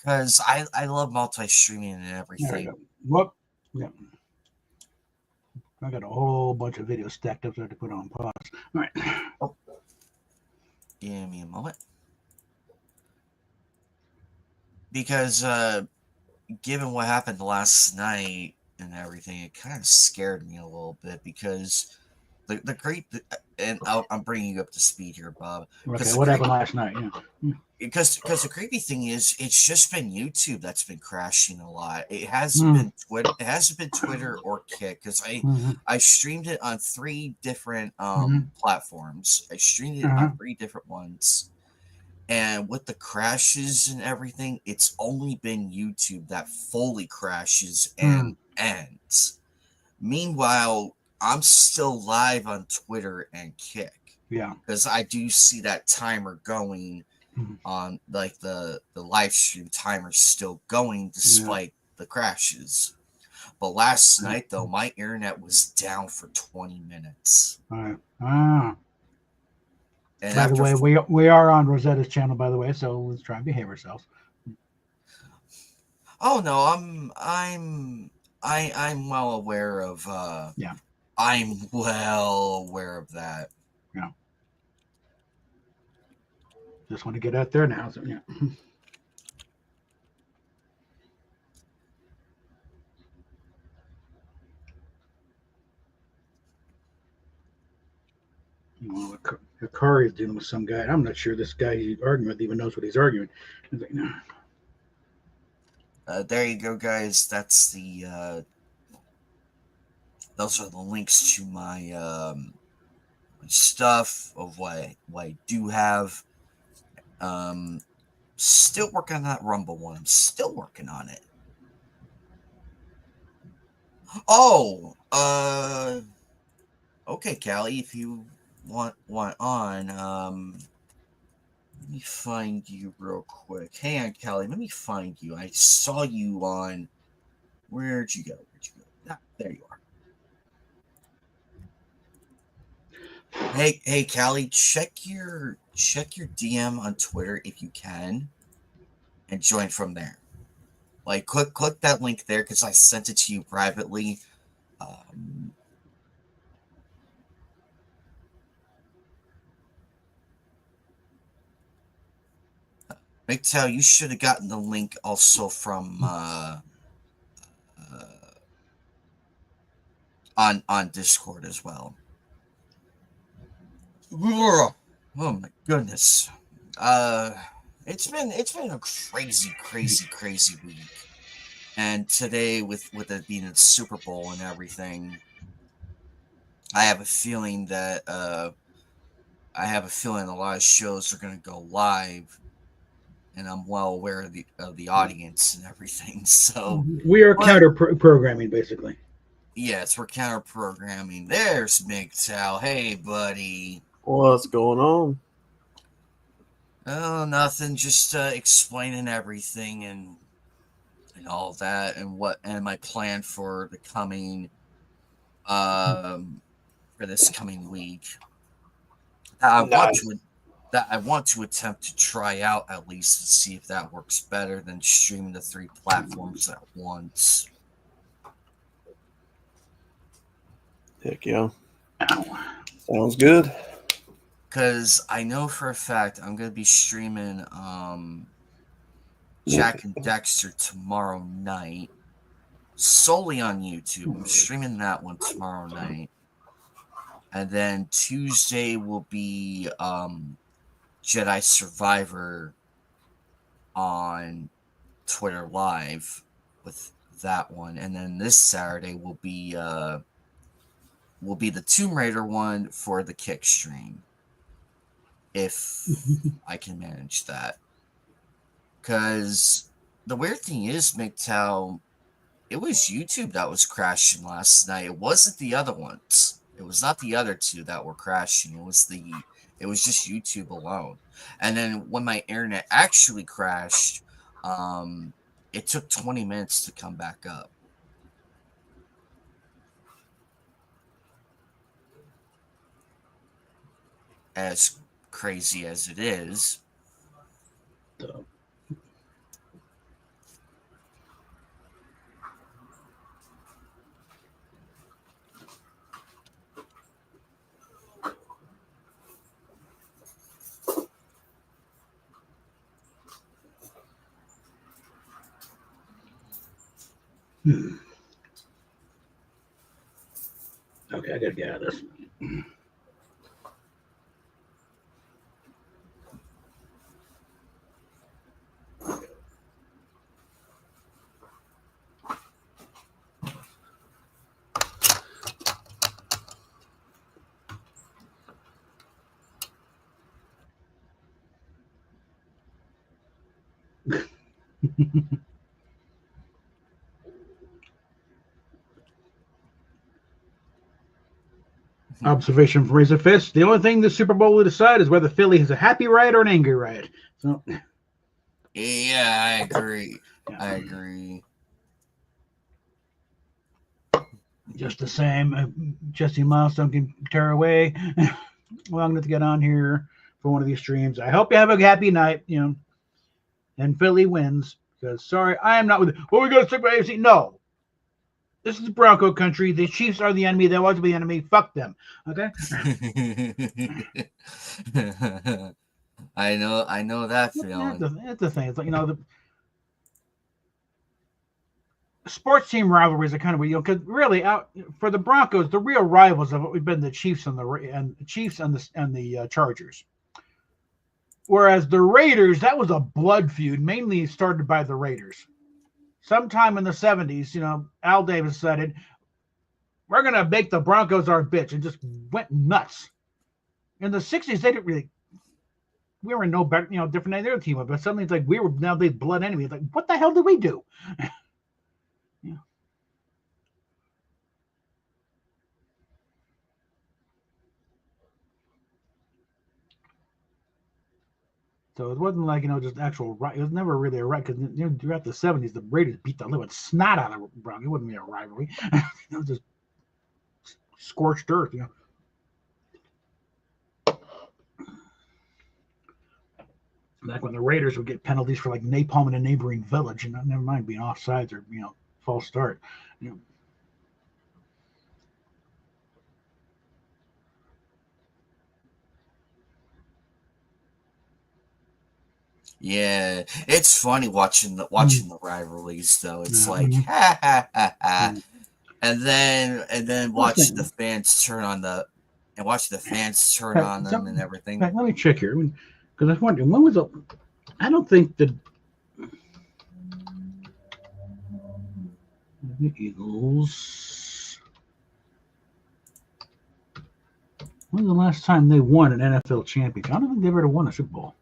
because I love multi-streaming and There we everything. go. Whoop. Yeah. I got a whole bunch of videos stacked up there to put on pause. All right. Oh, give me a moment. Because given what happened last night and everything, it kind of scared me a little bit because the great and I'm bringing you up to speed here, Bob. Okay. Because the What great happened last night? Yeah. because the creepy thing is it's just been YouTube that's been crashing a lot. It hasn't Mm. been Twitter. It hasn't been Twitter or Kick because Mm-hmm. I streamed it on three different Mm-hmm. platforms. I streamed it Uh-huh. on three different ones. And with the crashes and everything, it's only been YouTube that fully crashes and Mm. ends. Meanwhile, I'm still live on Twitter and Kick Yeah. because I do see that timer going Mm. on, like the live stream timer still going Yeah. despite the crashes. But last night though, my internet was down for 20 minutes. All right. Ah. And By the after way, we are on Rosetta's channel, by the way, so let's try and behave ourselves. oh no, I'm well aware of Yeah. I'm well aware of that. Yeah. Just want to get out there now. So yeah. Well, Hikari is dealing with some guy. I'm not sure this guy he's arguing with even knows what he's arguing. Like, no. There you go, guys. That's the those are the links to my stuff of what I do have. Um, Still working on that Rumble one. I'm still working on it. Oh, okay, Callie, if you want on, let me find you real quick. Hey, on, Callie, let me find you. I saw you on. Where'd you go? Where'd you go? Ah, there you are. Hey, Callie, check your DM on Twitter if you can, and join from there. Like, click that link there because I sent it to you privately. Um, MGTOW, you should have gotten the link also from on Discord as well. Oh my goodness. Uh it's been a crazy week. And today with it being a Super Bowl and everything, I have a feeling that a lot of shows are going to go live, and I'm well aware of the audience and everything. So, We are but counter programming, basically. yes, we're counter programming. There's MGTOW. Hey, buddy. What's going on? Oh, nothing. Just explaining everything and all that, and my plan for the coming um for this coming week. I want Nice. to that I want to attempt to try out at least to see if that works better than streaming the three platforms at once. Heck yeah. Ow. Sounds good. Because I know for a fact I'm gonna be streaming Jack and Dexter tomorrow night solely on YouTube. I'm streaming that one tomorrow night. And then Tuesday will be Jedi Survivor on Twitter Live with that one. And then this Saturday will be the Tomb Raider one for the Kick stream. If I can manage that. Cause the weird thing is, MGTOW, it was YouTube that was crashing last night. It wasn't the other ones. It was not the other two that were crashing. It was just YouTube alone. And then when my internet actually crashed, it took 20 minutes to come back up. As crazy as it is. So, Okay, I gotta get out of this. Observation from Razor Fist. The only thing the Super Bowl will decide is whether Philly has a happy riot or an angry riot. So, Yeah, I agree. yeah. I agree. Just the same, Jesse Milestone can tear away. Long enough to get on here for one of these streams. I hope you have a happy night, and Philly wins. Because, sorry, I am not with it. Well, we got to stick with AFC. No. This is Bronco country. The Chiefs are the enemy. They always be the enemy. Fuck them. Okay? I know that feeling. That's the thing. It's like, the sports team rivalries are kind of weird, because really, for the Broncos, the real rivals have always been the Chiefs and the Chargers. Whereas the Raiders, that was a blood feud, mainly started by the Raiders. Sometime in the 70s, Al Davis said, we're going to make the Broncos our bitch, and just went nuts. In the 60s, they didn't really, we were no better, different than their team, but suddenly it's like we were now the blood enemy. It's like, what the hell did we do? Yeah. So it wasn't like, just actual right. It was never really a right, because throughout the 70s, the Raiders beat the living snot out of the Broncos. It wouldn't be a rivalry. It was just scorched earth, Back when the Raiders would get penalties for like napalm in a neighboring village, never mind being offsides or false start. Yeah, it's funny watching the rivalries though. It's like Mhm. ha ha ha ha, Mm. and then watch Listen. the fans turn on them and everything. Let me check here, because I was wondering when was it. I don't think the Eagles. When was the last time they won an NFL championship? I don't think they've ever won a Super Bowl.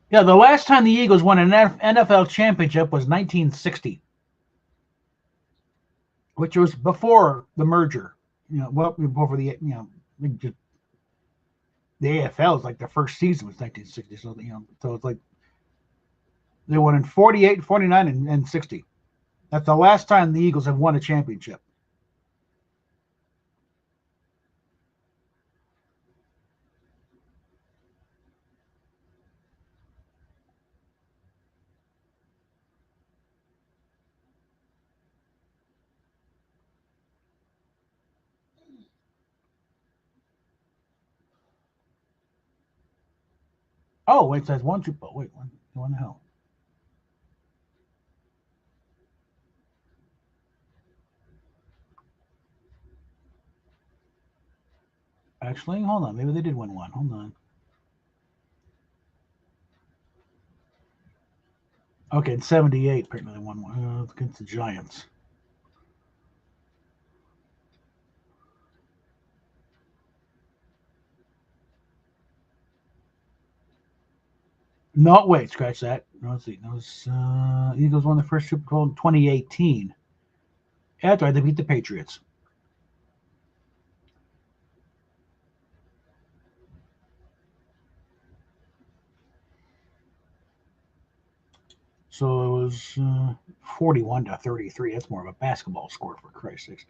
Yeah, the last time the Eagles won an NFL championship was 1960, which was before the merger. Before the AFL was like the first season was 1960. So so it's like they won in 48, 49, and 60. That's the last time the Eagles have won a championship. Oh, wait, it says one Super Bowl. Wait, one the hell? Actually, hold on. Maybe they did win one. Hold on. Okay, in 78, apparently they won one against the Giants. No, wait, scratch that. No, let's see. Those Eagles won the first Super Bowl in 2018. That's right, they beat the Patriots. So it was 41-33. That's more of a basketball score, for Christ's sakes.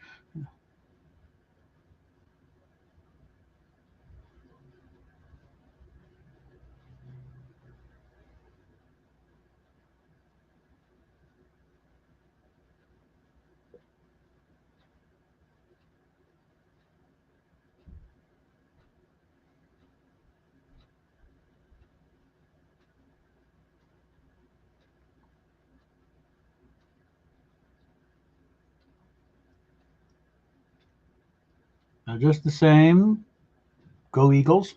They're just the same. Go Eagles.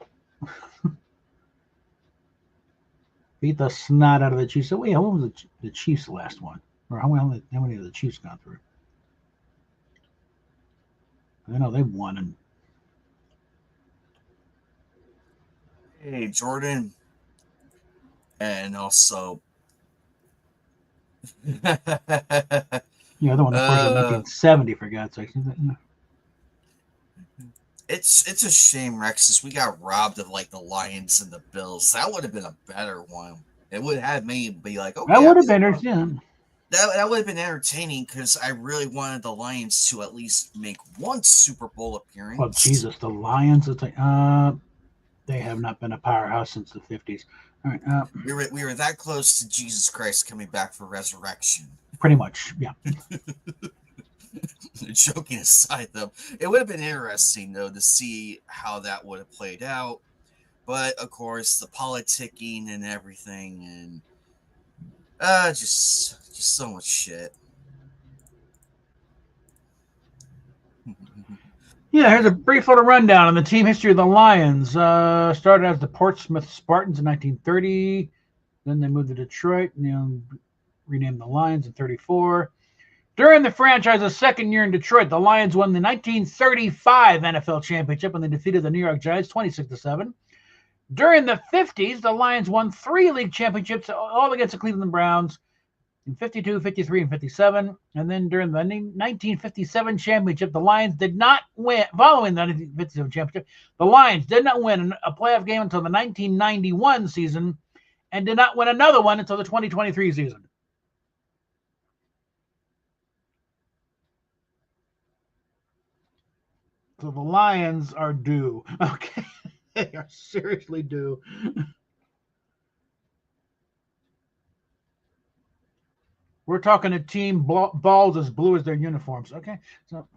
Beat the snot out of the Chiefs. So, wait, what was the Chiefs' last one? Or how many of the Chiefs gone through? I know they've won. And Hey, Jordan. And also, yeah, the one that first in 1970, for God's sake. it's a shame, Rexus. We got robbed of like the Lions and the Bills. That would have been a better one. It would have me be like, okay, That would have been interesting. That would have been entertaining because I really wanted the Lions to at least make one Super Bowl appearance. Oh, Jesus, the Lions. It's like, they have not been a powerhouse since the 50s. All right, we were that close to Jesus Christ coming back for resurrection. Pretty much, yeah. Joking aside, though, it would have been interesting, though, to see how that would have played out. But, of course, the politicking and everything, and just so much shit. Yeah, here's a brief little rundown on the team history of the Lions. Started as the Portsmouth Spartans in 1930. Then they moved to Detroit and renamed the Lions in 1934. During the franchise's second year in Detroit, the Lions won the 1935 NFL Championship when they defeated the New York Giants 26-7. During the 50s, the Lions won 3 league championships, all against the Cleveland Browns in 52, 53, and 57. And then during the 1957 championship, the Lions did not win. Following the 1957 championship, the Lions did not win a playoff game until the 1991 season and did not win another one until the 2023 season. So the Lions are due. Okay. They are seriously due. We're talking a team balls as blue as their uniforms. Okay. So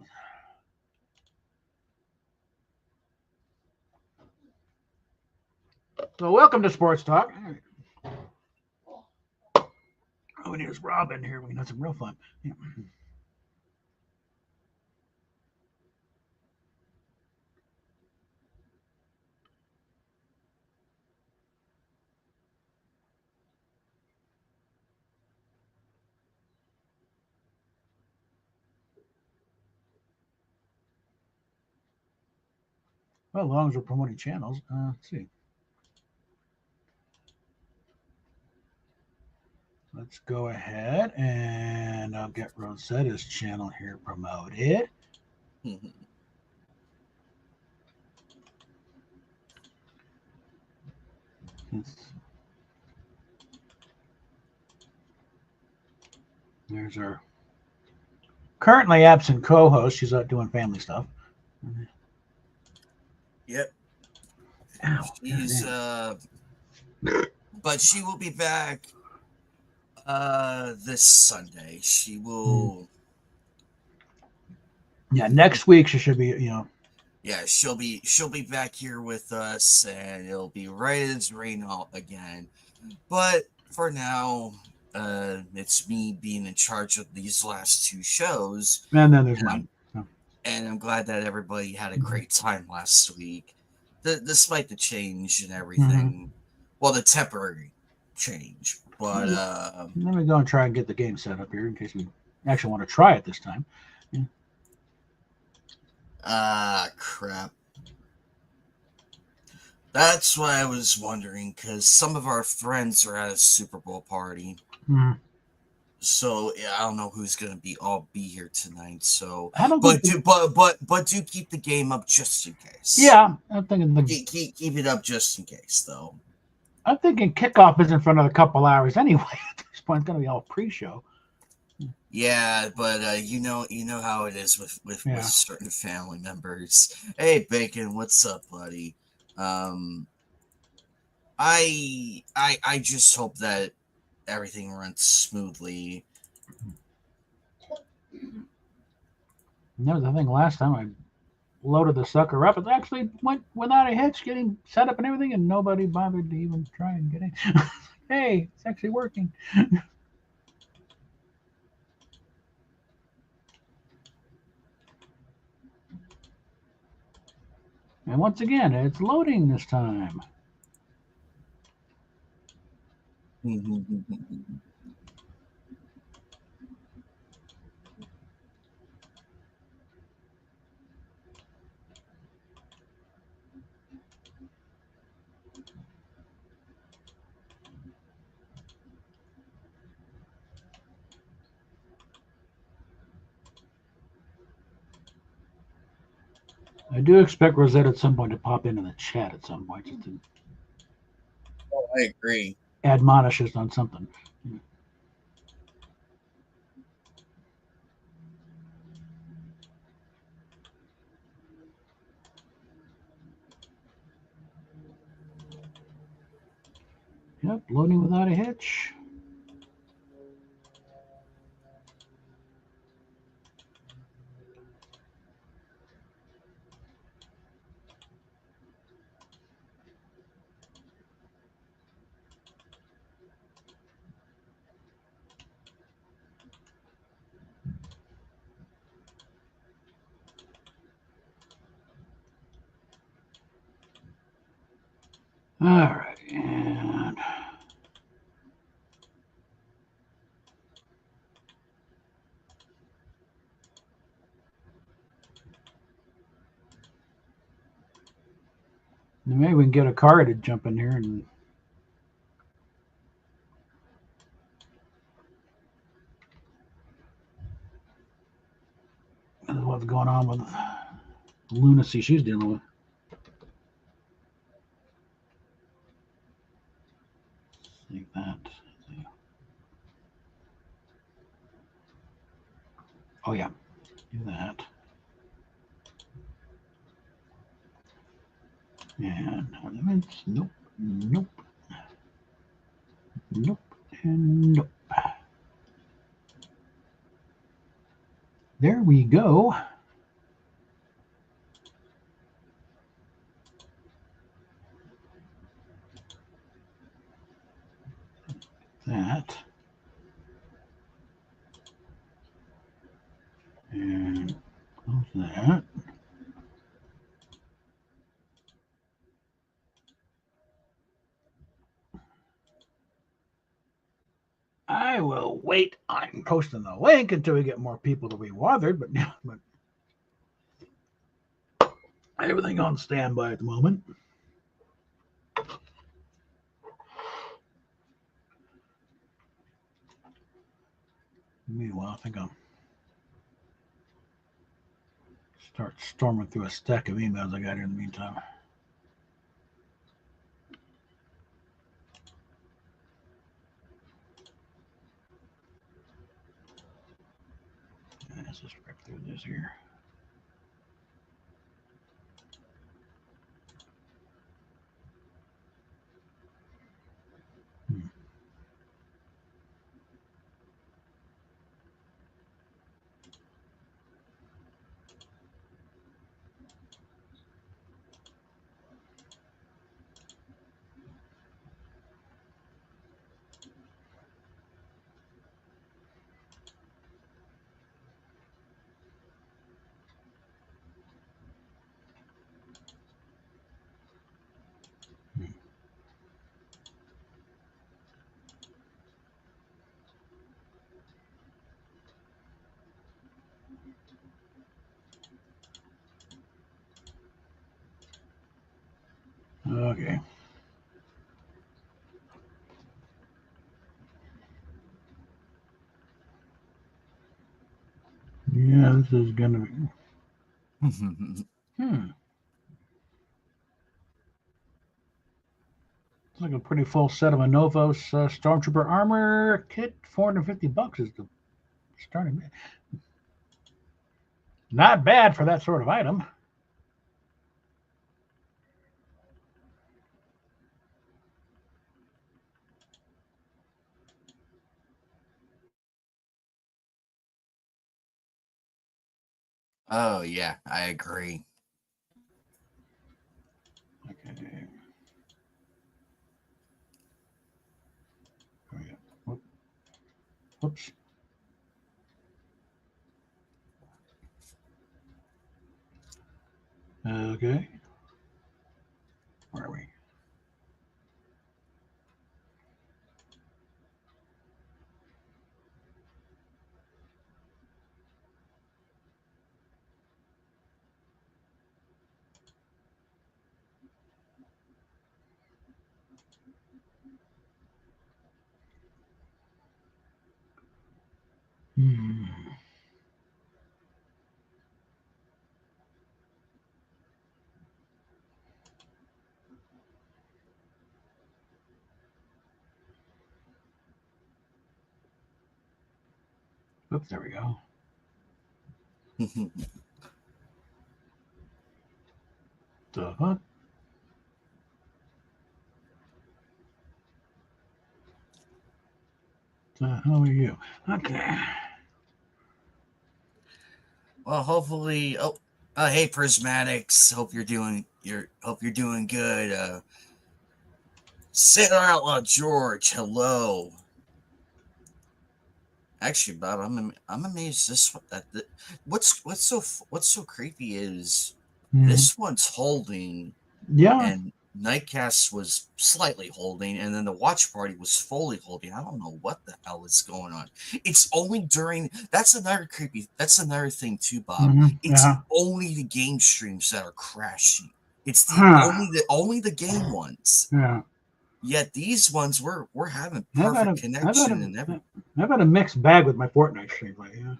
welcome to Sports Talk. Oh, and here's Robin here. We can have some real fun. Yeah. Well, as long as we're promoting channels, let's see. Let's go ahead and I'll get Rosetta's channel here promoted. There's our currently absent co-host. She's out doing family stuff. Yep. Ow, She's but she will be back this Sunday. She will Yeah, next week she should be, Yeah, she'll be back here with us and it'll be right as rain again. But for now, it's me being in charge of these last 2 shows. And then there's mine. And I'm glad that everybody had a great time last week, despite the change and everything. Well, the temporary change. But let me go and try and get the game set up here in case we actually want to try it this time. Crap. That's what I was wondering, because some of our friends are at a Super Bowl party. So yeah, I don't know who's gonna be here tonight. So, but do keep the game up just in case. Yeah, I'm thinking keep it up just in case, though. I'm thinking kickoff isn't for another couple hours anyway. At this point, it's gonna be all pre-show. Yeah, but you know how it is with certain family members. Hey, Bacon, what's up, buddy? I just hope that everything runs smoothly. No, I think last time I loaded the sucker up, it actually went without a hitch, getting set up and everything, and nobody bothered to even try and get in. Hey, it's actually working. And once again, it's loading this time. I do expect Rosette at some point to pop into the chat at some point just to Oh, I agree. admonish us on something. Yep, loading without a hitch. All right, and maybe we can get a car to jump in here and what's going on with lunacy she's dealing with. Like that. Oh yeah, do that. And elements, nope, nope, nope, and nope. There we go. That. And close that. I will wait on posting the link until we get more people to be bothered, but everything on standby at the moment. Meanwhile, I think I'll start storming through a stack of emails I got here in the meantime. Let's just rip through this here. Okay. Yeah, this is going to be. It's like a pretty full set of a Novos Stormtrooper armor kit. $450 is the starting. Not bad for that sort of item. Oh yeah, I agree. Okay. Whoops. Okay. Hmm. Oops, there we go. The fuck? The hell are you? Okay. Well, hopefully. Oh, hey, Prismatics. Hope you're doing. Hope you're doing good. Sailor Outlaw George. Hello. Actually, Bob, I'm amazed. What's so creepy is this one's holding, Yeah. and Nightcast was slightly holding, and then the watch party was fully holding. I don't know what the hell is going on. It's only during that's another thing too, Bob. It's Yeah. only the game streams that are crashing. It's Huh. only the game ones. Yeah. Yet these ones we're having I've had perfect connection and everything. I've had a mixed bag with my Fortnite stream, but yeah.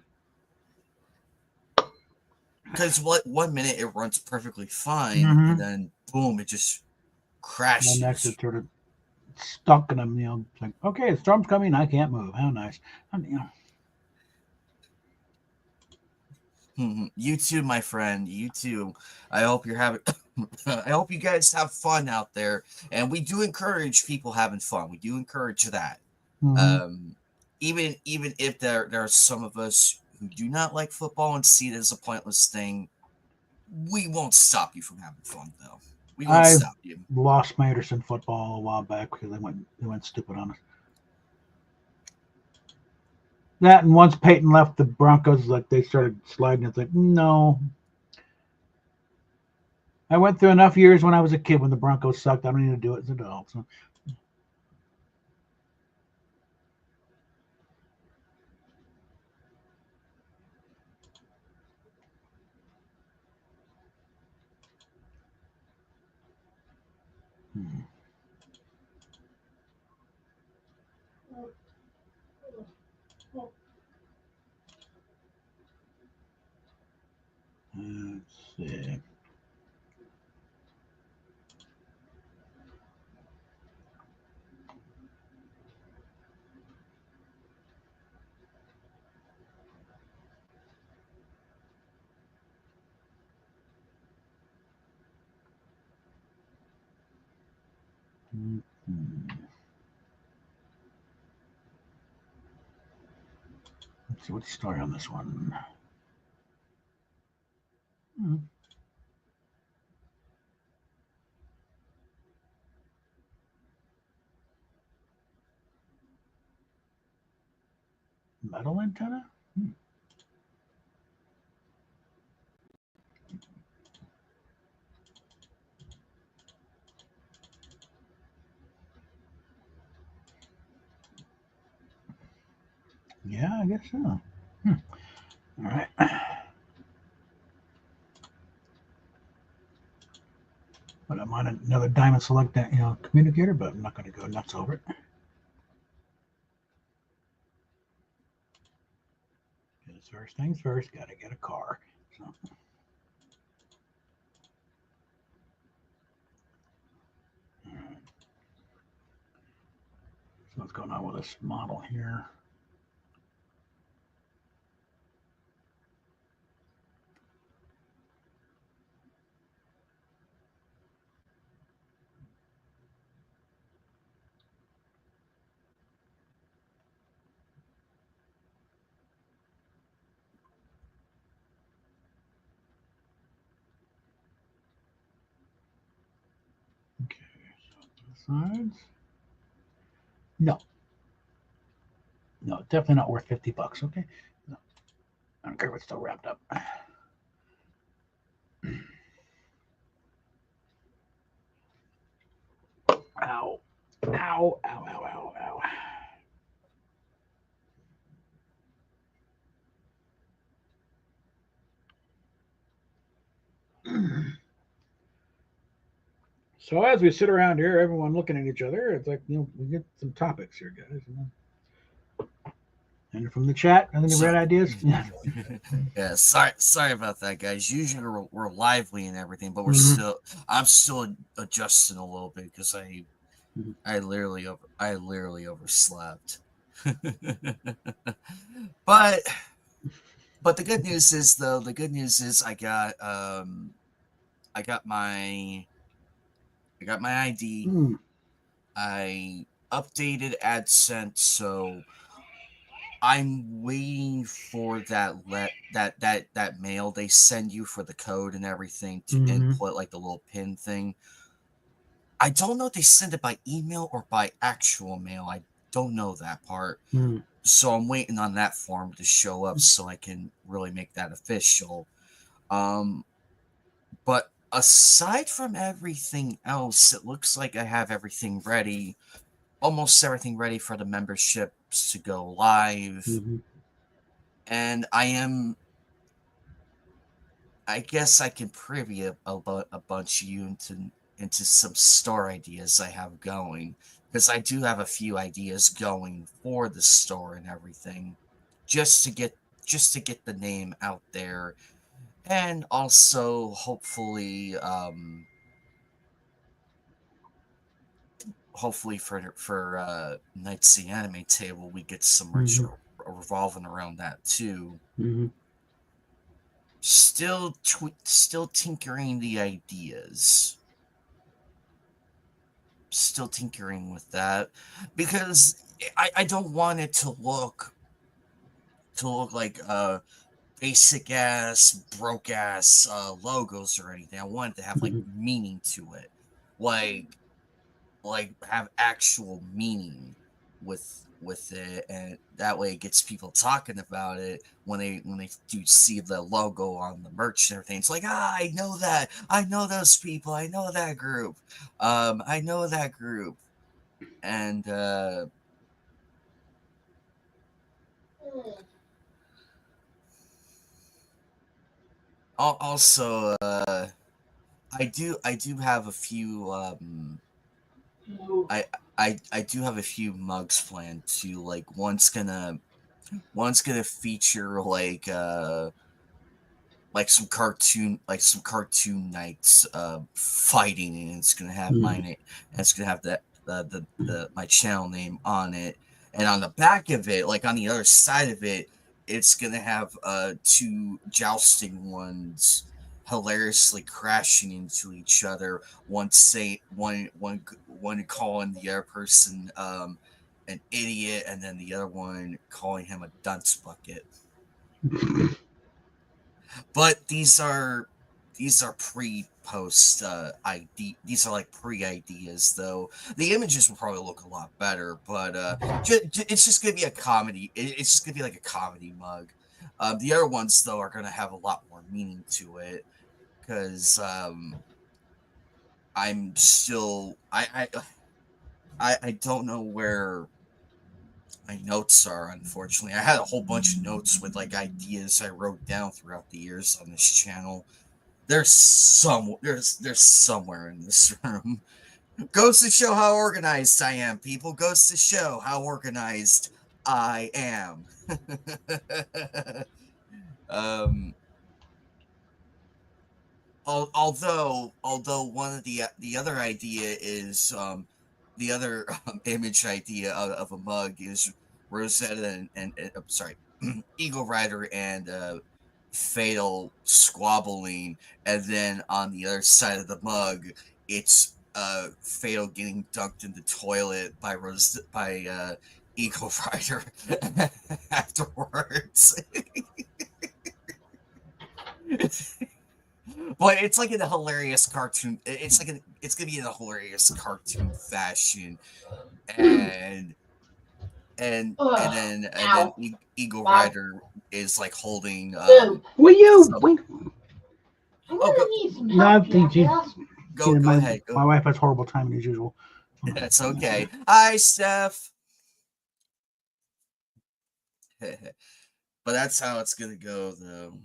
Because one minute it runs perfectly fine, Mhm. and then boom, it just And crashes. next it's sort of stuck, and I'm it's like, okay, the storm's coming, I can't move. How nice. You too, my friend. You too. I hope you're having. I hope you guys have fun out there, and we do encourage people having fun. We do encourage that. Mhm. Even if there are some of us who do not like football and see it as a pointless thing, we won't stop you from having fun, though. We won't I stop you. lost my interest in football a while back because they went stupid on us. That and once Peyton left the Broncos, like they started sliding. It's like no. I went through enough years when I was a kid when the Broncos sucked. I don't need to do it as an adult. So. Let's see. Let's see what's the story on this one. Metal antenna? Yeah, I guess so. All right. But I might another diamond select that communicator, but I'm not going to go nuts over it. Because first things first, got to get a car. So. So what's going on with this model here? Okay, so both sides. No. No, definitely not worth $50. Okay. No. I don't care if it's still wrapped up. Ow. Ow, ow, ow, ow, ow. So as we sit around here, everyone looking at each other, it's like we get some topics here, guys. And from the chat, any red ideas? Yeah, sorry about that, guys. Usually we're lively and everything, but Mhm. I'm still adjusting a little bit because Mhm. I literally overslept. but the good news is I got my ID. Mm. I updated AdSense, so I'm waiting for that mail they send you for the code and everything to Mhm. input, like the little pin thing. I don't know if they send it by email or by actual mail. I don't know that part. Mm. So I'm waiting on that form to show up so I can really make that official. But aside from everything else, it looks like I have everything ready, almost everything ready for the memberships to go live. Mhm. And I guess I can preview a bunch of you into some store ideas I have going, because I do have a few ideas going for the store and everything, just to get the name out there, and also hopefully for Knights of the Anime Table we get some merch Mhm. revolving around that too. Mhm. Still tinkering the ideas. Still tinkering with that because I don't want it to look like basic ass broke ass logos or anything. I want it to have like Mhm. meaning to it, like have actual meaning with it, and that way it gets people talking about it when they do see the logo on the merch and everything. It's like, I know that, I know those people, I know that group, I know that group. And also I do have a few I I do have a few mugs planned too. Like one's gonna feature like some cartoon knights fighting, and it's gonna have my Mhm. name, and it's gonna have the my channel name on it, and on the back of it, like on the other side of it, it's gonna have two jousting ones hilariously crashing into each other, one calling the other person an idiot, and then the other one calling him a dunce bucket. But these are pre-post ID. These are like pre-ideas, though. The images will probably look a lot better, but it's just gonna be a comedy. It's just gonna be like a comedy mug. The other ones, though, are gonna have a lot more meaning to it because I'm still I don't know where my notes are. Unfortunately, I had a whole bunch of notes with like ideas I wrote down throughout the years on this channel. There's somewhere in this room. Goes to show how organized I am, people. Goes to show how organized I am. um although one of the other idea is the other image idea of a mug is Rosetta and I'm sorry, Eagle Rider and Fatal squabbling, and then on the other side of the mug, it's Fatal getting dunked in the toilet by Eagle Rider afterwards. But it's like in a hilarious cartoon. It's like it's gonna be in a hilarious cartoon fashion, and Ow. Eagle Mom. Rider is like holding Boo. Will you? some. Wait. I'm Oh, gonna need some No, I help think here. go my ahead. Go. my wife has horrible timing as usual. That's okay. Hi, Steph. But that's how it's gonna go, though.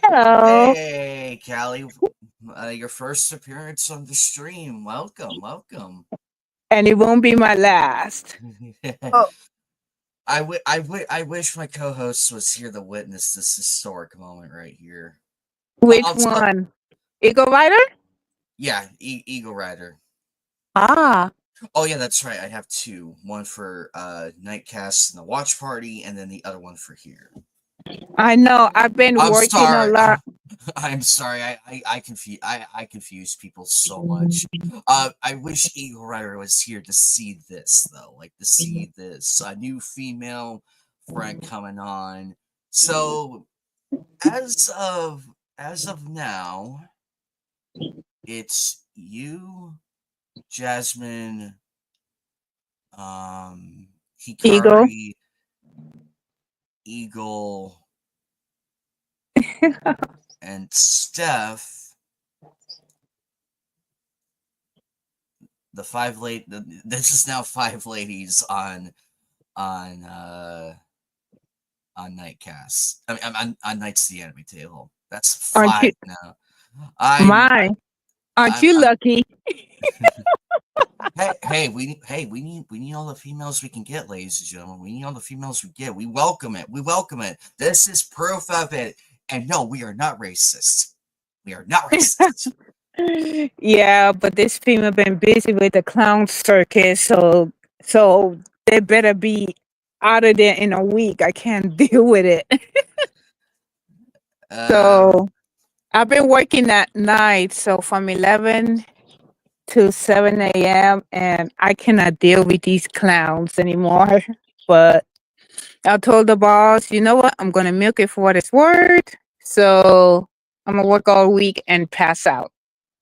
Hello. Hey, Callie. Your first appearance on the stream. Welcome, welcome. And it won't be my last. Oh. I wish my co-host was here to witness this historic moment right here. Which one? Eagle Rider? Yeah, Eagle Rider. Ah. Oh yeah, that's right. I have two. One for Nightcast and the watch party, and then the other one for here. I know. I've been working a lot. I'm sorry. I confuse people so much. I wish Eagle Rider was here to see this though, like to see this new female friend coming on. So as of now, it's you, Jasmine, Hikari, Eagle, and Steph. The five late. This is now 5 ladies on Nightcast. I mean, on Knights of the Enemy Table. That's 5 now. Aren't you lucky? Hey, we need all the females we can get, ladies and gentlemen. We need all the females we get. We welcome it. We welcome it. This is proof of it. And no, we are not racist. We are not racist. Yeah, but this female been busy with the clown circus, so they better be out of there in a week. I can't deal with it. So I've been working at night, so from 11 to 7 a.m. and I cannot deal with these clowns anymore. But I told the boss, you know what? I'm gonna milk it for what it's worth. So I'm gonna work all week and pass out.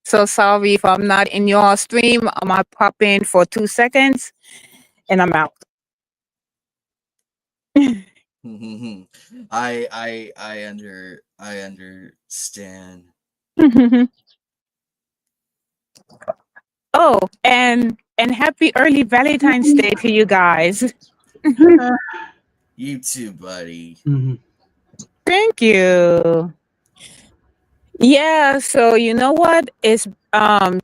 So sorry if I'm not in your stream. I might pop in for 2 seconds and I'm out. I understand. Oh, and happy early Valentine's Day to you guys. You too, buddy. Thank you. Yeah, so you know what? It's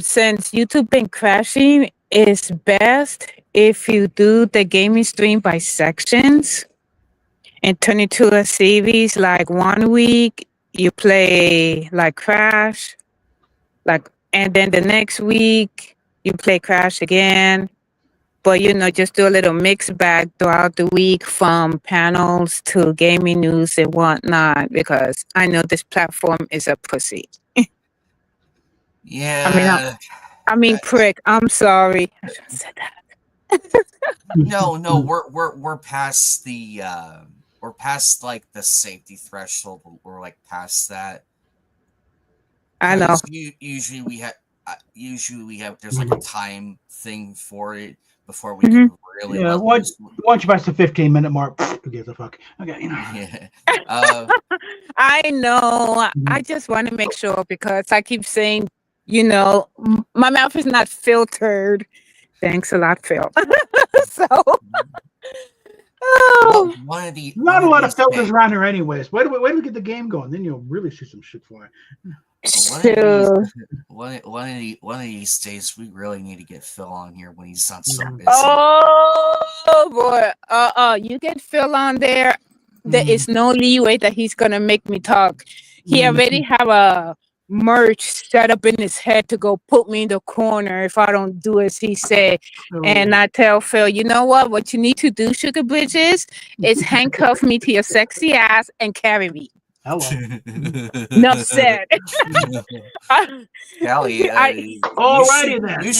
since YouTube been crashing, it's best if you do the gaming stream by sections and turn it to a series. Like 1 week you play like Crash, and then the next week you play Crash again. But just do a little mixed bag throughout the week from panels to gaming news and whatnot, because I know this platform is a pussy. Yeah. I mean, prick. I'm sorry. I shouldn't have said that. No, we're past the like the safety threshold. We're like past that. I know. Usually we have there's like a time thing for it before we can really. Yeah, once you pass the 15-minute mark, who gives a fuck? Okay, Yeah. I know. I just want to make sure, because I keep saying, my mouth is not filtered. Thanks a lot, Phil. So. Oh, not a lot of filters around here, anyways. Wait till we get the game going, then you'll really see some shit fly. One of these days, we really need to get Phil on here when he's not so busy. Oh boy! You get Phil on there. There is no leeway that he's gonna make me talk. He already have a merch set up in his head to go put me in the corner if I don't do as he said. And I tell Phil, you know what? What you need to do, Sugar Bridges, is handcuff me to your sexy ass and carry me. Hello. Enough said. Callie, alrighty then. You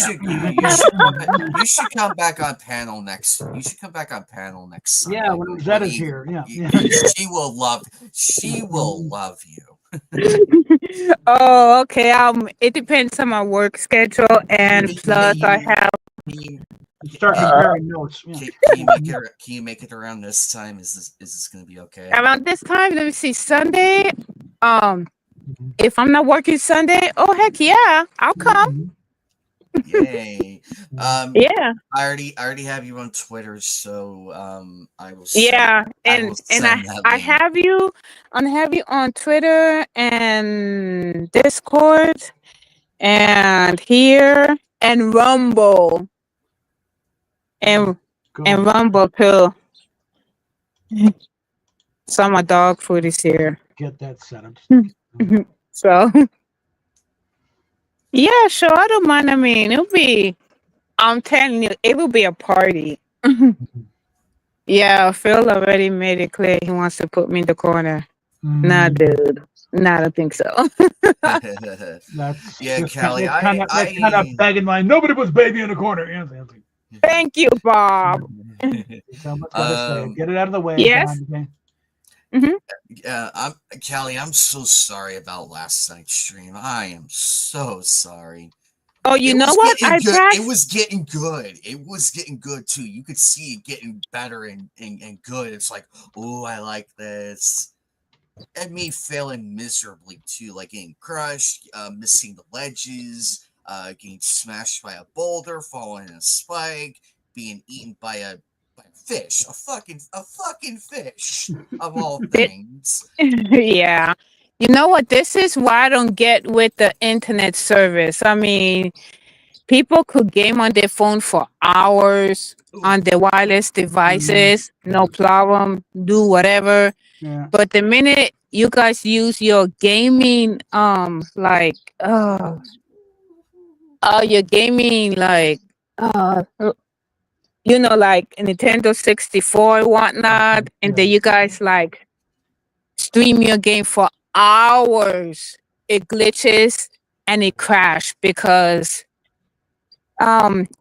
should come back on panel next. You should come back on panel next Sunday. Yeah, when Rosetta's here. Yeah. She will love you. Oh, okay. It depends on my work schedule, and plus I have. Start comparing notes. Yeah. Can you make it around this time? Is this going to be okay? Around this time, let me see. Sunday. If I'm not working Sunday, oh heck yeah, I'll come. Yay. Yeah, I already have you on Twitter, so I will yeah, I will and send that I link. have you on Twitter and Discord and here and Rumble and Go. Rumble too. So my dog food is here. Get that set up. So yeah, sure, I don't mind. I mean, I'm telling you, it will be a party. Yeah, Phil already made it clear he wants to put me in the corner. Nah, dude. Nah, I don't think so. That's Yeah, just Callie, that's kind of begging line. Nobody puts baby in the corner. Thank you, Bob. Someone's got to say it. Get it out of the way. Yes. Don, I'm Callie. I'm so sorry about last night's stream. I am so sorry. Oh, you It know was what? getting I good. tried. It was getting good. It was getting good too. You could see it getting better and good. It's like, oh, I like this. And me failing miserably too, like getting crushed, missing the ledges, getting smashed by a boulder, falling in a spike, being eaten by a fish, a fucking fish of all things. Yeah. You know what? This is why I don't get with the internet service. I mean, people could game on their phone for hours on their wireless devices, no problem, do whatever. Yeah. But the minute you guys use your gaming, your gaming, like Nintendo 64 and whatnot, and then you guys like stream your game for hours, it glitches and it crashes because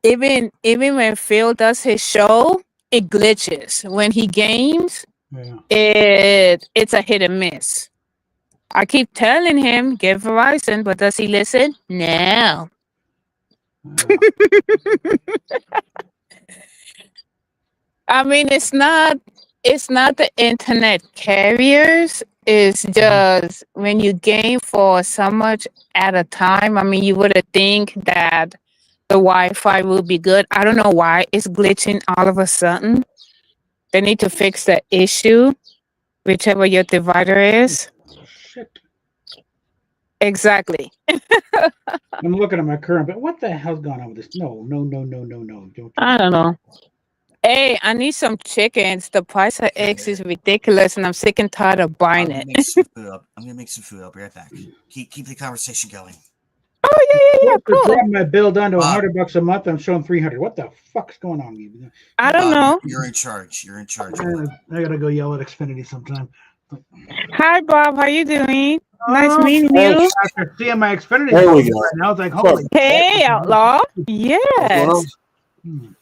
even when Phil does his show, it glitches. When he games, Yeah. it's a hit and miss. I keep telling him get Verizon, but does he listen? No. I mean, it's not the internet carriers. It's just when you game for so much at a time. I mean, you would think that the Wi-Fi will be good. I don't know why it's glitching all of a sudden. They need to fix the issue, whichever your divider is. Shit. Exactly. I'm looking at my current, but what the hell's going on with this? No. Don't. I don't know. Hey, I need some chickens. The price of eggs is ridiculous, and I'm sick and tired of buying it. I'm gonna make some food. I'll be right back. Keep the conversation going. Oh yeah, Cool. cool. Drop my bill down to $100 a month. I'm showing 300. What the fuck's going on? I don't know. You're in charge. You're in charge. I gotta go yell at Xfinity sometime. Hi, Bob. How you doing? Nice meeting you. After seeing my Xfinity There we right go. now, it's like, holy. Hey, Outlaw. Yes.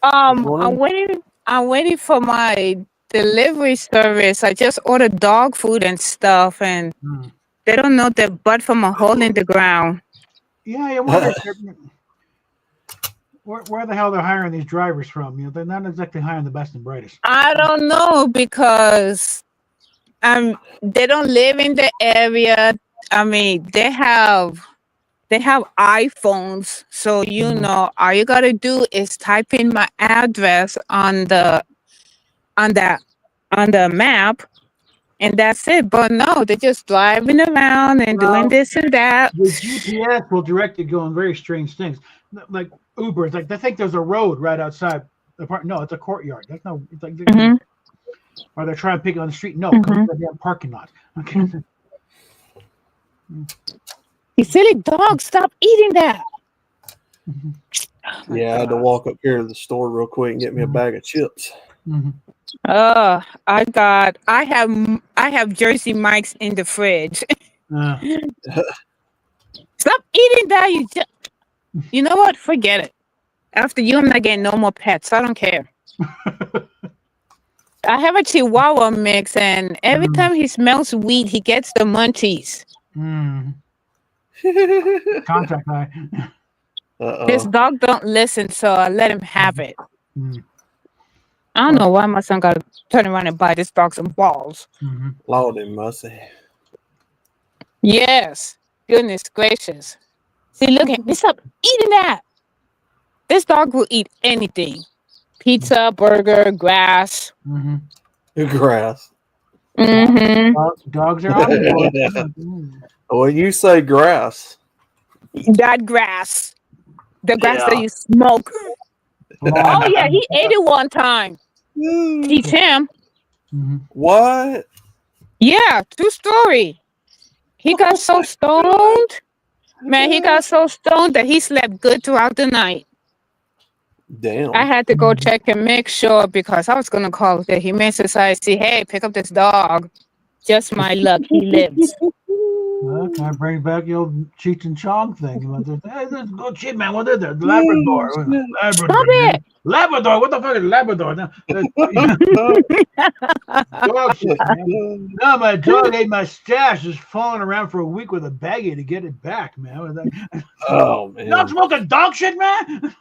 on? I'm waiting for my delivery service. I just ordered dog food and stuff, and they don't know their butt from a hole in the ground. Yeah, where the hell they're hiring these drivers from? They're not exactly hiring the best and brightest. I don't know because they don't live in the area. I mean, they have iPhones, so all you gotta do is type in my address on the map, and that's it. But no, they're just driving around and doing this and that. The GPS will direct you going very strange things, like Uber. It's like they think there's a road right outside the park. No, it's a courtyard. That's no. It's like, or they're trying to pick it on the street. No, come to the damn parking lot. Okay. You silly dog! Stop eating that. Yeah, I had to walk up here to the store real quick and get me a bag of chips. I have Jersey Mike's in the fridge. Stop eating that! You know what? Forget it. After you, I'm not getting no more pets. I don't care. I have a Chihuahua mix, and every time he smells weed, he gets the munchies. Contact high. This dog don't listen, so I let him have it. I don't know why my son got to turn around and buy this dog some balls. Lord have mercy. Yes. Goodness gracious. See, look at me. Stop eating that. This dog will eat anything. Pizza, burger, grass. Mm-hmm. Grass. Mm-hmm. Dogs are omnivores. When you say grass, That grass. The grass that Yeah. you smoke. Oh yeah, he ate it one time. Teach him. Mm-hmm. What? Yeah, true story. He got so stoned. Man, he got so stoned that he slept good throughout the night. Damn. I had to go check and make sure because I was gonna call the Humane Society. Hey, pick up this dog. Just my luck, he lives. Well, kind of brings back the old Cheech and Chong thing. Hey, this is good shit, man. What is it? Labrador. Labrador. Stop it! Labrador. What the fuck is Labrador? Dog shit, man. No, my dog ate my stash. Just falling around for a week with a baggie to get it back, man. I was like, Oh man. not smoking dog shit, man.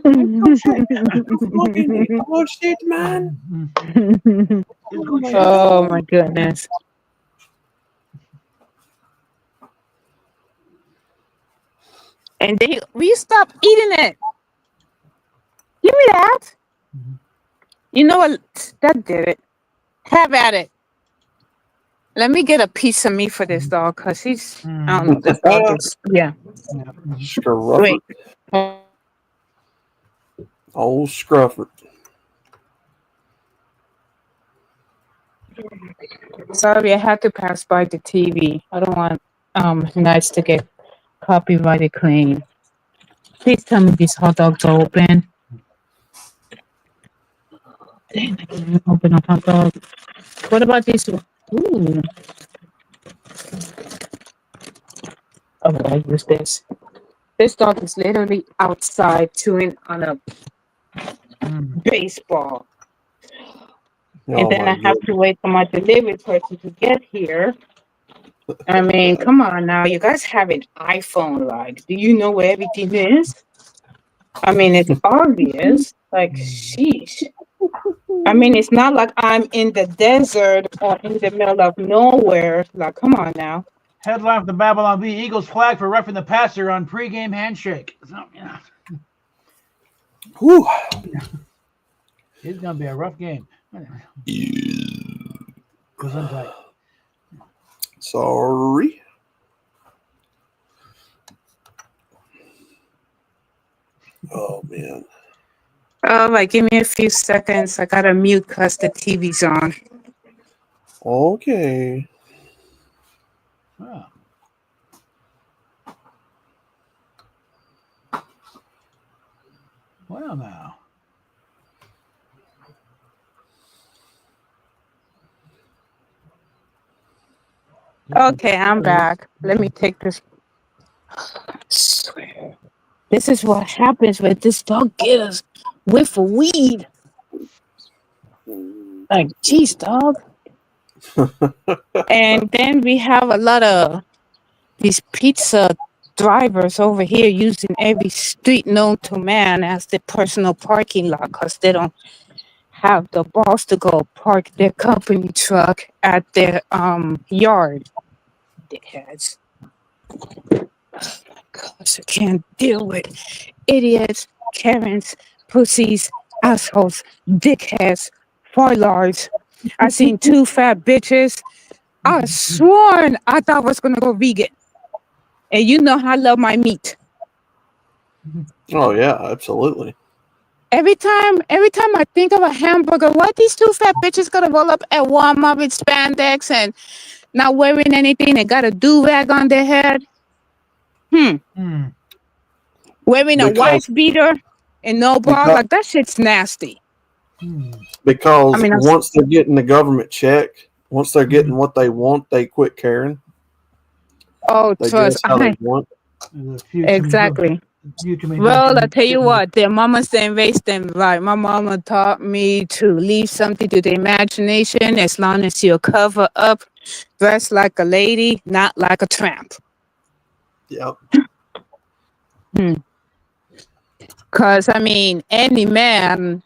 Oh shit, man. It's good shit. Oh my goodness. And then will you stop eating it? Give me that. Mhm. You know what? That did it. Have at it. Let me get a piece of meat for this dog because he's I don't know. This dog is yeah. Yeah. Scrufford. Wait. Old Scrufford. Sorry, I had to pass by the TV. I don't want Nights to get copyrighted claim. Please tell me these hot dogs are open. Dang, I can't open a hot dog. What about this one? Ooh. Oh, I use this. This dog is literally outside chewing on a baseball. Oh, And then my I have to wait for my delivery person to get here. I mean, come on now. You guys have an iPhone, like, do you know where everything is? I mean, it's obvious. Like, sheesh. I mean, it's not like I'm in the desert or in the middle of nowhere. Like, come on now. Headline of the Babylon V. Eagles flag for roughing the passer on pregame handshake. So, yeah, Whew. it's going to be a rough game. Goes on tight. Sorry. Oh man. All right, give me a few seconds. I gotta mute because the TV's on. Okay. Oh. Well, now. Okay, I'm back. Let me take this. I swear. This is what happens when this dog gets a whiff of weed. Like, geez, dog. And then we have a lot of these pizza drivers over here using every street known to man as their personal parking lot because they don't have the balls to go park their company truck at their yard. Dickheads. Oh my gosh, I can't deal with idiots, Karens, pussies, assholes, dickheads, farlards. I seen two fat bitches. I sworn I thought I was gonna go vegan. And you know how I love my meat. Oh yeah, absolutely. Every time I think of a hamburger, why these two fat bitches gonna roll up at Walmart with spandex and not wearing anything and got a do-rag on their head? Wearing a Because- wife beater and no bra, because- like that shit's nasty. Because I mean, once they're getting the government check, once they're getting what they want, they quit caring. Oh, They trust. dress how they want. Exactly. Well, I tell you what, their mamas didn't raise them right. My mama taught me to leave something to the imagination as long as you cover up, dress like a lady, not like a tramp. Yep. Because, I mean, any man,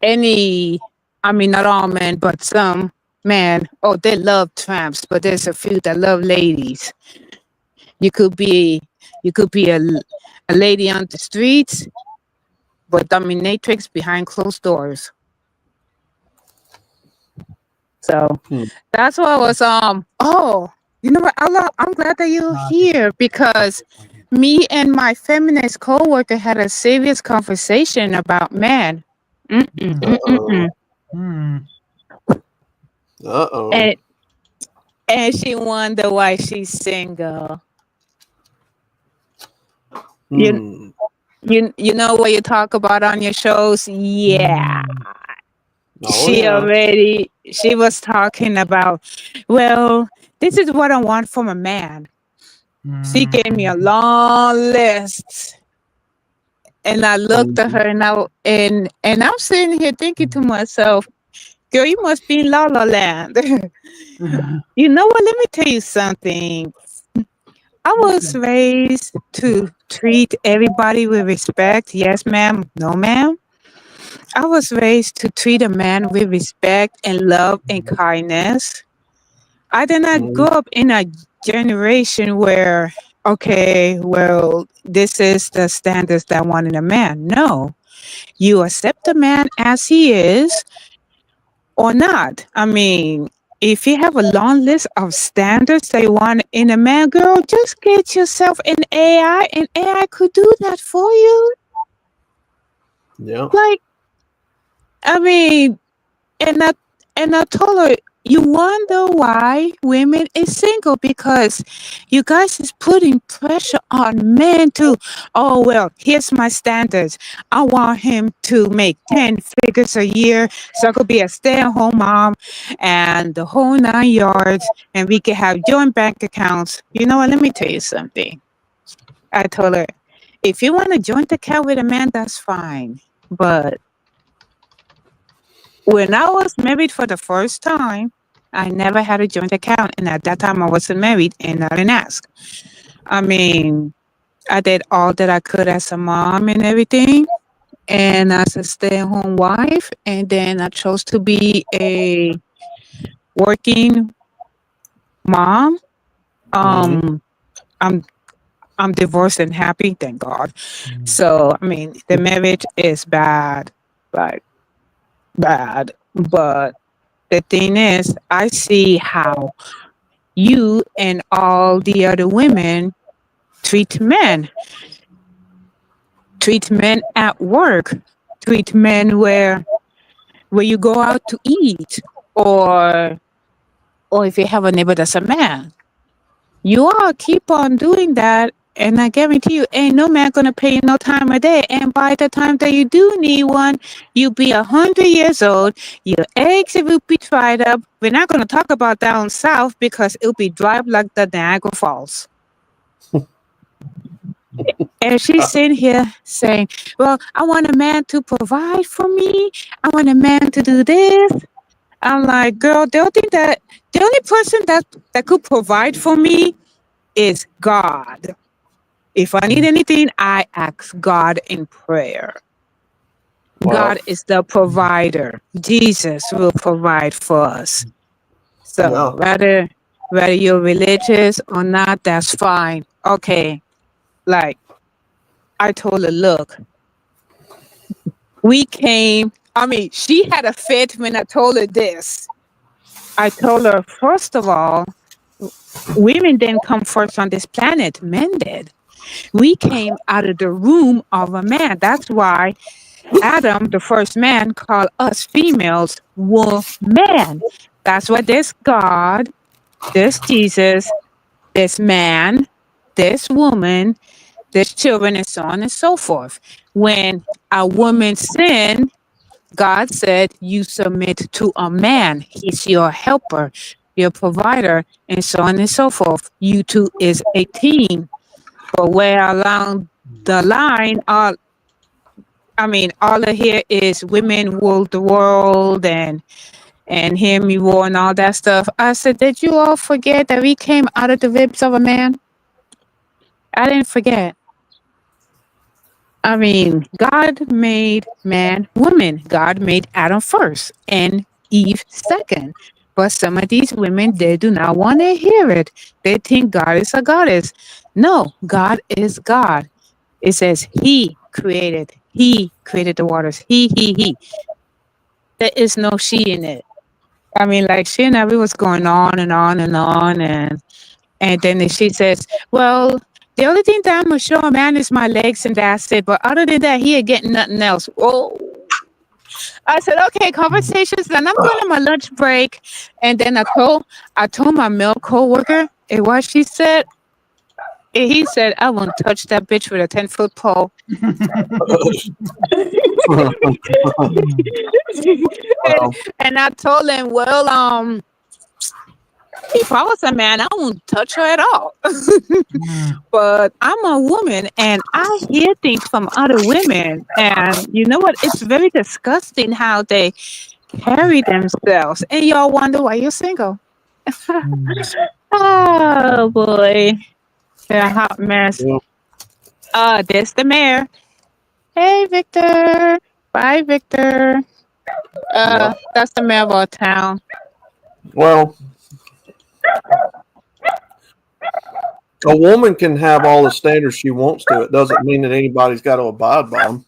not all men, but some men, they love tramps, but there's a few that love ladies. You could be a lady on the streets, but dominatrix behind closed doors. So that's what I was oh, you know what, I'm glad that you're here, because me and my feminist coworker had a serious conversation about men. Uh-oh. And she wondered why she's single. You know what you talk about on your shows? Yeah. She was talking about, well, this is what I want from a man. She gave me a long list. And I looked at her and I'm sitting here thinking to myself, girl, you must be in La La Land. You know what? Let me tell you something. I was raised to treat everybody with respect. Yes, ma'am. No, ma'am. I was raised to treat a man with respect and love and kindness. I did not grow up in a generation where, okay, well, this is the standards that I want in a man. No. You accept a man as he is or not. I mean, if you have a long list of standards that you want in a man, girl, just get yourself an AI, and AI could do that for you. Yeah. Like, I mean, and I told her, you wonder why women is single, because you guys is putting pressure on men to, oh, well, here's my standards. I want him to make 10 figures a year so I could be a stay-at-home mom and the whole 9 yards, and we can have joint bank accounts. You know what? Let me tell you something. I told her, if you want a joint account with a man, that's fine. But when I was married for the first time, I never had a joint account. And at that time, I wasn't married and I didn't ask. I mean, I did all that I could as a mom and everything, and as a stay-at-home wife. And then I chose to be a working mom. I'm divorced and happy, thank God. So, I mean, the marriage is bad. But the thing is, I see how you and all the other women treat men at work, treat men where you go out to eat, or if you have a neighbor that's a man. You all keep on doing that, and I guarantee you, ain't no man gonna pay you no time a day. And by the time that you do need one, you'll be 100 years old. Your eggs will be dried up. We're not gonna talk about down south because it'll be dry up like the Niagara Falls. And she's sitting here saying, well, I want a man to provide for me. I want a man to do this. I'm like, girl, the only person that could provide for me is God. If I need anything, I ask God in prayer. Wow. God is the provider. Jesus will provide for us. So whether you're religious or not, that's fine. Okay. Like, I told her, look, she had a fit when I told her this. I told her, first of all, women didn't come first on this planet, men did. We came out of the womb of a man. That's why Adam, the first man, called us females woman. That's why there's God, there's Jesus, there's man, there's woman, there's children, and so on and so forth. When a woman sinned, God said, you submit to a man. He's your helper, your provider, and so on and so forth. You two is a team. But where along the line, all I hear is women rule the world and hear me war and all that stuff. I said, did you all forget that we came out of the ribs of a man? I didn't forget. I mean, God made man, woman. God made Adam first and Eve second. But some of these women, they do not want to hear it. They think God is a goddess. No, God is God. It says he created He created the waters. He. There is no she in it. I mean, like she and I, we was going on and on and on, and then she says, "Well, the only thing that I'm gonna show a man is my legs, and that's it. But other than that, he ain't getting nothing else." Oh, I said, "Okay, conversations." Then I'm going on my lunch break, and then I told my male coworker, and what she said, and he said, "I won't touch that bitch with a 10-foot pole." Well, And I told him, "Well, if I was a man, I wouldn't touch her at all." But I'm a woman and I hear things from other women. And you know what? It's very disgusting how they carry themselves. And y'all wonder why you're single. Oh boy. Yeah, hot mess. yeah. There's the mayor. Hey, Victor. Bye, Victor. Yeah. That's the mayor of our town. Well, a woman can have all the standards she wants to. It doesn't mean that anybody's got to abide by them.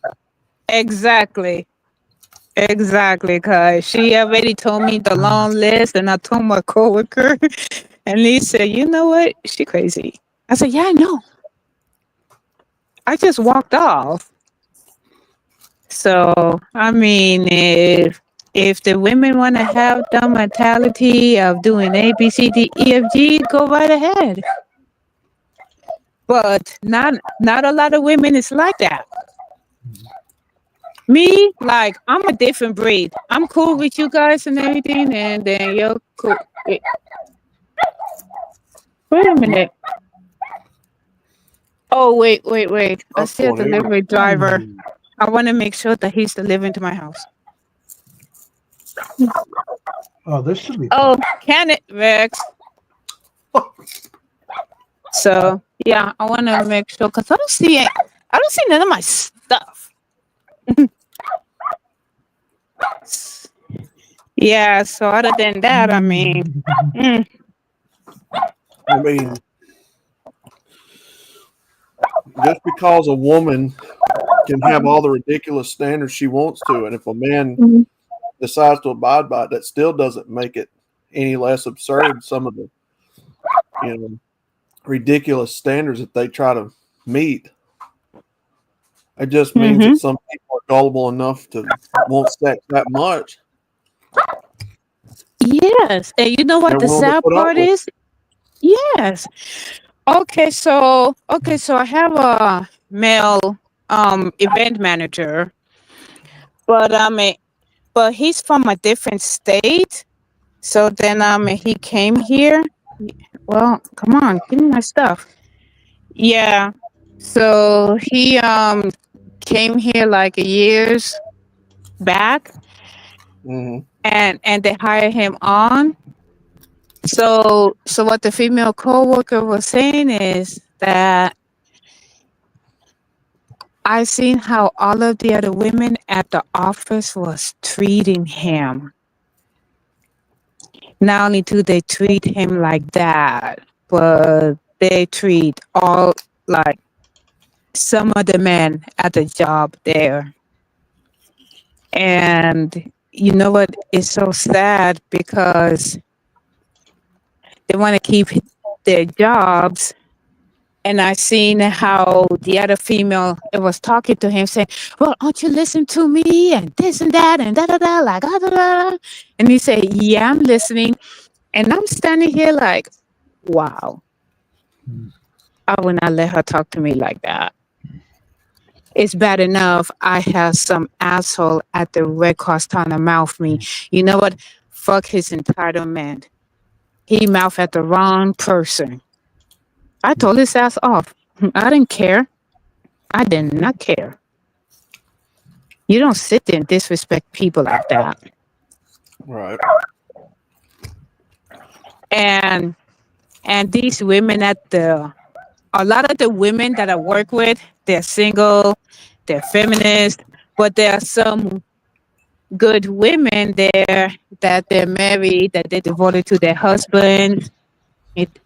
Exactly. Because she already told me the long list, and I told my coworker, and he said, "You know what? She crazy." I said, "Yeah, I know. I just walked off." So I mean, if the women want to have the mentality of doing A, B, C, D, E, F, G, go right ahead. But not a lot of women is like that. Me, like, I'm a different breed. I'm cool with you guys and everything, and then you're cool. Wait a minute. Oh, wait. I see a delivery driver. I want to make sure that he's delivering to my house. Oh, this should be. Oh, can it, Rex? So, yeah, I want to make sure, because I don't see none of my stuff. Yeah, so other than that, I mean, I mean, just because a woman can have all the ridiculous standards she wants to, and if a man decides to abide by it, that still doesn't make it any less absurd. Some of the, ridiculous standards that they try to meet. It just means that some people are gullible enough to want sex that much. Yes, and you know what They're the willing to sad put up part with it. is? Yes. Okay, so I have a male event manager, but but he's from a different state. So then he came here. Well, come on, give me my stuff. Yeah. So he came here like years back, Mhm. and they hired him on. So what the female coworker was saying is that I seen how all of the other women at the office was treating him. Not only do they treat him like that, but they treat all, like, some of the men at the job there. And you know what? It's so sad because they want to keep their jobs. And I seen how the other female it was talking to him, saying, "Well, don't you listen to me and this and that and da da da, like da da da." And he said, "Yeah, I'm listening." And I'm standing here like, wow, I would not let her talk to me like that. It's bad enough I have some asshole at the Red Cross trying to mouth me. You know what? Fuck his entitlement. He mouthed at the wrong person. I told his ass off. I didn't care. I did not care. You don't sit there and disrespect people like that. Right. And these women a lot of the women that I work with, they're single, they're feminist, but there are some good women there that they're married, that they're devoted to their husbands.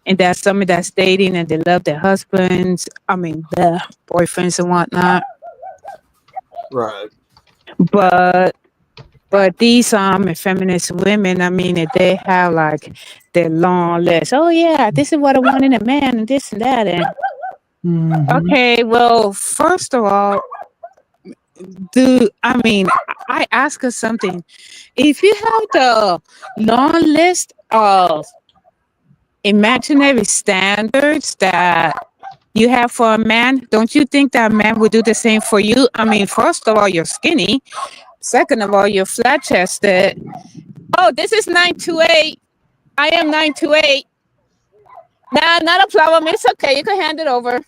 And there's some that's dating and they love their husbands. I mean, their boyfriends and whatnot. Right. But these feminist women, I mean, if they have like their long list. Oh yeah, this is what I want in a man, and this and that. And okay, well, first of all, I ask her something. If you have the long list of imaginary standards that you have for a man, don't you think that a man would do the same for you? I mean, first of all, you're skinny. Second of all, you're flat chested. Oh, this is 928. I am 928. Nah, not a problem. It's okay. You can hand it over.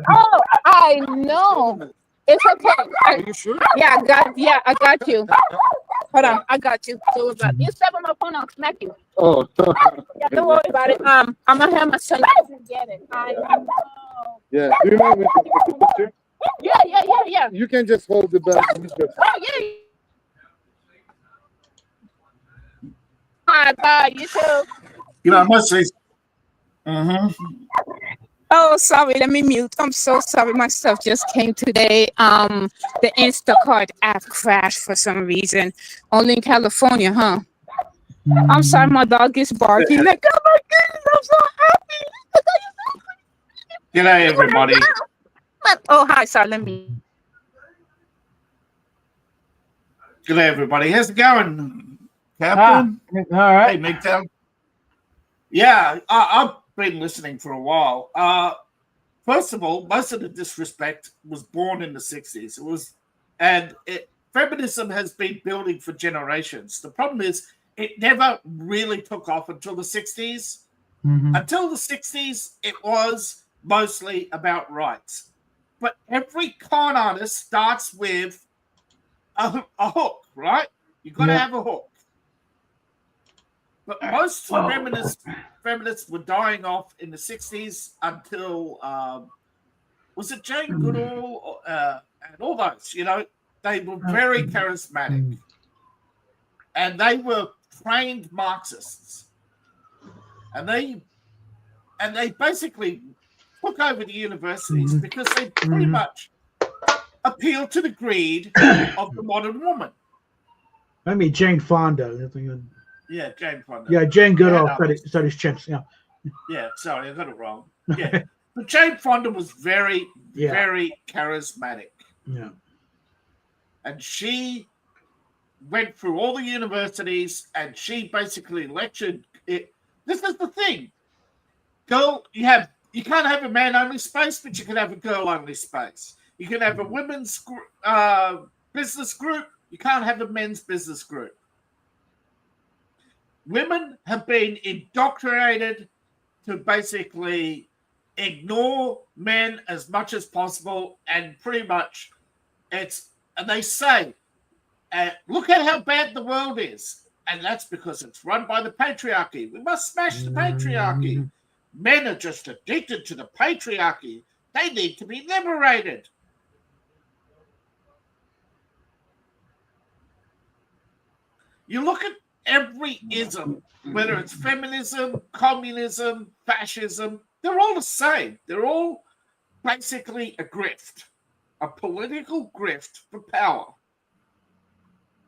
Oh, I know. It's okay. Are you sure? Yeah, I got you. Hold on, I got you. Don't worry about it. You step on my phone, I'll smack you. Oh, Yeah, don't worry about it. I'm gonna have my son get it. I know. yeah. Do you mind with the picture? Yeah. You can just hold the bag. Oh yeah. Bye. You too. You know, I must say. Mm-hmm. Oh, sorry. Let me mute. I'm so sorry. My stuff just came today. The Instacart app crashed for some reason. Only in California, huh? I'm sorry. My dog is barking. Like, oh my goodness, I'm so happy. G'day, everybody. Oh, hi. Sorry. Let me. G'day, everybody. How's it going, Captain? All right. Hey, Midtown. Yeah, I've been listening for a while. First of all, most of the disrespect was born in the 60s. Feminism has been building for generations. The problem is it never really took off until the 60s. Until the 60s, it was mostly about rights. But every con artist starts with a hook, right? You've got to have a hook. But most feminists were dying off in the 60s until, was it Jane Goodall and all those, you know, they were very charismatic. And they were trained Marxists. And they basically took over the universities because they pretty much appealed to the greed of the modern woman. I mean, Jane Fonda. Yeah, Jane Fonda. Yeah, Jane Goodall studies chimps. Yeah. Yeah, sorry, I got it wrong. Yeah. But Jane Fonda was very, very charismatic. Yeah. And she went through all the universities and she basically lectured it. This is the thing. Girl, you can't have a man-only space, but you can have a girl-only space. You can have a women's business group. You can't have a men's business group. Women have been indoctrinated to basically ignore men as much as possible, and pretty much and they say, look at how bad the world is, and that's because it's run by the patriarchy. We must smash the patriarchy. Men are just addicted to the patriarchy. They need to be liberated. You look at every ism, whether it's feminism, communism, fascism, they're all the same. They're all basically a grift, a political grift for power.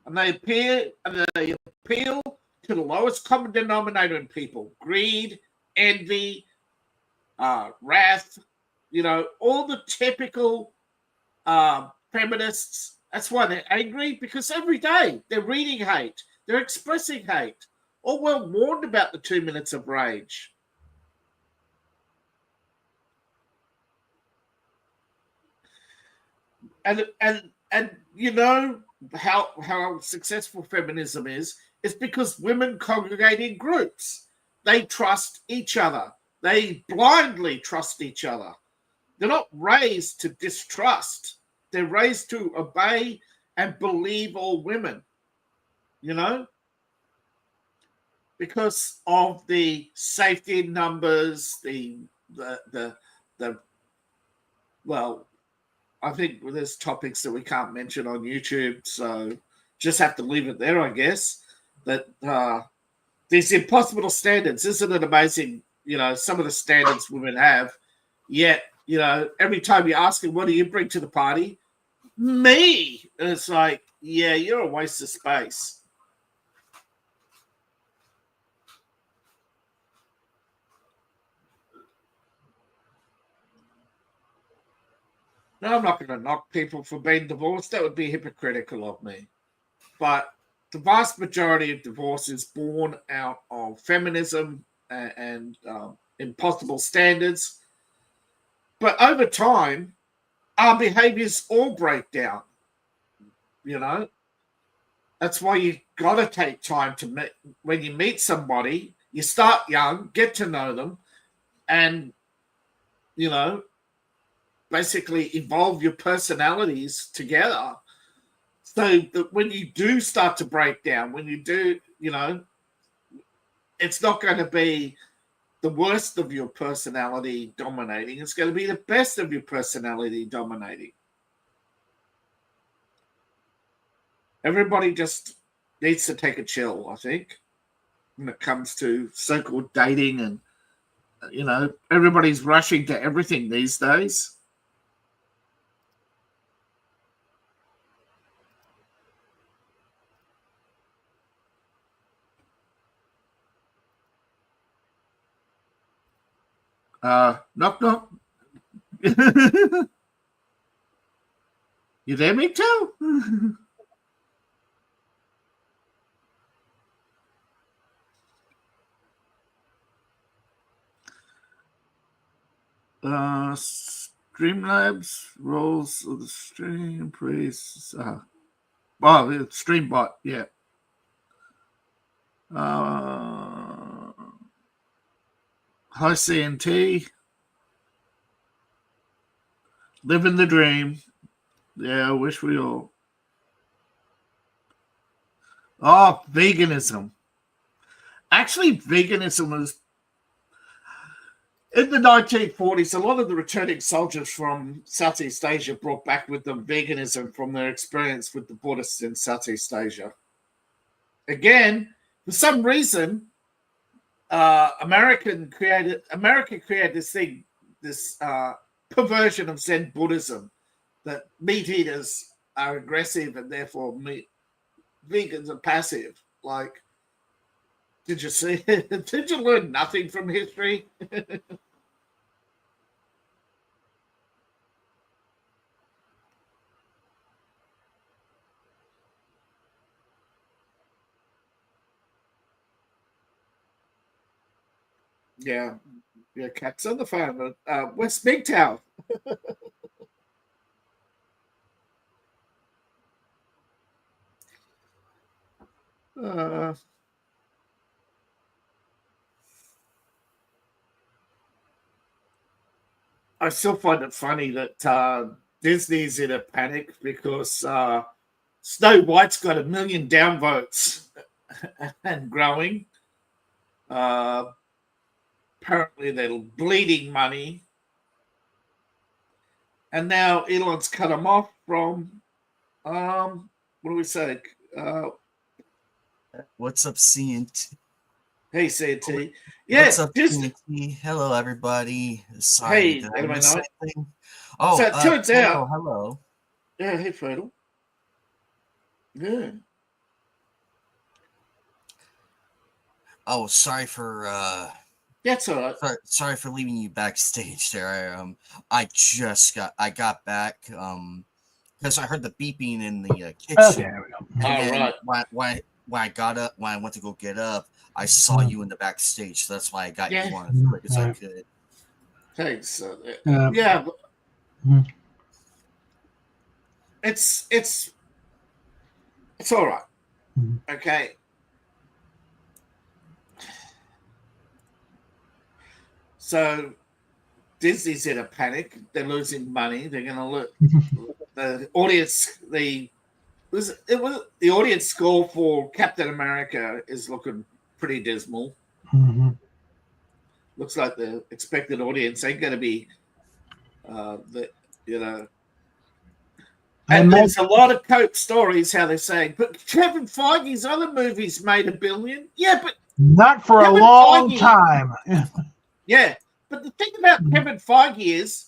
And they appeal to the lowest common denominator in people: greed, envy, wrath, you know, all the typical feminists. That's why they're angry, because every day they're reading hate. They're expressing hate. Orwell warned about the 2 minutes of rage. And you know how successful feminism is because women congregate in groups. They trust each other. They blindly trust each other. They're not raised to distrust. They're raised to obey and believe all women. You know, because of the safety in numbers, well, I think there's topics that we can't mention on YouTube, so just have to leave it there, I guess. That these impossible standards, isn't it amazing? You know, some of the standards women have, yet, you know, every time you ask them, what do you bring to the party? me. And it's like, yeah, you're a waste of space. No, I'm not going to knock people for being divorced. That would be hypocritical of me. But the vast majority of divorce is born out of feminism and impossible standards. But over time, our behaviors all break down. You know, that's why you got to take time to meet. When you meet somebody, you start young, get to know them, and, you know, basically evolve your personalities together. So that when you do start to break down, when you do, you know, it's not going to be the worst of your personality dominating. It's going to be the best of your personality dominating. Everybody just needs to take a chill, I think, when it comes to so-called dating. And, you know, everybody's rushing to everything these days. Knock, knock. You there, me too? Streamlabs rolls of the stream, please. Streambot, yeah. Hi, CNT. Living the dream. Yeah, I wish we all. Oh, veganism. Actually, veganism was in the 1940s. A lot of the returning soldiers from Southeast Asia brought back with them veganism from their experience with the Buddhists in Southeast Asia. Again, for some reason, America created this thing, this perversion of Zen Buddhism, that meat eaters are aggressive and therefore vegans are passive. Like, did you see? Did you learn nothing from history? Yeah, Cat's on the phone. West Bigtown. I still find it funny that Disney's in a panic because Snow White's got 1 million downvotes and growing. Apparently they're bleeding money. And now Elon's cut them off from, what do we say? What's up, CNT? Hey, CNT. Yeah, what's up, CNT? Hello, everybody. Sorry, hey, did I miss anything? Oh, so it turns out. Hello. Yeah, hey, Fredel. Yeah. Oh, sorry for That's all right. sorry for leaving you backstage there. I got back because I heard the beeping in the kitchen. Okay, there we go. And then when I got up, when I went to go get up, I saw you in the backstage. So that's why I got you on as quick as I could. Thanks. Yeah. But it's all right. Okay. So Disney's in a panic. They're losing money. They're going to lose the audience. The audience score for Captain America is looking pretty dismal. Mm-hmm. Looks like the expected audience ain't going to be, And there's a lot of Coke stories how they're saying, but Kevin Feige's other movies made $1 billion. Yeah, but not for Kevin a long Feige, time. Yeah, but the thing about Kevin Feige is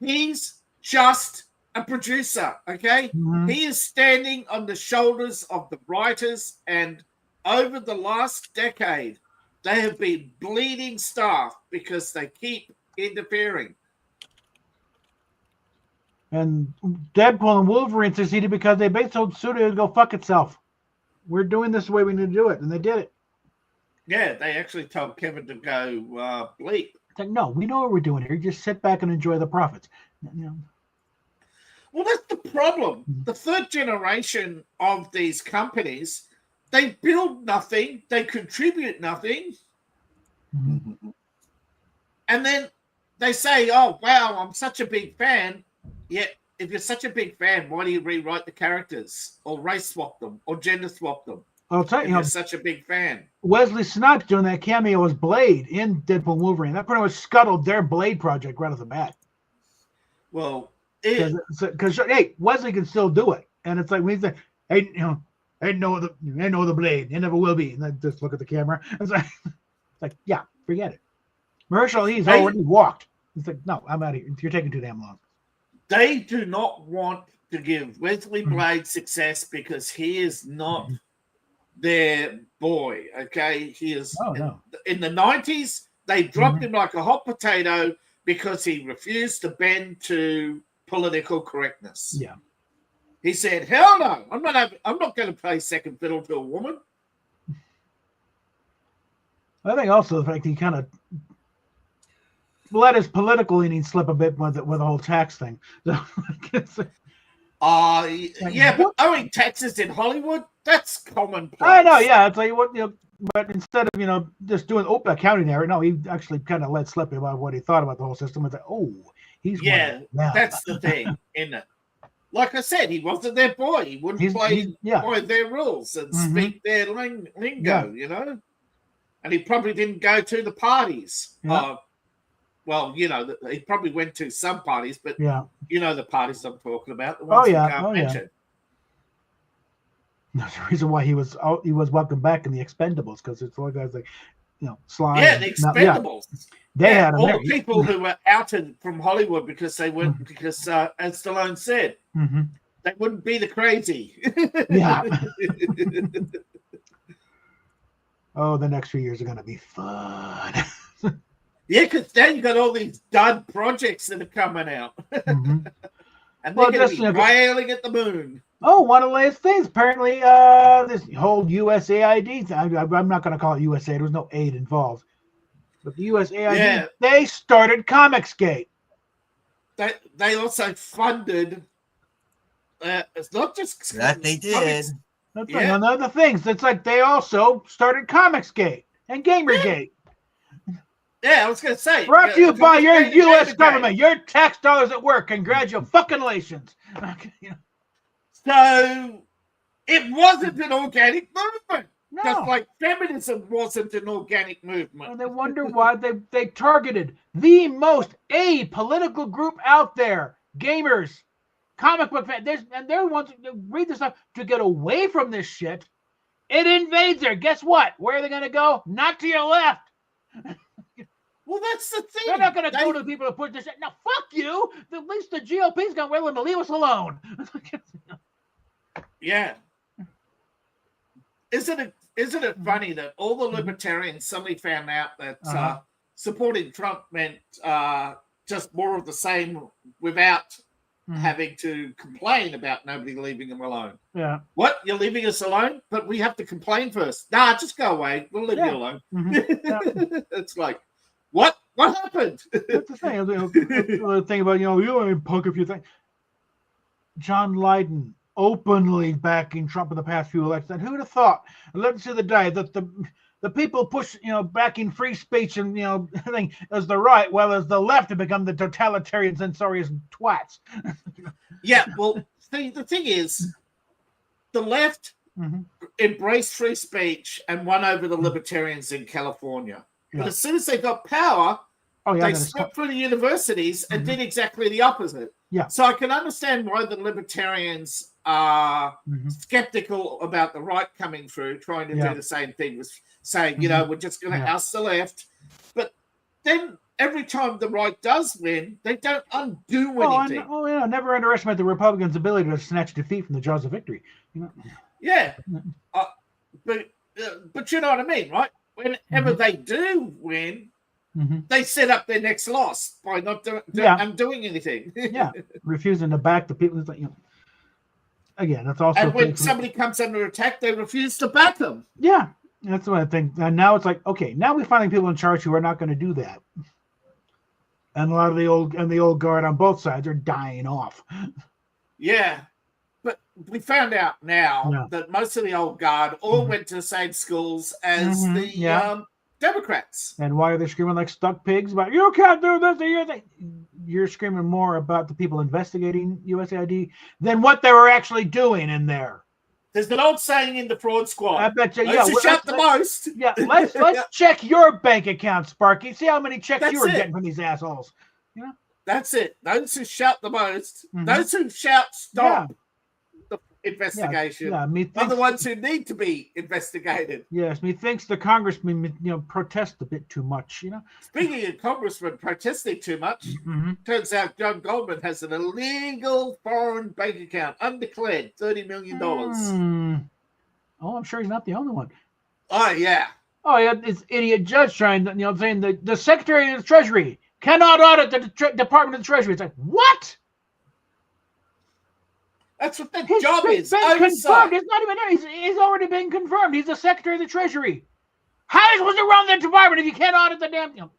he's just a producer, okay? Mhm. He is standing on the shoulders of the writers, and over the last decade, they have been bleeding staff because they keep interfering. And Deadpool and Wolverine succeeded because they basically told studio to go fuck itself. We're doing this the way we need to do it, and they did it. Yeah, they actually told Kevin to go bleep. It's like, no, we know what we're doing here. Just sit back and enjoy the profits. You know, Well, that's the problem. The third generation of these companies, they build nothing, they contribute nothing, and then they say, oh, wow, I'm such a big fan. Yet, if you're such a big fan, why do you rewrite the characters or race swap them or gender swap them? I'll tell If you, you're such a big fan. Wesley Snipes doing that cameo as Blade in Deadpool and Wolverine. That pretty much scuttled their Blade project right off the bat. Well, Because hey, Wesley can still do it, and it's like we say, hey, you know, ain't no the Blade, it never will be. And then just look at the camera. It's like yeah, forget it. Mahershala Ali's already walked. It's like, no, I'm out of here. You're taking too damn long. they do not want to give Wesley Blade success because he is not their boy. Okay, he is in the 90s. They dropped him like a hot potato because he refused to bend to political correctness. Yeah, he said, "Hell no, I'm not going to play second fiddle to a woman." I think also the fact he kind of let his political leaning slip a bit with the whole tax thing. So, yeah, but owing taxes in Hollywood, that's commonplace. I know, yeah. It's like what, you know, but instead of just doing accounting error, no, he actually kind of let slip about what he thought about the whole system. It's like, oh, he's that's the thing, isn't it? Like I said, he wasn't their boy. He wouldn't play by their rules and speak their lingo, you know. And he probably didn't go to the parties. Yeah. Well, you know, he probably went to some parties, but you know the parties I'm talking about. The ones you can't mention. There's a reason why he was welcome back in the Expendables, because it's all guys like, you know, Sly. Yeah, the Expendables. They had him all there. the people who were outed from Hollywood because they went because, as Stallone said, they wouldn't be the crazy. Yeah. Oh, the next few years are going to be fun. Yeah, because then you got all these dud projects that are coming out. And they're going to be railing at the moon. Oh, one of the latest things. Apparently, this whole USAID thing, I'm not going to call it USA. There was no aid involved. But the USAID, they started Comicsgate. They also funded, it's not just... That they did. That's like one of the things. It's like they also started Comicsgate and Gamergate. Yeah, I was going to say. Brought to you by your U.S. government. Your tax dollars at work. Congratulations. So, it wasn't an organic movement. No. Just like feminism wasn't an organic movement. And they wonder why they targeted the most apolitical group out there. Gamers, comic book fans. And they're the ones who read this stuff to get away from this shit. It invades there. Guess what? Where are they going to go? Not to your left. Well, that's the thing. They're not going to go to the people who push this shit. Now, fuck you. At least the GOP's going to be willing to leave us alone. Yeah. Isn't it funny that all the libertarians suddenly found out that supporting Trump meant just more of the same without having to complain about nobody leaving them alone? Yeah. What? You're leaving us alone? But we have to complain first. Nah, just go away. We'll leave you alone. It's like, what happened? That's the thing. The thing about, you ain't punk if you think. John Lydon openly backing Trump in the past few elections. And who would have thought? Let's see the day that the people push, backing free speech and, thing as the right, while as the left have become the totalitarian censorious twats. Yeah, well, the thing is, the left embraced free speech and won over the libertarians in California. But as soon as they got power, they swept through the universities and did exactly the opposite. Yeah. So I can understand why the libertarians are skeptical about the right coming through, trying to do the same thing, with saying, we're just going to oust the left. But then every time the right does win, they don't undo anything. Never underestimate the Republicans' ability to snatch defeat from the jaws of victory. You know? Yeah, but you know what I mean, right? Whenever they do win, they set up their next loss by not undoing anything. Refusing to back the people. Again, that's also. And when somebody comes under attack, they refuse to back them. Yeah, that's what I think. And now it's like, okay, now we're finding people in charge who are not going to do that. And a lot of the old guard on both sides are dying off. Yeah, but we found out now that most of the old guard all went to the same schools as the Democrats. And why are they screaming like stuck pigs about you can't do this? You're screaming more about the people investigating USAID than what they were actually doing in there. There's an old saying in the fraud squad. I bet you. Those who shout the most. Yeah, let's check your bank account, Sparky. See how many checks you were getting from these assholes. You know? That's it. Those who shout the most, those who shout stop the investigation, are the ones who need to be investigated. Yes, methinks the congressman, protest a bit too much. Speaking of congressmen protesting too much, turns out John Goldman has an illegal foreign bank account, undeclared, $30 million. Oh, I'm sure he's not the only one. Oh yeah. Oh yeah, this idiot judge saying the Secretary of the Treasury cannot audit the Department of the Treasury. It's like, what? That's what the job is. Confirmed. It's not even there. He's already been confirmed. He's the Secretary of the Treasury. How is he supposed to run the department if you can't audit the damn thing?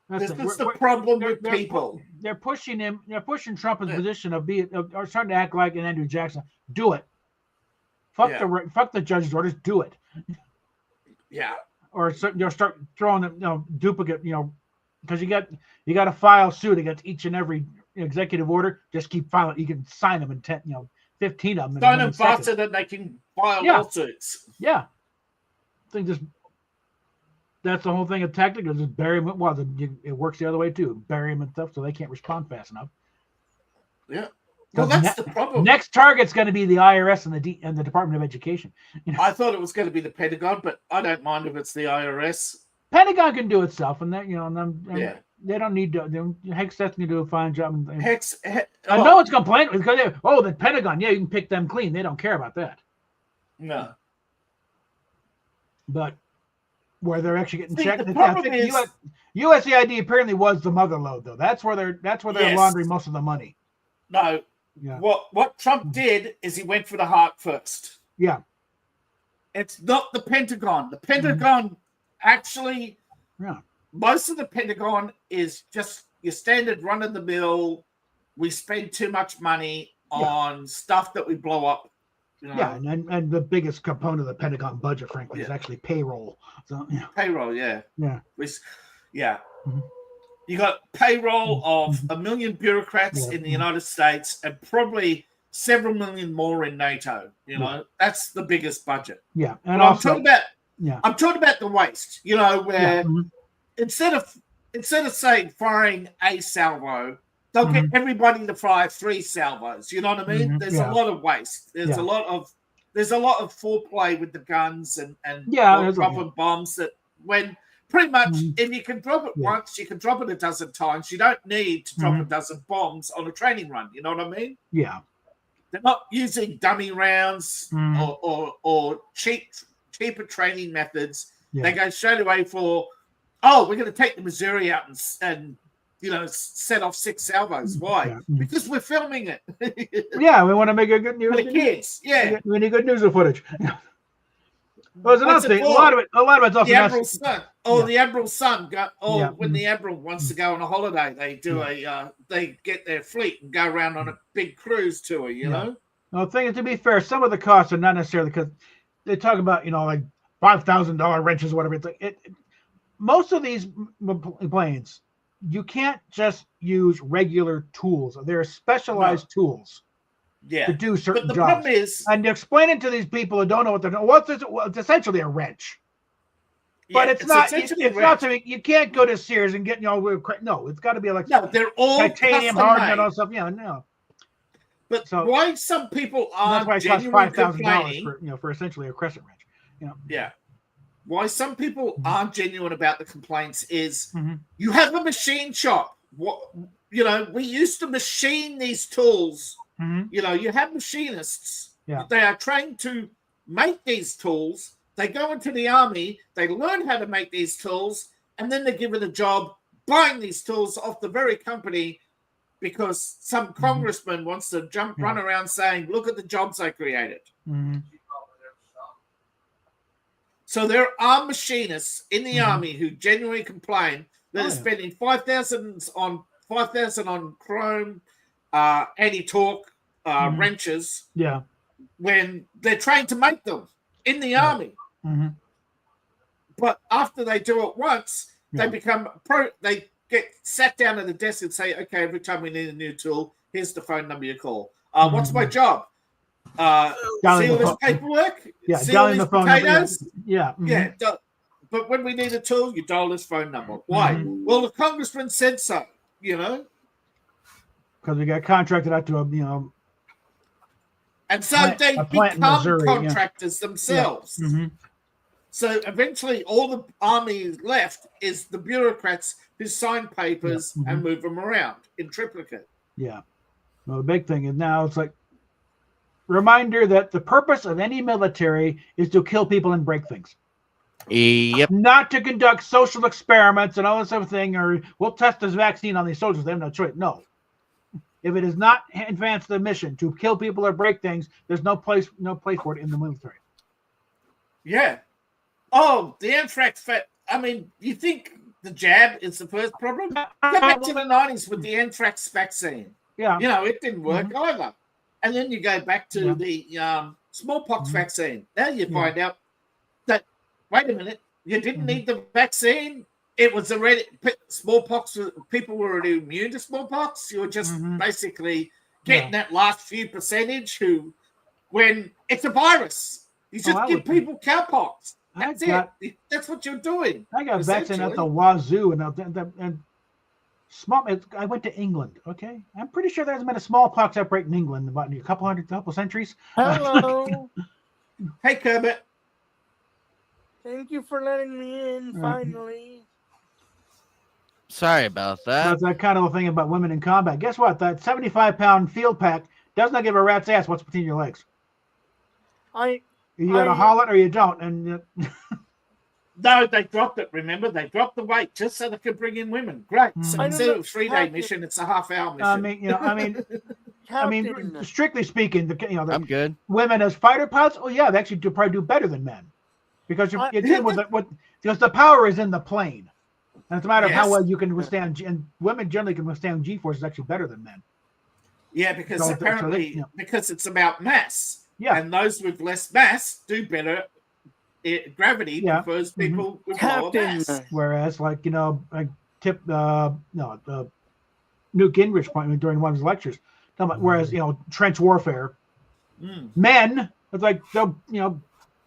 That's the problem with people. They're pushing him. They're pushing Trump in the position of starting to act like an Andrew Jackson. Do it. Fuck the judge's orders. Do it. Yeah. Or start throwing duplicate. Because you got to file suit against each and every executive order. Just keep filing. You can sign them in 15 of them. Sign them faster than they can file lawsuits. Yeah. I think that's the whole thing of tactic is just bury them. Well, it works the other way too. Bury them and stuff so they can't respond fast enough. Yeah. Well, that's the problem. Next target's going to be the IRS and the Department of Education. I thought it was going to be the Pentagon, but I don't mind if it's the IRS. Pentagon can do itself, and that they don't need to. Hex can do a fine job. I know it's complaining because the Pentagon. Yeah, you can pick them clean. They don't care about that. No. But where they're actually getting checked, the problem is USAID apparently was the mother lode, though. That's where they're laundering most of the money. No. Yeah. What Trump did is he went for the heart first. Yeah. It's not the Pentagon. The Pentagon actually, most of the Pentagon is just your standard run-of-the-mill. We spend too much money on stuff that we blow up. Yeah, and the biggest component of the Pentagon budget, frankly, is actually payroll. So payroll, yeah. Yeah. You got payroll of 1 million bureaucrats in the United States and probably several million more in NATO. That's the biggest budget. Yeah, and I'm talking about the waste. Where instead of saying firing a salvo, they'll get everybody to fire 3 salvos. You know what I mean? There's a lot of waste. There's a lot of foreplay with the guns and dropping bombs that when. Pretty much, if you can drop it once, you can drop it a dozen times. You don't need to drop a dozen bombs on a training run. You know what I mean? Yeah. They're not using dummy rounds or cheaper training methods. Yeah. They go straight away for, we're going to take the Missouri out and set off 6 salvos. Why? Yeah. Because we're filming it. Yeah, we want to make a good news. For the kids, we need good news footage. Well, there's another thing. A lot of it's also the Admiral's son. The Admiral's son when the Admiral wants to go on a holiday, they do they get their fleet and go around on a big cruise tour. You know. Well, the thing is, to be fair, some of the costs are not necessarily because they talk about like $5,000 wrenches or whatever. It's like most of these planes, you can't just use regular tools. There are specialized tools. Yeah, to do certain but the jobs. Problem is, and to explain it to these people who don't know what they're doing. Well, it's essentially a wrench, but it's not. It's not something you can't go to Sears and get. No, it's got to be like they're all titanium hardened and all stuff. Yeah, no. But why some people are that's why it costs $5,000 for essentially a crescent wrench. Yeah. why some people aren't genuine about the complaints is Mhm. you have a machine shop. What we used to machine these tools. Mhm. You have machinists. Yeah. They are trained to make these tools. They go into the army. They learn how to make these tools, and then they're given a job buying these tools off the very company because some congressman wants to run around saying, "Look at the jobs I created." Mhm. So there are machinists in the army who genuinely complain that they're spending $5,000 on chrome, anti-torque wrenches Yeah. when they're trained to make them in the army. Mhm. But after they do it once, Yeah. they become they get sat down at the desk and say, "Okay, every time we need a new tool, here's the phone number you call. What's my job? Dialing Seal the this phone. paperwork? Yeah. Seal Dialing these the phone number. potatoes? Yeah. Mhm. Yeah, but when we need a tool, you dial this phone number. Why? Well, the congressman said so. Because we got contracted out to And so plant- they a plant in become Missouri, yeah. contractors themselves. Mhm. So eventually, all the army left is the bureaucrats who sign papers and move them around in triplicate. Yeah. Well, the big thing is now it's like reminder that the purpose of any military is to kill people and break things. Yep. Not to conduct social experiments and all this other thing, or we'll test this vaccine on these soldiers. They have no choice. No. If it is not advance the mission to kill people or break things, there's no place for it in the military. Yeah. Oh, the anthrax I mean, you think the jab is the first problem? Go back to the 90s with the anthrax vaccine. Yeah. It didn't work either. And then you go back to the smallpox vaccine. Now you find out that, wait a minute, you didn't need the vaccine. It was already smallpox. People were already immune to smallpox. You were just basically getting that last few percentage when it's a virus. You just give people cowpox. That's it. That's what you're doing. I got vaccinated at the wazoo, and small. I went to England. Okay, I'm pretty sure there hasn't been a smallpox outbreak in England in about a couple centuries. Hello. Hey, Kermit. Thank you for letting me in. Finally. Sorry about that. That's that kind of a thing about women in combat. Guess what? That 75-pound field pack does not give a rat's ass what's between your legs. You got to haul it or you don't. And no, they dropped it. Remember, they dropped the weight just so they could bring in women. Great. So instead of a 3-day mission, it's a half-hour mission. I mean, strictly speaking, I'm good. Women as fighter pilots, they actually probably do better than men, because you're dealing with because the power is in the plane, and it's a matter of how well you can withstand. And women generally can withstand G-forces actually better than men. Yeah, because because it's about mass. Yeah, and those with less mass do better. Gravity prefers people with lower mass. Whereas, I tip Newt Gingrich point during one of his lectures. Whereas trench warfare, men it's like they'll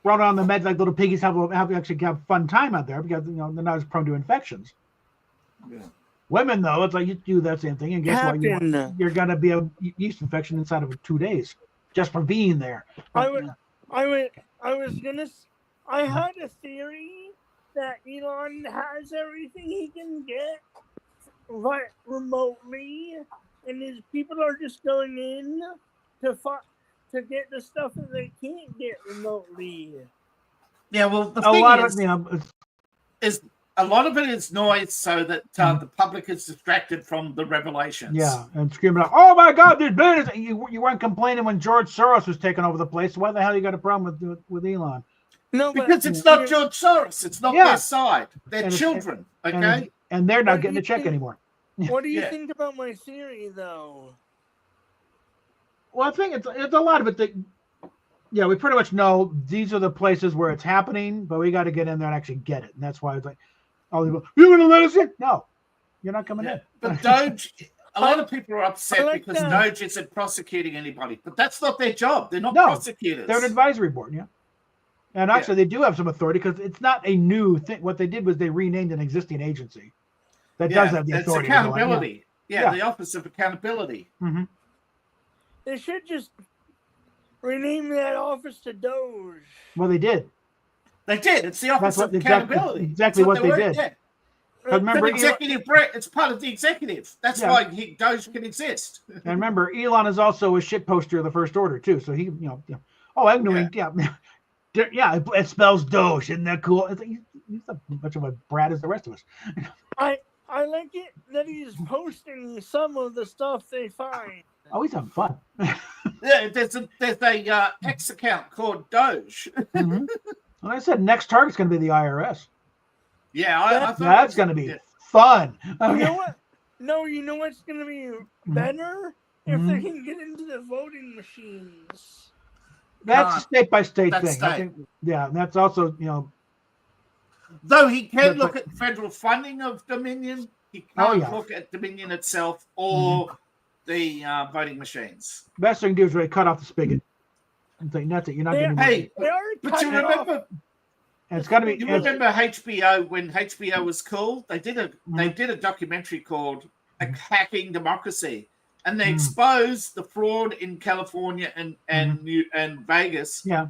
run on the meds like little piggies, actually have fun time out there because they're not as prone to infections. Yeah. Women though, it's like you do that same thing, and guess what? You're gonna be a yeast infection inside of 2 days just for being there. I had a theory that Elon has everything he can get remotely, and his people are just going in to get the stuff that they can't get remotely. Yeah, well, the thing is a lot of it is noise so that the public is distracted from the revelations. Yeah, and screaming out, "Oh my God, there's billions!" You weren't complaining when George Soros was taking over the place. So why the hell you got a problem with Elon? No, because it's not George Soros. It's not their side. They're children, okay? And they're not getting a check anymore. What do you think about my theory, though? Well, I think it's a lot of it. We pretty much know these are the places where it's happening, but we got to get in there and actually get it. And that's why it's like, you're going to let us in? No, you're not coming in. But Doge, a lot of people are upset because Doge isn't prosecuting anybody. But that's not their job. They're not prosecutors. They're an advisory board, And actually, they do have some authority because it's not a new thing. What they did was they renamed an existing agency that does have the authority. It's accountability. The Office of Accountability. Mm-hmm. They should just rename that office to Doge. Well, they did. They did. It's the That's office what of exactly, accountability. exactly what they were, did. Yeah. Because remember, It's an executive it's part of the executive. That's Yeah. why Doge can exist. and remember, Elon is also a shit poster of the First Order too. So he, oh, I'm doing, yeah, it spells Doge. Isn't that cool? It's like, he's a much of a brat as the rest of us. I like it that he's posting some of the stuff they find. Oh, he's having fun. Yeah, there's a X account called Doge. Mhm. Like I said, next target's going to be the IRS. Yeah, I thought That's going to be fun. You Okay. know what? No, you know what's going to be better? If they can get into the voting machines. That's a state by state That's thing. I state. think, yeah, and that's also, Though he can That's look like- at federal funding of Dominion, he Oh, can't yeah. look at Dominion itself or the voting machines. best thing to do is really cut off the spigot. And say, that's it. You're not getting Hey, They already but cut you it off. remember? And it's got to be. You it's- remember HBO when HBO was cool? They did a documentary called "Hacking Democracy," and they exposed the fraud in California and Vegas, Yeah.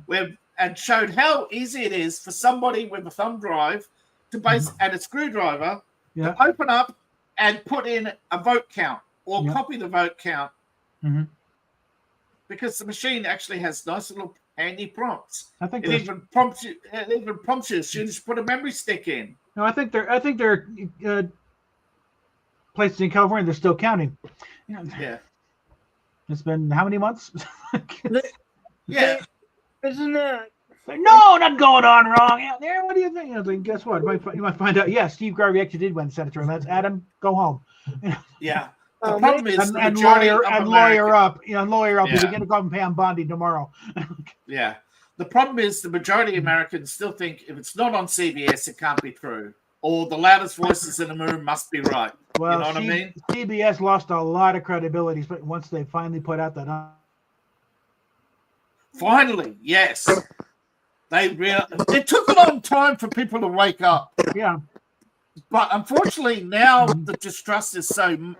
and showed how easy it is for somebody with a thumb drive to and a screwdriver Yeah. to open up and put in a vote count or Yeah. copy the vote count, Mhm. because the machine actually has nice little handy prompts. I think It there's, even prompts you. It even prompts you as soon as you put a memory stick in. no, I think there are places in California they're still counting. Yeah, It's been how many months? yeah. Isn't that? No, not going on wrong. Yeah, there. What do you think? I was like, guess what? You might find out. Yeah, Steve Garvey actually did win senator, and that's Adam. Go home. Yeah. The problem is the And majority lawyer of and America- lawyer up. Lawyer up. Yeah. You're going to go up and pay on Bondi tomorrow. Yeah. The problem is the majority of Americans still think if it's not on CBS, it can't be true. Or the loudest voices in the room must be right. Well, You know what I mean? CBS lost a lot of credibility, but once they finally put out that. Finally, yes. It took a long time for people to wake up. Yeah. But unfortunately, now the distrust is so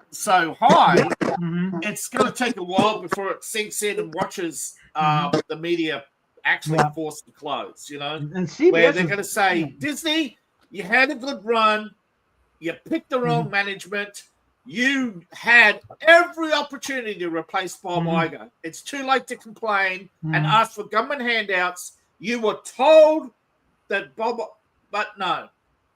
high, Mhm. it's going to take a while before it sinks in and watches the media actually Yeah. forced to close, And where CBS they're is, going to say, Disney, you had a good run, you picked the wrong management, you had every opportunity to replace Bob Iger. It's too late to complain and ask for government handouts. You were told that but no.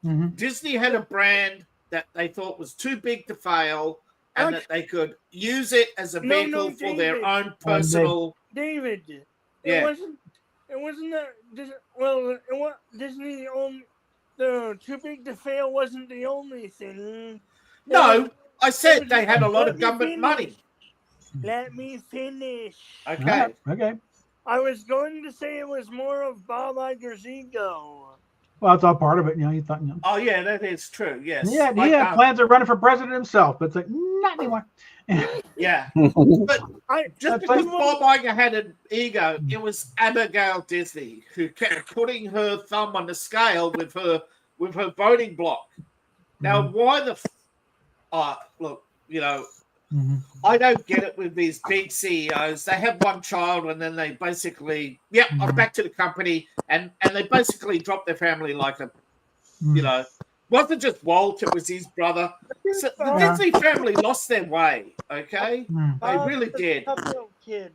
Mhm. Disney had a brand that they thought was too big to fail and that they could use it as a No, vehicle for their David. own personal. David. Yeah. It wasn't that. Well, it was Disney the too big to fail wasn't the only thing. No, I it said was- they had a lot let of me government finish. money. Let me finish. Okay. Okay. I was going to say it was more of Bob Iger's ego. Well, it's all part of it. You thought. Oh, yeah, that is true. Yes. Yeah, he Like, had plans of running for president himself, but it's like not anymore. Yeah. But just That's because like- Bob Iger had an ego, it was Abigail Disney who kept putting her thumb on the scale with her voting block. Now, why the look, I don't get it with these big CEOs. They have one child and then they basically, I'm back to the company, and they basically drop their family like a, wasn't just Walt, it was his brother. So the Disney family lost their way, okay? They really did. Kids.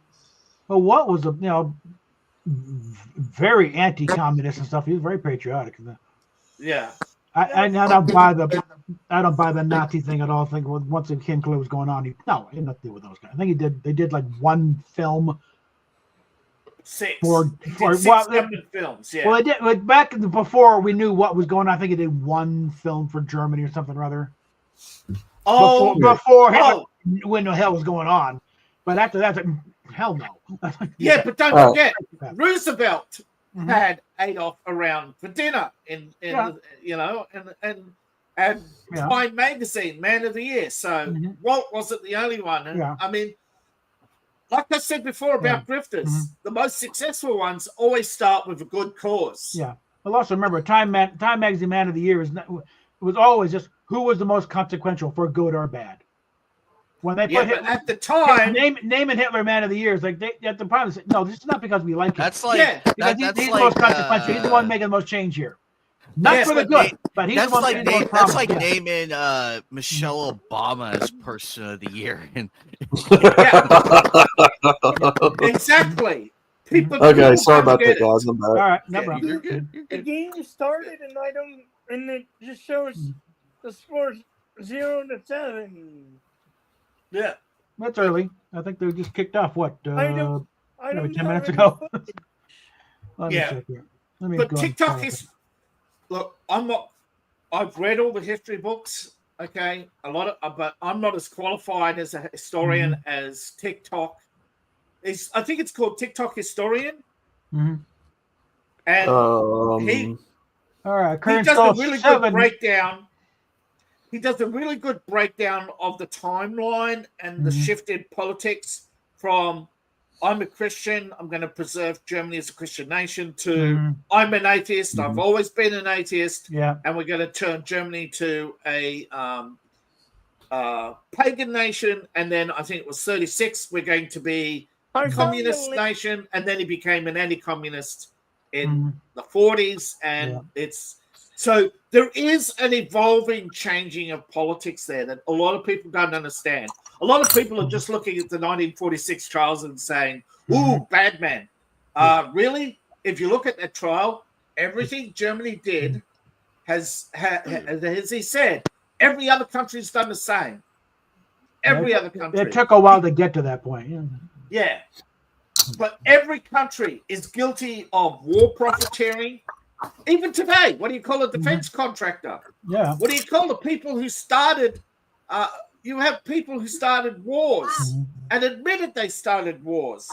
Well, what was very anti-communist and stuff. He was very patriotic. Yeah. I don't buy the Nazi thing at all. I think once it came clear what was going on, he had nothing to do with those guys. I think they did like one film. Six. For Six well, government films, yeah. Well, they did back before we knew what was going on. I think he did one film for Germany or something or other. Oh, Before when the hell was going on. But after that, it's like, hell no. yeah, but don't forget, Roosevelt had Adolf around for dinner in Time Magazine, Man of the Year. So Walt wasn't the only one. And, I mean, like I said before about grifters, the most successful ones always start with a good cause. Yeah. Well, also remember, Time Magazine Man of the Year was always just who was the most consequential for good or bad. When they put Yeah, but Hitler, at the time, naming Hitler Man of the Year is like they at the problem say, no, this is not because we like him. That's like Yeah, because he's the most consequential. He's the one making the most change here. Not Yeah, for the but good, but he's the that's one. like he's the most that's like prominent. naming Michelle Obama as Person of the Year. exactly. People. Okay, sorry about get that, guys. I'm All back. right, no Yeah, problem. you're good. You're The good. game started, and it just shows the scores 0-7. Yeah. That's early. I think they just kicked off. What? I don't 10 have minutes any ago. footage. Let me Yeah. check here. Let me But go and TikTok pull is look. I've read all the history books. Okay, a lot of, but I'm not as qualified as a historian as TikTok. I think it's called TikTok Historian, Mhm. and Um, he All right, he current does a score really 7. good breakdown. He does a really good breakdown of the timeline and the shift in politics from I'm a Christian, I'm going to preserve Germany as a Christian nation, to I'm an atheist, I've always been an atheist, Yeah. and we're going to turn Germany to a pagan nation. And then I think it was 36, we're going to be a communist nation. And then he became an anti-communist in the 40s. And it's so there is an evolving changing of politics there that a lot of people don't understand. A lot of people are just looking at the 1946 trials and saying, ooh, bad man. Really? If you look at that trial, everything Germany did has as he said, every other country's done the same. Every other country. It took a while to get to that point. Yeah. Yeah. But every country is guilty of war profiteering. Even today, what do you call a defense contractor? Yeah. What do you call the people who started? You have people who started wars and admitted they started wars,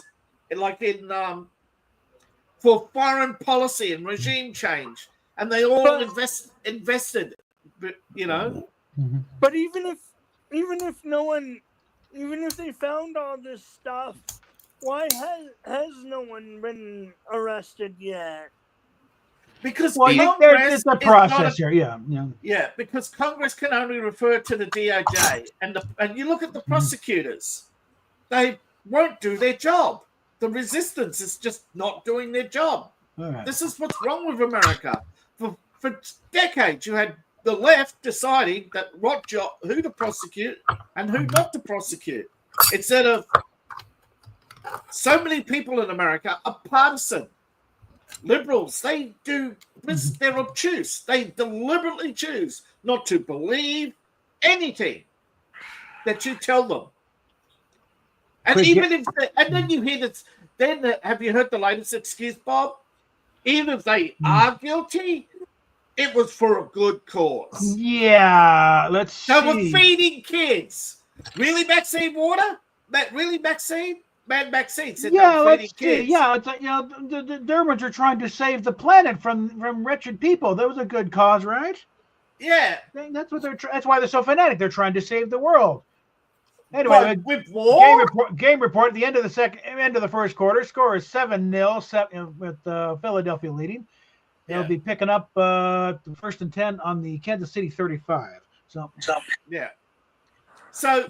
like in for foreign policy and regime change, and they all invested. You know. But even if no one, even if they found all this stuff, why has no one been arrested yet? Because Well, Congress it's a is process not here. Yeah. Yeah, because Congress can only refer to the DOJ, and you look at the prosecutors; they won't do their job. The resistance is just not doing their job. All right. This is what's wrong with America. For decades, you had the left deciding that who to prosecute and who not to prosecute. Instead of so many people in America are partisan. Liberals, they do this, they're obtuse. They deliberately choose not to believe anything that you tell them. And and then you hear this, then have you heard the latest excuse, Bob? Even if they are guilty, it was for a good cause. Yeah, let's see. So we're feeding kids. Really, Maxine Water? Really, Maxine? Mad Maxine said Yeah, they're feeding let's see. kids. Yeah, it's like, the Germans are trying to save the planet from wretched people. That was a good cause, right? Yeah. That's what that's why they're so fanatic. They're trying to save the world. Anyway, with war? Game report. At the end of the first quarter, score is 7-0, with Philadelphia leading. They'll be picking up the 1st and 10 on the Kansas City 35. So yeah. So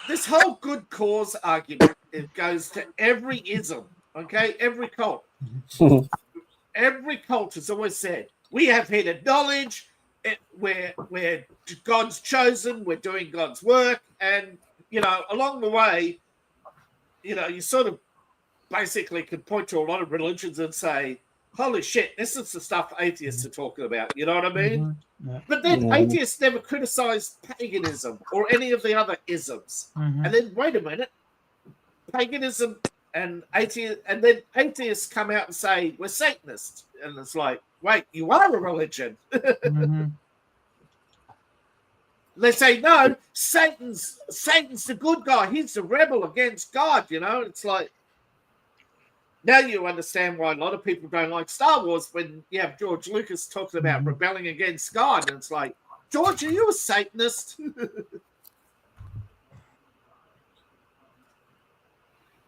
this whole good cause argument, it goes to every ism, okay? Every cult. Every cult has always said, we have hidden knowledge, we're God's chosen, we're doing God's work, and, along the way, you sort of basically can point to a lot of religions and say, holy shit, this is the stuff atheists are talking about, you know what I mean? Yeah. But then atheists never criticized paganism or any of the other isms. And then, wait a minute, paganism and atheists come out and say, we're Satanists. And it's like, wait, you are a religion. They say, no, Satan's the good guy. He's the rebel against God, It's like, now you understand why a lot of people don't like Star Wars when you have George Lucas talking about rebelling against God. And it's like, George, are you a Satanist?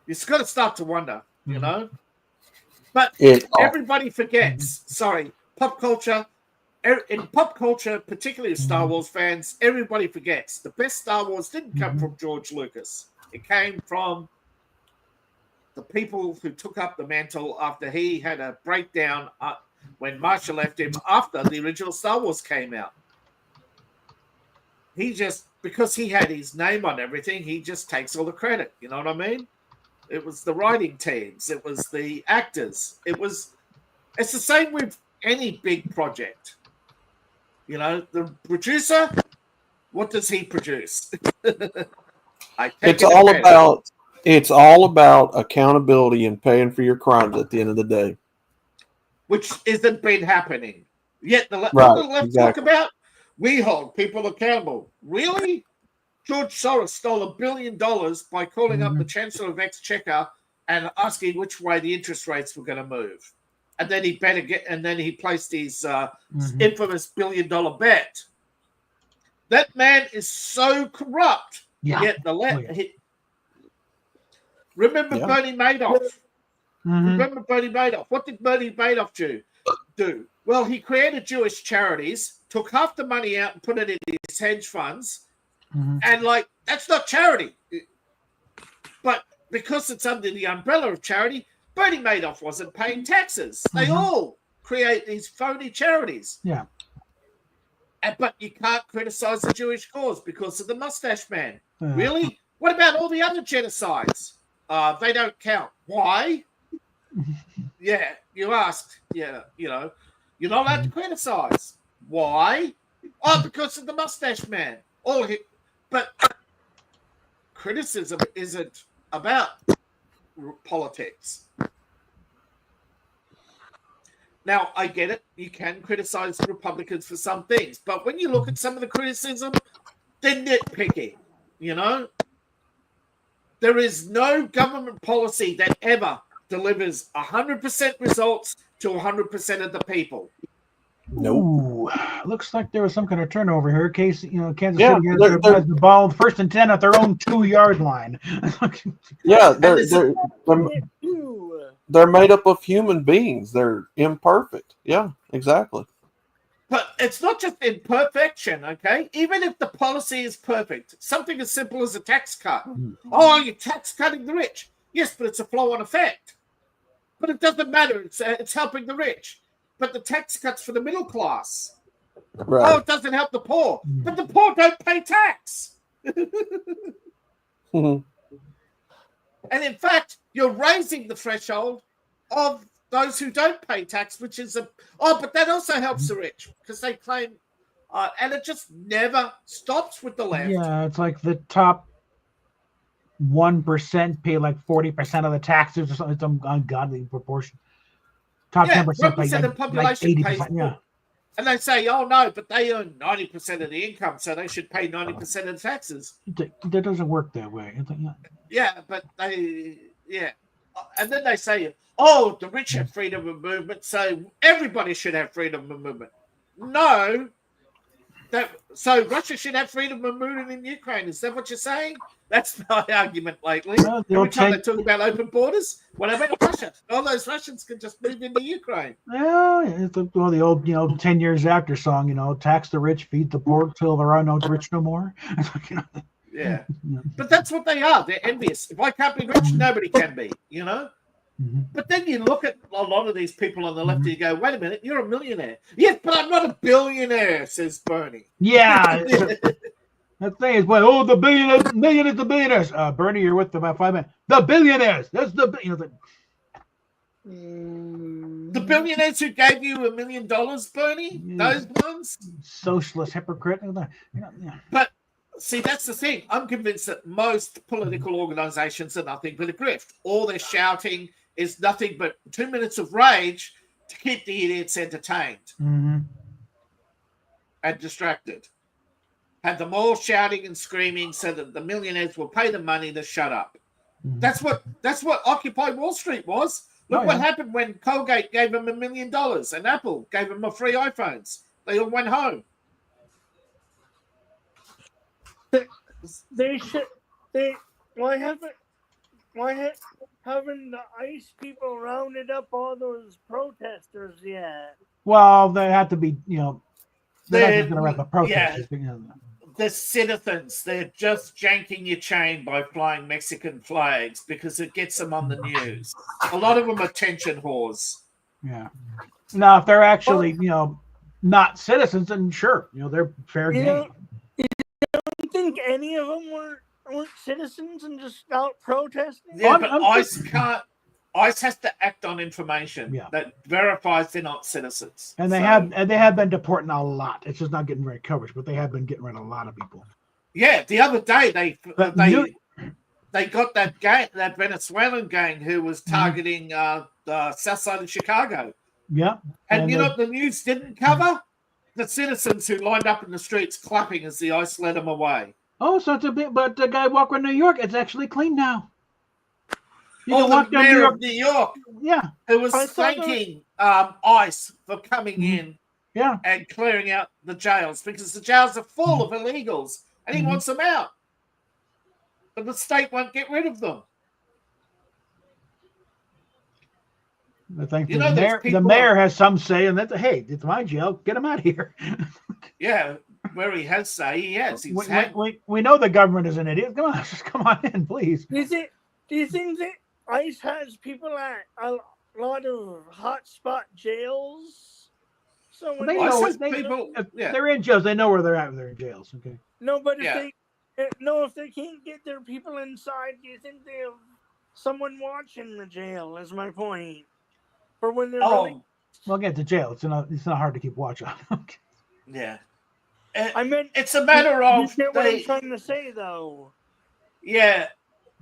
You've got to start to wonder, But everybody forgets. Sorry, pop culture. in pop culture, particularly Star Wars fans, everybody forgets the best Star Wars didn't come from George Lucas. It came from the people who took up the mantle after he had a breakdown when Marshall left him after the original Star Wars came out. He just, because he had his name on everything, he just takes all the credit. You know what I mean? It was the writing teams. It was the actors. It's the same with any big project. You know, the producer, what does he produce? It's all about accountability and paying for your crimes at the end of the day. Which isn't been happening. Yet the left talk about, we hold people accountable. Really? George Soros stole $1 billion by calling up the Chancellor of Exchequer and asking which way the interest rates were going to move. And then he placed his infamous $1 billion bet. That man is so corrupt. Yeah. Yet the left. Remember Bernie Madoff? Remember Bernie Madoff? What did Bernie Madoff do? Well, he created Jewish charities, took half the money out and put it in his hedge funds, and that's not charity. But because it's under the umbrella of charity, Bernie Madoff wasn't paying taxes. They all create these phony charities. Yeah. But you can't criticize the Jewish cause because of the mustache man. Really? What about all the other genocides? They don't count. Why? Yeah, you asked. Yeah, you know, you're not allowed to criticize. Why? Oh, because of the mustache man. But criticism isn't about politics. Now, I get it. You can criticize Republicans for some things. But when you look at some of the criticism, they're nitpicking, you know? There is no government policy that ever delivers 100% results to 100% of the people. Ooh, looks like there was some kind of turnover here. Kansas City has the ball, first and 10 at their own 2-yard line. They're made up of human beings. They're imperfect. Yeah, exactly. But it's not just imperfection, okay? Even if the policy is perfect, something as simple as a tax cut. Oh, you're tax cutting the rich. Yes, but it's a flow-on effect. But it doesn't matter. It's helping the rich. But the tax cuts for the middle class. Right. Oh, it doesn't help the poor. But the poor don't pay tax. And in fact, you're raising the threshold of those who don't pay tax, which is but that also helps the rich because they claim, and it just never stops with the left. Yeah, it's like the top 1% pay like 40% of the taxes or something. It's an ungodly proportion. Top 10% pay of the population like 80%. Yeah. And they say, oh no, but they earn 90% of the income, so they should pay 90% of the taxes. That doesn't work that way. Yeah, but and then they say, oh, the rich have freedom of movement, so everybody should have freedom of movement. No. So Russia should have freedom of movement in Ukraine. Is that what you're saying? That's my argument lately. Every time they talk about open borders, what about Russia? All those Russians can just move into Ukraine. Yeah, it's the old 10 years after song, tax the rich, feed the poor till there are no rich no more. Yeah. But that's what they are. They're envious. If I can't be rich, nobody can be, But then you look at a lot of these people on the left and you go, wait a minute, you're a millionaire. Yes, but I'm not a billionaire, says Bernie. Yeah. The thing is, the millionaires, the billionaires. Bernie, you're with about 5 minutes. The billionaires. That's the the billionaires who gave you $1 million, Bernie. Those ones. Socialist hypocrite. But see, that's the thing. I'm convinced that most political organizations are nothing but a grift. All they're shouting is nothing but 2 minutes of rage to keep the idiots entertained and distracted. Have them all shouting and screaming so that the millionaires will pay the money to shut up. That's what Occupy Wall Street was. Look what happened when Colgate gave them $1 million and Apple gave them free iPhones. They all went home. Why haven't the ICE people rounded up all those protesters yet? Well, they have to be, They're not They're- just going to wrap up protesters. You know. The citizens, they're just janking your chain by flying Mexican flags because it gets them on the news. A lot of them are attention whores. Yeah. Now, if they're actually, not citizens, then sure, they're fair You game. know, I think any of them weren't citizens and just out protesting. Yeah, I'm- but I'm ICE can't. ICE has to act on information Yeah. that verifies they're not citizens. And they So, have been deporting a lot. It's just not getting very coverage, but they have been getting rid of a lot of people. Yeah, the other day But they got that gang, that Venezuelan gang who was targeting the south side of Chicago. Yeah. And you know what the news didn't cover? The citizens who lined up in the streets clapping as the ICE led them away. Oh, so it's a bit, but the guy walking in New York, it's actually clean now. You can The walk down New mayor York. of New York, Yeah. who was I thought thanking ICE for coming in Yeah. and clearing out the jails because the jails are full of illegals and he Mhm. wants them out. But the state won't get rid of them. I think You the know, there's mayor, the people- mayor has some say in that. Hey, it's my jail. Get him out of here. Yeah, where he has say, he has. He's had We know the government is an idiot. Come on, just come on in, please. Do you think that ICE has people at a lot of hotspot jails? So when They ICE know has they- people. If Yeah. they're in jails, they know where they're at when they're in jails. Okay. no, but if Yeah. if they can't get their people inside, do you think they have someone watching the jail? Is my point. For when they're really, Oh, Well, get to jail. It's not hard to keep watch on. Okay. yeah. I meant. It's a matter You of get what I'm they, trying to say, though. yeah.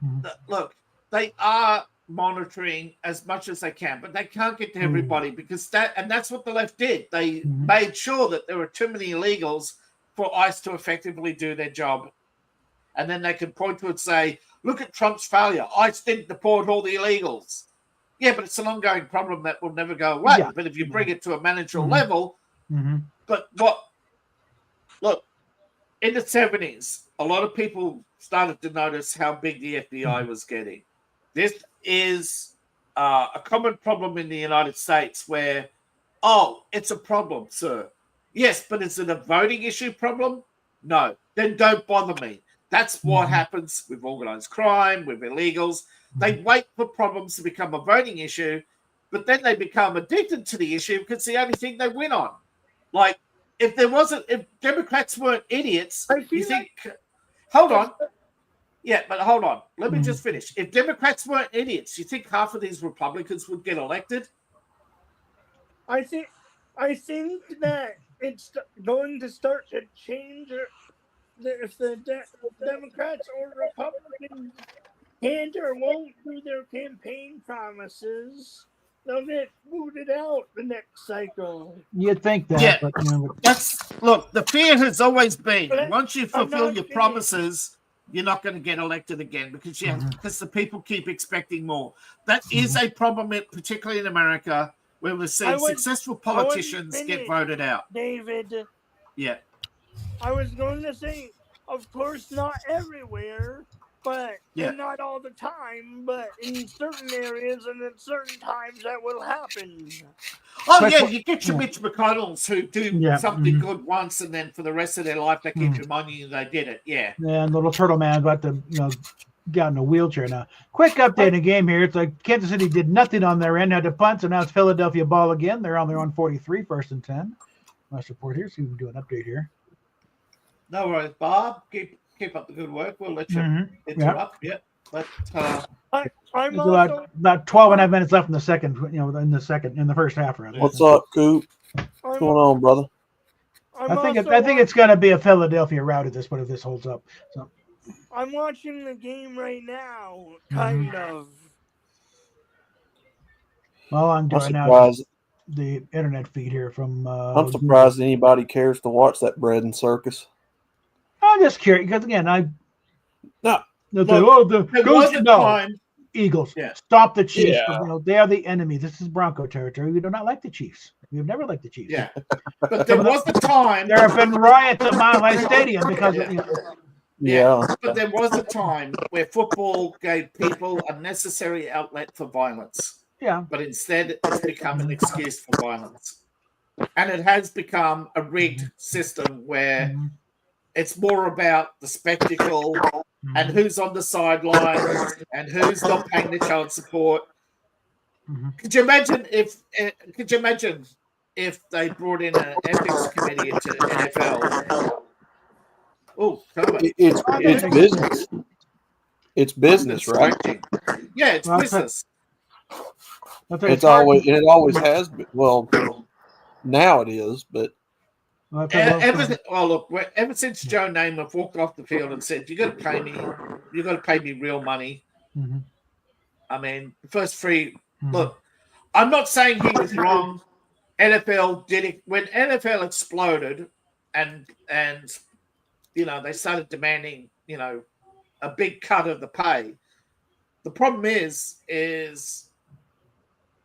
Mhm. Look, they are monitoring as much as they can, but they can't get to everybody because that's what the left did. They Mhm. made sure that there were too many illegals for ICE to effectively do their job. And then they can point to it and say, look at Trump's failure. ICE didn't deport all the illegals. Yeah, but it's an ongoing problem that will never go away. Yeah. But if you bring it to a manageable Mhm. level, Mm-hmm. but look, in the 70s, a lot of people started to notice how big the FBI was getting. This is a common problem in the United States where, it's a problem, sir. Yes, but is it a voting issue problem? No. Then don't bother me. That's what happens with organized crime, with illegals. They wait for problems to become a voting issue, but then they become addicted to the issue because it's the only thing they win on. Like, if Democrats weren't idiots, I feel you think, hold on. Yeah, but hold on. Let me just finish. If Democrats weren't idiots, you think half of these Republicans would get elected? I think that it's going to start to change if the Democrats or Republicans can't or won't do their campaign promises. They'll get booted out the next cycle. You'd think that, Yeah. but Look, the fear has always been But once you I'm fulfill not your finished. promises, you're not going to get elected again because the people keep expecting more. That is a problem, particularly in America, where we're seeing successful politicians get finished. voted out. David, Yeah. I was going to say, of course, not everywhere, but Yeah. and not all the time, but in certain areas and at certain times that will happen. Oh, But- yeah, you get your Mitch McConnells who do Yeah, something good once and then for the rest of their life they keep reminding you they did it. Yeah. and little turtle man about to get in a wheelchair now. Quick update in the game here. It's like Kansas City did nothing on their end, had to punt, so now it's Philadelphia ball again. They're on their own 43, 1st and 10. Let's report here. See if we can do an update here. No worries, Bob. Keep up the good work. We'll let you Mhm. interrupt. Yeah. But I'm There's also about 12 and a half minutes left in the second, in the first half. Rather. What's up, Coop? I'm, What's going on, brother? I'm I think also it's going to be a Philadelphia route at this point if this holds up. So I'm watching the game right now, kind of. all I'm I'm doing now is surprised. the internet feed here from. I'm surprised anybody cares to watch that bread and circus. I'm just curious because again, No. they'll say, there was a time. Eagles. Yeah. Stop the Chiefs. Yeah. They are the enemy. This is Bronco territory. We do not like the Chiefs. We've never liked the Chiefs. Yeah. But there was a time. There have been riots at Mile High Stadium because of, Yeah. But there was a time where football gave people a necessary outlet for violence. yeah. But instead, it's become an excuse for violence. And it has become a rigged system where Mhm. it's more about the spectacle and who's on the sidelines and who's not paying the child support. Mhm. Could you imagine if they brought in an ethics committee into NFL? Oh, It's business. It's business, right? Yeah, it's Well, business. I'll tell you, It's always and it always has been. Well, now it is, but I'll tell you, Ever since Joe Namath walked off the field and said, "You got to pay me. You got to pay me real money." Mhm. I mean, the first three. Mhm. Look, I'm not saying he was wrong. NFL did it when NFL exploded, and they started demanding a big cut of the pay. The problem is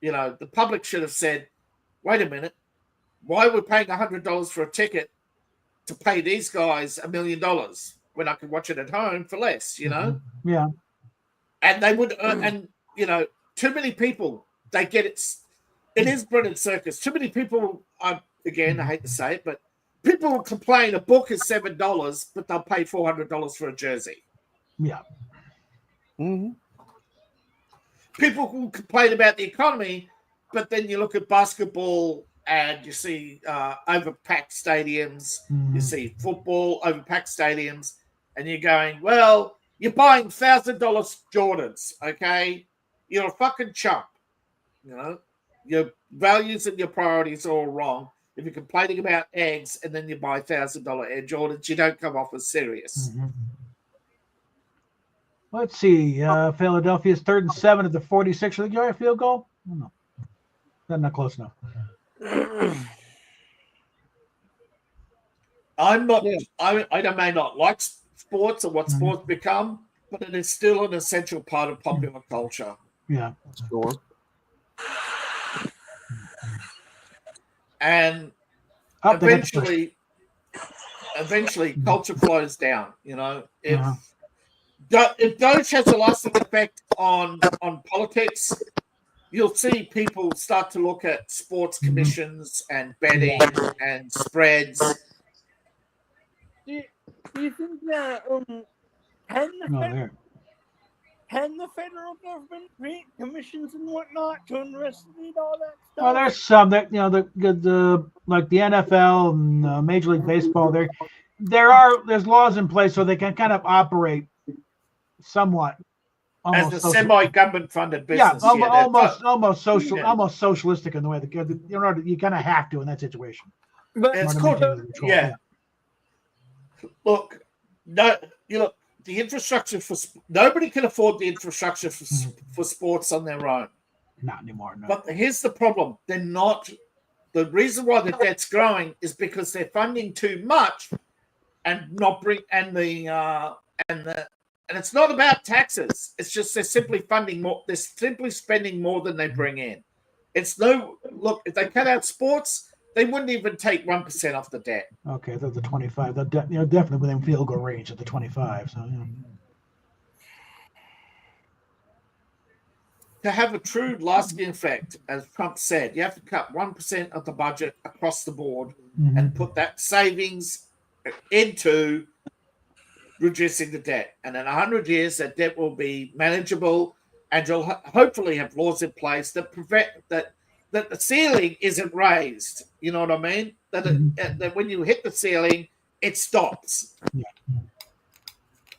the public should have said, "Wait a minute, why are we paying $100 for a ticket to pay these guys $1 million when I can watch it at home for less?" Yeah. And they would, too many people, they get it. It is Brennan Circus. Too many people, again, I hate to say it, but people will complain a book is $7, but they'll pay $400 for a jersey. Yeah. mhm. People will complain about the economy, but then you look at basketball and you see overpacked stadiums, you Mhm. see football, overpacked stadiums, and you're going, well, you're buying $1,000 Jordans, okay? You're a fucking chump. Your values and your priorities are all wrong. If you're complaining about eggs and then you buy $1,000 Air Jordans, you don't come off as serious. Mhm. Let's see. Philadelphia's 3rd and 7 at the 46. Are they going a field goal? No. That's not close enough. I'm not. Yeah. I may not like sports or what sports become, but it is still an essential part of popular culture. Yeah. Sure. And Oh, they got the first. eventually, culture flows down. If Uh-huh. if Doge has a lasting effect on politics, you'll see people start to look at sports commissions and betting and spreads. Do you think that can the federal government create commissions and whatnot to investigate all that stuff? Well, there's some that the like the NFL and Major League Baseball. There's laws in place so they can kind of operate somewhat As a semi-government funded business. almost social, Yeah. almost socialistic in the way that you kind of have to in that situation. But It's In called order to maintain control. yeah. Look, the infrastructure nobody can afford the infrastructure for sports on their own. Not anymore. No. But here's the problem: they're not. The reason why the debt's growing is because they're funding too much, and not bring and it's not about taxes. It's just they're simply funding more. They're simply spending more than they bring in. It's look. If they cut out sports, they wouldn't even take 1% off the debt. Okay, the 25. They're definitely within field goal range at the 25. So yeah. To have a true lasting effect, as Trump said, you have to cut 1% of the budget across the board and put that savings into reducing the debt. And in 100 years, that debt will be manageable, and you'll hopefully have laws in place that prevent that the ceiling isn't raised. You know what I mean? That when you hit the ceiling, it stops. Yeah.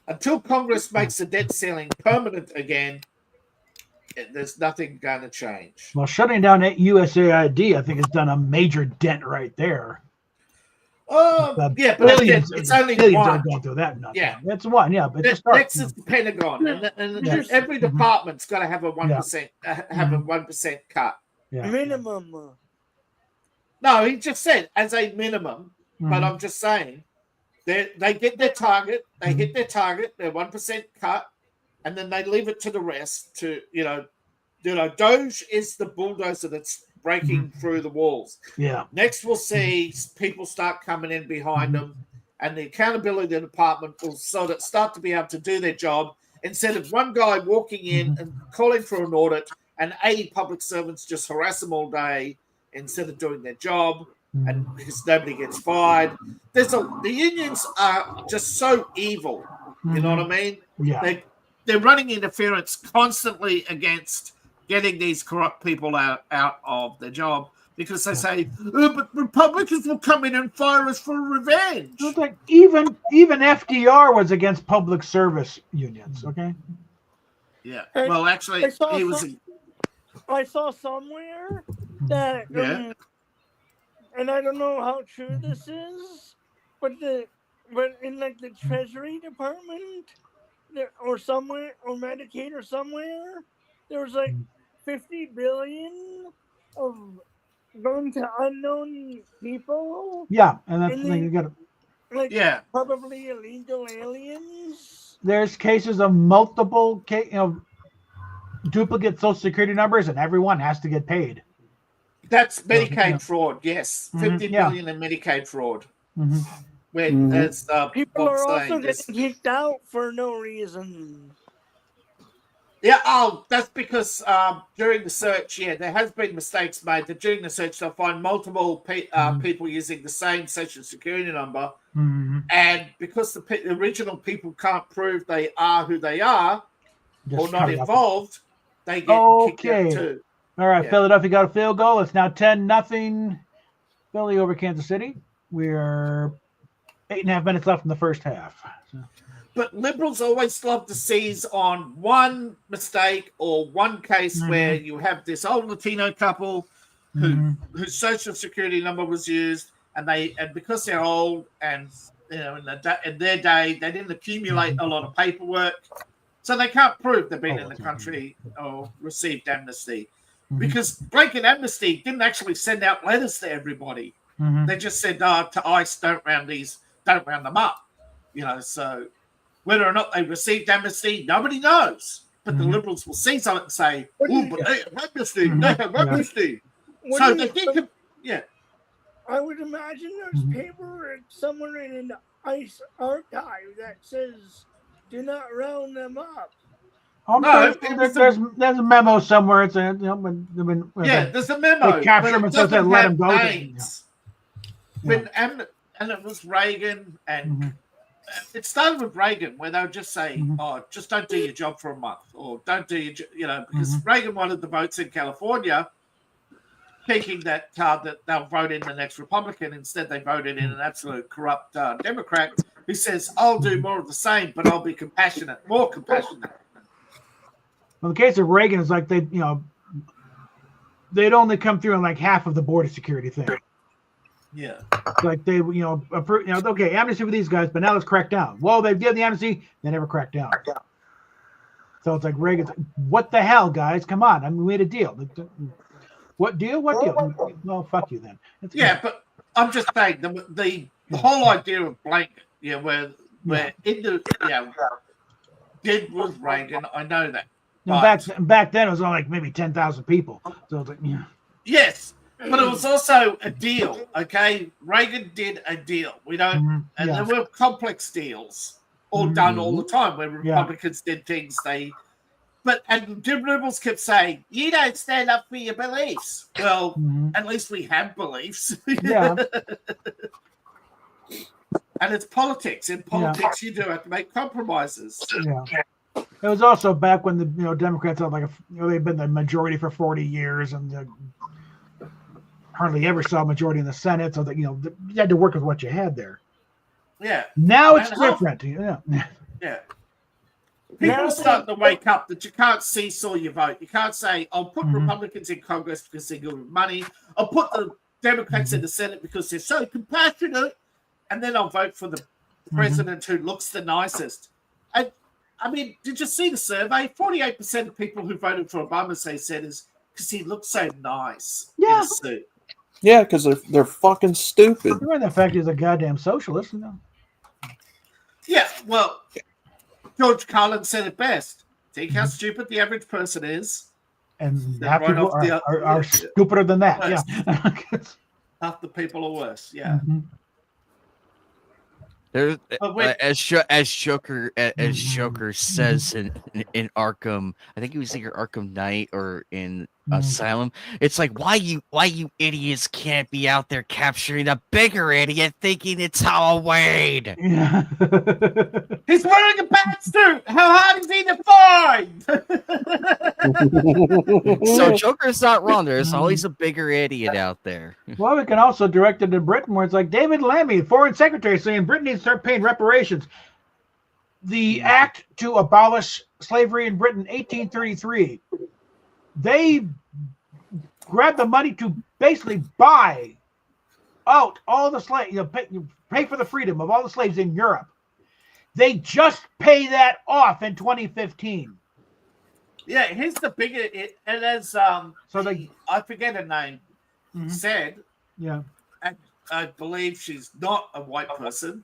Until Congress makes the debt ceiling permanent again, there's nothing going to change. Well, shutting down USAID, I think, has done a major dent right there. Yeah, but it's only one. Going through that. Yeah, that's one. Yeah, but next is the Pentagon, and Yes. every department's got to have a 1% have a 1% cut. Yeah. Minimum. No, he just said as a minimum, but I'm just saying they get their target, they hit their target, their 1% cut, and then they leave it to the rest to Doge is the bulldozer that's breaking through the walls. Yeah. Next, we'll see people start coming in behind them, and the accountability department will sort of start to be able to do their job instead of one guy walking in and calling for an audit and 80 public servants just harass them all day instead of doing their job. and because nobody gets fired. The unions are just so evil. You know what I mean? Yeah. They're running interference constantly against getting these corrupt people out of their job because they say, oh, but Republicans will come in and fire us for revenge. It's like even FDR was against public service unions. Okay. Yeah. And Well, actually, I saw he was. I saw somewhere that, Yeah. and I don't know how true this is, but in like the Treasury Department, or somewhere, or Medicaid or somewhere, there was like 50 billion of going to unknown people. Yeah, and that's And the thing. You got Like Yeah. probably illegal aliens. there's cases of multiple duplicate social security numbers, and everyone has to get paid. That's Medicaid Yeah. fraud. Yes, Mhm, 50 yeah. billion in Medicaid fraud. Mhm. Where Mhm. as People Bob's are saying, also this- getting kicked out for no reason. yeah. Oh, that's because during the search, there has been mistakes made. That during the search, they'll find multiple people using the same social security number, Mhm. and because the original people can't prove they are who they are Just or not cut it up. involved, they get kicked Okay. out too. All right, Yeah. Philadelphia got a field goal. It's now 10-0. Philly over Kansas City. We're 8.5 minutes left in the first half. So, But liberals always love to seize on one mistake or one case where you have this old Latino couple whose social security number was used, and because they're old and in their day they didn't accumulate a lot of paperwork, so they can't prove they've been in the country or received amnesty. Because blanket amnesty didn't actually send out letters to everybody. They just said to ICE, don't round them up. So whether or not they received amnesty, nobody knows. But the liberals will seize on it and say, "Oh, but they have amnesty. They have amnesty." What So do they you- think, yeah. I would imagine there's paper somewhere in an ICE archive that says, "Do not round them up." I'm No, sure it was there's a memo somewhere. It's a There's a memo. They capture but him it and says they doesn't let have him go. names. And it was Reagan, and it started with Reagan, where they would just say, "Oh, just don't do your job for a month," or "Don't do your," because Reagan wanted the votes in California, thinking that they'll vote in the next Republican. Instead, they voted in an absolute corrupt Democrat who says, "I'll do more of the same, but I'll be more compassionate." Well, the case of Reagan is like they'd only come through on like half of the border security thing. Yeah. Like they, okay, amnesty for these guys, but now let's crack down. Well, they did the amnesty, they never cracked down. So it's like Reagan's, what the hell, guys? Come on, I mean, we had a deal. What deal? What deal? Well, fuck you then. But I'm just saying the whole idea of blanket, where did was Reagan. I know that. Back then it was only like maybe 10,000 people. So it's like, Yes, but it was also a deal. Okay, Reagan did a deal. We don't, and there were complex deals all done all the time where Republicans did things and the liberals kept saying, "You don't stand up for your beliefs." Well, at least we have beliefs. Yeah. And it's politics. In politics, you do have to make compromises. Yeah. It was also back when the Democrats had they've been the majority for 40 years and hardly ever saw a majority in the Senate, so that you had to work with what you had there. Yeah. Now it's different. Yeah. People are starting to wake up that you can't seesaw your vote. You can't say, "I'll put Republicans in Congress because they're good with money. I'll put the Democrats in the Senate because they're so compassionate, and then I'll vote for the president who looks the nicest." And I mean, did you see the survey? 48% of people who voted for Obama said is because he looked so nice in a suit. Yeah, because they're fucking stupid. The fact he's a goddamn socialist. Yeah, well, George Carlin said it best. Think how stupid the average person is. And They're half right people off are stupider than that. Worse. Yeah. Half the people are worse. Yeah. There's But wait- as Joker says in Arkham, I think it was either Arkham Knight or in asylum. It's like why you idiots can't be out there capturing a bigger idiot thinking it's Halloween. Yeah. He's wearing a pantsuit. How hard is he to find? So Joker's not wrong. There's always a bigger idiot out there. Well, we can also direct it to Britain, where it's like David Lammy, Foreign Secretary, saying Britain needs to start paying reparations. The act to abolish slavery in Britain, 1833, they grabbed the money to basically buy out all the slaves, pay for the freedom of all the slaves in Europe. They just pay that off in 2015. Yeah, here's the bigger. And as I forget her name, said, yeah, I believe she's not a white person,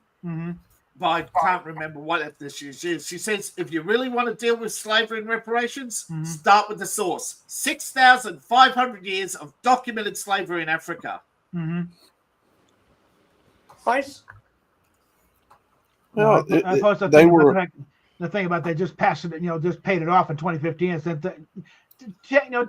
but I can't remember what ethnicity she is. She says, if you really want to deal with slavery and reparations, start with the source. 6,500 years of documented slavery in Africa. Well, I post a they thing were about the thing about they just passed it, just paid it off in 2015 and said,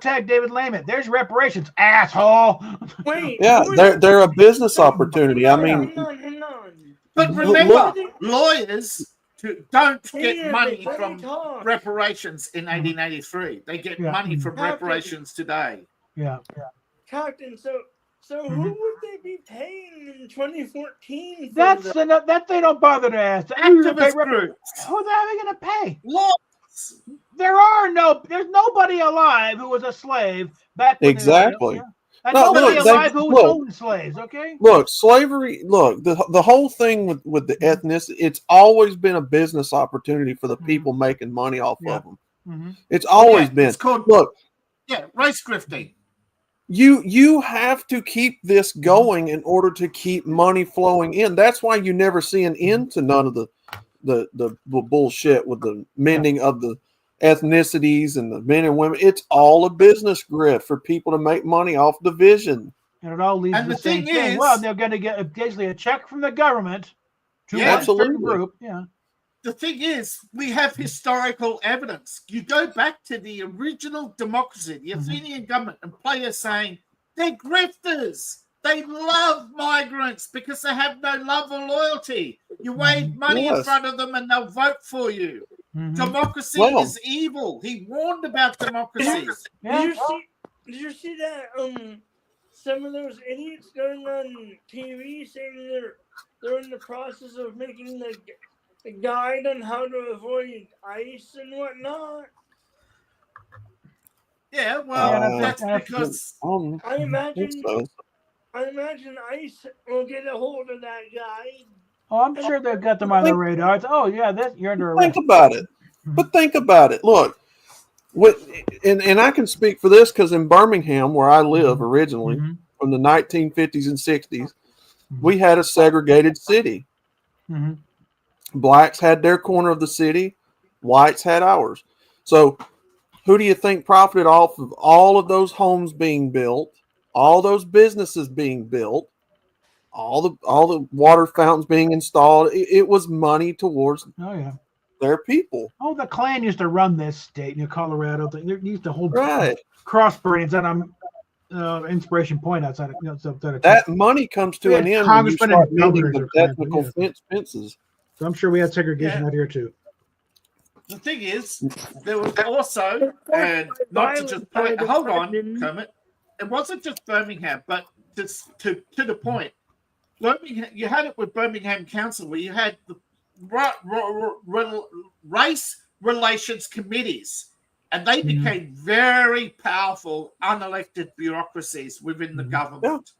tag David Lammy. There's reparations, asshole. Wait. yeah, they're a business opportunity. I mean, Hang on. But remember, lawyers don't get money from reparations in 1883. They get money from reparations today. Yeah. Captain, so who would they be paying in 2014? That they don't bother to ask. Activist groups. Who the hell are they going to pay? Lawyers. There's nobody alive who was a slave back when exactly. And No, nobody look, alive who owned slaves, okay? Look, slavery, the whole thing with the ethnicity, it's always been a business opportunity for the people making money off of them. It's always been. It's called, race grifting. You have to keep this going in order to keep money flowing in. That's why you never see an end to none of the bullshit with the mending of the ethnicities and the men and women. It's all a business grift for people to make money off division. And it all leads to the same thing. Well, they're going to get basically a check from the government to a certain group. Yeah. The thing is, we have historical evidence. You go back to the original democracy, the Athenian government, and players saying they're grifters. They love migrants because they have no love or loyalty. You wave money in front of them and they'll vote for you. Democracy is evil. He warned about democracy. Did you see that? Some of those idiots going on TV saying they're in the process of making the guide on how to avoid ICE and whatnot. Yeah, well, that's because I imagine ICE will get a hold of that guy. Oh, I'm sure they've got them on the radar. You're under arrest. Think about it. But think about it. Look, and I can speak for this because in Birmingham, where I live originally, from the 1950s and 60s, we had a segregated city. Blacks had their corner of the city, whites had ours. So who do you think profited off of all of those homes being built, all those businesses being built, all the water fountains being installed? It was money towards their people. Oh, the Klan used to run this state, Colorado. They used to hold right crossbreeds on Inspiration Point outside of that money comes to an end when you start building the technical fences. So I'm sure we had segregation out here too. The thing is, there was also, and not to just point, hold on, Kermit. It wasn't just Birmingham, but just to the point. Birmingham, you had it with Birmingham Council, where you had the race relations committees, and they became very powerful, unelected bureaucracies within the government.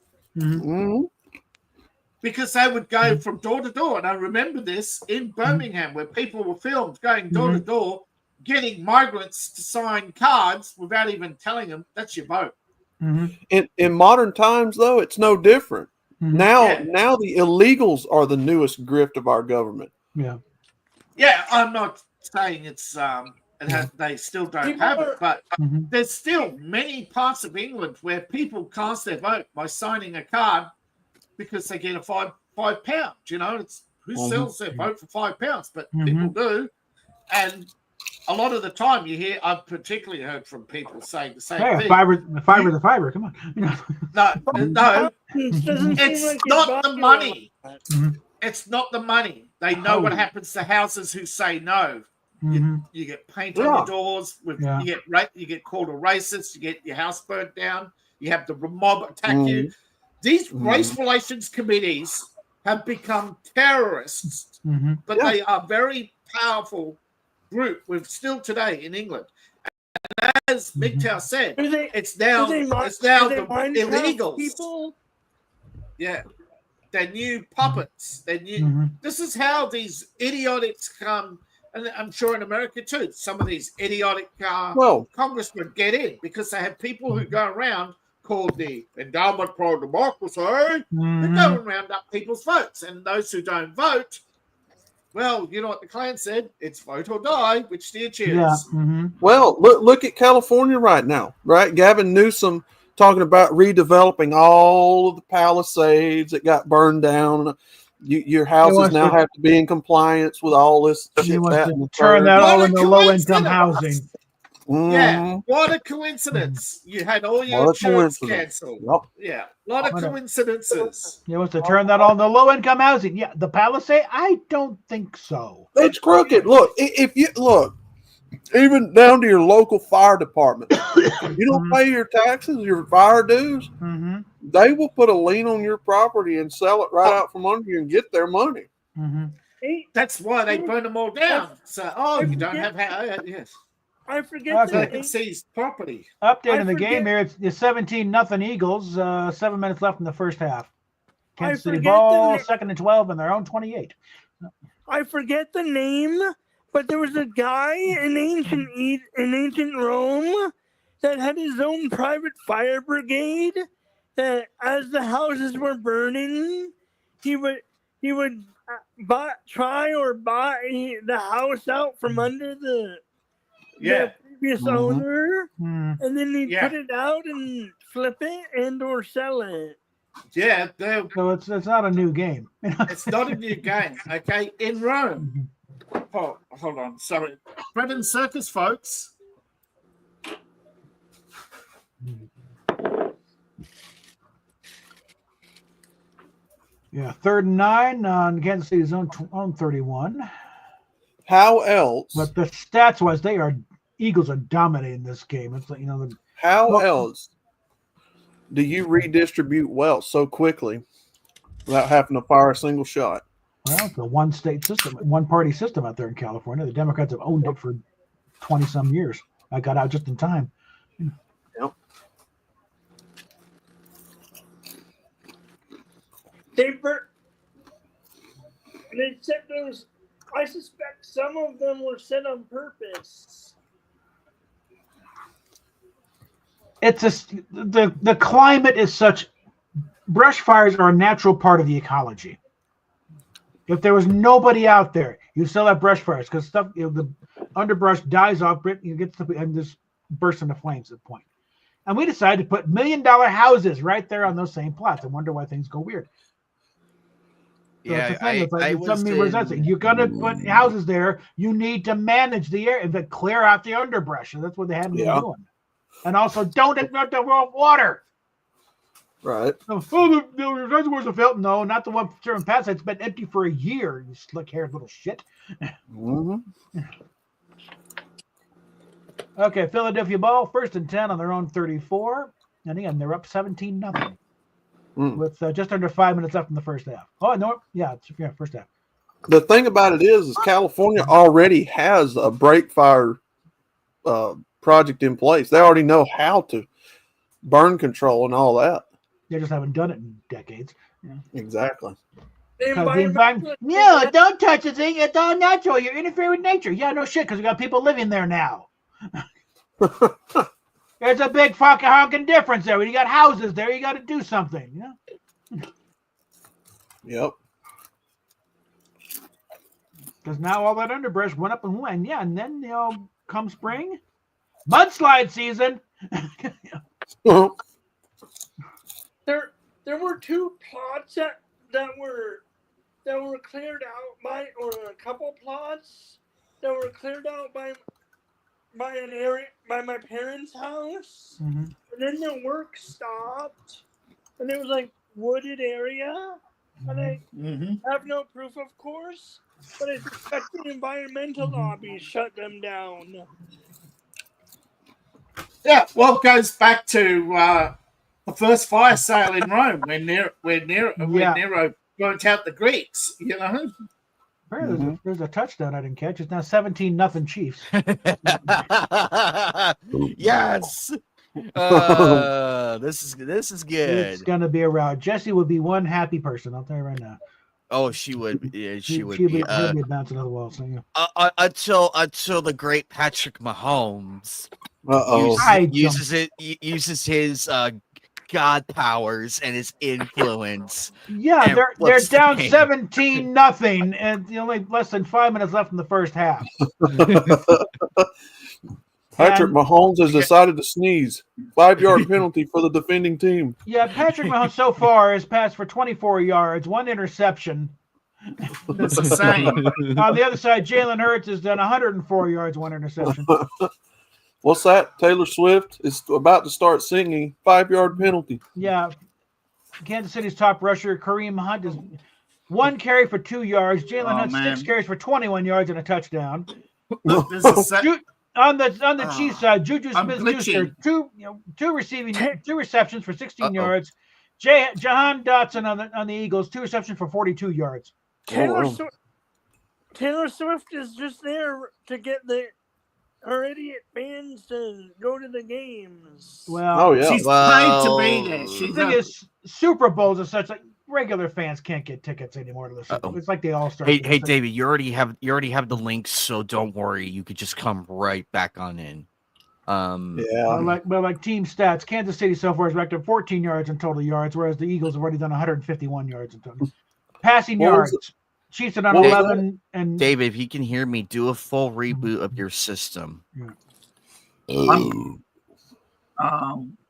Because they would go from door to door. And I remember this in Birmingham, where people were filmed going door to door, getting migrants to sign cards without even telling them that's your vote. In modern times, though, it's no different. Now the illegals are the newest grift of our government. Yeah, I'm not saying it's they still don't have it, but there's still many parts of England where people cast their vote by signing a card because they get a £5. It's who sells their vote for £5, but people do, and a lot of the time you hear, I've particularly heard from people saying the same Hey, thing. fiber. Come on. No, Doesn't seem it's like not the you're money. Mhm. It's not the money. They know what Oh. happens to houses who say no. Mhm. You get paint on Yeah. your doors. Yeah. You get called a racist. You get your house burnt down. You have the mob attack Mhm. you. These Mhm. race relations committees have become terrorists, Mhm. but Yeah. they are a very powerful group. With still today in England, and as MGTOW said, Do they? it's now do they mind- it's now do they the mind illegals. people? Yeah, they're new puppets. They're new. Mhm. This is how these idiotics come, and I'm sure in America too. Some of these idiotic Well, congressmen get in because they have people who go around called the Endowment for Democracy. They Mhm. go and round up people's votes, and those who don't vote, well, you know what the Klan said: it's vote or die. Which do you choose? Yeah. Mhm. well, look at California right now, right? Gavin Newsom talking about redeveloping all of the Palisades that got burned down. Your houses wants now to- have to be in compliance with all this He shit. wants That to and the turn third. that What all a into low-income coincidence. housing. Yeah, Mhm. what a coincidence! You had all your What a insurance coincidence. cancelled. Yep. Yeah, a lot of What a- coincidences. He wants to turn that all into low-income housing. Yeah, the Palisade? I don't think so. It's crooked. Look, if you look, even down to your local fire department, you don't pay your taxes, your fire dues, Mm-hmm. they will put a lien on your property and sell it right out from under you and get their money. Mm-hmm. Hey, That's why they burn them all down. So, you don't have yes, I forget so Okay. they can seize property. Update I in the game forget- here. It's 17-0 Eagles. 7 minutes left in the first half. I Kansas City forget ball, the- second and 12 in their own 28. I forget the name, but there was a guy in ancient Rome that had his own private fire brigade. That as the houses were burning, he would try buy the house out from under the previous Mhm. owner, Mm. and then he'd Yeah. put it out and flip it and or sell it. Yeah, So it's not a new game. it's not a new game. Okay, in Rome. Oh, hold on. Sorry, bread and circus, folks. Yeah, 3rd and 9 on Kansas City's own 31. How else? But the stats wise, Eagles are dominating this game. It's like, How Well- else do you redistribute wealth so quickly without having to fire a single shot? well, it's a one-state system, one-party system out there in California. The Democrats have owned it for 20-some years. I got out just in time. They set those. I suspect some of them were set on purpose. It's the climate is such. Brush fires are a natural part of the ecology. If there was nobody out there, you still have brush fires because stuff, the underbrush dies off, you get and just bursts into flames at the point. And we decided to put $1 million houses right there on those same plots. I wonder why things go weird. So it's a thing. It's like you got to put houses there. You need to manage the area and clear out the underbrush. And that's what they hadn't been doing. And also, don't ignore the water. Right. Oh, the reservoirs are filled. No, not the one serving past. It's been empty for a year. You slick-haired little shit. Mm-hmm. Okay, Philadelphia ball, 1st and 10 on their own 34. And again, they're up 17-0 with just under 5 minutes left in the first half. Oh, no, first half. The thing about it is California already has a break fire project in place. They already know how to burn control and all that. They just haven't done it in decades. Yeah. Exactly. No, don't touch the thing. It's all natural. You're interfering with nature. Yeah, no shit, because we got people living there now. There's a big fucking honking difference there. When you got houses there, you got to do something. Yep. Because now all that underbrush went up and and then come spring, mudslide season. There were 2 plots that were cleared out by, or a couple plots that were cleared out by by an area by my parents' house, Mhm. and then the work stopped, and it was like wooded area, and I have no proof, of course, but I suspect the environmental lobby shut them down. Yeah, well, it goes back to the first fire sale in Rome when Nero burnt out the Greeks. You know, Apparently there's a touchdown I didn't catch. It's now 17-0 Chiefs. Yes. This is good. It's gonna be a rout. Jesse would be one happy person. I'll tell you right now. Oh, she would. Yeah, she would She'll be. he'll be bouncing on the wall. So, yeah. Until the great Patrick Mahomes uses his god powers and his influence. Yeah, and they're flips the down game. 17-0, and only less than 5 minutes left in the first half. Patrick And- Mahomes has decided to sneeze. 5-yard penalty for the defending team. Yeah, Patrick Mahomes so far has passed for 24 yards, 1 interception. it's the same. On the other side, Jalen Hurts has done 104 yards, 1 interception. What's that? Taylor Swift is about to start singing 5-yard penalty. Yeah, Kansas City's top rusher, Kareem Hunt, is 1 carry for 2 yards. Jalen Hunt, 6 carries for 21 yards and a touchdown. Look, there's a se- On the Chiefs side, Juju I'm Smith-Schuster, glitching. two receptions for 16 yards. Jahan Dotson on the Eagles, 2 receptions for 42 yards. Taylor Swift is just there to get her idiot fans to go to the games. Well, Oh, yeah. she's Well, paid to be there. the She's thing is, Super Bowls are such like regular fans can't get tickets anymore to the Super Bowl. It's like the All-Star. Hey, David, you already have the links, so don't worry. You could just come right back on in. Yeah. Like team stats, Kansas City so far has racked up 14 yards in total yards, whereas the Eagles have already done 151 yards in total. Passing What was yards, Chiefs are done what was 11, and David, if you can hear me, do a full reboot of your system. and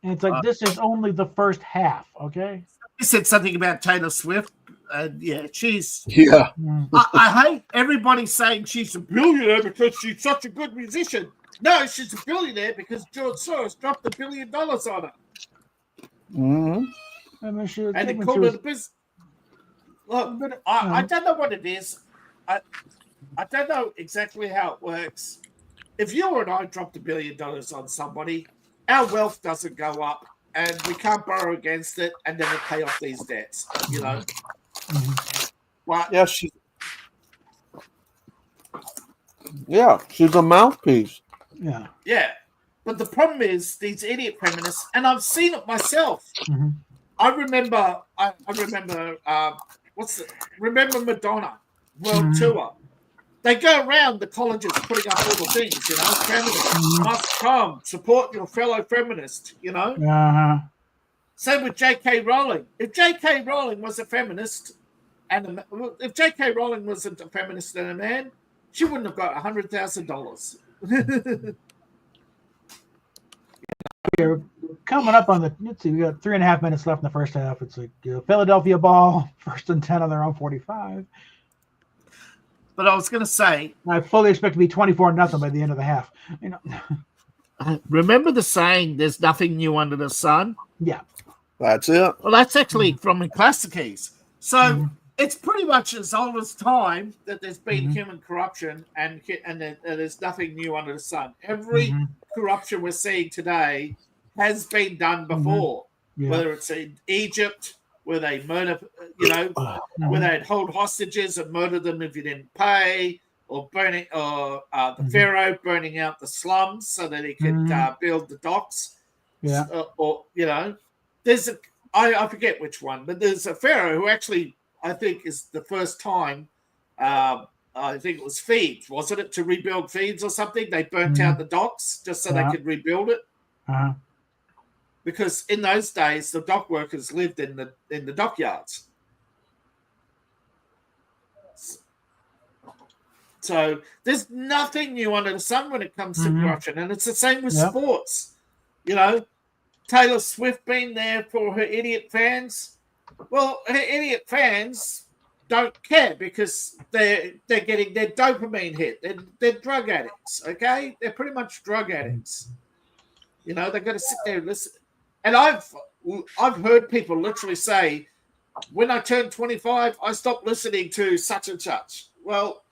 it's like this is only the first half. Okay. You said something about Taylor Swift. Yeah, she's. Yeah. I hate everybody saying she's a billionaire because she's such a good musician. No, she's a billionaire because George Soros dropped $1 billion on her. Mm-hmm. I mean, And they called it a business. Look, I don't know what it is. I don't know exactly how it works. If you and I dropped $1 billion on somebody, our wealth doesn't go up, and we can't borrow against it, and then we pay off these debts. You know. But Yeah, she's a mouthpiece. Yeah. yeah, but the problem is these idiot feminists, and I've seen it myself. Mhm. I remember. Remember Madonna World Tour? They go around the colleges putting up all the things, you know. Feminists must come support your fellow feminist, you know. Uh-huh. Same with J.K. Rowling. If J.K. Rowling was a feminist, if J.K. Rowling wasn't a feminist and a man, she wouldn't have got $100,000. We're coming up on the. Let's see, we got 3.5 minutes left in the first half. It's like Philadelphia ball, 1st and 10 on their own 45. But I was going to say, I fully expect to be 24-0 by the end of the half. You know. remember the saying, "There's nothing new under the sun." Yeah. That's it. Well, that's actually from the Classics. So it's pretty much as old as time that there's been human corruption, and there's nothing new under the sun. Every corruption we're seeing today has been done before, Yeah. whether it's in Egypt, where they murder, you know, where they'd hold hostages and murder them if you didn't pay, or burning, or the Pharaoh burning out the slums so that he could build the docks. Yeah. Or you know, there's I forget which one, but there's a Pharaoh who actually I think is the first time. I think it was Thebes, wasn't it, to rebuild Thebes or something? They burnt out the docks just so they could rebuild it. Uh-huh. Because in those days, the dock workers lived in the dockyards. So there's nothing new under the sun when it comes to corruption, and it's the same with sports. You know, Taylor Swift being there for her idiot fans. Well, her idiot fans don't care because they're getting their dopamine hit. They're drug addicts, okay? They're pretty much drug addicts. You know, they've got to sit there and listen. And I've heard people literally say, when I turned 25, I stopped listening to such and such. Well,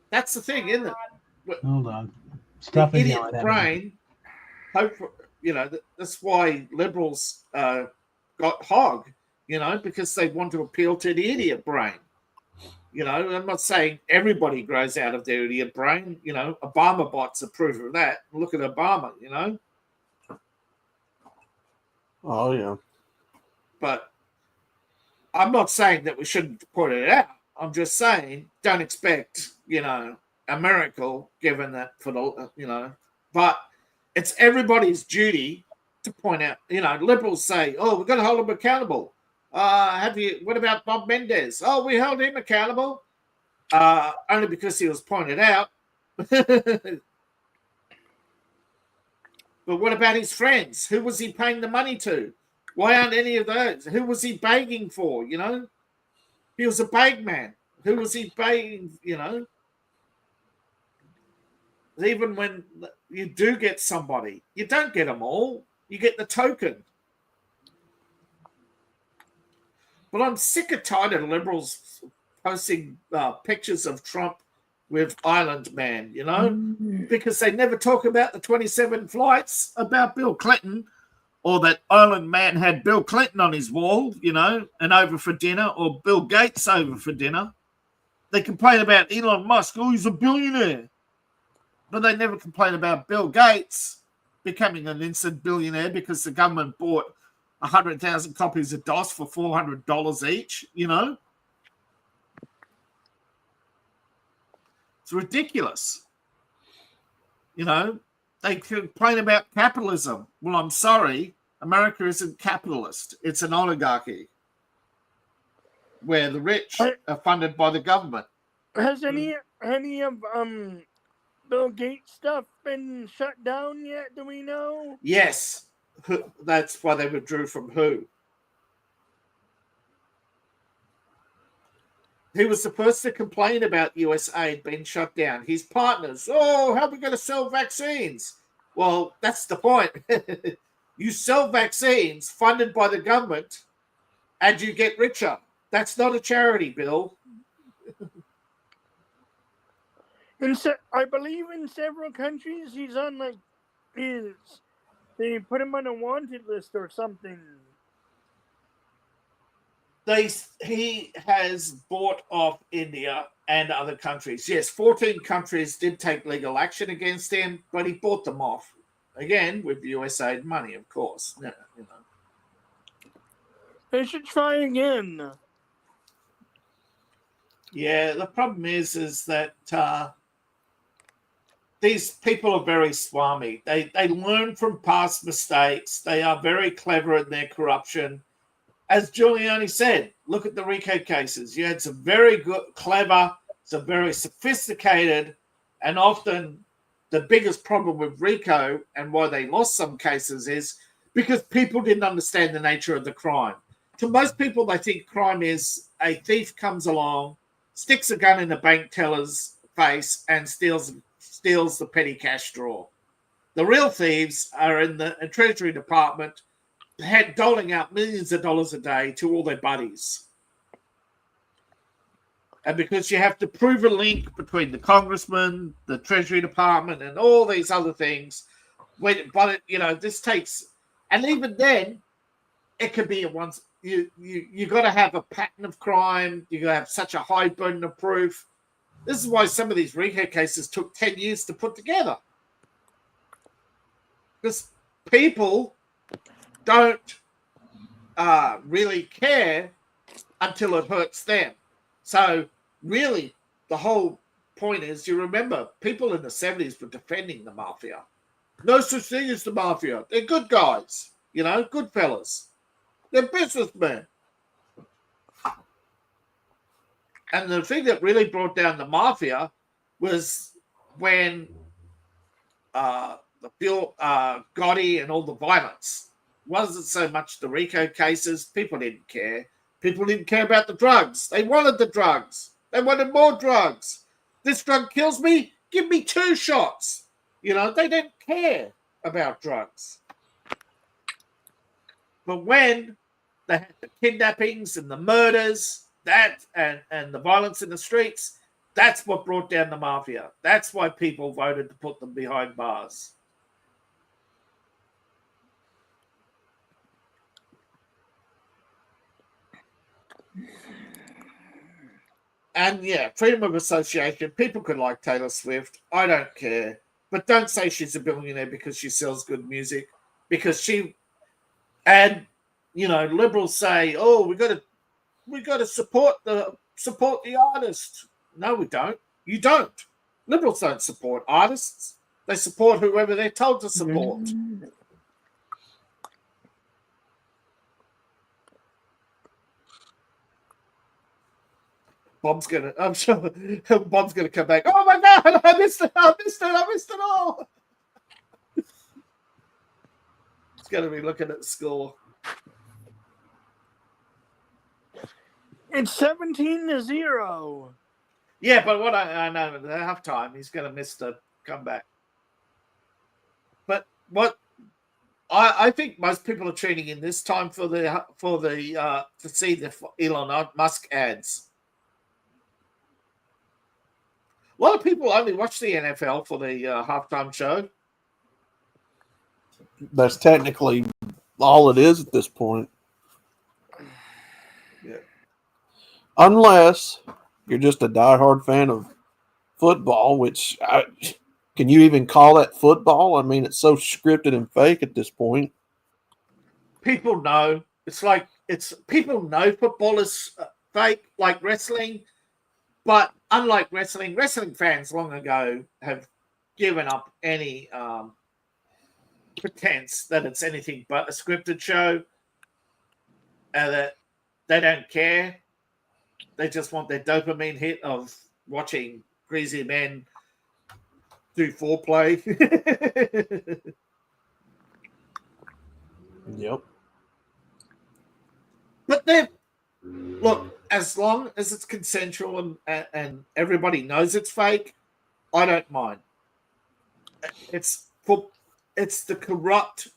that's the thing, isn't it? Hold on. The idiot brain, you know, that's why liberals got hog, you know, because they want to appeal to the idiot brain. You know, I'm not saying everybody grows out of their idiot brain. You know, Obama bots are proof of that. Look at Obama, you know. Oh, yeah. But I'm not saying that we shouldn't put it out. I'm just saying don't expect, you know, a miracle given that for the, you know. But it's everybody's duty to point out, you know, liberals say, oh, we've got to hold them accountable. What about Bob Mendes? Oh, we held him accountable only because he was pointed out. But what about his friends? Who was he paying the money to? Why aren't any of those? Who was he begging for, you know? He was a bag man. Who was he begging, you know? Even when you do get somebody, you don't get them all. You get the token. But I'm sick and tired of liberals posting pictures of Trump with Island Man, you know, because they never talk about the 27 flights about Bill Clinton, or that Island Man had Bill Clinton on his wall, you know, and over for dinner, or Bill Gates over for dinner. They complain about Elon Musk, oh, he's a billionaire. But they never complain about Bill Gates becoming an instant billionaire because the government bought 100,000 copies of DOS for $400 each, you know. It's ridiculous. You know, they complain about capitalism. Well, I'm sorry, America isn't capitalist. It's an oligarchy where the rich are funded by the government. Has any of Bill Gates stuff been shut down yet? Do we know? Yes. That's why they withdrew from WHO. He was the first to complain about USAID being shut down. His partners, oh, how are we going to sell vaccines? Well, that's the point. You sell vaccines funded by the government and you get richer. That's not a charity, Bill. And so, I believe in several countries he's on they put him on a wanted list or something. He has bought off India and other countries. Yes, 14 countries did take legal action against him, but he bought them off. Again, with USAID money, of course. You know. They should try again. Yeah, the problem is that these people are very swami. They learn from past mistakes. They are very clever in their corruption. As Giuliani said, look at the RICO cases. You had some very good, clever, some very sophisticated, and often the biggest problem with RICO and why they lost some cases is because people didn't understand the nature of the crime. To most people, they think crime is a thief comes along, sticks a gun in a bank teller's face, and steals the petty cash drawer. The real thieves are in the Treasury Department, doling out millions of dollars a day to all their buddies. And because you have to prove a link between the congressman, the Treasury Department, and all these other things, this takes, and even then, it can be you got to have a pattern of crime. You got to have such a high burden of proof. This is why some of these RICO cases took 10 years to put together. Because people don't really care until it hurts them. So really, the whole point is, you remember, people in the 70s were defending the mafia. No such thing as the mafia. They're good guys, you know, good fellas. They're businessmen. And the thing that really brought down the mafia was when Gotti and all the violence. Wasn't so much the RICO cases. People didn't care. People didn't care about the drugs. They wanted the drugs. They wanted more drugs. This drug kills me. Give me 2 shots. You know, they didn't care about drugs. But when they had the kidnappings and the murders, that and the violence in the streets, that's what brought down the mafia. That's why people voted to put them behind bars. And yeah, freedom of association. People could like Taylor Swift. I don't care. But don't say she's a billionaire because she sells good music. Because she, and you know, liberals say, "Oh, we got to support the artist." No, we don't. You don't. Liberals don't support artists. They support whoever they're told to support. I'm sure Bob's gonna come back. Oh my God, I missed it all. He's gonna be looking at the score. It's 17-0. Yeah, but what I know at halftime, he's gonna miss the comeback. But what I think most people are tuning in this time for the to see the Elon Musk ads. A lot of people only watch the NFL for the halftime show. That's technically all it is at this point. Yeah. Unless you're just a diehard fan of football, which can you even call that football? I mean, it's so scripted and fake at this point. People know. People know football is fake, like wrestling. But unlike wrestling fans long ago have given up any pretense that it's anything but a scripted show. That they don't care. They just want their dopamine hit of watching greasy men do foreplay. Yep. But look, as long as it's consensual and everybody knows it's fake, I don't mind. It's the corrupt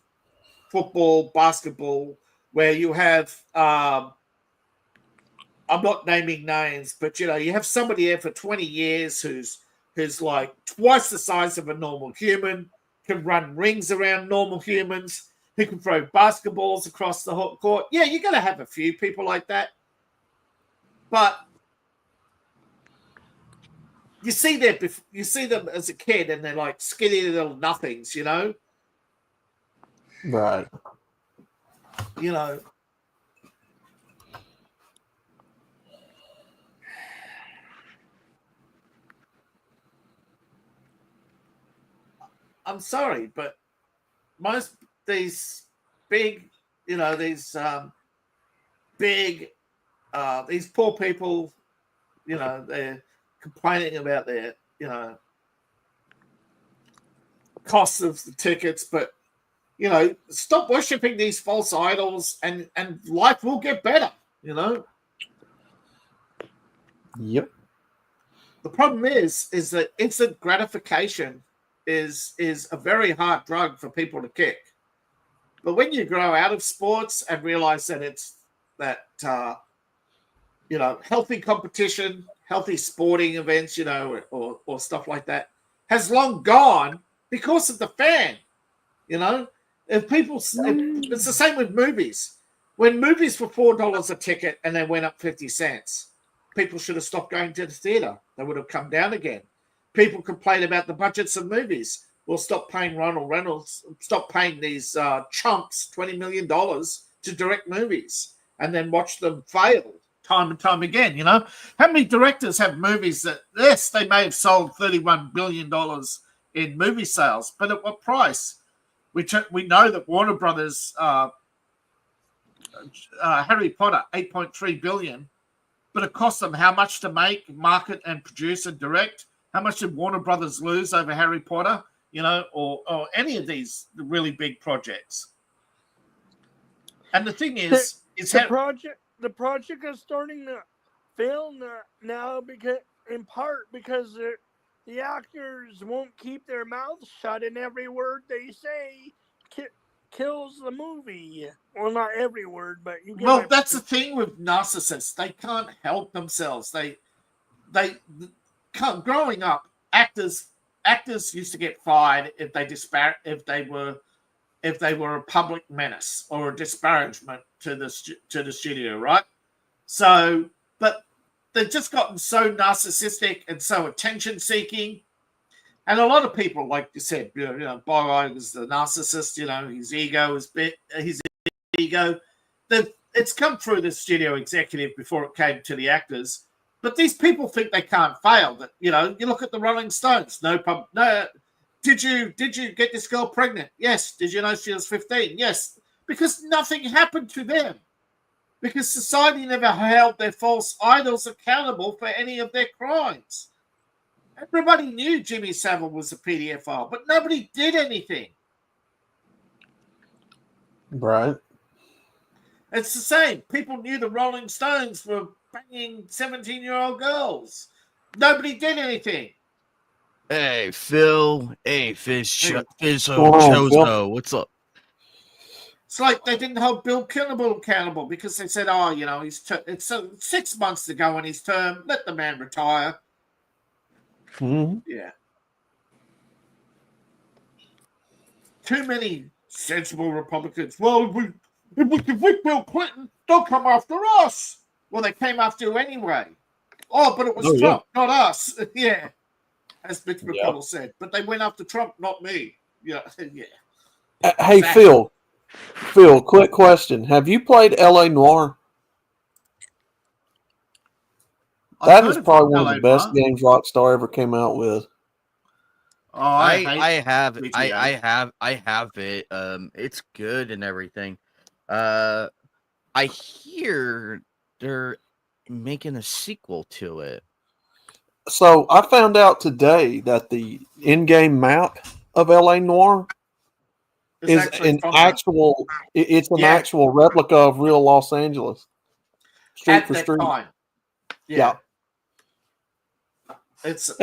football, basketball, where you have I'm not naming names, but you have somebody there for 20 years who's like twice the size of a normal human, can run rings around normal humans, who can throw basketballs across the court. Yeah, you're going to have a few people like that. But you see them as a kid and they're like skinny little nothings, Right. I'm sorry, but most these big, these poor people, they're complaining about their, costs of the tickets, but stop worshipping these false idols and life will get better, Yep. The problem is that instant gratification is a very hard drug for people to kick. But when you grow out of sports and realize that it's that healthy competition, healthy sporting events, or stuff like that, has long gone because of the fan. If people, it's the same with movies. When movies were $4 a ticket and they went up 50 cents, people should have stopped going to the theater. They would have come down again. People complain about the budgets of movies. Well, stop paying Ronald Reynolds, stop paying these chumps $20 million to direct movies and then watch them fail time and time again. How many directors have movies that, yes, they may have sold $31 billion in movie sales, but at what price? We know that Warner Brothers, Harry Potter, $8.3 billion, but it cost them how much to make, market, and produce and direct? How much did Warner Brothers lose over Harry Potter, or any of these really big projects? And the thing is, the the project is starting to fail now because, in part, because the actors won't keep their mouths shut, and every word they say kills the movie. Well, not every word, but you get. Well, that's the thing with narcissists. They can't help themselves. They can't. Growing up, actors used to get fired if they were a public menace or a disparagement to the studio, right? So, but they've just gotten so narcissistic and so attention seeking. And a lot of people, like you said, Bob Iger was the narcissist. His ego is his ego. It's come through the studio executive before it came to the actors. But these people think they can't fail. That you look at the Rolling Stones. No. Did you get this girl pregnant? Yes. Did you know she was 15? Yes. Because nothing happened to them. Because society never held their false idols accountable for any of their crimes. Everybody knew Jimmy Savile was a pedophile, but nobody did anything. Right. It's the same. People knew the Rolling Stones were banging 17-year-old girls. Nobody did anything. Hey, Phil. Hey, Fizzo, on, Chozo. What's up? It's like they didn't hold Bill Kinnable accountable because they said, it's 6 months to go on his term. Let the man retire. Mm-hmm. Yeah. Too many sensible Republicans. Well, if we convict Bill Clinton, they'll come after us. Well, they came after you anyway. Oh, but it was Trump, not us. Yeah. As Mitch McConnell said. But they went after Trump, not me. Yeah. Yeah. Hey, exactly. Phil, quick question. Have you played L.A. Noire? That is probably one of the best games Rockstar ever came out with. Oh, I have it. It's good and everything. I hear they're making a sequel to it. So I found out today that the in-game map of L.A. Noire is an actual. It's an actual replica of real Los Angeles. Street for street. Time. Yeah. It's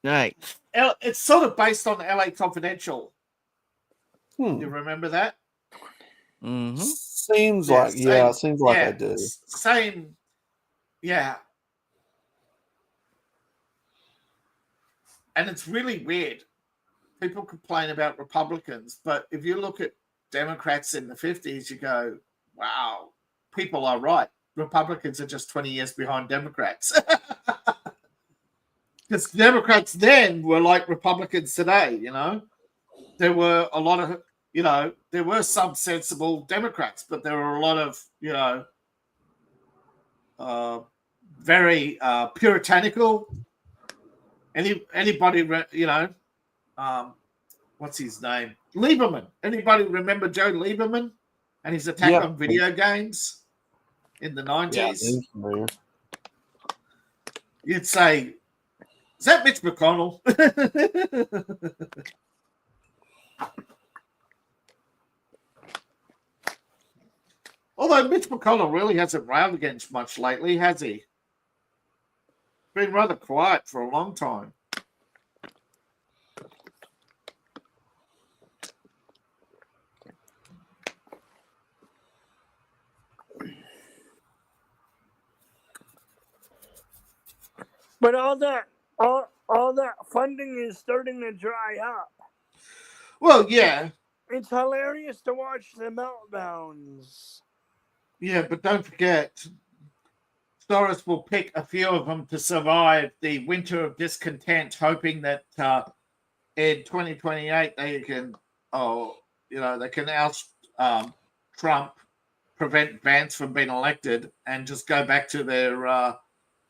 nice. It's sort of based on LA Confidential. You remember that? Mm-hmm. Seems like I do. Same, yeah. And it's really weird. People complain about Republicans, but if you look at Democrats in the 50s, you go, wow, people are right. Republicans are just 20 years behind Democrats. Because Democrats then were like Republicans today, There were a lot of, there were some sensible Democrats, but there were a lot of, very puritanical. Anybody, what's his name? Lieberman. Anybody remember Joe Lieberman and his attack on video games in the 90s? Yeah, you'd say, is that Mitch McConnell? Although Mitch McConnell really hasn't railed against much lately, has he? Been rather quiet for a long time. But all that funding is starting to dry up. Well, yeah. It's hilarious to watch the meltdowns. Yeah, but don't forget, Soros will pick a few of them to survive the winter of discontent, hoping that in 2028 they can, they can oust Trump, prevent Vance from being elected, and just go back to their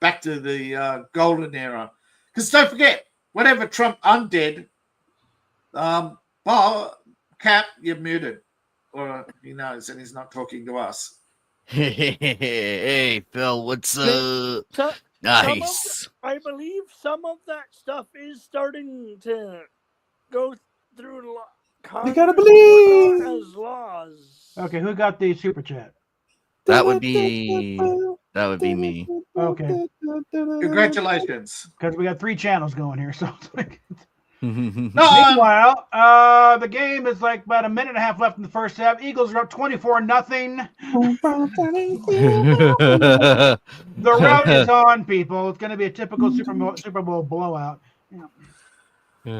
the golden era. Because don't forget, whatever Trump undid, Cap, you're muted, or he knows, and he's not talking to us. Hey, Phil, what's up? Nice. I believe some of that stuff is starting to go through You gotta Congress believe. has laws. Okay, who got the super chat? That would be me. Okay, Congratulations. because we got 3 channels going here. So, it's like- No, meanwhile, the game is like about a minute and a half left in the first half. Eagles are up 24-0. The route is on, people. It's going to be a typical Super Bowl blowout. all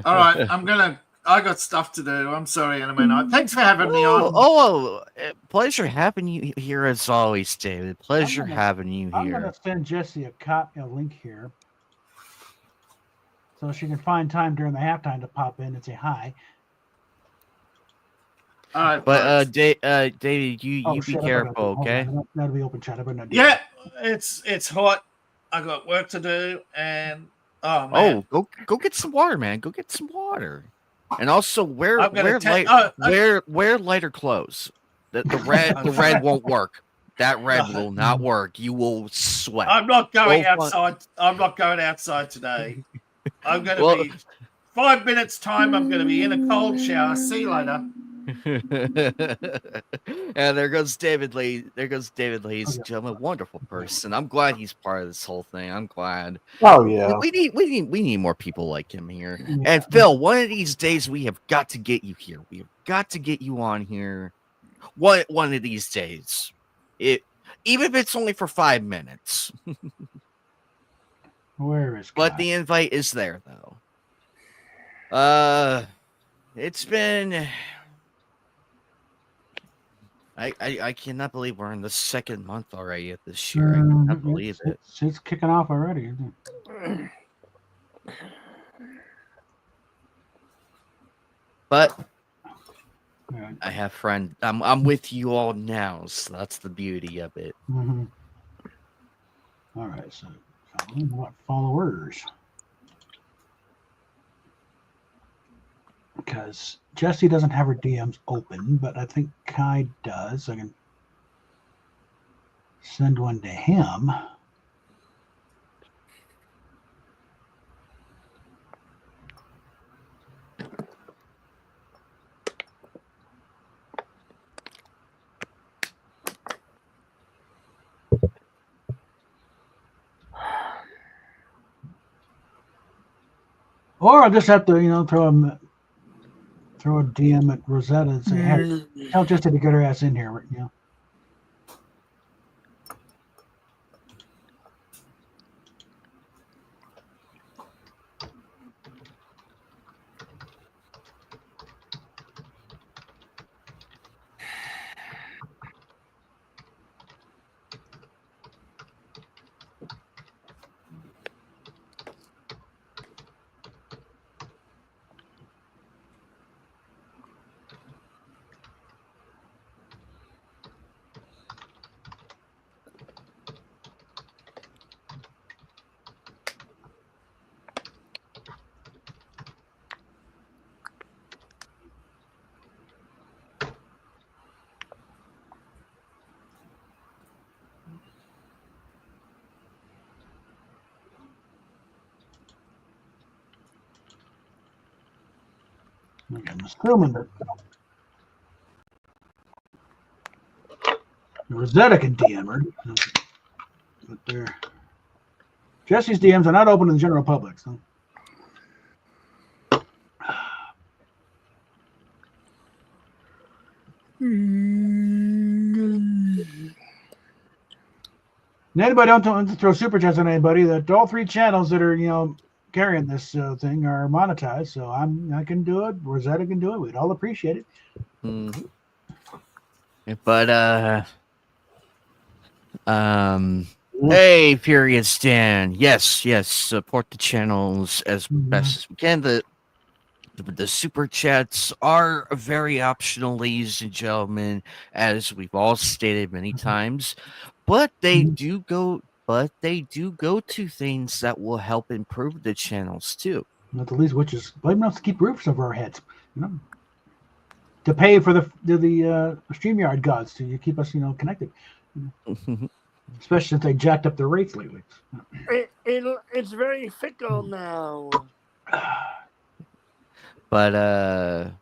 right. I got stuff to do. I'm sorry, Anime Night. Thanks for having me on. Pleasure having you here as always, David. Pleasure gonna- having you I'm going here. to send Jesse a link here so she can find time during the halftime to pop in and say hi. All right, But folks. David, you Oh, be shit, I better careful, not- hold okay? on, that'll be open chat. I better not do Yeah, that. it's hot. I got work to do, and oh man, Go get some water, man. Go get some water. And also wear I'm gonna wear lighter clothes. The red won't work. That red will not work. You will sweat. I'm not going Go find- outside. I'm not going outside today. I'm going to Well- be 5 minutes time. I'm going to be in a cold shower. See you later. And there goes David Lee. There goes David, ladies and Okay. gentlemen. Wonderful person. I'm glad he's part of this whole thing. I'm glad. Oh yeah. We need more people like him here. Yeah. And Phil, one of these days we have got to get you here. We have got to get you on here. One of these days. Even if it's only for 5 minutes. Where is But Kai? the invite is there though. It's been I cannot believe we're in the 2nd month already of this year. I cannot believe it. It's kicking off already. Isn't it? But Yeah. I have friend. I'm with you all now, so that's the beauty of it. Mhm. All right, so what followers? Because Jesse doesn't have her DMs open, but I think Kai does. I can send one to him. Or I'll just have to, throw a DM at Rosetta and say, hey, tell Jesse to get her ass in here, I'm assuming that Rosetta can DM her. But Jesse's DMs are not open to the general public. So. And anybody don't want to throw super chats on anybody. That all 3 channels that are carrying this thing are monetized. So I can do it. Rosetta can do it. We'd all appreciate it. Mhm. But hey, Furious Dan. Yes, support the channels as best as we can. The super chats are very optional, ladies and gentlemen, as we've all stated many times. But they do go to things that will help improve the channels too. Not the least, which is blame us to keep roofs over our heads. To pay for the StreamYard gods to keep us connected. Especially since they jacked up their rates lately. It's very fickle now. But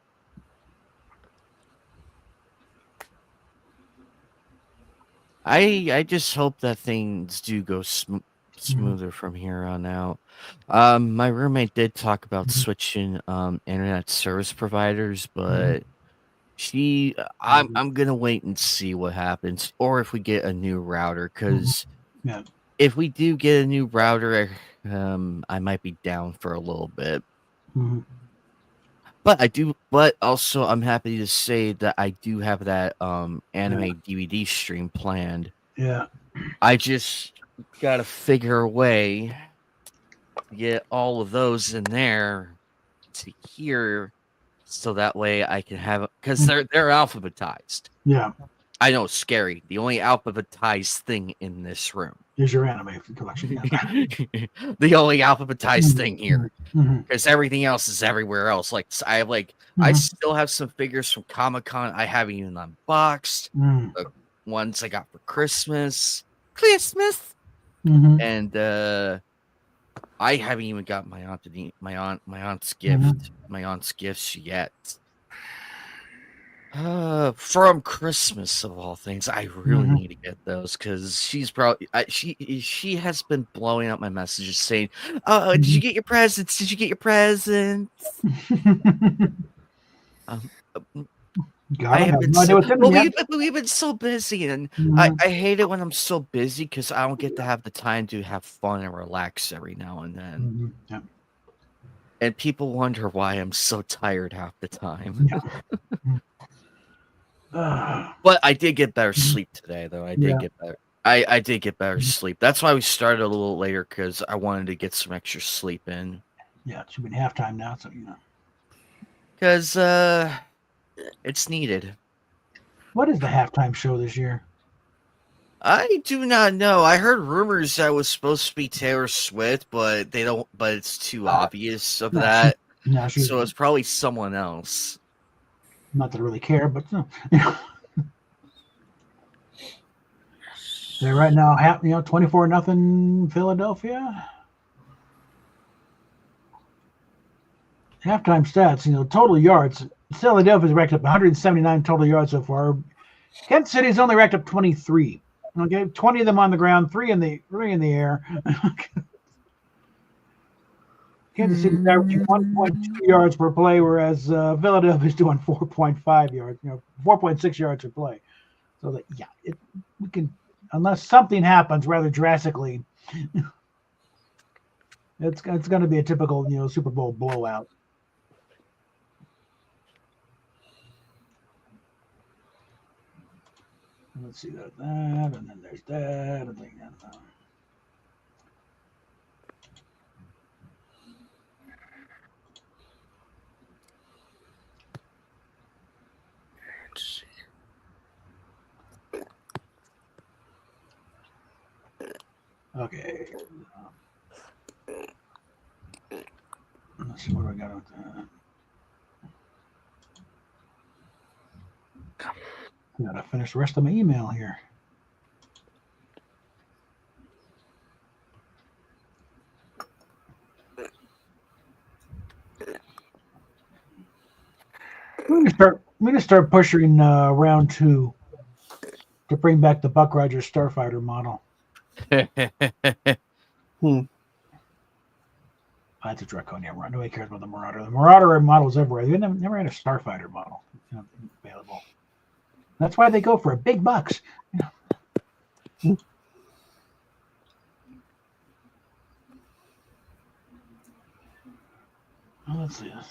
I just hope that things do go smoother from here on out. My roommate did talk about switching internet service providers, but I'm gonna wait and see what happens, or if we get a new router. Because Yeah. if we do get a new router, I might be down for a little bit. Mhm. But also I'm happy to say that I do have that anime DVD stream planned. Yeah. I just gotta figure a way to get all of those in there to here, so that way I can have, because they're alphabetized. Yeah. I know it's scary. The only alphabetized thing in this room. Is your anime collection. Yeah. The only alphabetized thing here. Mhm. Because everything else is everywhere else. Like I have I still have some figures from Comic-Con I haven't even unboxed. Mhm. The ones I got for Christmas. Mhm. And I haven't even got my aunt's gift, my aunt's gifts yet. From Christmas of all things, I really need to get those, because she's probably she has been blowing up my messages saying, "Oh, did you get your presents? Did you get your presents?" God, I have no idea what's in them yet. We've been so busy, and Mhm. I hate it when I'm so busy because I don't get to have the time to have fun and relax every now and then. Mhm. Yeah. And people wonder why I'm so tired half the time. But I did get better sleep today, though. I did get better. I did get better sleep. That's why we started a little later, because I wanted to get some extra sleep in. Yeah, it should be halftime now, so Because it's needed. What is the halftime show this year? I do not know. I heard rumors that it was supposed to be Taylor Swift, but they don't. But it's too obvious of that. No, So it's probably someone else. Not that I really care, but they're right now, 24-0 Philadelphia. Halftime stats, total yards. Philadelphia's racked up 179 total yards so far. Kansas City's only racked up 23. Okay, 20 of them on the ground, three in the air. Kansas City's averaging 1.2 yards per play, whereas Philadelphia's doing 4.5 yards, 4.6 yards per play. So that we can, unless something happens rather drastically, it's going to be a typical Super Bowl blowout. Let's see that, and then there's that, and then okay. Let's see what I got with that. Gotta finish the rest of my email here. I'm gonna start pushing round 2 to bring back the Buck Rogers Starfighter model. That's a Draconia Marauder. Nobody cares about the Marauder. The Marauder models everywhere. They never had a Starfighter model available. That's why they go for big bucks. Let's see this.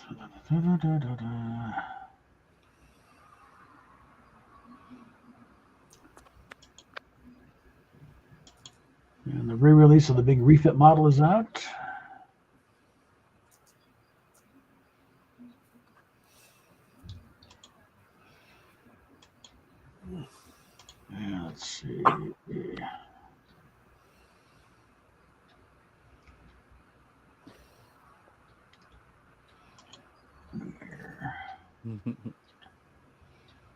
And the re-release of the big refit model is out. Yeah, let's see.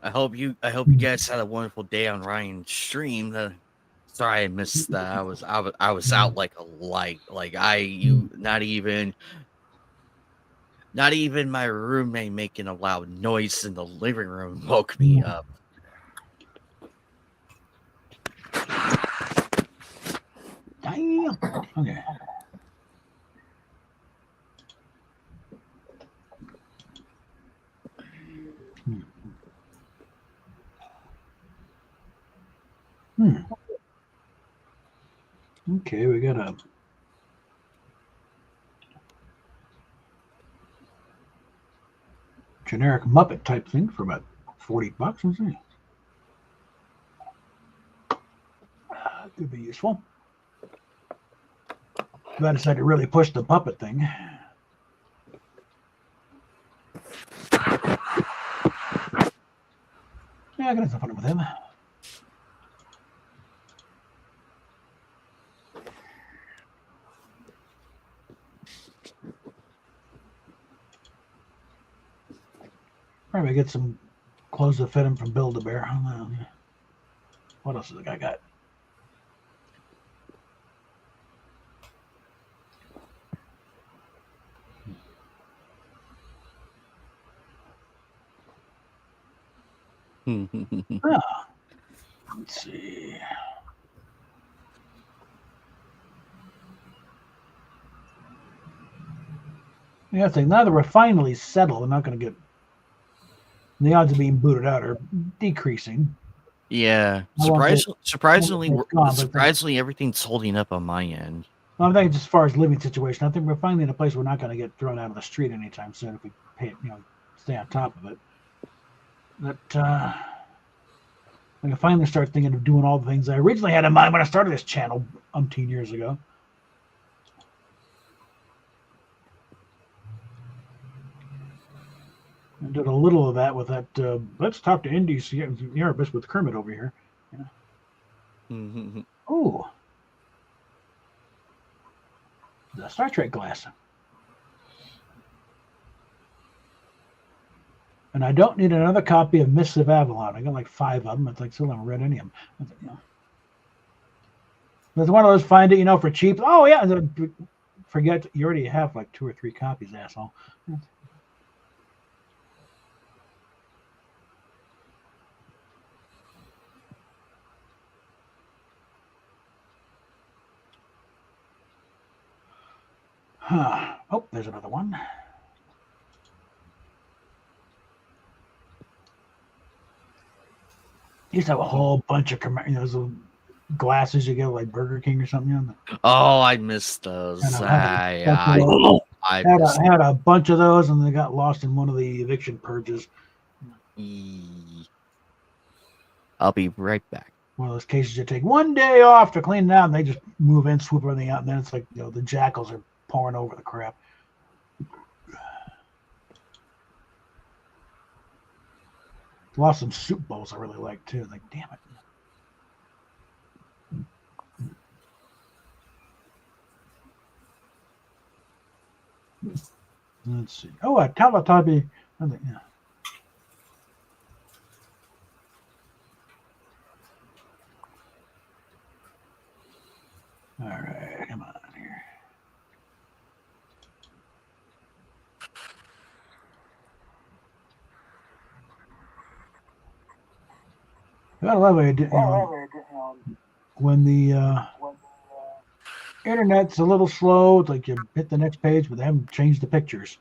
I hope you guys had a wonderful day on Ryan's stream. Sorry I missed that. I was out like a light. Like not even my roommate making a loud noise in the living room woke me up. Damn. Okay. Okay, we got a generic Muppet type thing for about $40. Let's see. Could be useful. If I decide to really push the puppet thing. Yeah, I got some fun with him. Probably get some clothes to fit him from Build-A-Bear. What else has the guy got? Let's see. Yeah, I think now that we're finally settled, we're not going to get the odds of being booted out are decreasing. Yeah, I won't say- surprisingly, it's gone, but surprisingly, everything's holding up on my end. Well, I'm thinking just as far as living situation, I think we're finally in a place we're not going to get thrown out of the street anytime soon if we pay, stay on top of it. But I can finally start thinking of doing all the things I originally had in mind when I started this channel umpteen years ago. I did a little of that with that. Let's talk to Indies therapist with Kermit over here. Oh, the Star Trek glass. And I don't need another copy of Mists of Avalon. I got like 5 of them. It's like still haven't read any of them. There's one of those find it, for cheap. Oh yeah, forget you already have like 2 or 3 copies, asshole. Oh, there's another one. Used to have a whole bunch of those little glasses you get like Burger King or something. Oh, I missed those. I I had a bunch of those, and they got lost in one of the eviction purges. I'll be right back. One of those cases you take one day off to clean it out, and they just move in, swoop everything out, and then it's like the jackals are pouring over the crap. Lost some soup bowls I really like too. Like, damn it. Let's see. Oh, a Teletubby. I think, yeah. All right, come on here. I love it. When the internet's a little slow, it's like you hit the next page, but they haven't changed the pictures.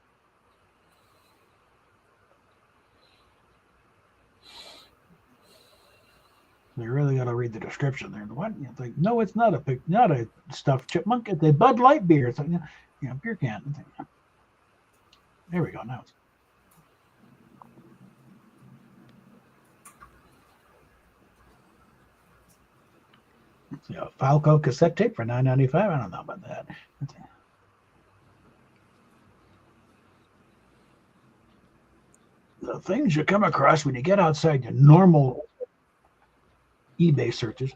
You really got to read the description there. What? It's like, no, it's not a stuffed chipmunk. It's a Bud Light beer. It's like, beer can. There we go. Now it's. A Falco cassette tape for $9.95. I don't know about that. The things you come across when you get outside your normal eBay searches.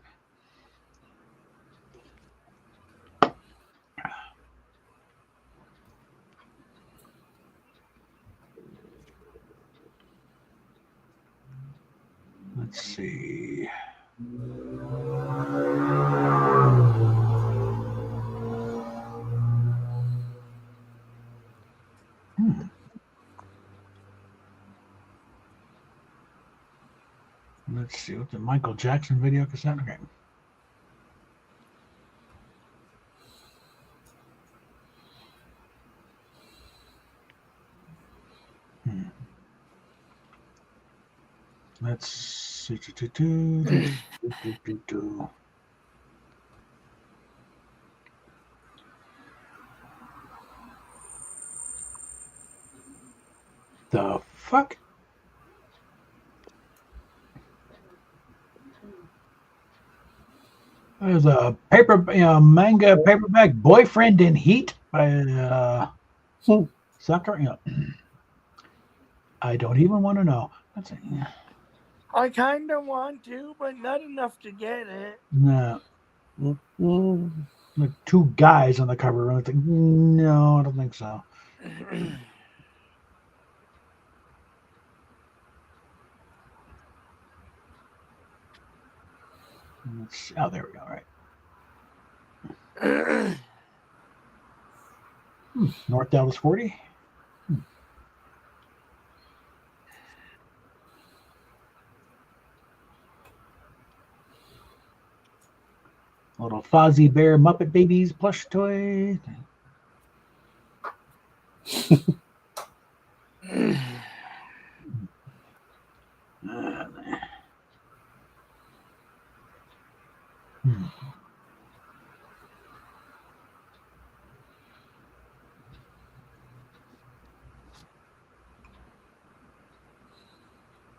Let's see. Let's see, what's the Michael Jackson video cassette? Okay. The fuck? There's a manga paperback Boyfriend in Heat by Sakura. Yeah. I don't even want to know. That's it. Yeah. I kind of want to, but not enough to get it. No. Like two guys on the cover. I think, no, I don't think so. Oh, there we go. All right. North Dallas 40. Little Fozzie Bear Muppet Babies plush toy.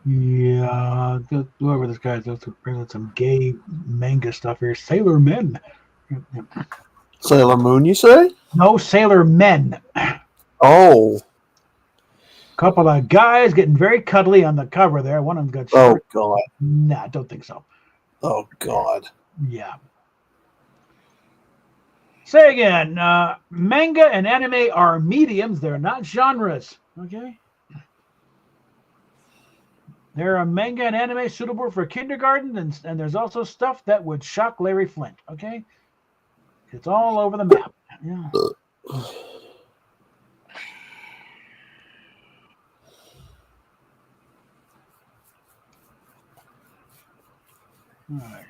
Yeah, whoever this guy is, let's bring some gay manga stuff here. Sailor Men. Sailor Moon, you say? No, Sailor Men. Oh. Couple of guys getting very cuddly on the cover there. One of them got short. Oh, God. Nah, I don't think so. Oh, God. Yeah. Say again. Manga and anime are mediums. They're not genres. Okay? There are manga and anime suitable for kindergarten, and there's also stuff that would shock Larry Flint. Okay? It's all over the map. Yeah. All right.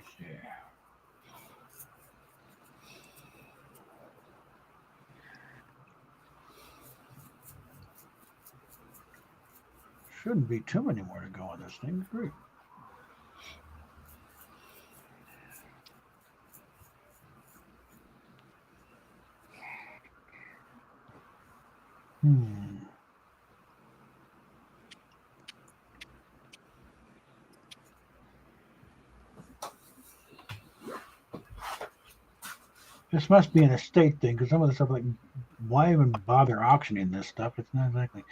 Shouldn't be too many more to go on this thing. Great. This must be an estate thing, because some of the stuff, like, why even bother auctioning this stuff? It's not exactly.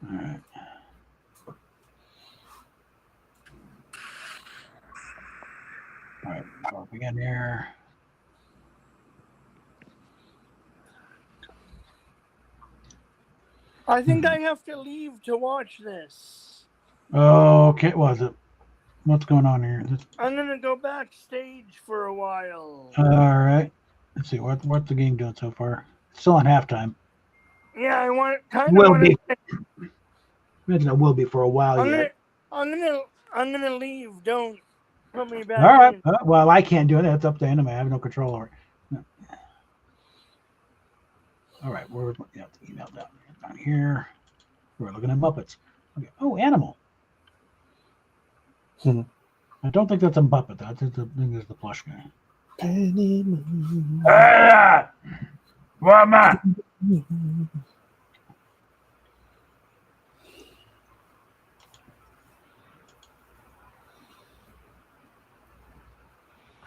All right. All right, go up again here. I think I have to leave to watch this. Okay, what was it? What's going on here? I'm gonna go backstage for a while. All right. Let's see what's the game doing so far. Still on halftime. Yeah, I want Will be. Imagine it will be for a while yet. I'm gonna leave. Don't put me back. All right. in. Well, I can't do it. That's up to anime. I have no control over it. No. All right. Where's my email down here? We're looking at Muppets. Okay. Oh, Animal. I don't think that's a Muppet. I think it's the plush guy. Penny Moon. What am I?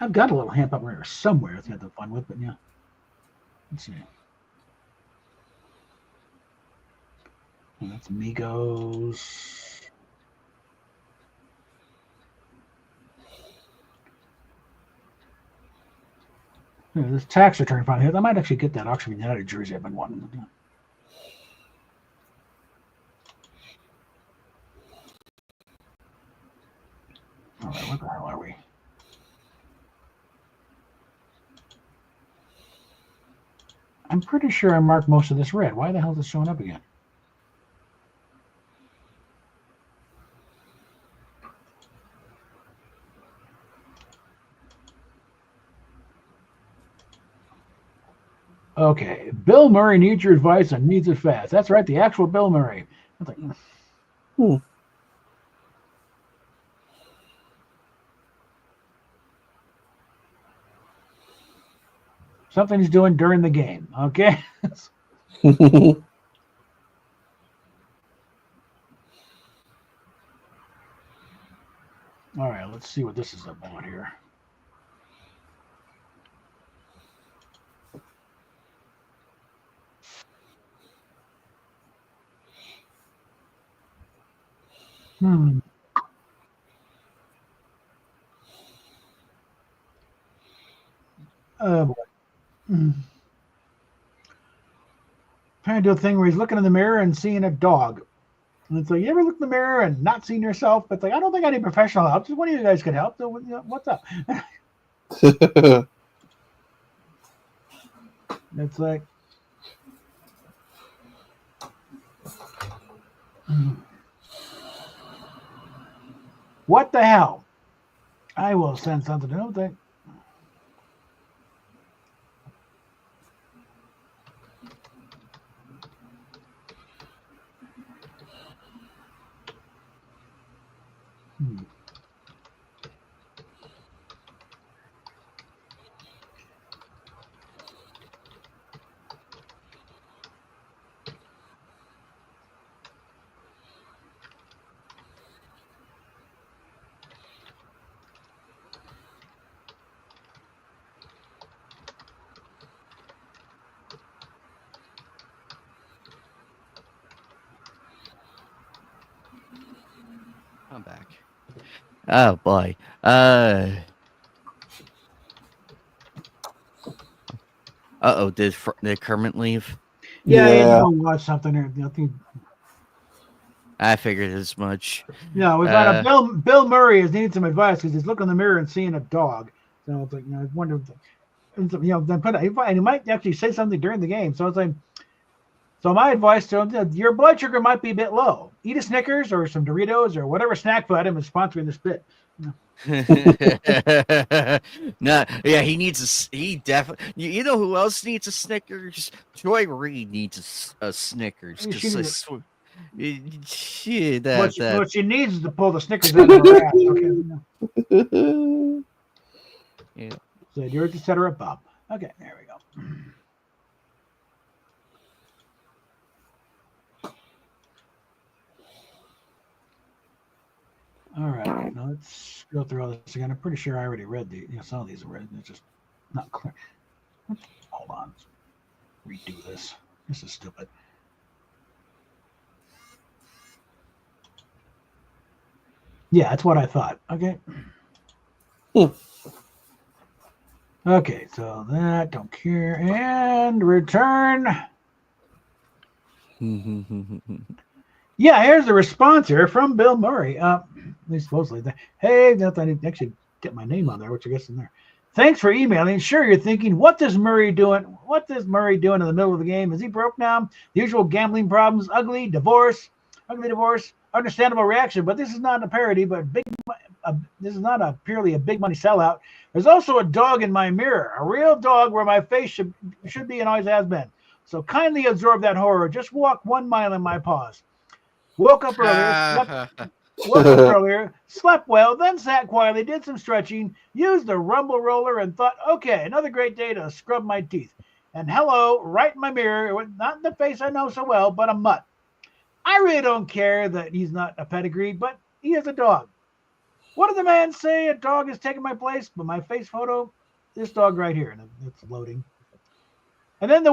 I've got a little hamp up here somewhere to have the fun with, but yeah. Let's see. Well, that's Migos. Yeah, this tax return file here. I might actually get that auction out of Jersey. I've been wanting to do. All right, what the hell are we? I'm pretty sure I marked most of this red. Why the hell is it showing up again? Okay, Bill Murray needs your advice and needs it fast. That's right, the actual Bill Murray. I was like, something he's doing during the game. Okay. All right, let's see what this is about here. Boy. Trying to do a thing where he's looking in the mirror and seeing a dog. And it's like, you ever look in the mirror and not seeing yourself? But it's like, I don't think I need professional help. Just one of you guys could help. So, what's up? It's like, what the hell? I will send something to them. I'm back. Oh boy. Uh-oh, did Kermit leave? Yeah, Yeah. I'll watch something there. I think. I figured as much. No, it was not a Bill Murray has needed some advice because he's looking in the mirror and seeing a dog. So it's like, I wonder, then he might actually say something during the game. So it's like, so my advice to him, your blood sugar might be a bit low. Eat a Snickers or some Doritos or whatever snack food item is sponsoring this bit. No, yeah, he definitely. You know who else needs a Snickers? Joy Reid needs a Snickers. What she needs is to pull the Snickers out of her ass. Okay. Yeah. So yours to set her up, Bob. Okay, there we go. All right, now let's go through all this again. I'm pretty sure I already read some of these are read. It's just not clear. Hold on, let's redo this. This is stupid. Yeah, that's what I thought. Okay. Okay, so that don't care and return. Yeah, here's the response here from Bill Murray. At least supposedly. Hey, I need to actually get my name on there, which I guess in there. Thanks for emailing. Sure, you're thinking, what is Murray doing in the middle of the game? Is he broke now? The usual gambling problems, ugly divorce. Understandable reaction, but this is not a parody, but this is not purely a big money sellout. There's also a dog in my mirror, a real dog where my face should be and always has been. So kindly absorb that horror. Just walk 1 mile in my paws. Woke up earlier, slept well, then sat quietly, did some stretching, used the rumble roller, and thought, okay, another great day to scrub my teeth. And hello, right in my mirror, not in the face I know so well, but a mutt. I really don't care that he's not a pedigree, but he is a dog. What did the man say? A dog is taking my place, but my face photo, this dog right here, and it's loading. And then the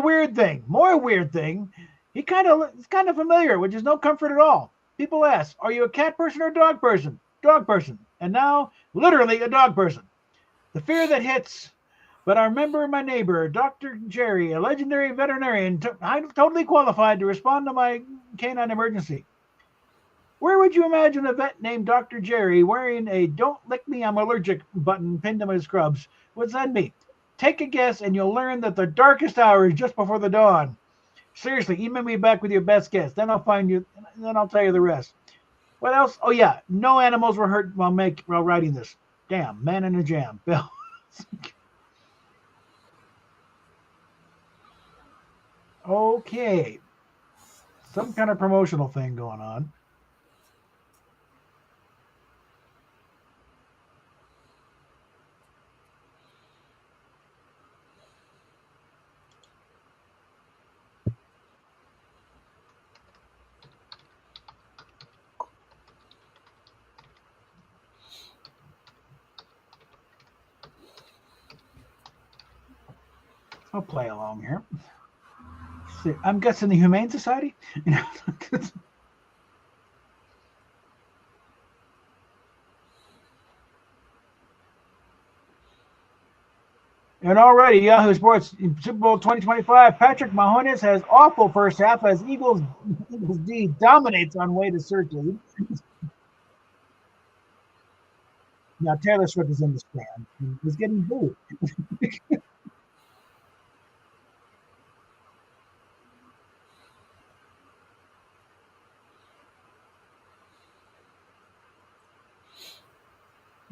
more weird thing, he's kind of familiar, which is no comfort at all. People ask, are you a cat person or a dog person? Dog person. And now, literally a dog person. The fear that hits. But I remember my neighbor, Dr. Jerry, a legendary veterinarian, totally qualified to respond to my canine emergency. Where would you imagine a vet named Dr. Jerry wearing a "Don't lick me, I'm allergic" button pinned to his scrubs would send me? Take a guess and you'll learn that the darkest hour is just before the dawn. Seriously, email me back with your best guess. Then I'll find you, and then I'll tell you the rest. What else? Oh, yeah. No animals were hurt while writing this. Damn, man in a jam. Bill. Okay. Some kind of promotional thing going on. I'll play along here. See, I'm guessing the Humane Society. You know. And already, Yahoo Sports Super Bowl 2025. Patrick Mahomes has awful first half as Eagles D dominates on way to search lead. Now Taylor Swift is in the stand. He's getting booed.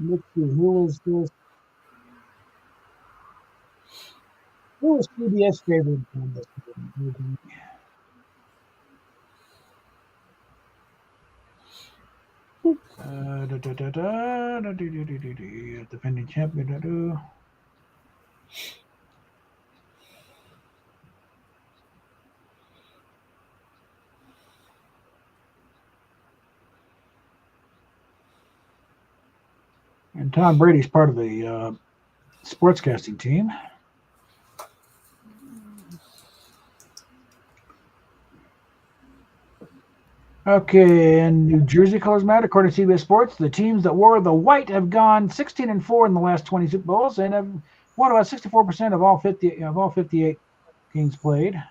Let's see, who is this? Who is CBS favorite on this? Defending champion. And Tom Brady's part of the sportscasting team. Okay, and New Jersey colors matter. According to CBS Sports, the teams that wore the white have gone 16-4 in the last 20 Super Bowls and have won about 64% of all 58 games played.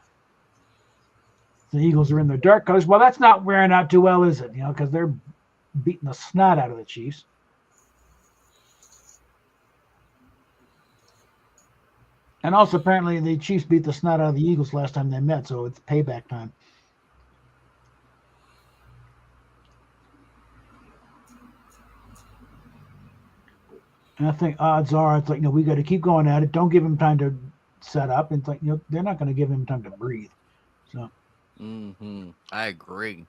The Eagles are in their dark colors. Well, that's not wearing out too well, is it? You know, because they're beating the snot out of the Chiefs. And also, apparently, the Chiefs beat the snot out of the Eagles last time they met, so it's payback time. And I think odds are it's like, you know, we got to keep going at it. Don't give him time to set up. It's like, you know, they're not going to give him time to breathe. So. I agree.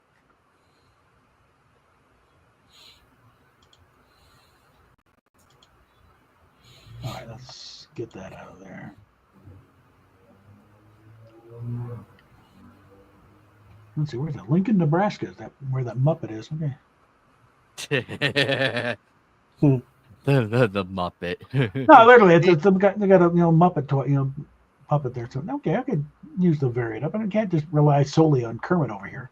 All right, let's get that out of there. Let's see, where's that? Lincoln, Nebraska. Is that where that Muppet is? Okay. The Muppet. No, literally, it's they got a Muppet toy, puppet there. So okay, I could use the variant up, and I can't just rely solely on Kermit over here.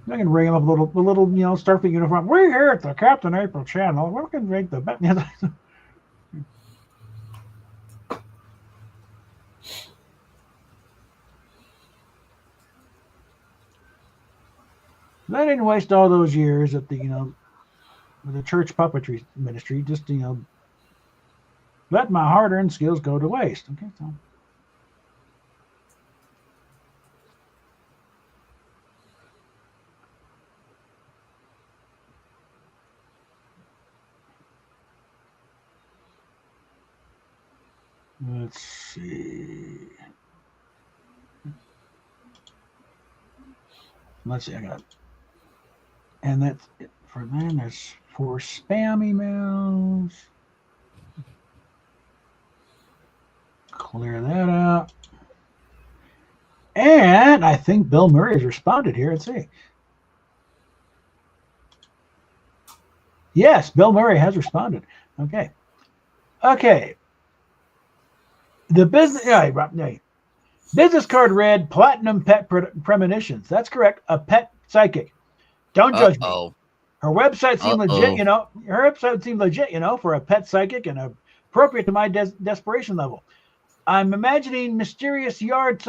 I can ring him up a little Starfleet uniform. We're here at the Captain April channel. We can make the bet. I didn't waste all those years at the with the church puppetry ministry. Just let my hard-earned skills go to waste. Okay, so. Let's see. I got, and that's it for them. There's 4 spam emails. Clear that out. And I think Bill Murray has responded here. Let's see. Yes, Bill Murray has responded. Okay. The business card read Platinum Pet Premonitions. That's correct. A pet psychic. Don't judge me. Her website seemed legit, for a pet psychic and appropriate to my desperation level. I'm imagining mysterious yard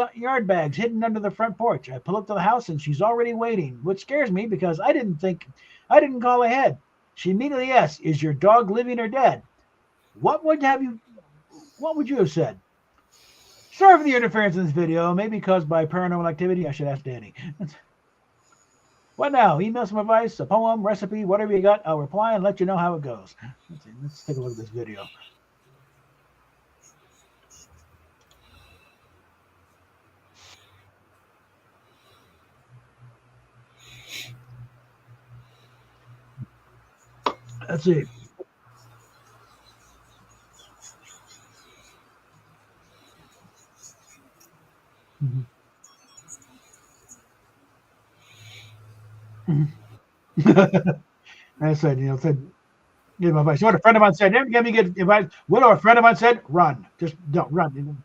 bags hidden under the front porch. I pull up to the house and she's already waiting, which scares me because I didn't call ahead. She immediately asks, "Is your dog living or dead?" What would you have said? Sorry for the interference in this video. Maybe caused by paranormal activity. I should ask Danny. What now? Email some advice, a poem, recipe, whatever you got. I'll reply and let you know how it goes. Let's see. Let's take a look at this video. Let's see. I said, give him advice. You know what a friend of mine said? Never give me good advice. What a friend of mine said? Run. Just don't run.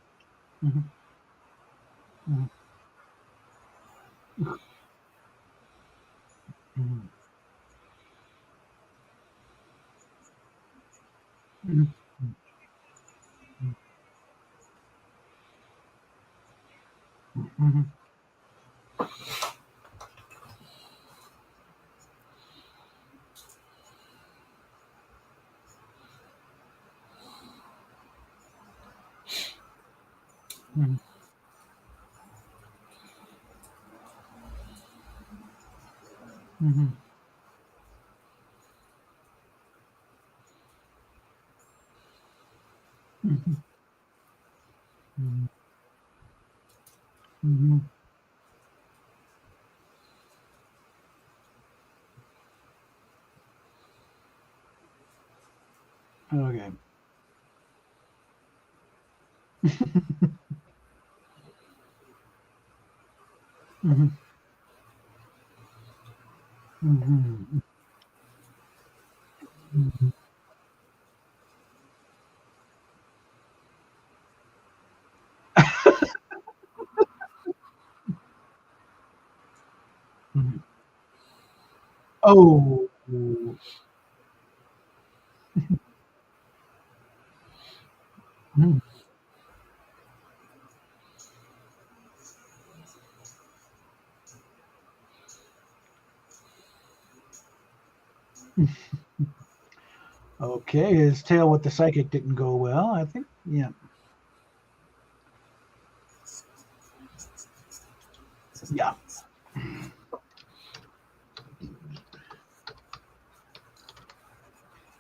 Okay. Oh. Okay, his tale with the psychic didn't go well, I think. Yeah. Yeah.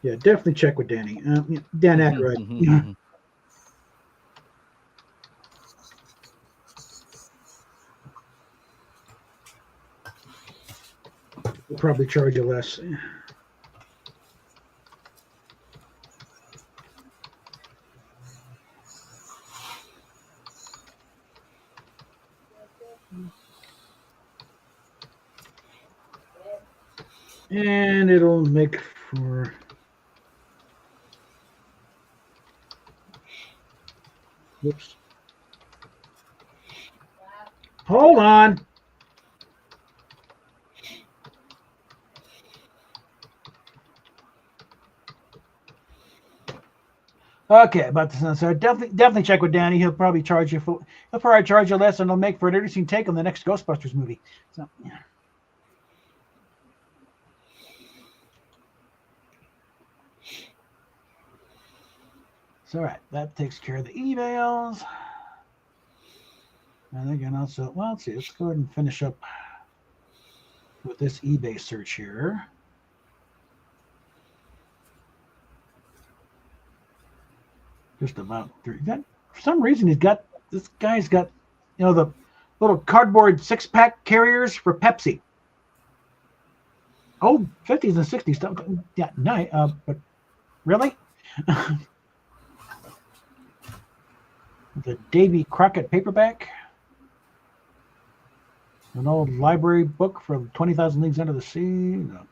Yeah, definitely check with Danny. Dan Aykroyd. Yeah. We'll probably charge you less. And it'll make for... Whoops. Hold on. Okay, about the so definitely check with Danny. He'll probably charge you less, and it'll make for an interesting take on the next Ghostbusters movie. So yeah. So all right, that takes care of the emails. And again, also, well, let's see. Let's go ahead and finish up with this eBay search here. Just about three. For some reason, this guy's got, the little cardboard 6-pack carriers for Pepsi. Old 50s and 60s stuff. Yeah, nice. But really? The Davy Crockett paperback. An old library book for 20,000 Leagues Under the Sea. No.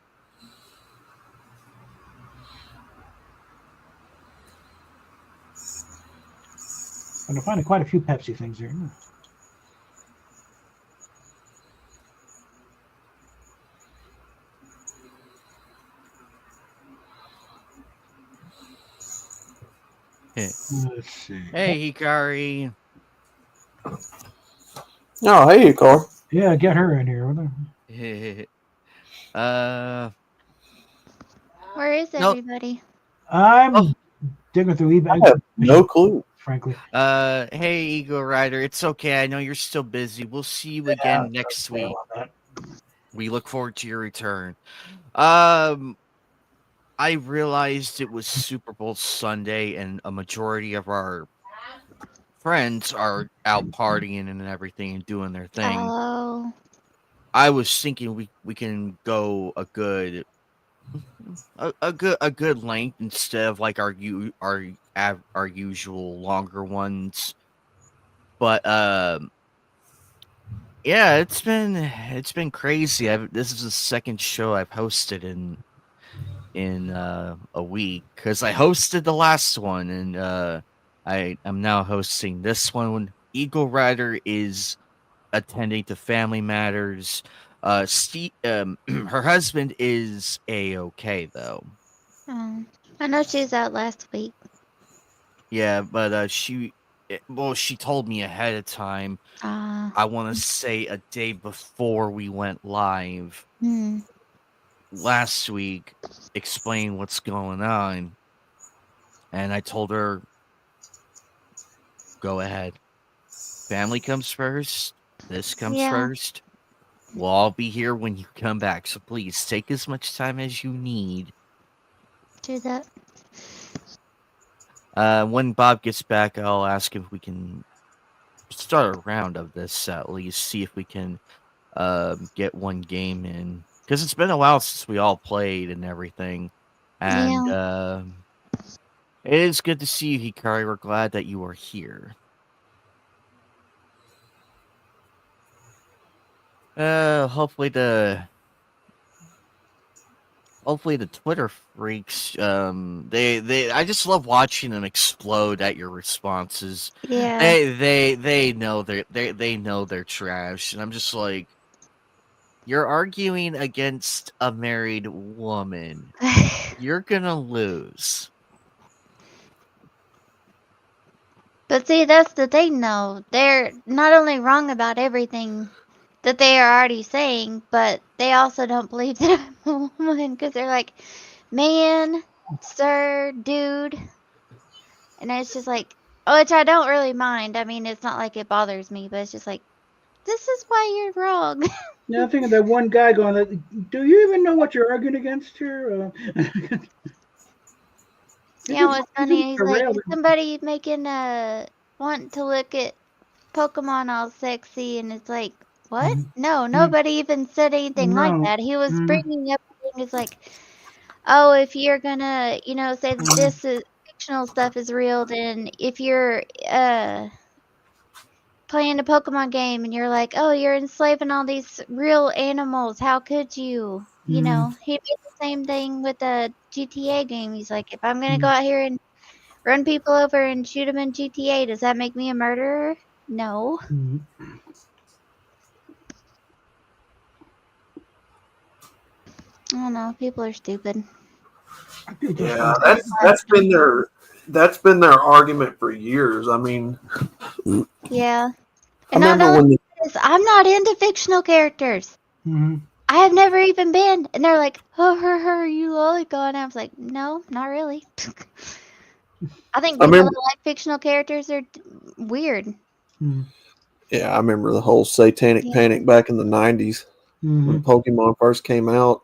I'm finding quite a few Pepsi things here. Let's see. Hey, Hikari. Oh, hey, Car. Yeah, get her in here. Where is everybody? I'm digging through eBay. I have no clue. Frankly. Hey, Eagle Rider. It's okay. I know you're still busy. We'll see you again next week. We look forward to your return. I realized it was Super Bowl Sunday, and a majority of our friends are out partying and everything and doing their thing. Oh, I was thinking we can go a good length instead of like our usual longer ones. But yeah, it's been crazy. This is the second show I've hosted in a week, because I hosted the last one, and I'm now hosting this one. Eagle Rider is attending to family matters. Steve, her husband is a-okay though. oh. I know she was out last week. Yeah, but she told me ahead of time. I want to say a day before we went live last week, explain what's going on, and I told her, go ahead. Family comes first. This comes first. We'll all be here when you come back, so please take as much time as you need. Do that. When Bob gets back, I'll ask if we can start a round of this, at least see if we can get one game in, because it's been a while since we all played and everything. And it is good to see you, Hikari. We're glad that you are here. Hopefully the Twitter freaks, I just love watching them explode at your responses. Yeah. They know they know they're trash, and I'm just like, you're arguing against a married woman. You're gonna lose. But see, that's the thing, though. They're not only wrong about everything that they are already saying, but they also don't believe that I'm a woman, because they're like, man, sir, dude. And it's just like, which I don't really mind. I mean, it's not like it bothers me, but it's just like, this is why you're wrong. Yeah, I'm thinking that one guy going, do you even know what you're arguing against here? Yeah, what's funny, he's like, somebody making want to look at Pokemon all sexy, and it's like, what? No, nobody even said anything like that. He was bringing up things like, oh, if you're gonna, say that this is fictional stuff is real, then if you're playing a Pokemon game and you're like, oh, you're enslaving all these real animals, how could you? He made the same thing with the GTA game. He's like, if I'm gonna go out here and run people over and shoot them in GTA, does that make me a murderer? No. I don't know. People are stupid. Yeah, that's been their argument for years. I mean, yeah. I And not remember only this, I'm not into fictional characters. I have never even been. And they're like, oh, her, you lollipop. And I was like, no, not really. I think people that like fictional characters are weird. Yeah, I remember the whole satanic panic back in the 90s when Pokemon first came out.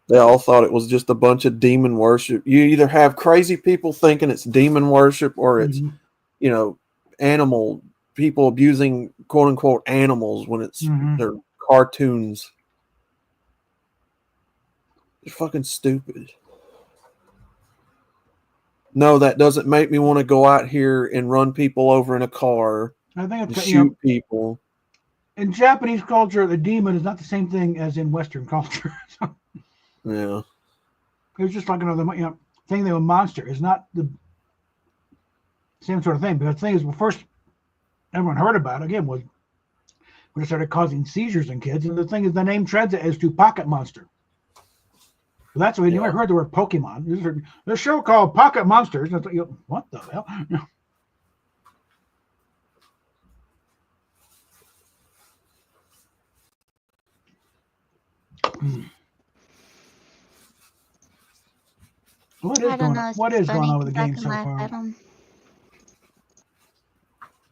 They all thought it was just a bunch of demon worship. You either have crazy people thinking it's demon worship, or it's, animal people abusing quote unquote animals when it's they're cartoons. They're fucking stupid. No, that doesn't make me want to go out here and run people over in a car. I think it's shoot people. In Japanese culture, the demon is not the same thing as in Western culture. Yeah, it was just like another thing. They were monster. It's not the same sort of thing. But the thing is, first everyone heard about it again was when it started causing seizures in kids. And the thing is, the name translates as to pocket monster. So that's why you never heard the word Pokemon. There's a show called Pocket Monsters. And it's like, what the hell? What is going on with the game so far?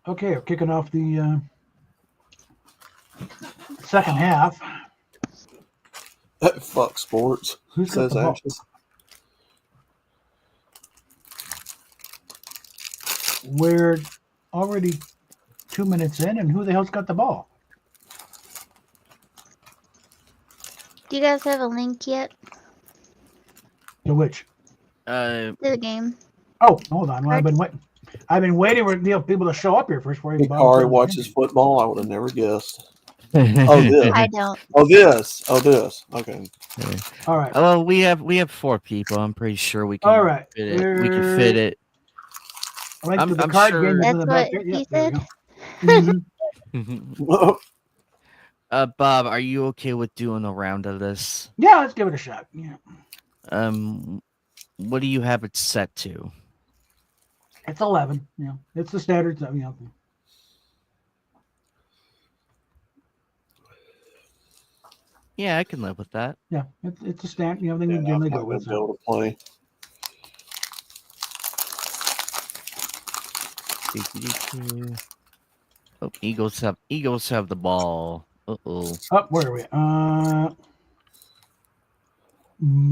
Okay, we're kicking off the second half. Fuck sports. Who's got Says the ball? Ashes. We're already 2 minutes in, and who the hell's got the ball? Do you guys have a link yet To which? to the game? Oh, hold on. Well, I've been waiting. I've been waiting for people to show up here first. Before you Hikari watches football. I would have never guessed. Oh, this. I don't. Oh, this. Oh, this. Okay. All right. Well, we have 4 people. I'm pretty sure we can. All right. Fit it. We can fit it. Link I'm- to the I'm card sure- game is in That's the back what there. he there we said. go. Mhm. Bob, are you okay with doing a round of this? Yeah, let's give it a shot. Yeah, What do you have it set to? it's 11. It's the standard. Yeah, I can live with that. Yeah, it's a stand. Thing we I'm generally not go going with. to be able to play. Oh, Eagles have the ball. Uh-oh. Oh, where are we?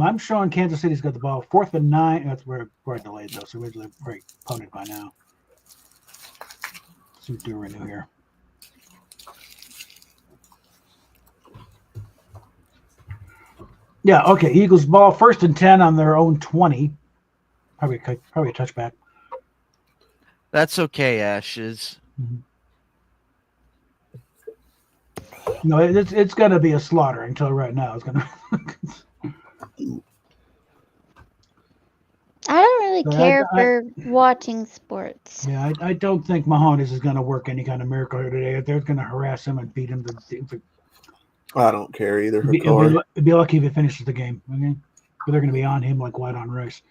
I'm showing Kansas City's got the ball. 4th and 9. That's where we're delayed though, so we're very opponent by now. Let's see what we're new here. Yeah, okay. Eagles ball, 1st and 10 on their own 20. Probably a touchback. That's okay, Ashes. No, it's going to be a slaughter until right now. It's going to. I don't really But care for watching sports. Yeah, I don't think Mahomes is going to work any kind of miracle here today. They're going to harass him and beat him. I don't care either. It'd be lucky if he finishes the game. Okay? But they're going to be on him like white on rice.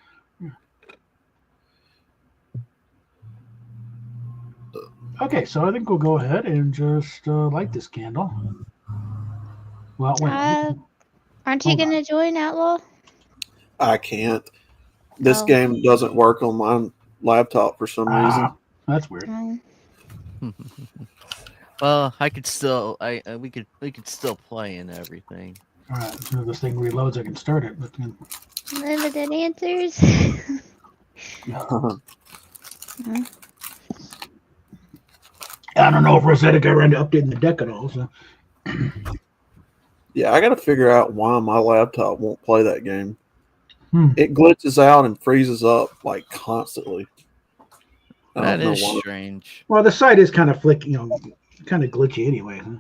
Okay, so I think we'll go ahead and just light this candle. Well, wait. Aren't you Hold on. going to join Outlaw? I can't. This Oh. game doesn't work on my laptop for some reason. That's weird. Mm. Well, I could still. We could still play and everything. All right, as soon as this thing reloads, I can start it. But then, Limited answers. I don't know if Rosetta got around to updating the deck at all. So Yeah, I got to figure out why my laptop won't play that game. Hmm. It glitches out and freezes up like constantly. I That don't know is why. strange. well, the site is kind of flicky, kind of glitchy anyway. Huh?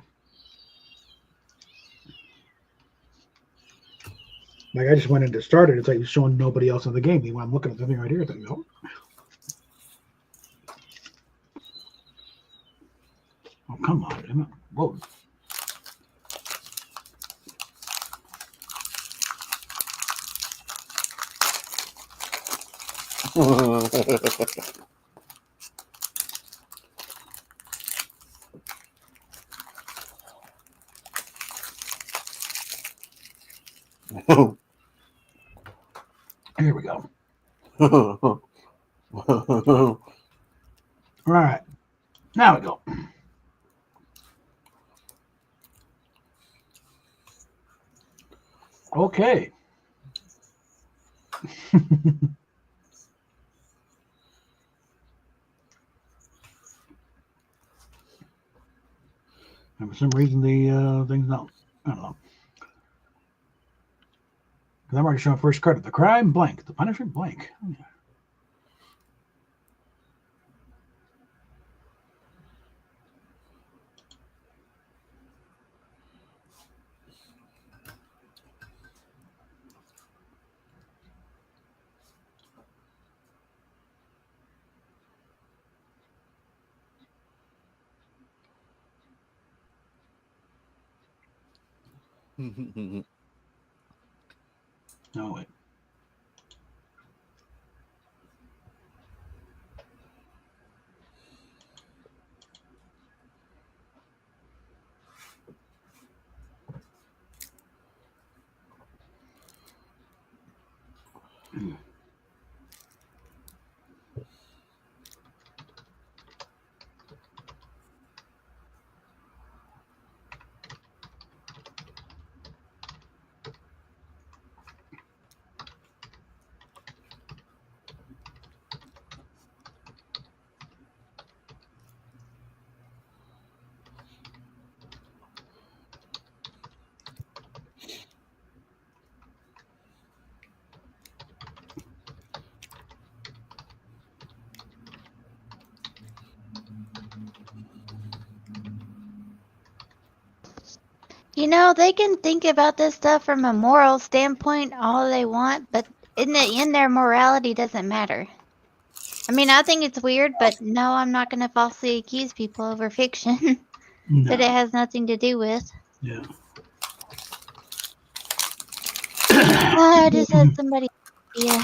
Like I just went in to start it. It's like showing nobody else in the game. Meanwhile, I'm looking at the thing right here. Thinking, oh, come on, damn it. Whoa. Here we go. All right. Now we go. Okay. And for some reason, the thing's not. I don't know. Because I'm already showing first card. The crime, blank. The punishment, blank. Oh, yeah. No, wait. You know, they can think about this stuff from a moral standpoint all they want, but in the end, their morality doesn't matter. I mean, I think it's weird, but no, I'm not going to falsely accuse people over fiction that it has nothing to do with. Yeah. I just had somebody be a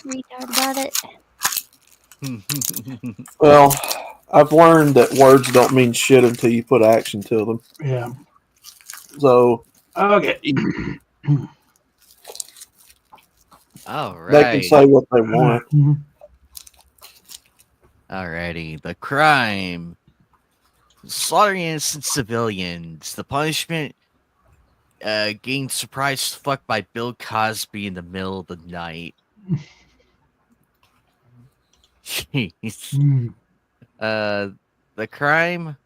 retard about it. Well, I've learned that words don't mean shit until you put action to them. Yeah. So Okay. All right. they can say what they want. Mhm. Alrighty. The crime. Slaughtering innocent civilians. The punishment, getting surprised fucked by Bill Cosby in the middle of the night. Jeez. Mm. The crime,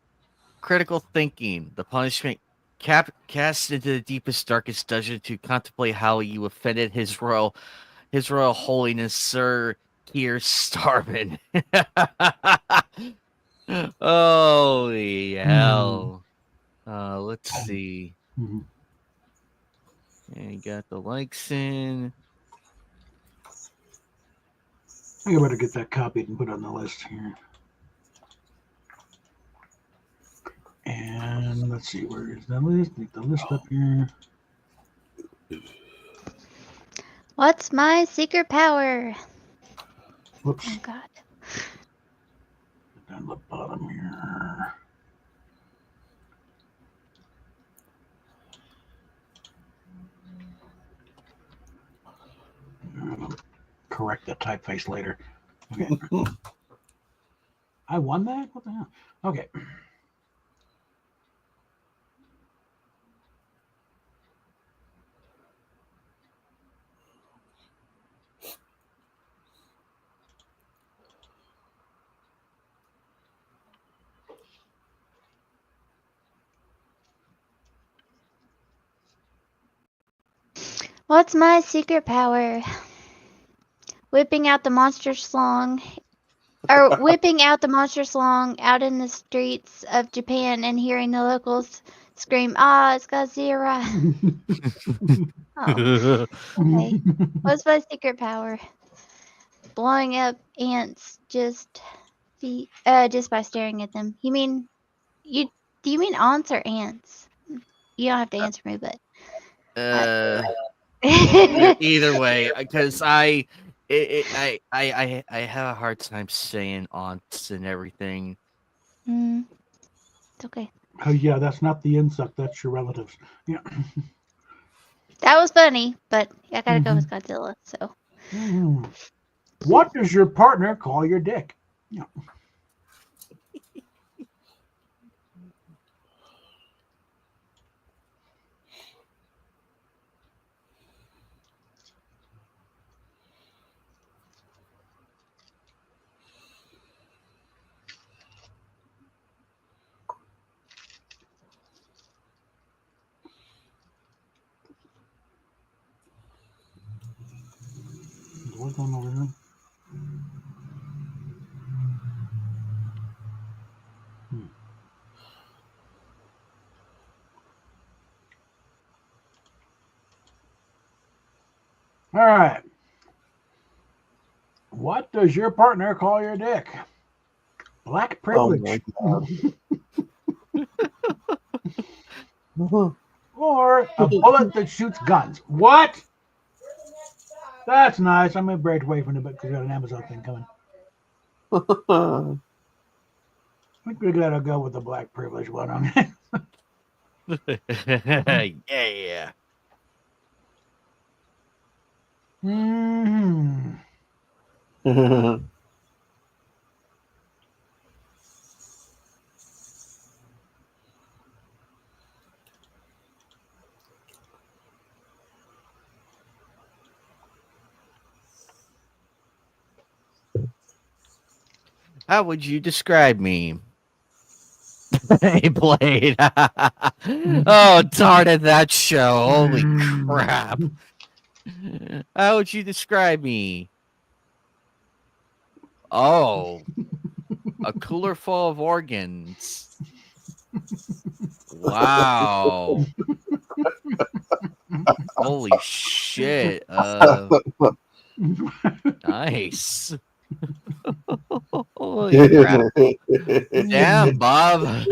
critical thinking. The punishment, cast into the deepest, darkest dungeon to contemplate how you offended His Royal Holiness Sir Keir Starman. Holy hell! Let's see. Mhm. And you got the likes in. I think I better get that copied and put on the list here. And let's see, where is that list? Make the list up here. What's my secret power? Whoops. Oh, God. Down the bottom here. I'll correct the typeface later. Okay. I won that? What the hell? Okay. What's my secret power? Whipping out the monster slong, or whipping out the monster slong out in the streets of Japan and hearing the locals scream, "Ah, it's Godzilla!" Oh, okay. What's my secret power? Blowing up ants just by staring at them. You mean do you mean aunts or ants? You don't have to answer me, but Either way, because I have a hard time saying aunts and everything. It's okay. Oh, yeah, that's not the insect. That's your relatives. Yeah. That was funny, but I gotta go with Godzilla. So. Mhm. What does your partner call your dick? Yeah. What's going on over there? All right. What does your partner call your dick? Black privilege. Or a bullet that shoots guns. What? That's nice. I'm going to break away from it because we got an Amazon thing coming. I think we got to go with the black privilege one on it. Yeah. Mm-hmm. How would you describe me? Hey, Blade. Oh, darn it, that show. Holy crap. How would you describe me? Oh. A cooler full of organs. Wow. Holy shit. Nice. Holy crap. Damn, Bob.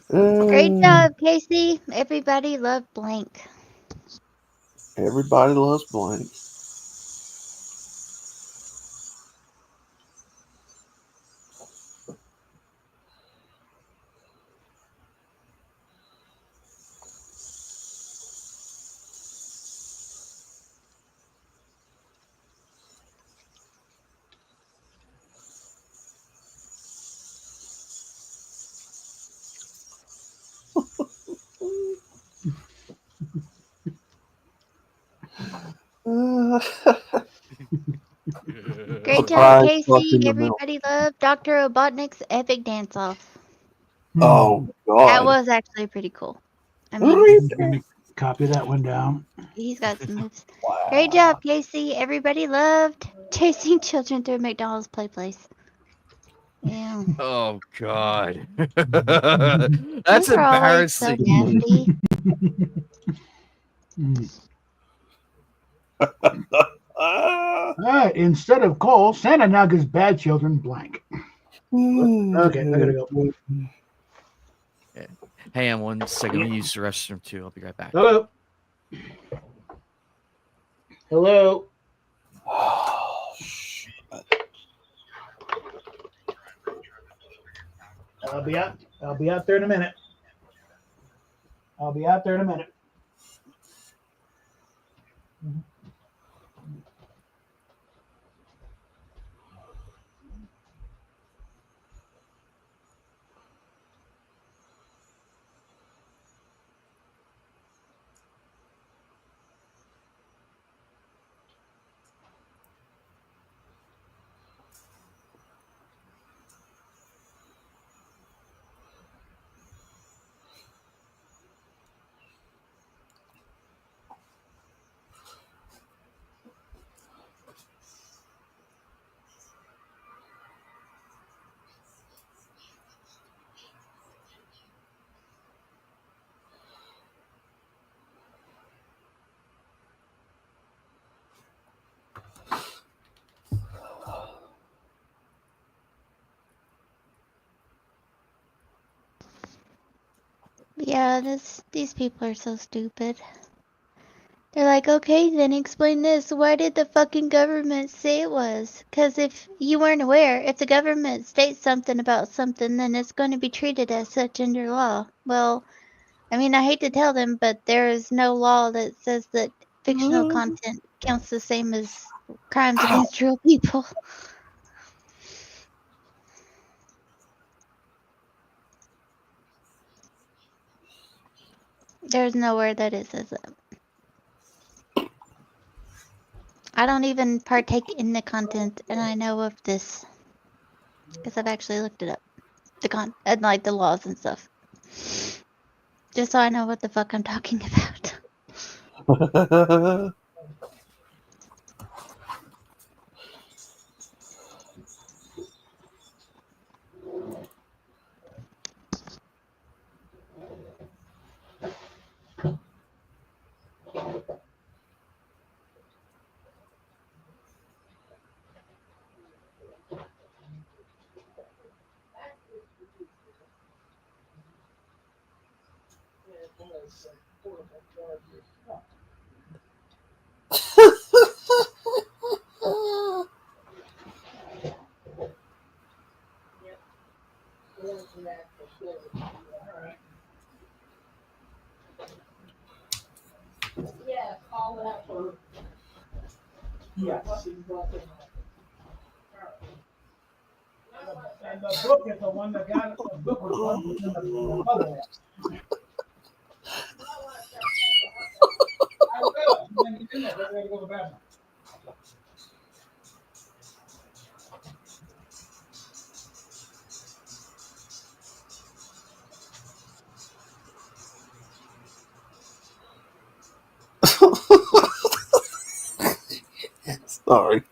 Great job, Casey. Everybody loved Blank. Everybody loves Blank. Great job, Surprise fuck in Casey. the middle. Everybody loved Dr. Robotnik's epic dance off. Oh That God! was actually pretty cool. I mean, Let me copy that one down. he's got some moves. Wow. Great job, Casey. Everybody loved chasing children through McDonald's play place. Yeah. Oh god. That's You were always so embarrassing. nasty. Ah. All right, instead of Cole, Santa now gives bad children blank. Okay, I gotta go. Hey, I'm 1 second. Let me use the restroom too. I'll be right back. Hello. Hello. Oh, shit. I'll be out there in a minute. Yeah, these people are so stupid. They're like, okay, then explain this. Why did the fucking government say it was? Because if you weren't aware, if the government states something about something, then it's going to be treated as such under law. Well, I mean, I hate to tell them, but there is no law that says that fictional content counts the same as crimes against real people. There's nowhere that it says that. I don't even partake in the content, and I know of this because I've actually looked it up. And like the laws and stuff, just so I know what the fuck I'm talking about. And the book is the one that got the book was one within the bubble. I will. And then you didn't know, but I gotta go to the bathroom. Sorry.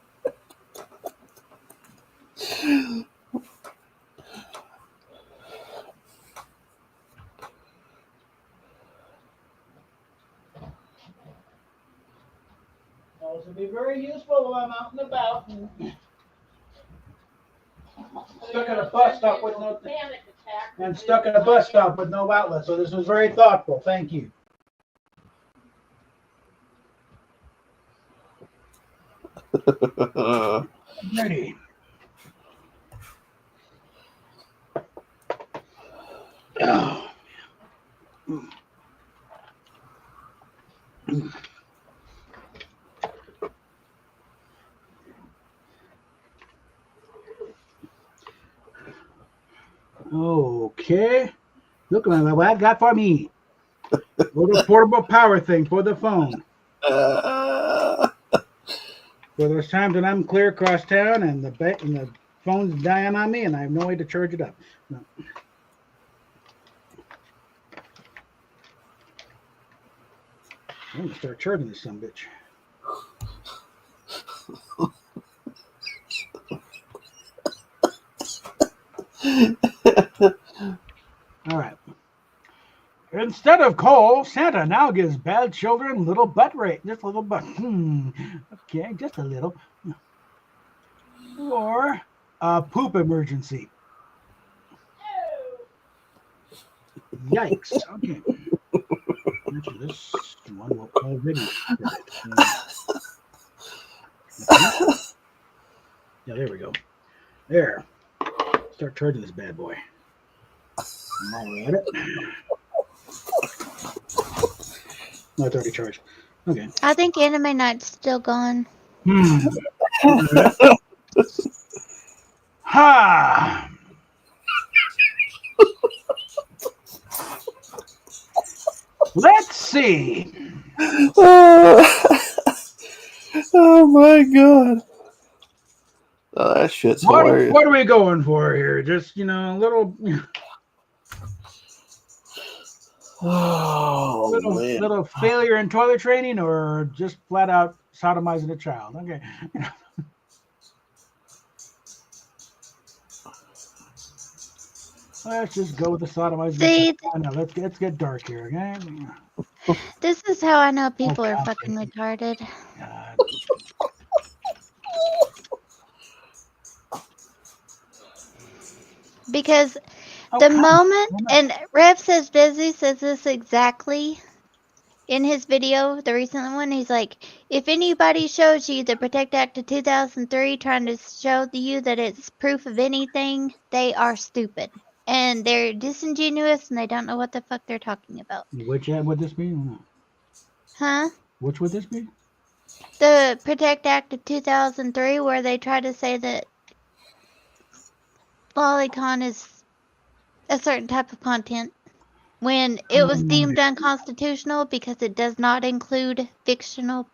I'm out and about. Stuck at a bus stop with no and stuck at a bus stop with no outlet. So this was very thoughtful. Thank you. Ready. Oh. Okay. Look at what I got for me. Little portable power thing for the phone. For those times when I'm clear across town and the phone's dying on me and I have no way to charge it up. No. I'm gonna start charging this son bitch. All right. Instead of coal, Santa now gives bad children little butt rate. Just a little butt. Okay, just a little. Or a poop emergency. Yikes. Okay. Actually, this one will already. Yeah, there we go. There. Start charging this bad boy. All right. No, it's already charged. Okay. I think Anime Night's still gone. Ha! Let's see. Oh my god. Oh, that shit's hilarious. What are we going for here? Just, a little Oh, man. little failure in toilet training or just flat out sodomizing a child. Okay. Let's just go with the sodomizing. See, I know, let's get dark here, okay? this is how I know people are fucking retarded. God. Because Oh, the come moment, on. and Rev says Busy says this exactly in his video, the recent one. He's like, if anybody shows you the Protect Act of 2003 trying to show you that it's proof of anything, they are stupid. And they're disingenuous and they don't know what the fuck they're talking about. Which ad would this be? Huh? Which would this be? The Protect Act of 2003, where they try to say that Lolicon is a certain type of content when it was deemed unconstitutional because it does not include fictional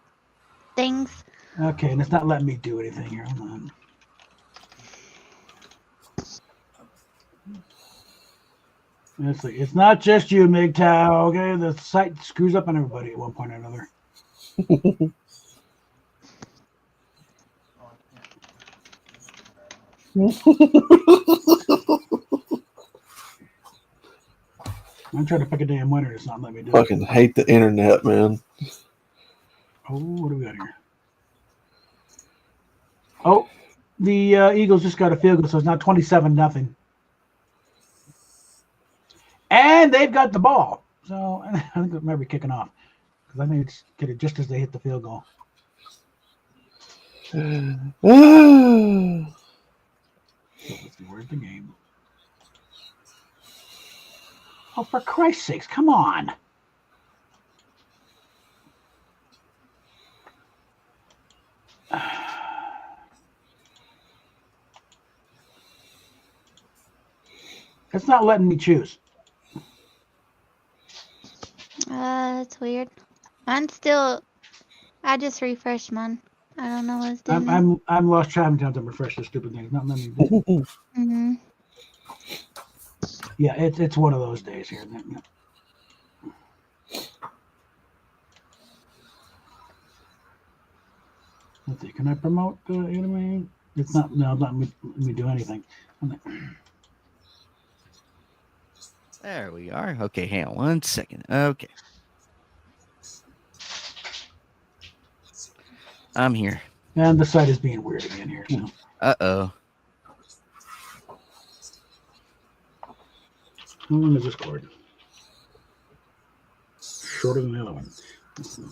things. Okay, and it's not letting me do anything here. Hold on. Let's see. It's not just you, MGTOW, okay? The site screws up on everybody at one point or another. I'm trying to pick a damn winner. It's not letting me do it. Fucking hate the internet, man. Oh, what do we got here? Oh, the Eagles just got a field goal, so it's now 27-0. And they've got the ball. So I think it might be kicking off. Because I think it's get it just as they hit the field goal. Where's the game? Oh, for Christ's sakes, come on. It's not letting me choose. That's weird. Mine's still. I just refreshed mine. I don't know what it's doing. I'm lost track of time to refresh this stupid thing. It's not letting me do it. Mm-hmm. Yeah, it's one of those days here. Let's see. Can I promote the anime? It's not. No, not let me do anything. There we are. Okay, hang on 1 second. Okay. I'm here. And the site is being weird again here. So. Uh-oh. How long is this cord? Shorter than the other one. Let's see.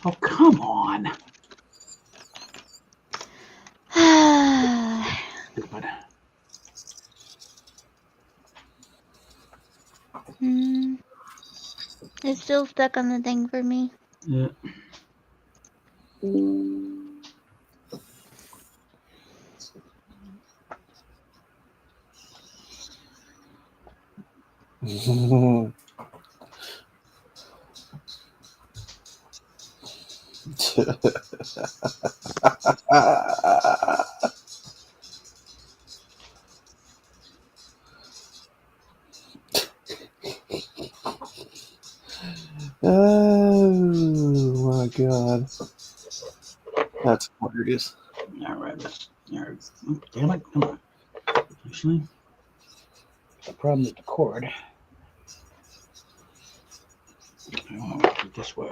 Oh, come on. Stupid. It's still stuck on the thing for me. Yeah. Oh my god, that's hilarious. All right, all right. Oh, damn it! Come on. Actually, the problem is the cord. I want to put it this way.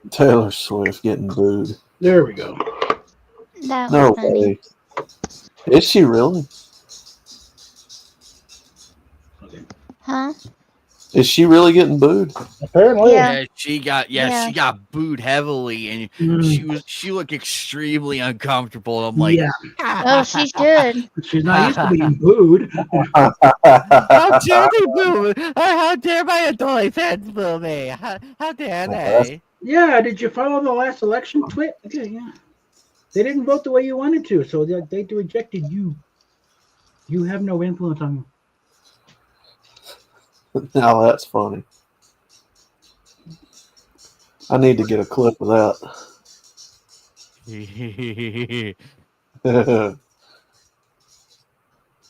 Taylor Swift getting booed. There we go. That No was funny. way. Is she really? Okay. Huh? Is she really getting booed? Apparently. Yeah. She got Yeah. she got booed heavily, and she looked extremely uncomfortable. I'm like, Yeah, Oh, she should. she's not used to being booed. how dare they boo me? How dare my adult fans boo me? How dare they? Yeah, did you follow the last election tweet? Okay, yeah. They didn't vote the way you wanted to, so they rejected you. You have no influence on them. Now that's funny. I need to get a clip of that.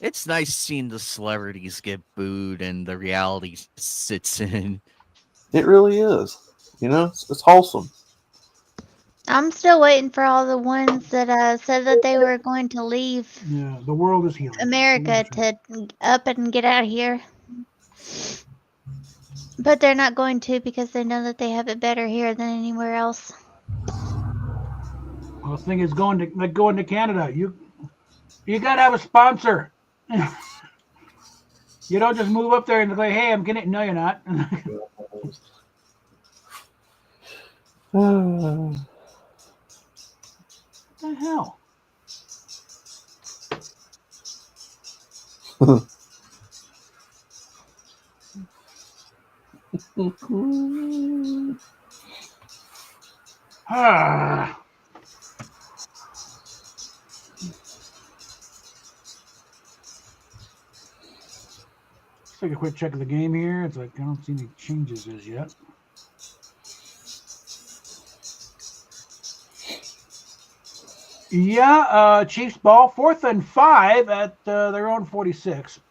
It's nice seeing the celebrities get booed and the reality sits in. It really is. You know, it's wholesome. I'm still waiting for all the ones that said that they were going to leave Yeah, the world is healing. America to up and get out of here. But they're not going to because they know that they have it better here than anywhere else. Well, the thing is going to Canada. You gotta have a sponsor. You don't just move up there and say, "Hey, I'm getting it." No, you're not. What the hell? Ah. Let's take a quick check of the game here. It's like I don't see any changes as yet. Yeah, Chiefs ball, 4th and 5 at their own 46.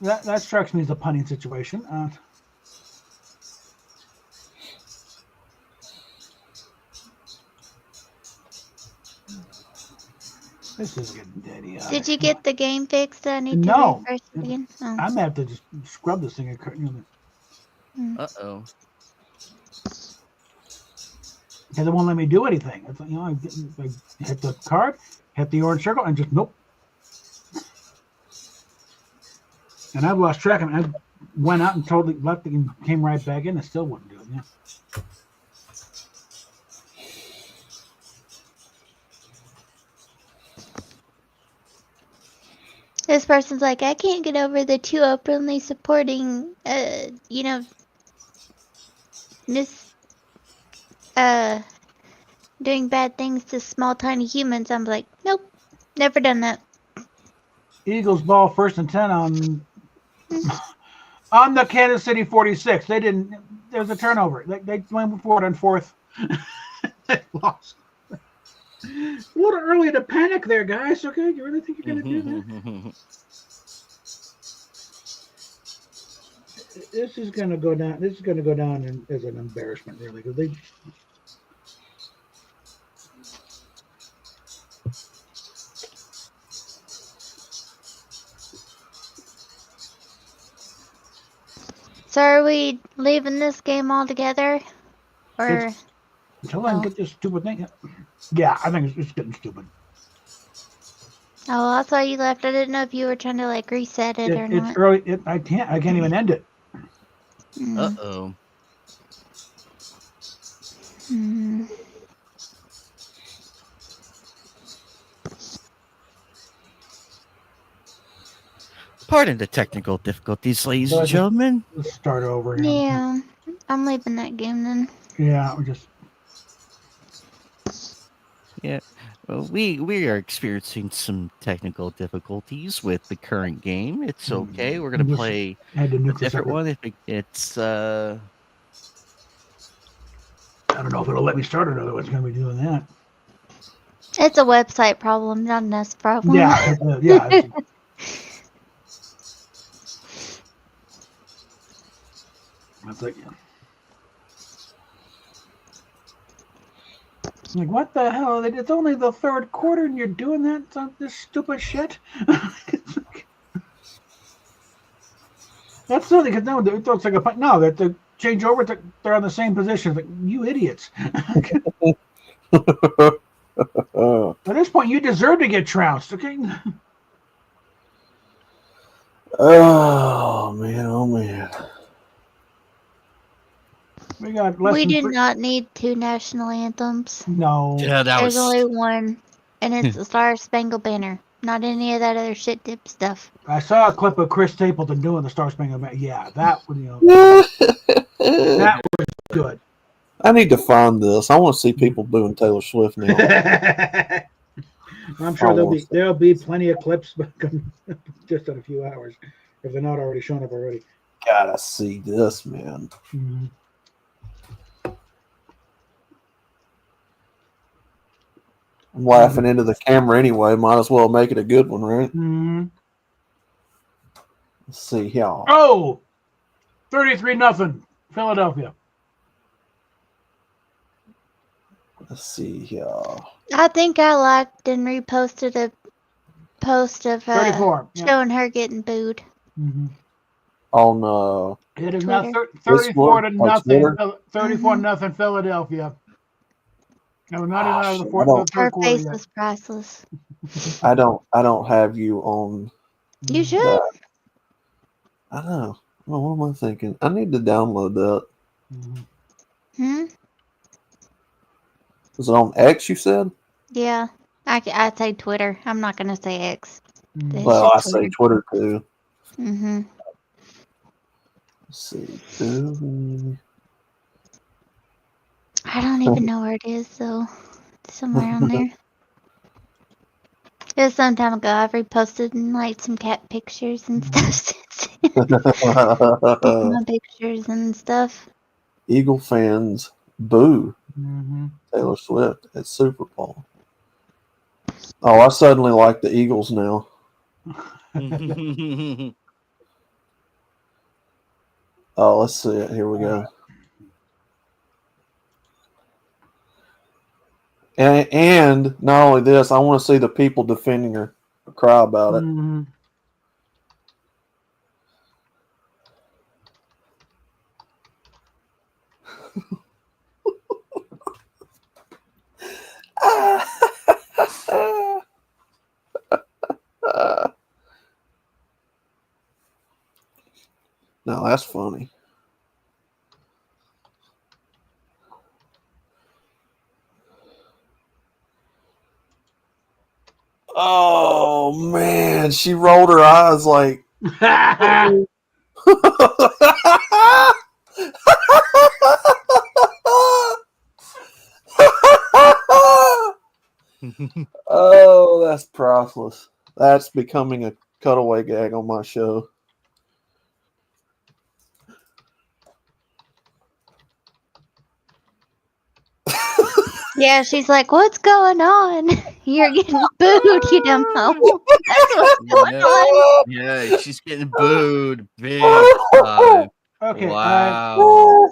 That strikes me as a punting situation. This is getting dead. Did you get the game fixed? I need No. to refresh it again. Oh. I'm gonna have to just scrub this thing. Uh-oh. Because it won't let me do anything. It's like, I hit the card, hit the orange circle, and just nope. And I've lost track of it. I went out and totally left it and came right back in and still wouldn't do it. Yeah. This person's like, I can't get over the two openly supporting, doing bad things to small, tiny humans. I'm like, nope, never done that. Eagles ball, 1st and 10 on the Kansas City 46. They there's a turnover. They went forward on fourth. They lost. A little early to panic there, guys. Okay, you really think you're going to do that? This is going to go down. This is going to go down as an embarrassment, really, because they. So are we leaving this game altogether? Or Until I can get this stupid thing. Yeah, I think it's getting stupid. oh, that's why you left. I didn't know if you were trying to like reset it or It's not. early. I can't even end it. Mm. Uh-oh. Mm. Pardon the technical difficulties, ladies and gentlemen. Let's start over. Yeah, I'm leaving that game then. Yeah, we just. Yeah. Well, we are experiencing some technical difficulties with the current game. It's okay. We're gonna Just play had to a nuke this different sucker. one. If it's I don't know if it'll let me start it. Otherwise, it's going to be doing that. It's a website problem, not an us problem. Yeah, yeah. It's like, like, what the hell? It's only the third quarter, and you're doing that? This stupid shit. That's silly because no, it looks like a punt. No, that the change over. They're on the same position. Like, you idiots. At this point, you deserve to get trounced. Okay. Oh man, oh man. We got less We than do three- not need 2 national anthems. No. yeah, that There's was only one, and it's the Star Spangled Banner. Not any of that other shit dip stuff. I saw a clip of Chris Stapleton doing the Star Spangled Banner. Yeah, that would that was good. I need to find this. I want to see people doing Taylor Swift now. I'm sure there'll be plenty of clips just in a few hours if they're not already showing up already. Gotta see this, man. Mm-hmm. I'm laughing into the camera anyway. Might as well make it a good one, right? Mm-hmm. Let's see here. Oh, 33-0 Philadelphia. Let's see here. I think I liked and reposted a post of 34. Yeah. showing her getting booed. Mm-hmm. Oh no. It is now Twitter. 34 to On nothing. Twitter? 34 nothing Philadelphia. No, not Ah, out of the shit, fourth, I don't- third Her quarter face yet. was priceless. I don't have you on. You should. I know. Well, what am I thinking? I need to download that. Mhm. Hmm? Was it on X? You said? Yeah. I say Twitter. I'm not going to say X. Mhm. It's Well, I just say Twitter too. Mm-hmm. Let's see. Ooh. I don't even know where it is, though. It's somewhere on there. It was some time ago. I've reposted like some cat pictures and stuff. My pictures and stuff. Eagle fans boo Mhm. Taylor Swift at Super Bowl. Oh, I suddenly like the Eagles now. Oh, let's see it. Here we go. And not only this, I want to see the people defending her cry about it. Mhm. No, that's funny. Oh man, she rolled her eyes like. Oh, that's priceless. That's becoming a cutaway gag on my show. Yeah, she's like, "What's going on? You're getting booed, you dumb hoe." That's what's going on. Yeah, she's getting booed big time. Okay, Wow.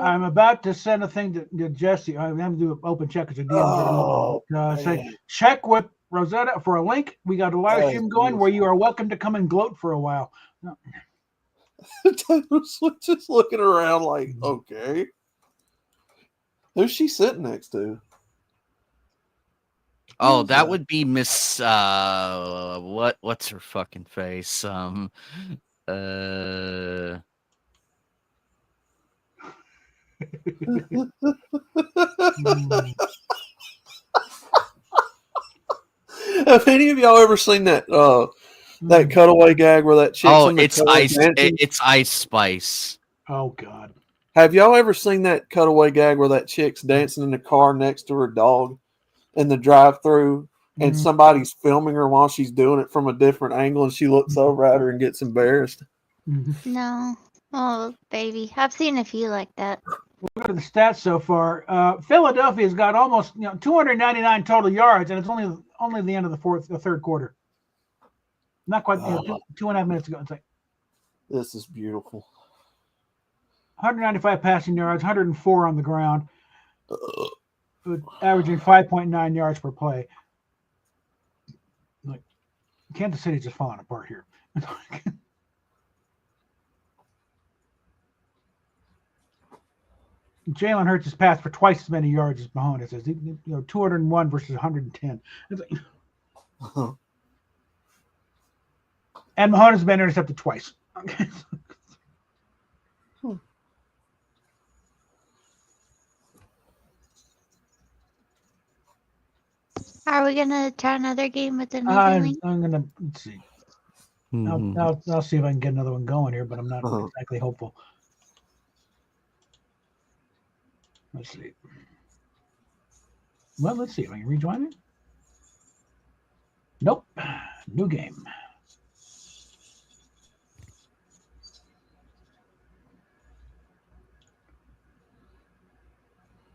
I'm about to send a thing to Jesse. I'm going to do an open check because the DMs say check with Rosetta for a link. We got a live stream going where you are welcome to come and gloat for a while. No. Just looking around like, okay, who's she sitting next to? Oh, that would be Miss what's her fucking face? Have any of y'all ever seen that that cutaway gag where that chick? Oh, it's Ice. It's Ice Spice. Oh God. Have y'all ever seen that cutaway gag where that chick's dancing in the car next to her dog in the drive-through, and somebody's filming her while she's doing it from a different angle, and she looks over at her and gets embarrassed? No. Oh, baby. I've seen a few like that. Look at the stats so far. Philadelphia's got almost 299 total yards, and it's only the end of the third quarter. Not quite 2.5 minutes ago. It's like this is beautiful. 195 passing yards, 104 on the ground, averaging 5.9 yards per play. Like Kansas City's just falling apart here. Jalen Hurts has passed for twice as many yards as Mahomes is. 201 versus 110. It's like, and Mahomes has been intercepted twice. Are we gonna try another game with another link? I'm gonna let's see. I'll see if I can get another one going here, but I'm not exactly hopeful. Let's see. Well, let's see if I can rejoin it. Nope. New game.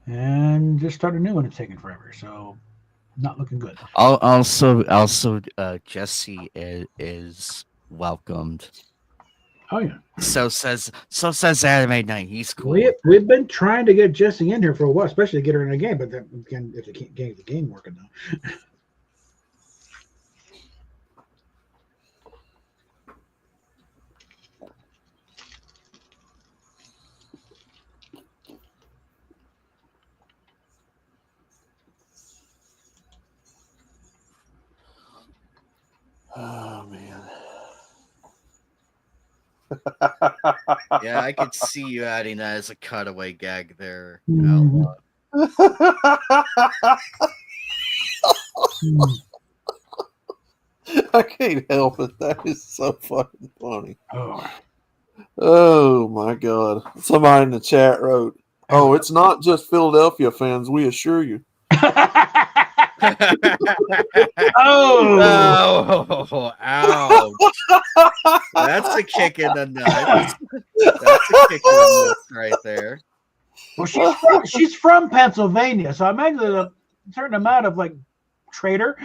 And just start a new one. It's taking forever, so not looking good. Also, Jesse is welcomed. Oh yeah. So says Anime Night. He's cool. We've been trying to get Jesse in here for a while, especially to get her in a game, but then again, if they can't get the game working though. Oh man. Yeah, I could see you adding that as a cutaway gag there. I can't help it. That is so fucking funny. Oh my god. Somebody in the chat wrote, "Oh, it's not just Philadelphia fans, we assure you." Oh, ouch. That's a kick in the nuts. That's a kick in the nuts right there. Well, she's from Pennsylvania, so I imagine there's a certain amount of like traitor.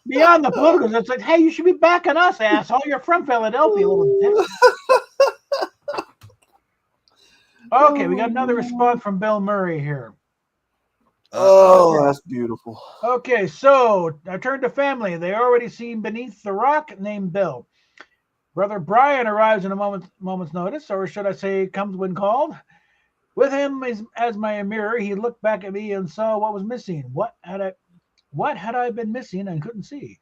Beyond the politicals, it's like, hey, you should be backing us, asshole. You're from Philadelphia, little dick. Okay, we got another response from Bill Murray here. Oh, that's beautiful. Okay, so I turned to family. They already seen Beneath the Rock named Bill. Brother Brian arrives in a moment's notice, or should I say comes when called. With him as my mirror, he looked back at me and saw what was missing. What had I been missing and couldn't see?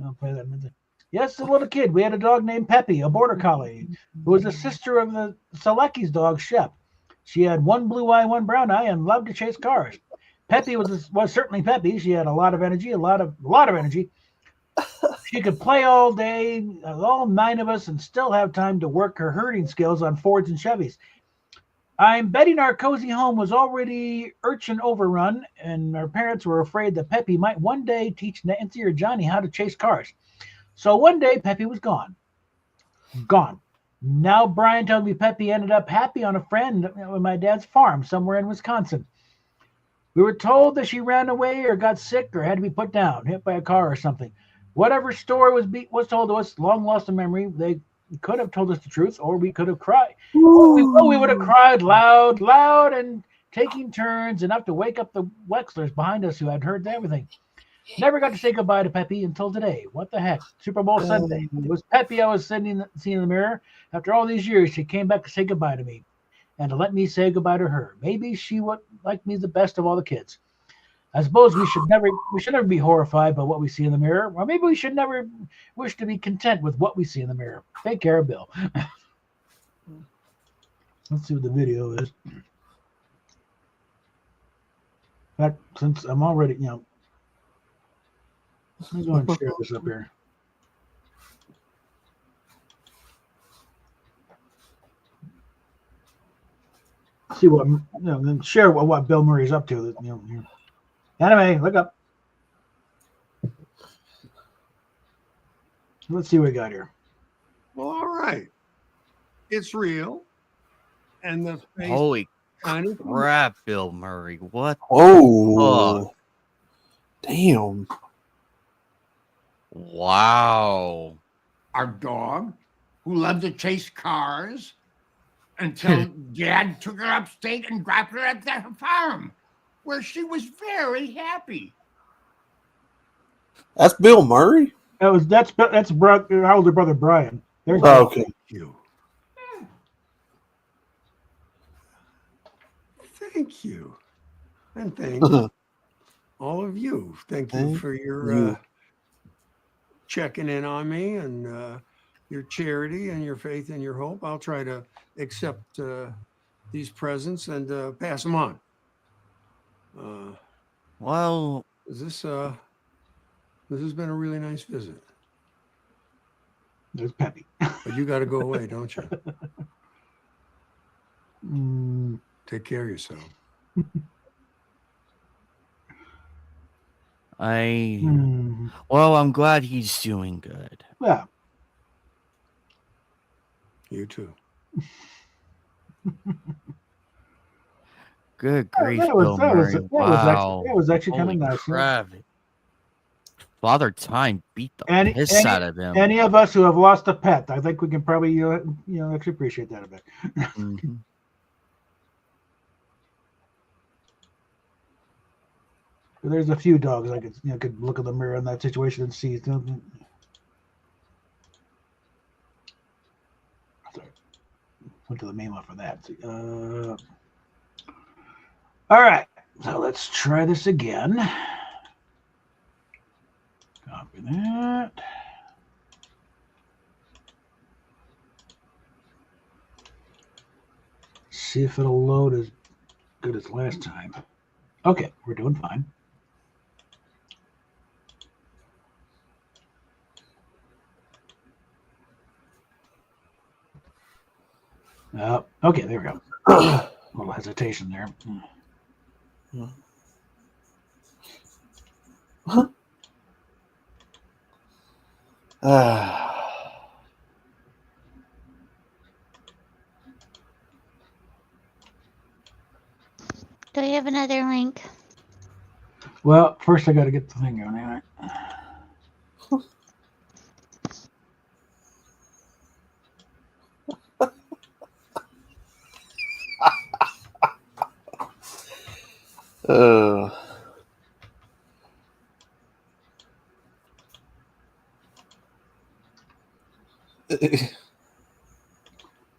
I'll play that minute. Yes, a little kid. We had a dog named Peppy, a border collie, who was a sister of the Selecki's dog, Shep. She had one blue eye, one brown eye, and loved to chase cars. Peppy was certainly Peppy. She had a lot of energy, a lot of energy. She could play all day, all 9 of us, and still have time to work her herding skills on Fords and Chevys. I'm betting our cozy home was already urchin overrun, and our parents were afraid that Peppy might one day teach Nancy or Johnny how to chase cars. So one day, Peppy was gone. Gone. Now Brian told me Peppy ended up happy on a friend on my dad's farm somewhere in Wisconsin. We were told that she ran away or got sick or had to be put down, hit by a car or something. Whatever story was told to us, long lost in memory. They could have told us the truth, or we could have cried. We would have cried loud, and taking turns enough to wake up the Wexlers behind us who had heard everything. Never got to say goodbye to Peppy until today. What the heck? Super Bowl Sunday. It was Peppy I was seeing in the mirror. After all these years, she came back to say goodbye to me and to let me say goodbye to her. Maybe she would like me the best of all the kids. I suppose we should never be horrified by what we see in the mirror, or maybe we should never wish to be content with what we see in the mirror. Take care, Bill. Let's see what the video is. In fact, since I'm already, let me go and share this up here. See what then share what Bill Murray's up to. Anime, look up. Let's see what we got here. Well, all right. It's real. And the face Holy kind of crap, Bill Murray. What? Oh, damn. Wow. our dog, who loved to chase cars until Dad took her upstate and dropped her at the farm, where she was very happy. That's Bill Murray? That's our older brother Brian. There's okay. Thank you. Thank you. And thank all of you. Thank you for your checking in on me and your charity and your faith and your hope. I'll try to accept these presents and pass them on. Well, this has been a really nice visit. There's Peppy. But you got to go away, don't you? Take care of yourself. Well, I'm glad he's doing good. Yeah. You too. Good grief, that Bill Murray. was actually kind of Holy nice. crap. Father Time beat the piss out of him. Any of us who have lost a pet, I think we can probably actually appreciate that a bit. Mm-hmm. There's a few dogs I could look in the mirror in that situation and see. Sorry. Went to the main one for that. All right, so let's try this again. Copy that. See if it'll load as good as last time. Okay, we're doing fine. Okay, there we go. A little hesitation there. Do you have another link? Well, first I got to get the thing going. All right.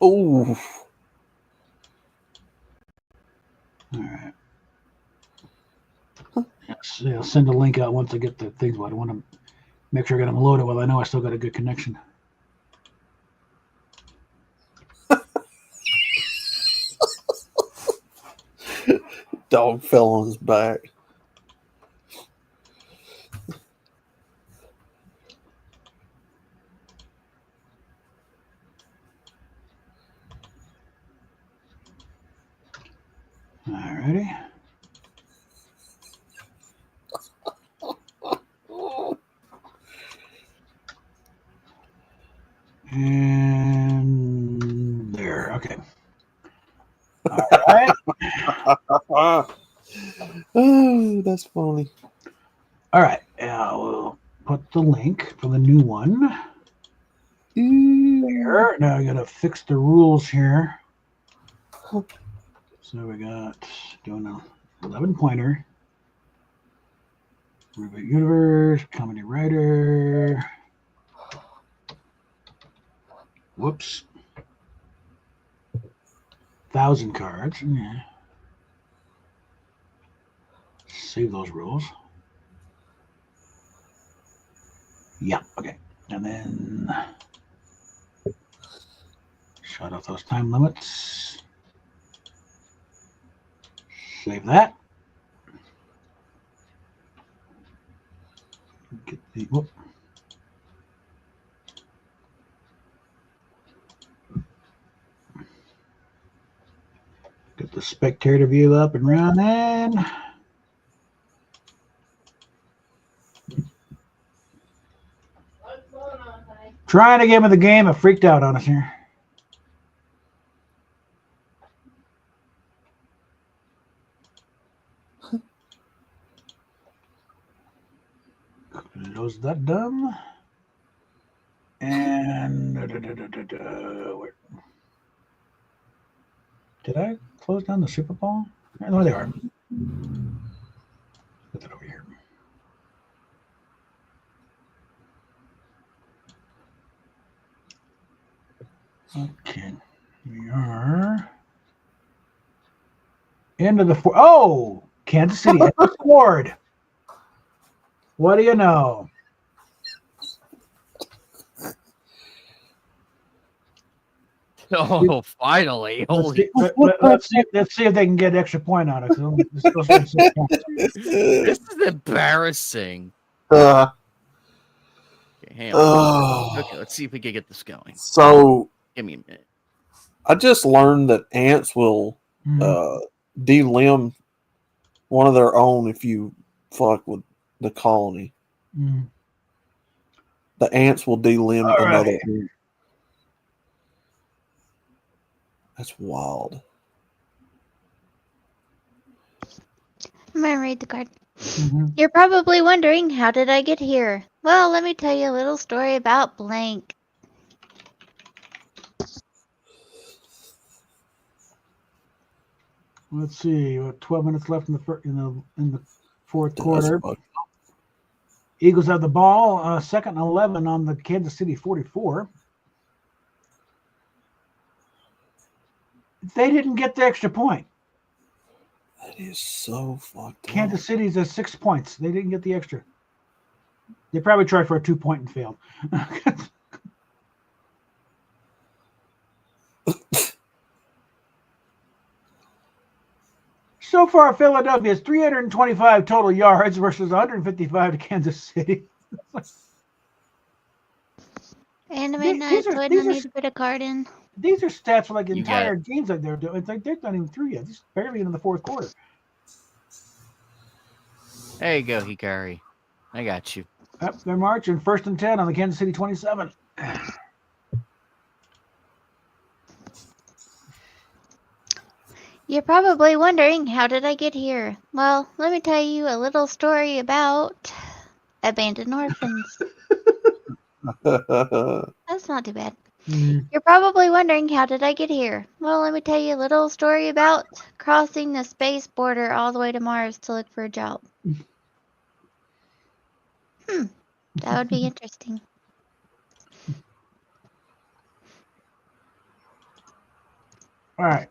Oh. All right. I'll send a link out once I get the things. But I want to make sure I got them loaded while I know I still got a good connection. Dog fell on his back. Alrighty. And Oh, that's funny. All right. We'll put the link for the new one there. Now I got to fix the rules here. So we got doing an 11 pointer. Reboot Universe, Comedy Writer. Whoops. 1,000 cards. Yeah. Save those rules. Yeah, okay. And then shut off those time limits. Save that. Get the whoop. Get the spectator view up and running. Trying to get him in the game, I freaked out on us here. Close that done. And where- did I close down the Super Bowl? No, they are. Put that over here. Okay, we are into the four. Oh, Kansas City has scored. What do you know? Oh, finally! Holy! Let's see if they can get an extra point on it. This is embarrassing. Uh, Okay, hang on. Oh. Okay, let's see if we can get this going. So Give me a minute. I just learned that ants will delimb one of their own if you fuck with the colony. Mm. The ants will delimb All another right. ant. That's wild. I'm gonna read the card. Mm-hmm. You're probably wondering, how did I get here? Well, let me tell you a little story about blank. Let's see. What 12 minutes left in the fourth quarter. Eagles have the ball. Second and 11 on the Kansas City 44. They didn't get the extra point. That is so fucked up. Kansas City's at 6 points. They didn't get the extra. They probably tried for a 2-point and failed. So far, Philadelphia has 325 total yards versus 155 to Kansas City. Anime Night, these go ahead and need to put a card in. These are stats for like You got entire games that they're doing. It's like they're not even through yet. This is barely into the fourth quarter. There you go, Hikari. I got you. Yep, they're marching. 1st and 10 on the Kansas City 27. You're probably wondering, how did I get here? Well, let me tell you a little story about abandoned orphans. That's not too bad. You're probably wondering, how did I get here? Well, let me tell you a little story about crossing the space border all the way to Mars to look for a job. That would be interesting. All right.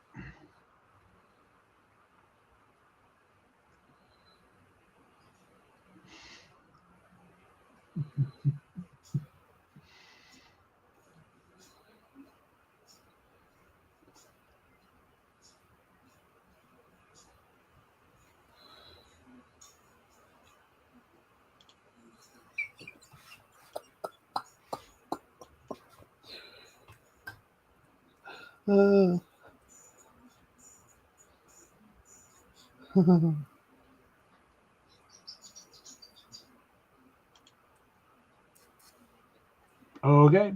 Okay.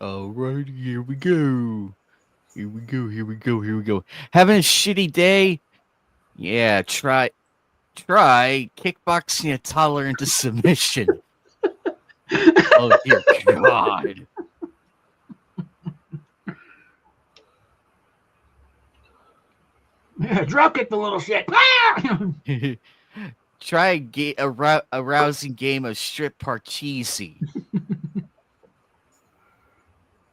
All right, here we go. Here we go. Here we go. Here we go. Having a shitty day? Yeah, try kickboxing a toddler into submission. Oh dear God. Yeah, drop kick the little shit. Try a rousing game of strip parcheesi.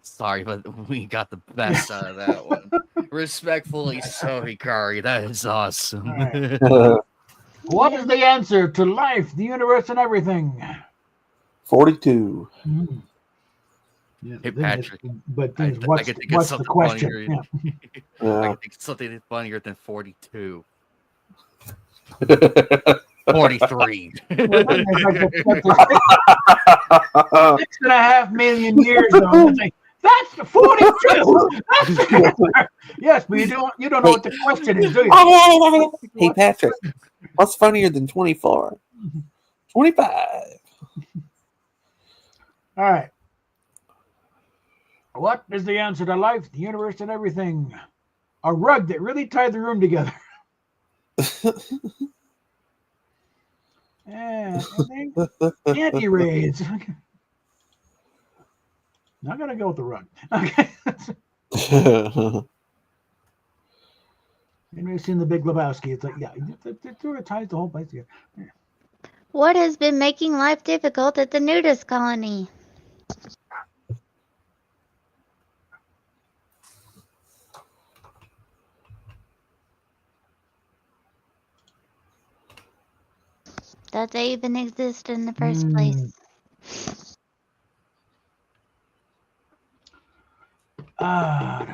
Sorry, but we got the best out of that one. Respectfully, sorry, Kari. That is awesome. All right. What is the answer to life, the universe, and everything? 42. Mm. Yeah, Hey, the thing is- Patrick, but I what's, get to get what's the something question? funnier. Yeah. I Yeah. can think of something funnier than 42. 43. Well, it's like that's 6.5 million years though. It's like, that's the 42. That's the answer. Yes, but you don't know what the question is, do you? Hey, Patrick, what's funnier than 24? 25. All right. What is the answer to life, the universe, and everything? A rug that really tied the room together. Yeah, I think anti-raids. Not gonna go with the rug. Okay. Anybody seen The Big Lebowski? It's like, yeah, it sort of ties the whole place together. What has been making life difficult at the nudist colony? That they even exist in the first place. Ah,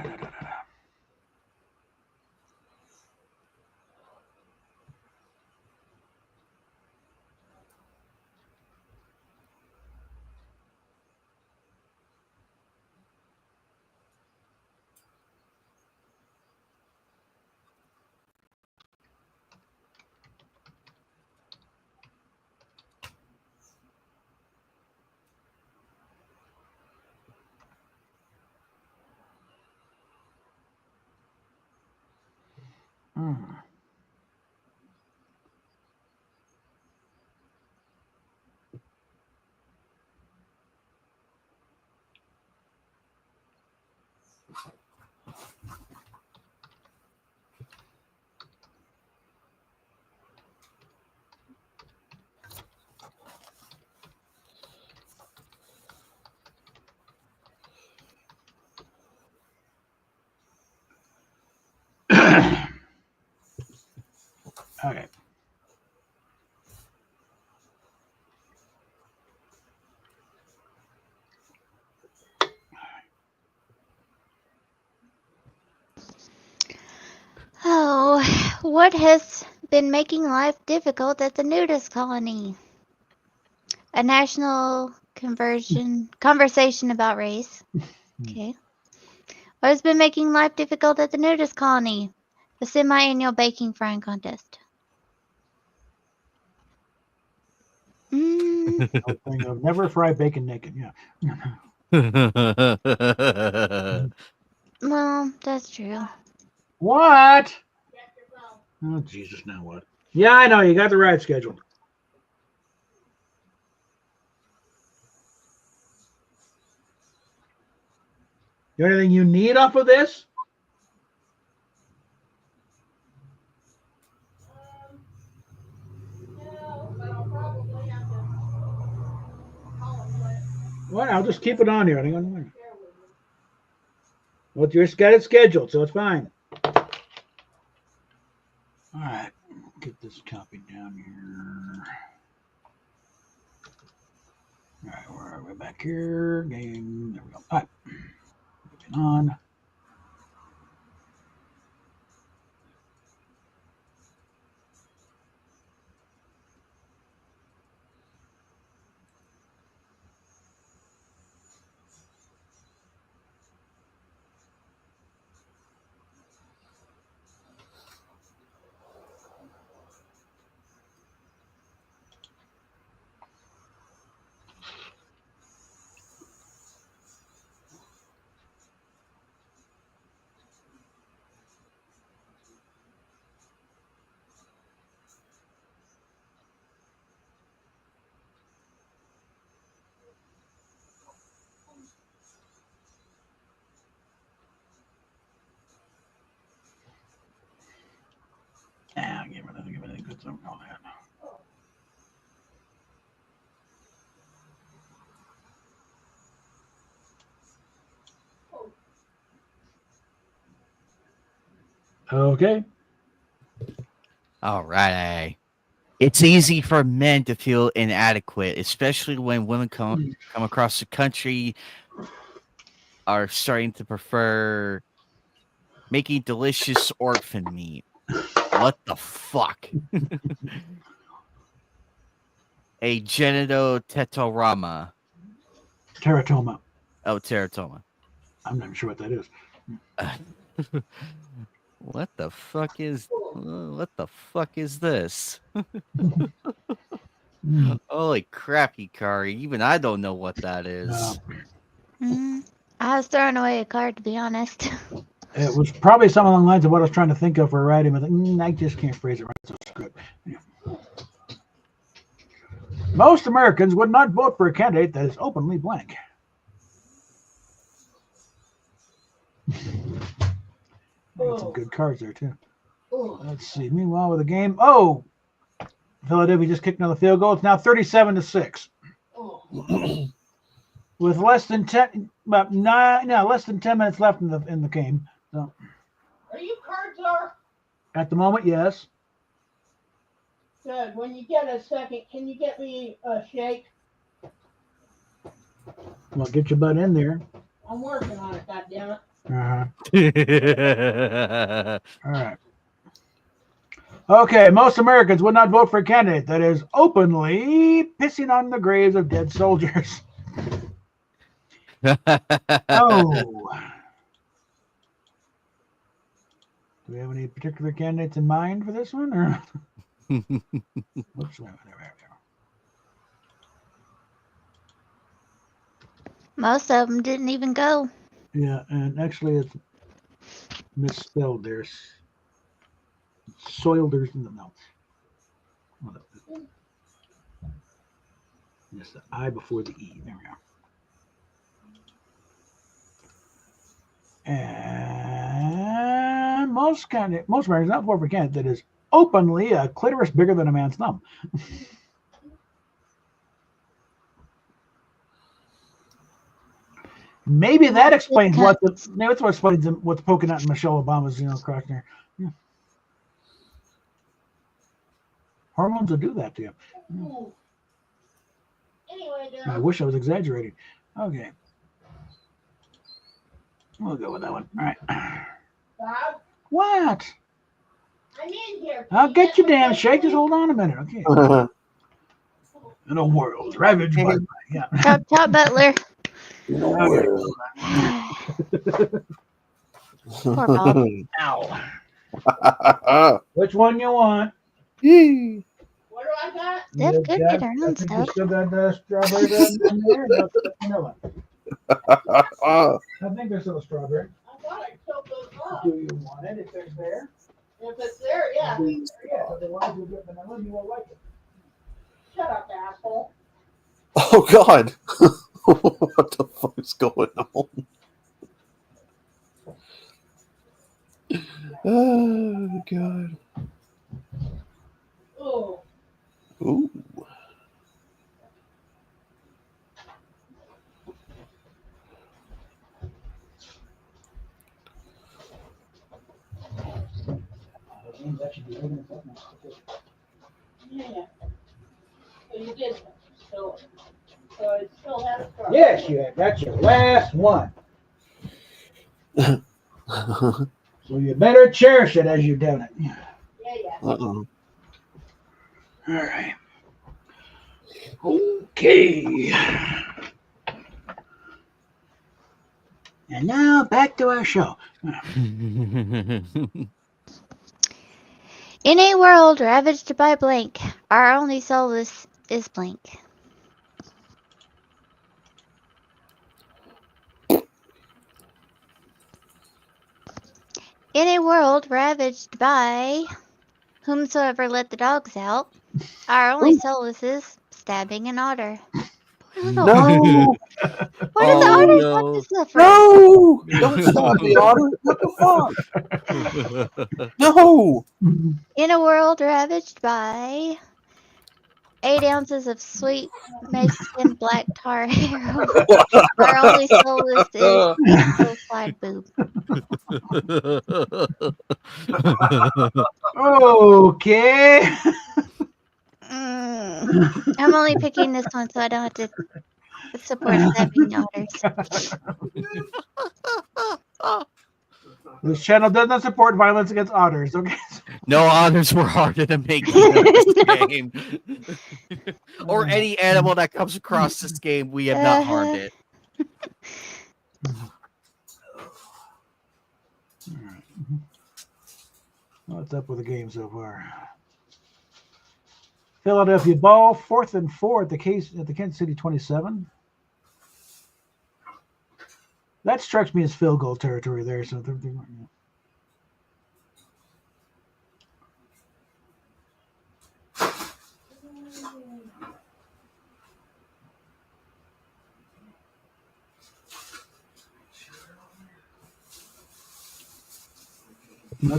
Okay. Oh, what has been making life difficult at the nudist colony? A national conversation about race. Okay. What has been making life difficult at the nudist colony? The semi-annual baking frying contest. Thing of never fry bacon naked. Yeah. Well, that's true. What? Oh Jesus! Now what? Yeah, I know. You got the ride scheduled. You got anything you need off of this? What? I'll just keep it on here. Hang on a minute. Well, you just got it scheduled, so it's fine. All right, get this copy down here. All right, where are we? Back here. Game. There we go. All right, moving on. Get some on that. Okay. All right. It's easy for men to feel inadequate, especially when women come across the country are starting to prefer making delicious orphan meat. What the fuck? A genitotetrarama. Teratoma. Oh, teratoma. I'm not sure what that is. What the fuck is this? Holy crap, Hikari. Even I don't know what that is. I was throwing away a card, to be honest. It was probably something along the lines of what I was trying to think of for writing. I think I just can't phrase it right. So it's good. Yeah. Most Americans would not vote for a candidate that is openly blank. Some good cards there too. Let's see. Meanwhile, with the game, Philadelphia just kicked another field goal. It's now 37-6. With less than 10 minutes left in the game. So, Are you cards are? at the moment, yes. Good. When you get a second, can you get me a shake? Well, get your butt in there. I'm working on it, goddammit. All right. Okay, most Americans would not vote for a candidate that is openly pissing on the graves of dead soldiers. Oh. Do we have any particular candidates in mind for this one? Or Oops, there. Most of them didn't even go. Yeah, and actually it's misspelled there. Soilders, no. Yes, the I before the E. There we are. And most Americans not vote for a candidate that is openly a clitoris bigger than a man's thumb. Maybe that explains what's poking out in Michelle Obama's crack there. Yeah. Hormones will do that to you. Anyway, I wish I was exaggerating. Okay. We'll go with that one. All right. Bob, What? I'm in here. I'll get your damn shake. Just hold on a minute. Okay. In a world ravaged by Top Butler. Poor Bob. Ow. Which one you want? What do I got? Steph could get her I own think you stuff. still got the strawberry in there. No, vanilla. I think there's still a strawberry. I thought I filled those up. Do you want it if there's there? If it's there, yeah. Yeah, otherwise you'll get vanilla and you won't like it. Shut up, asshole. Oh God. What the fuck is going on? Oh God. Oh. Ooh. Yeah. So you did. So it still has a problem. Yes, you have. That's your last one. So you better cherish it as you're doing it. Yeah. Uh-oh. All right. Okay. And now back to our show. In a world ravaged by blank, our only solace is blank. In a world ravaged by whomsoever let the dogs out, our only solace is stabbing an otter. No, What does the Oh, otters no. want to suffer? no, don't stop the otter. What the fuck? No. In a world ravaged by 8 ounces of sweet Mexican black tar heroin, our only solace is slide boob. Okay. I'm only picking this one so I don't have to support stabbing otters. This channel does not support violence against otters. Okay. No otters were harder to make in this game. Or any animal that comes across this game, we have not harmed it. What's up with the game so far? Philadelphia ball, 4th and 4 at the Kansas City 27. That strikes me as field goal territory there. So that's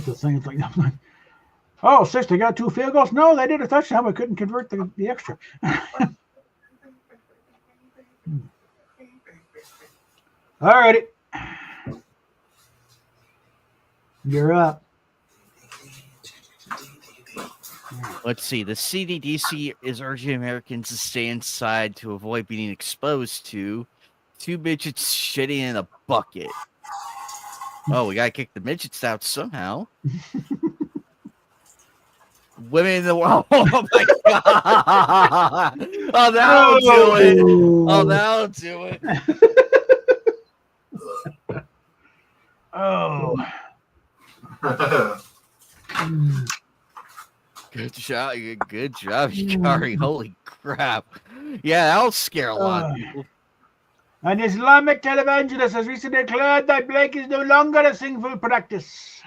the thing. It's like, oh, 6, they got 2 field goals. No, they did a touchdown, but couldn't convert the extra. All righty. You're up. Let's see. The CDDC is urging Americans to stay inside to avoid being exposed to 2 midgets shitting in a bucket. Oh, we gotta kick the midgets out somehow. Women in the world. Oh my god! Oh, that'll do it. Oh, that'll do it. Oh. Good job. Good job, Shikari. Holy crap. Yeah, that'll scare a lot of people. An Islamic televangelist has recently declared that Blake is no longer a sinful practice.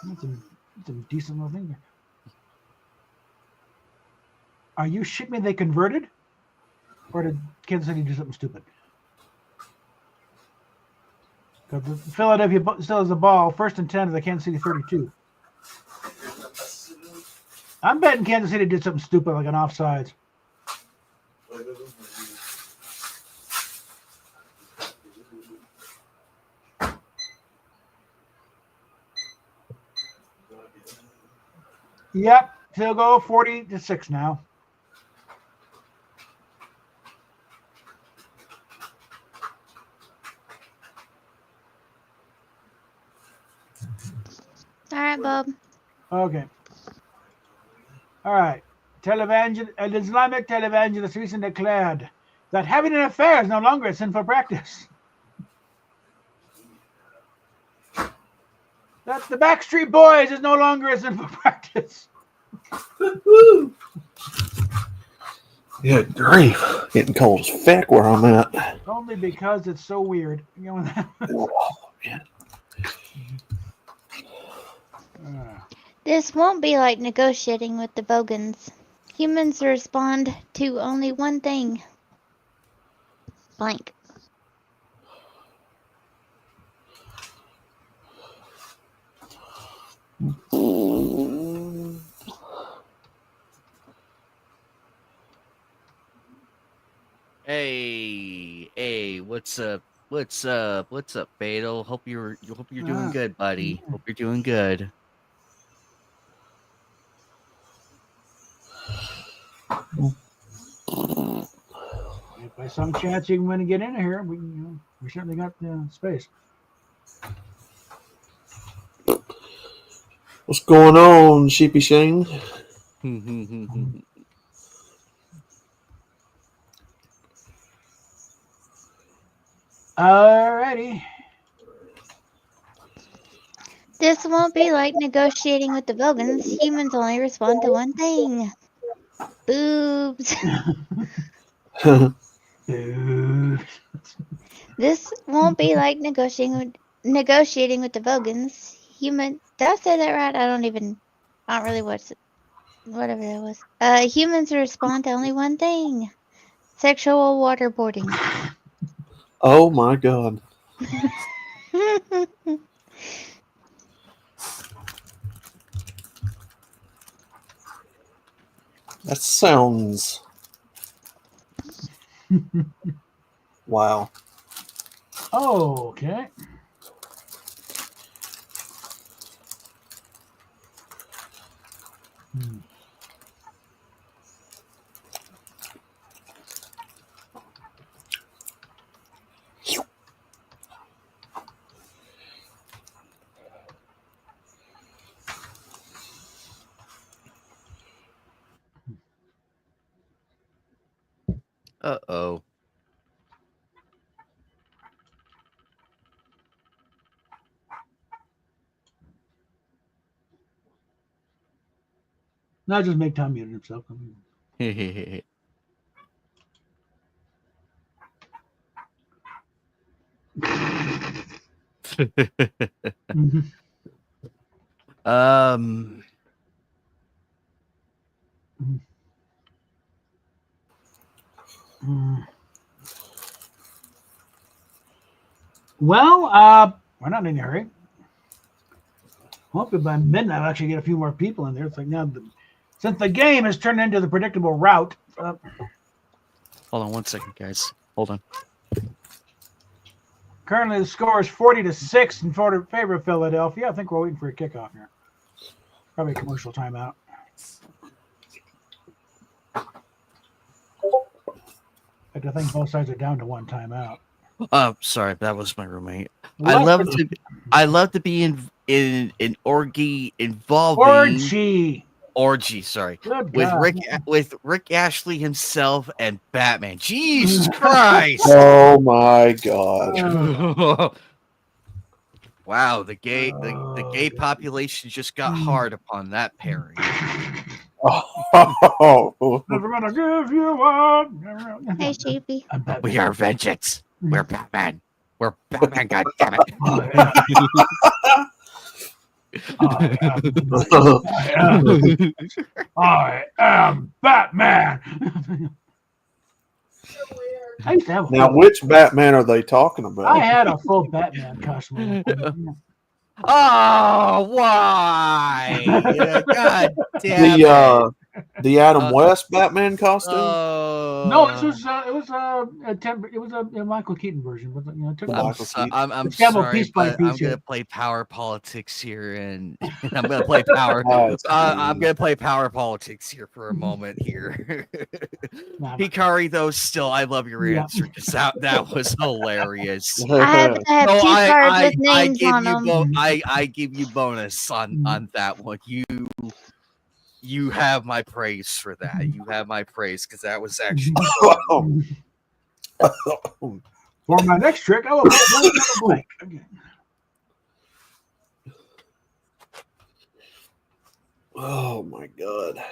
That's a decent little thing. Are you shitting me they converted? Or did Kansas City do something stupid? Because Philadelphia still has the ball, 1st and 10 of the Kansas City 32. I'm betting Kansas City did something stupid like an offsides. Yep, field goal 40-6 now. All right, Bob. Okay. All right. An Islamic televangelist recently declared that having an affair is no longer a sinful practice. That the Backstreet Boys is no longer a sinful practice. Yeah, grief. Getting cold as feck where I'm at. Only because it's so weird. You know. This won't be like negotiating with the Vogons. Humans respond to only one thing. Blank. Hey, what's up? What's up, Beto? Hope you're doing good, buddy. Hope you're doing good. If by some chance you can win and get in here, we certainly got the space. What's going on, Sheepy Shane? Alrighty. This won't be like negotiating with the Vogons. Humans only respond to one thing. Boobs. This won't be like negotiating with the Vogons. Did I say that right? I don't really watch whatever that was. Humans respond to only one thing: sexual waterboarding. Oh my god. That sounds. Wow. Oh, okay. Uh-oh. Now just make Tom mute himself. Mhm. Um. Mm. Well, we're not in a hurry. Hopefully by midnight I'll actually get a few more people in there. It's like now, since the game has turned into the predictable route. Hold on 1 second, guys. Hold on. Currently, the score is 40-6 in favor of Philadelphia. I think we're waiting for a kickoff here. Probably a commercial timeout. I think both sides are down to one timeout. Sorry, that was my roommate. What? I love to be in an orgy involving orgy. Sorry, Good with God. Rick Ashley himself and Batman. Jesus Christ! Oh my god. Wow, the gay population just got hard upon that pairing. Oh. Never gonna give you up. Hey, Sheepy. We are vengeance. We're Batman. We're Batman. God damn it! I am Batman. I used to have Now, which Batman are they talking about? I had a full Batman costume. Oh, why? God damn it! The Adam West Batman costume. No, this was it was a Michael Keaton version, but it took I'm it's Campbell sorry, piece by but piece I'm here. gonna play power politics here, and I'm gonna play power. Oh, I'm gonna play power politics here for a moment here. Hikari, though, still, I love your answer because that was hilarious. I have So two cards with I names give on you them. I give you bonus on that one. You have my praise for that. You have my praise because that was actually. For my next trick, I will put blank. Okay. Oh my god.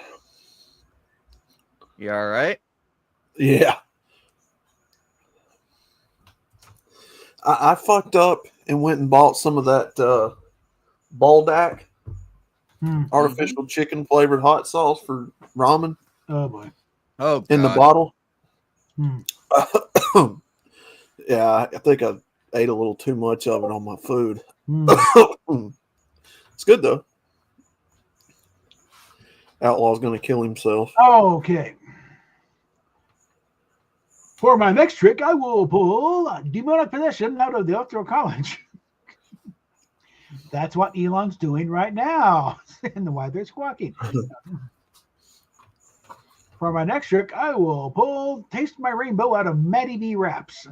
You all right? Yeah. I fucked up and went and bought some of that Baldak artificial chicken flavored hot sauce for ramen. Oh boy. Oh, in the God. bottle. Yeah, I think I ate a little too much of it on my food. It's good though. Outlaw's gonna kill himself. Okay. For my next trick, I will pull a demonic possession out of the Electoral College. That's what Elon's doing right now. And why they're squawking. For my next trick, I will pull Taste My Rainbow out of Maddie B Raps.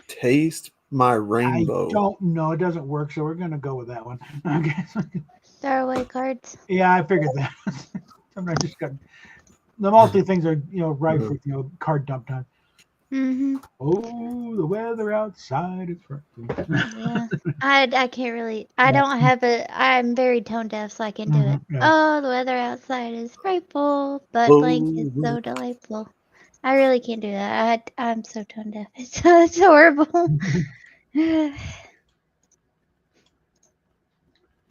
Taste my rainbow. I don't know. It doesn't work, so we're going to go with that one. Okay. Throw away cards. Yeah, I figured that. Sometimes I just got the multi things are ripe for card dump time. Mm-hmm. Oh, the weather outside is frightful. Yeah. I can't really. I don't have I'm very tone deaf, so I can do it. Yeah. Oh, the weather outside is frightful, but blank is so delightful. I really can't do that. I'm so tone deaf. It's horrible.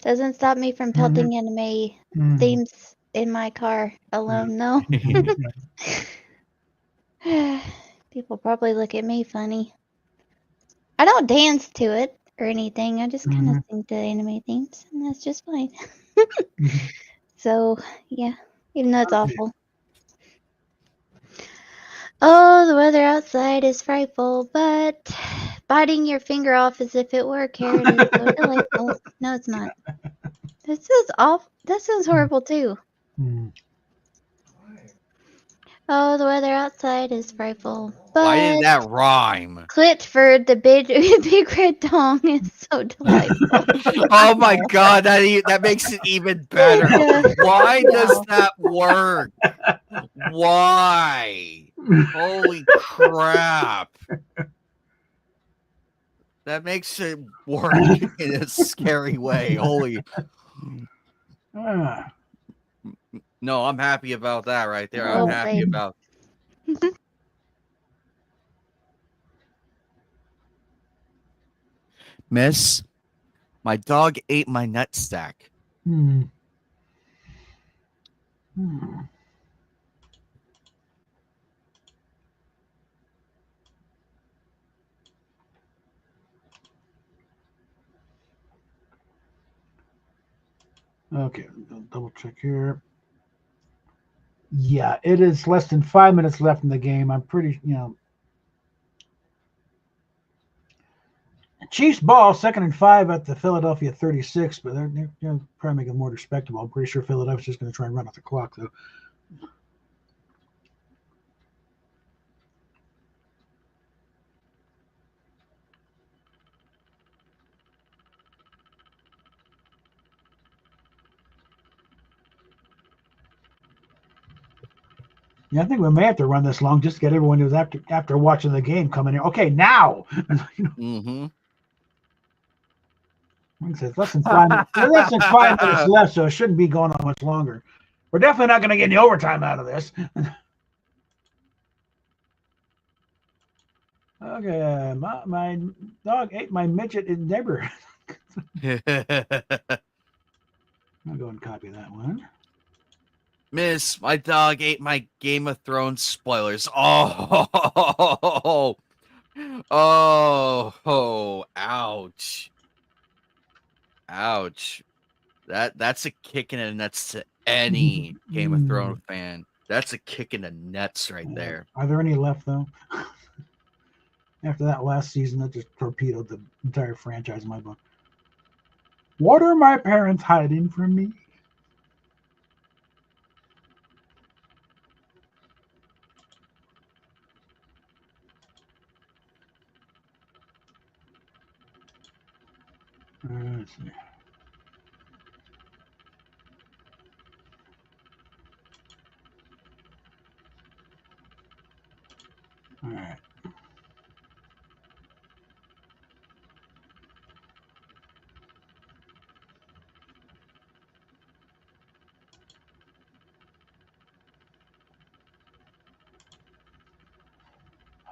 Doesn't stop me from pelting anime themes in my car alone, though. People probably look at me funny. I don't dance to it or anything. I just kind of sing to anime themes, and that's just fine. So, yeah, even though it's awful. Oh, the weather outside is frightful, but biting your finger off as if it were a carrot is so delightful. No, it's not. This is awful. That sounds horrible too. Oh, the weather outside is frightful, Why did but that rhyme? Clitford, the big red dong, is so delightful. Oh my god, that makes it even better. Yeah. Why does Wow. that work? Why? Holy crap. That makes it work in a scary way. Holy. No, I'm happy about that right there. I'm Oh, happy thanks. about. Miss, my dog ate my nut stack. Okay, I'll double check here. Yeah, it is less than 5 minutes left in the game. I'm pretty, Chiefs ball, 2nd and 5 at the Philadelphia 36, but they're probably make it more respectable. I'm pretty sure Philadelphia's just going to try and run out the clock, though. Yeah, I think we may have to run this long just to get everyone who's after watching the game coming in. Okay, now. Mm-hmm. Like I said, it's less than 5 minutes. Less than 5 minutes left, so it shouldn't be going on much longer. We're definitely not going to get any overtime out of this. Okay, my dog ate my midget neighbor. I'll go and copy that one. Miss, my dog ate my Game of Thrones spoilers. Oh, ouch. Ouch. That's a kick in the nuts to any Game of Thrones fan. That's a kick in the nuts right there. Are there any left, though? After that last season, that just torpedoed the entire franchise in my book. What are my parents hiding from me? Let's see. All right.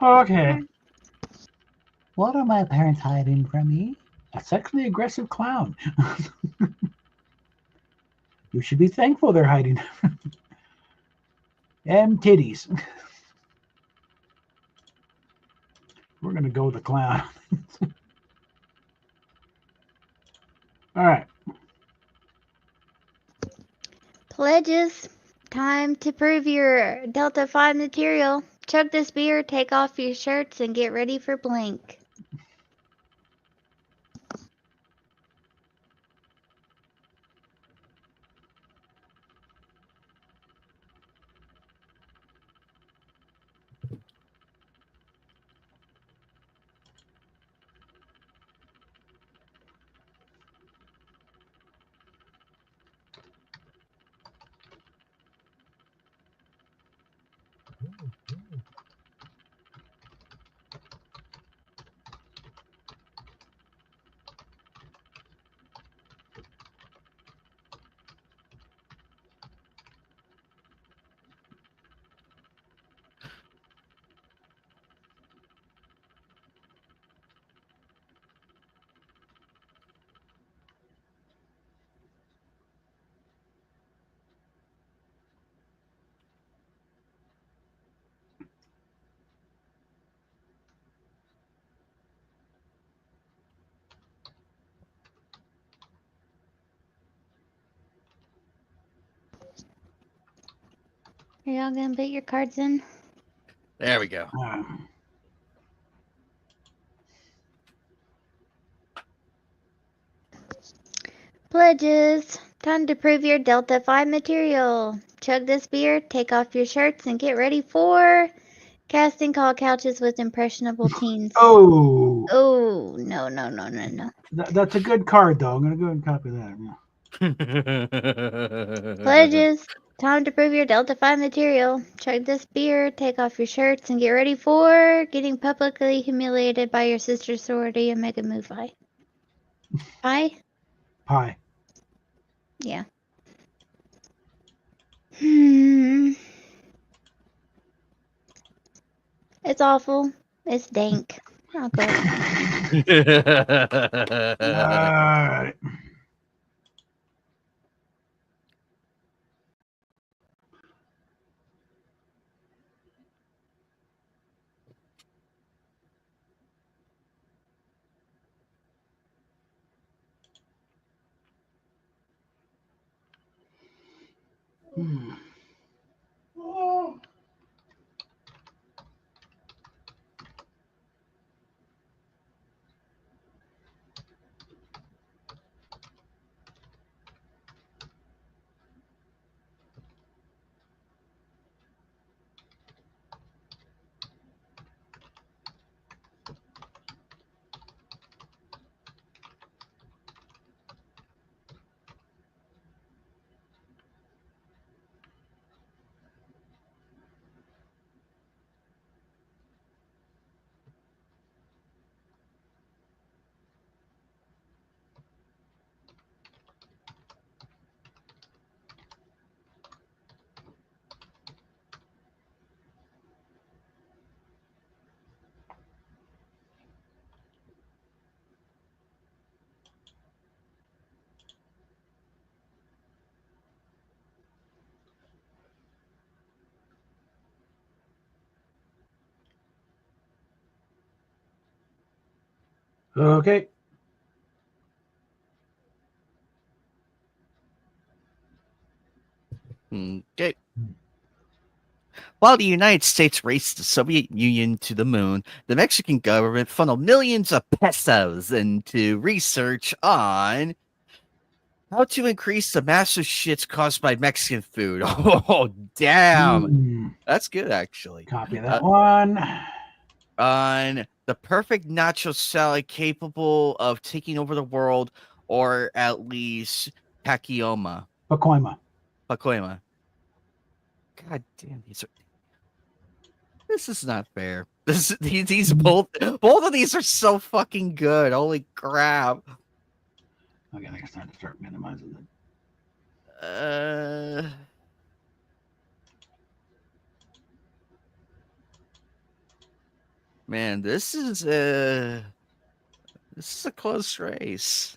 Okay. What are my parents hiding from me? A sexually aggressive clown. You should be thankful they're hiding. And titties. We're going to go with the clown. All right. Pledges. Time to prove your Delta 5 material. Chug this beer, take off your shirts, and get ready for blank. Are y'all gonna put your cards in? There we go. Pledges. Time to prove your Delta 5 material. Chug this beer, take off your shirts, and get ready for casting call couches with impressionable teens. Oh. Oh, no. That's a good card, though. I'm going to go ahead and copy that. Pledges. Time to prove your Delta 5 material. Chug this beer, take off your shirts, and get ready for getting publicly humiliated by your sister sorority and Mega Move Pie. Pie? Pie. Yeah. It's awful. It's dank. I'll go. All right. Okay. Okay. While the United States raced the Soviet Union to the moon, the Mexican government funneled millions of pesos into research on how to increase the massive shits caused by Mexican food. Oh, damn. That's good, actually. Copy that one. On the perfect nacho salad capable of taking over the world, or at least Pacoima. Pacoima. God damn, this is not fair. These both of these are so fucking good. Holy crap. Okay, I think it's time to start minimizing it. Man, this is a close race.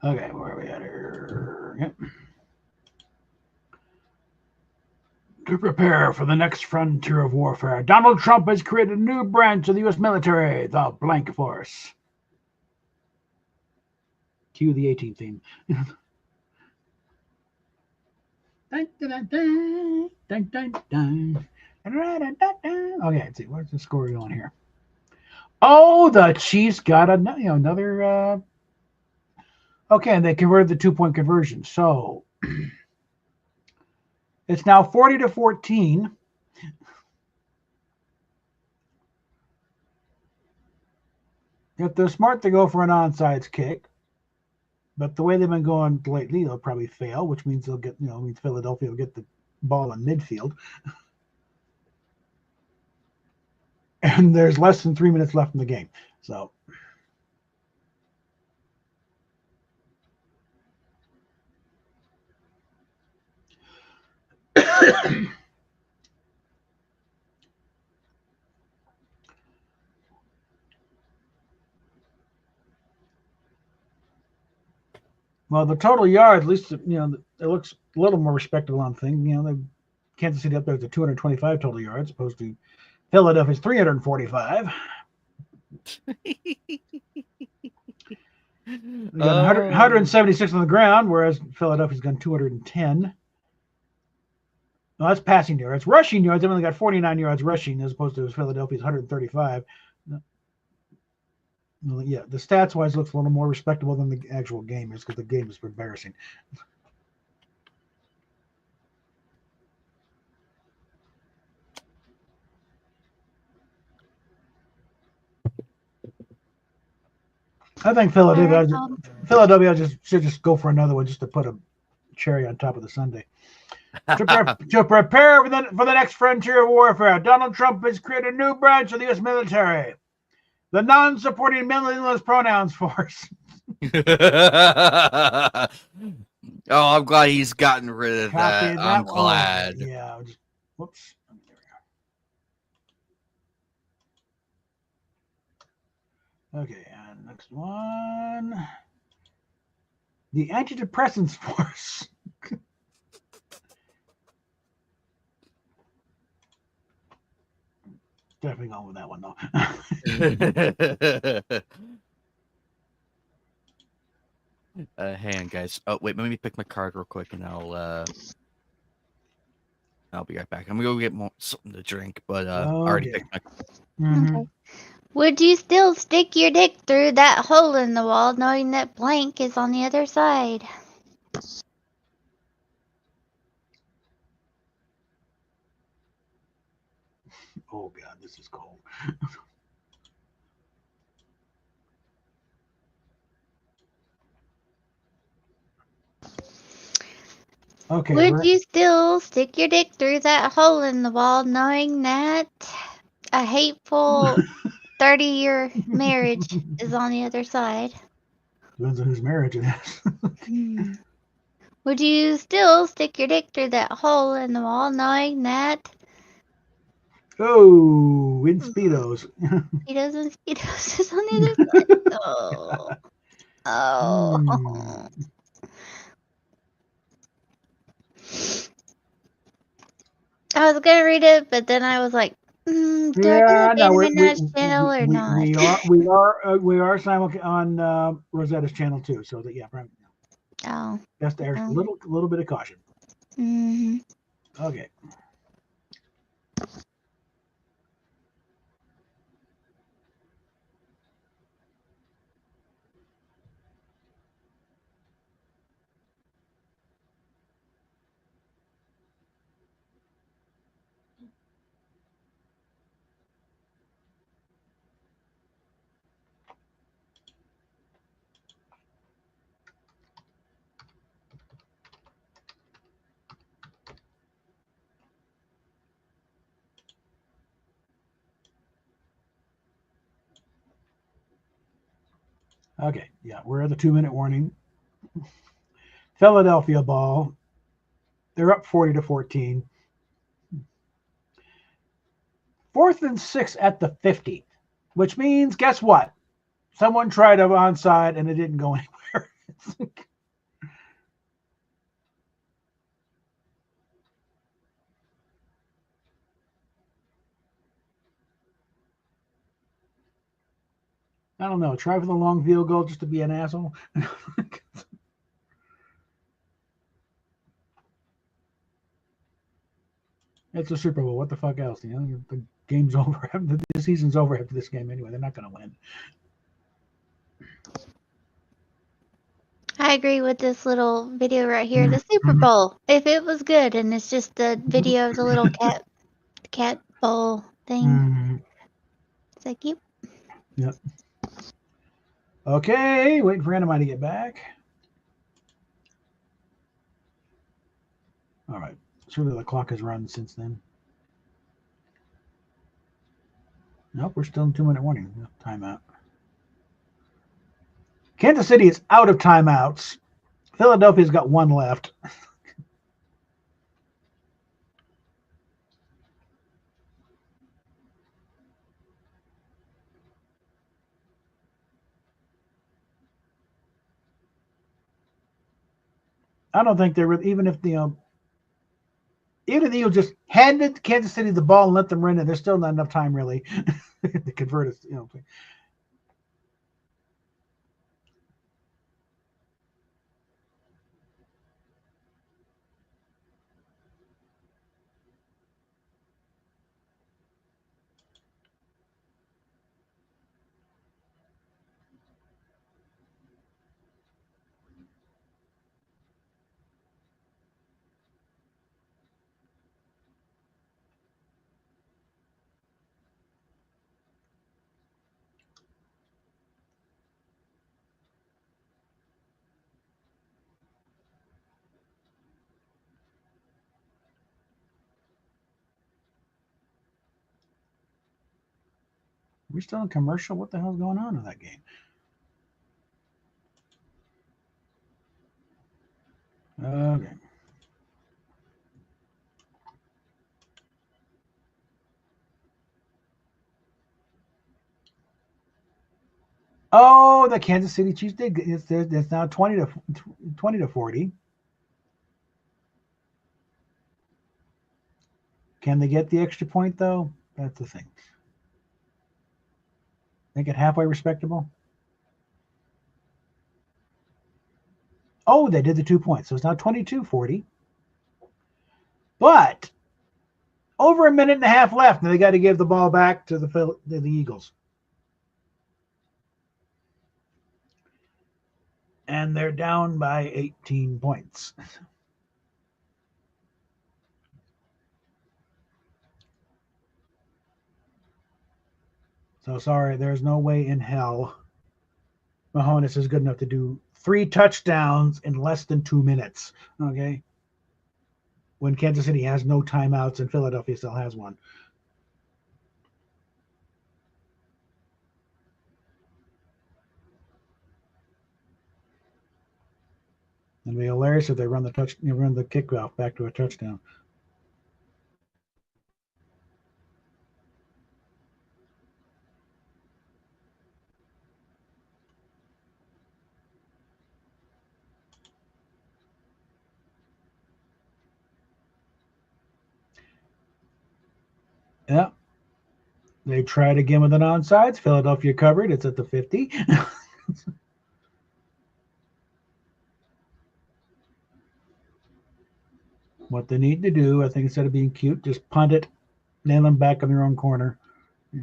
Okay, where are we at here? Yep. To prepare for the next frontier of warfare, Donald Trump has created a new branch of the U.S. military, the Blank Force. Cue the 18th theme. Okay, let's see. Where's the score going here? Oh, the Chiefs got another. Okay, and they converted the 2-point conversion. So it's now 40-14. If they're smart, they go for an onside kick. But the way they've been going lately, they'll probably fail, which means they'll get, means Philadelphia will get the ball in midfield. And there's less than 3 minutes left in the game. So. Well, the total yards, at least, it looks a little more respectable on thing. The Kansas City up there is 225 total yards, opposed to Philadelphia's 345. We got 176 on the ground, whereas Philadelphia's got 210. No, that's passing yards. Rushing yards, they've only got 49 yards rushing as opposed to Philadelphia's 135. Yeah, the stats wise looks a little more respectable than the actual game is because the game is embarrassing. I think Philadelphia should just go for another one just to put a cherry on top of the sundae. To prepare for the next frontier of warfare, Donald Trump has created a new branch of the U.S. military, the non-supporting meaningless pronouns force. Oh, I'm glad he's gotten rid of that. I'm glad. Yeah. Whoops. Okay, and next one. The antidepressants force. Definitely going with that one though. Hang on, guys. Oh wait, let me pick my card real quick, and I'll be right back. I'm gonna go get something to drink, but I already picked my. Okay. Would you still stick your dick through that hole in the wall, knowing that blank is on the other side? Oh God, this is cold. Okay. Would you still stick your dick through that hole in the wall, knowing that a hateful 30-year marriage is on the other side? Depends on whose marriage it is. Would you still stick your dick through that hole in the wall, knowing that Oh, in Speedos. Speedos and Speedos is on the other side? Oh. I was gonna read it, but then I was like, do I do the David Minaj channel or not? We are simulcast on Rosetta's channel too. So that Oh. Best to err a little bit of caution. Mm-hmm. Okay. Okay, yeah, we're at the 2-minute warning. Philadelphia ball. They're up 40-14. 4th and 6 at the 50, which means, guess what? Someone tried an onside and it didn't go anywhere. I don't know. Try for the long field goal just to be an asshole. It's a Super Bowl. What the fuck else? You know, the game's over. The season's over after this game anyway. They're not going to win. I agree with this little video right here. The Super Bowl. If it was good and it's just the video of the little cat bowl thing. It's like, Yep. Okay, waiting for Anime to get back. All right. Surely the clock has run since then. Nope, we're still in 2-minute warning. Timeout. Kansas City is out of timeouts. Philadelphia's got one left. I don't think they're even if even if the Eagles just handed Kansas City the ball and let them run it, there's still not enough time really to convert it. We're still in commercial. What the hell's going on in that game? Okay. Oh, the Kansas City Chiefs did. It's now 20 to 40. Can they get the extra point though? That's the thing. Make it halfway respectable. Oh, they did the 2 points. So it's now 22-40. But over a minute and a half left, and they got to give the ball back to the Eagles. And they're down by 18 points. So sorry, there's no way in hell Mahomes is good enough to do 3 touchdowns in less than 2 minutes. Okay. When Kansas City has no timeouts and Philadelphia still has one. It'd be hilarious if they run the kickoff back to a touchdown. Yeah. They tried again with an onside. Philadelphia covered. It's at the 50. What they need to do, I think, instead of being cute, just punt it, nail them back in their own corner. Yeah.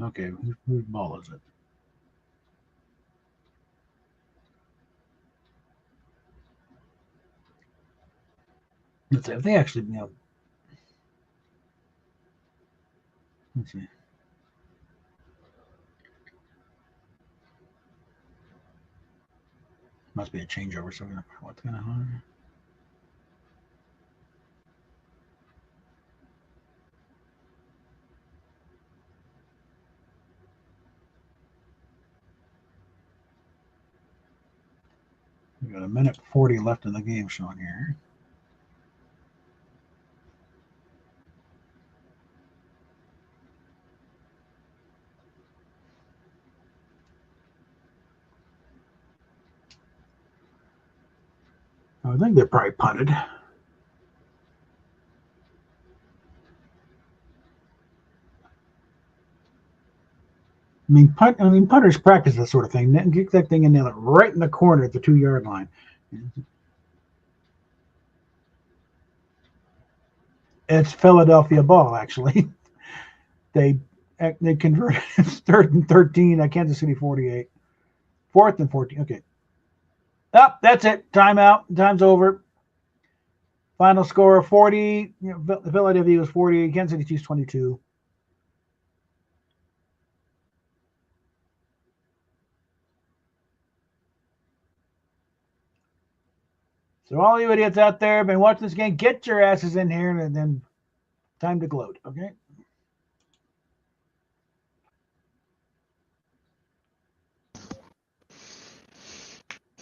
Okay, whose ball is it? Let's see if they actually, let's see. Must be a changeover. So what's going on? We got a minute 40 left in the game showing here. I think they're probably punted. I mean, punters practice that sort of thing. Get that thing and nail it right in the corner at the 2-yard line. It's Philadelphia ball, actually. They converted. It's 3rd and 13 at Kansas City 48. 4th and 14. Okay. Oh, that's it. Timeout. Time's over. Final score 40. Philadelphia was 40. Kansas City Chiefs 22. So all you idiots out there been watching this game, get your asses in here and then time to gloat, okay?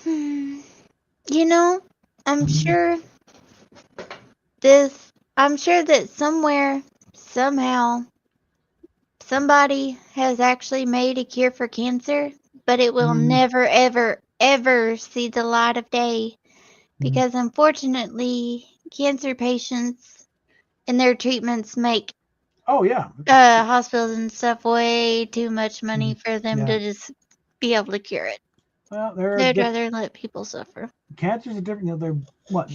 You know, I'm sure that somewhere, somehow, somebody has actually made a cure for cancer, but it will never, ever, ever see the light of day because unfortunately, cancer patients and their treatments make hospitals and stuff way too much money for them to just be able to cure it. Well, they'd rather let people suffer. Cancers are different. They're what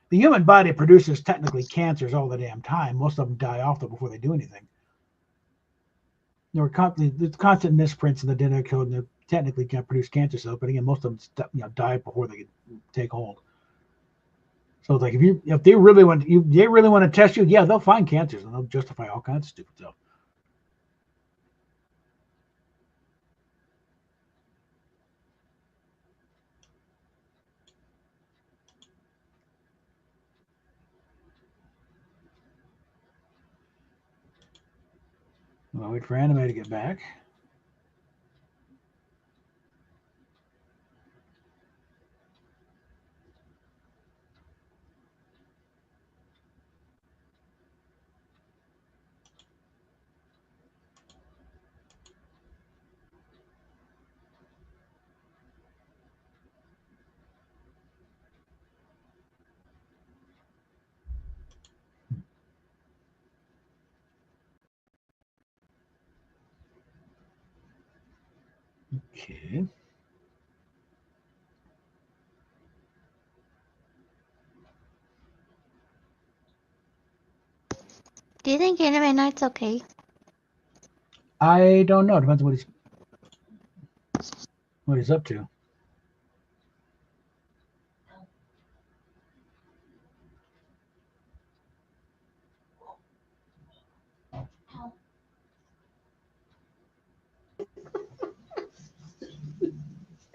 the human body produces technically cancers all the damn time. Most of them die off though before they do anything. There's constant misprints in the genetic code, and they technically can produce cancer cells. But again, most of them die before they take hold. So like if they really want to test you, yeah, they'll find cancers and they'll justify all kinds of stupid stuff. I'll wait for Anime to get back. Okay. Do you think Anime Night's okay? I don't know. Depends on what he's up to.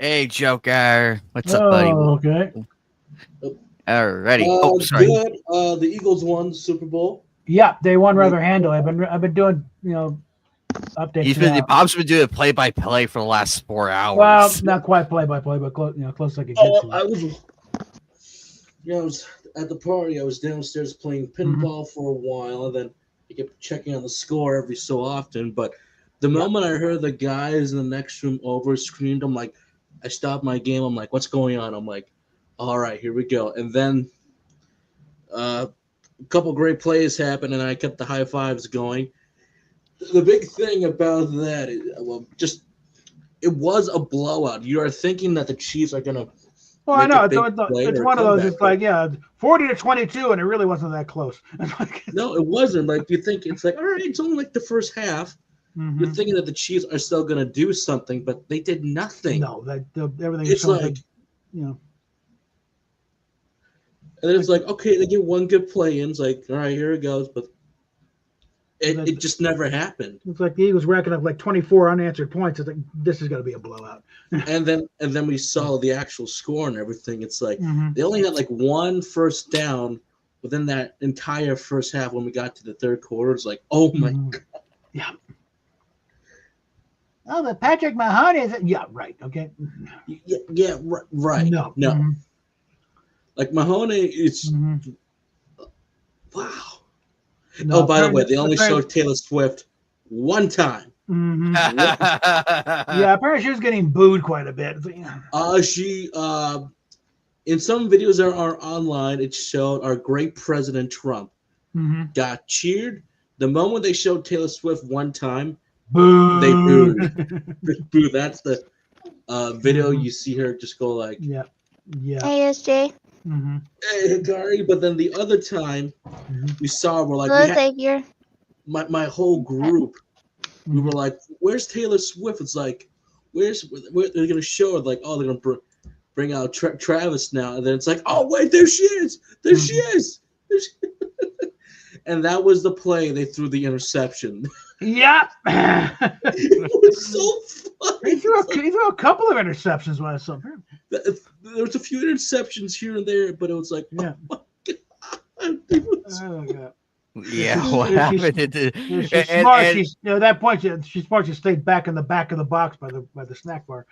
Hey, Joker. What's up, buddy? Okay. Alrighty. Sorry. Good. The Eagles won the Super Bowl. Yeah, they won rather handily. I've been doing updates. Bob's been doing play-by-play for the last 4 hours. Well, not quite play-by-play, but close like it gets. I was at the party. I was downstairs playing pinball for a while, and then I kept checking on the score every so often. But the moment I heard the guys in the next room over screamed, I'm like, I stopped my game. I'm like, what's going on? I'm like, all right, here we go. And then a couple great plays happened, and I kept the high fives going. The big thing about that is, it was a blowout. You are thinking that the Chiefs are going to. Well, I know. It's one of those. It's like, 40-22, and it really wasn't that close. No, it wasn't. Like, you think it's like, all right, it's only like the first half. Mm-hmm. You're thinking that the Chiefs are still going to do something, but they did nothing. No, everything. It's like, And then it's like, okay, they get one good play in. It's like, all right, here it goes. But it just never happened. It's like the Eagles racking up like 24 unanswered points. It's like, this is going to be a blowout. and then we saw the actual score and everything. It's like they only had like one first down within that entire first half. When we got to the third quarter, it's like, oh my God. Yeah. Oh, but Patrick Mahoney is. Yeah, right. Okay. Yeah, right. No. Like Mahoney, it's wow. No, by the way, they only showed Taylor Swift one time. Yeah, apparently she was getting booed quite a bit. She in some videos that are online, it showed our great President Trump got cheered. The moment they showed Taylor Swift one time, boo. They booed. Boo. That's the video. You see her just go like, yeah. Hey, SJ. Hey, Hikari. But then the other time we saw, we're like, my whole group, we were like, where's Taylor Swift? It's like, where they're gonna show her, like, oh, they're gonna bring out Travis now, and then it's like, oh wait, there she is. There she is. And that was the play they threw the interception. Yeah. It was so funny. He threw a couple of interceptions when I saw him. There was a few interceptions here and there, but it was like, Yeah. oh my God. It was- Oh, God. Yeah, what happened? She's smart. She's at that point. She's smart. She stayed back in the box by the snack bar.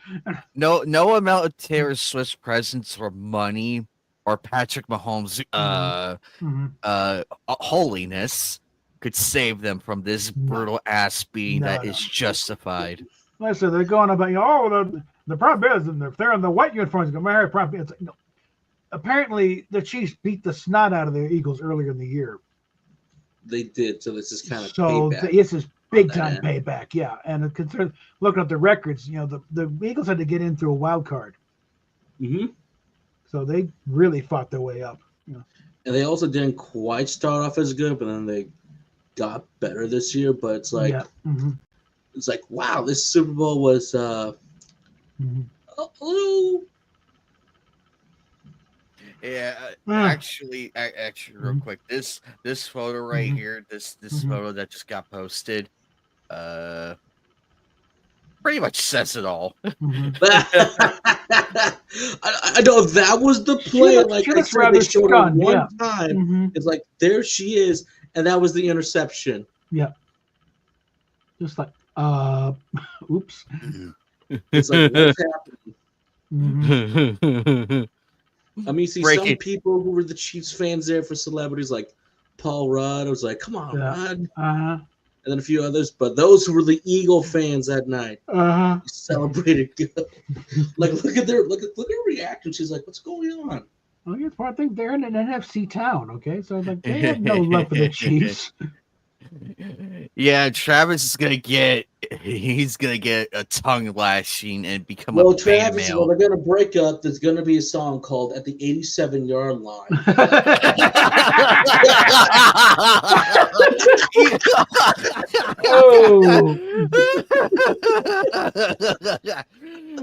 No amount of Taylor Swift's presence or money or Patrick Mahomes' holiness could save them from this brutal ass beating that is justified. Like I said, they're going about, the problem is, if they're in the white uniforms, it's like, no. Apparently, the Chiefs beat the snot out of the Eagles earlier in the year. They did, so this is kind of So payback. this is big on that time payback, yeah. And looking at the records, the Eagles had to get in through a wild card. Mm-hmm. So they really fought their way up. And they also didn't quite start off as good, but then they got better this year. But it's like, it's like, wow, this Super Bowl was a little. Yeah, actually, real quick, this photo right here, this photo that just got posted, pretty much says it all. I know that was the play. Like I said, they showed her one time. It's like there she is, and that was the interception. Yeah. Just like, oops. It's like what's happening? I mean, see, some people who were the Chiefs fans there for celebrities like Paul Rudd. I was like, come on, Rudd. And then a few others. But those who were the Eagle fans that night celebrated good. Like, look at her reaction. She's like, what's going on? Well, yes, I think they're in an NFC town, okay? So like they have no love for the Chiefs. Yeah, Travis is gonna get a tongue lashing and become well, a Travis, male. well, they're gonna break up. There's gonna be a song called "At the 87-Yard Line."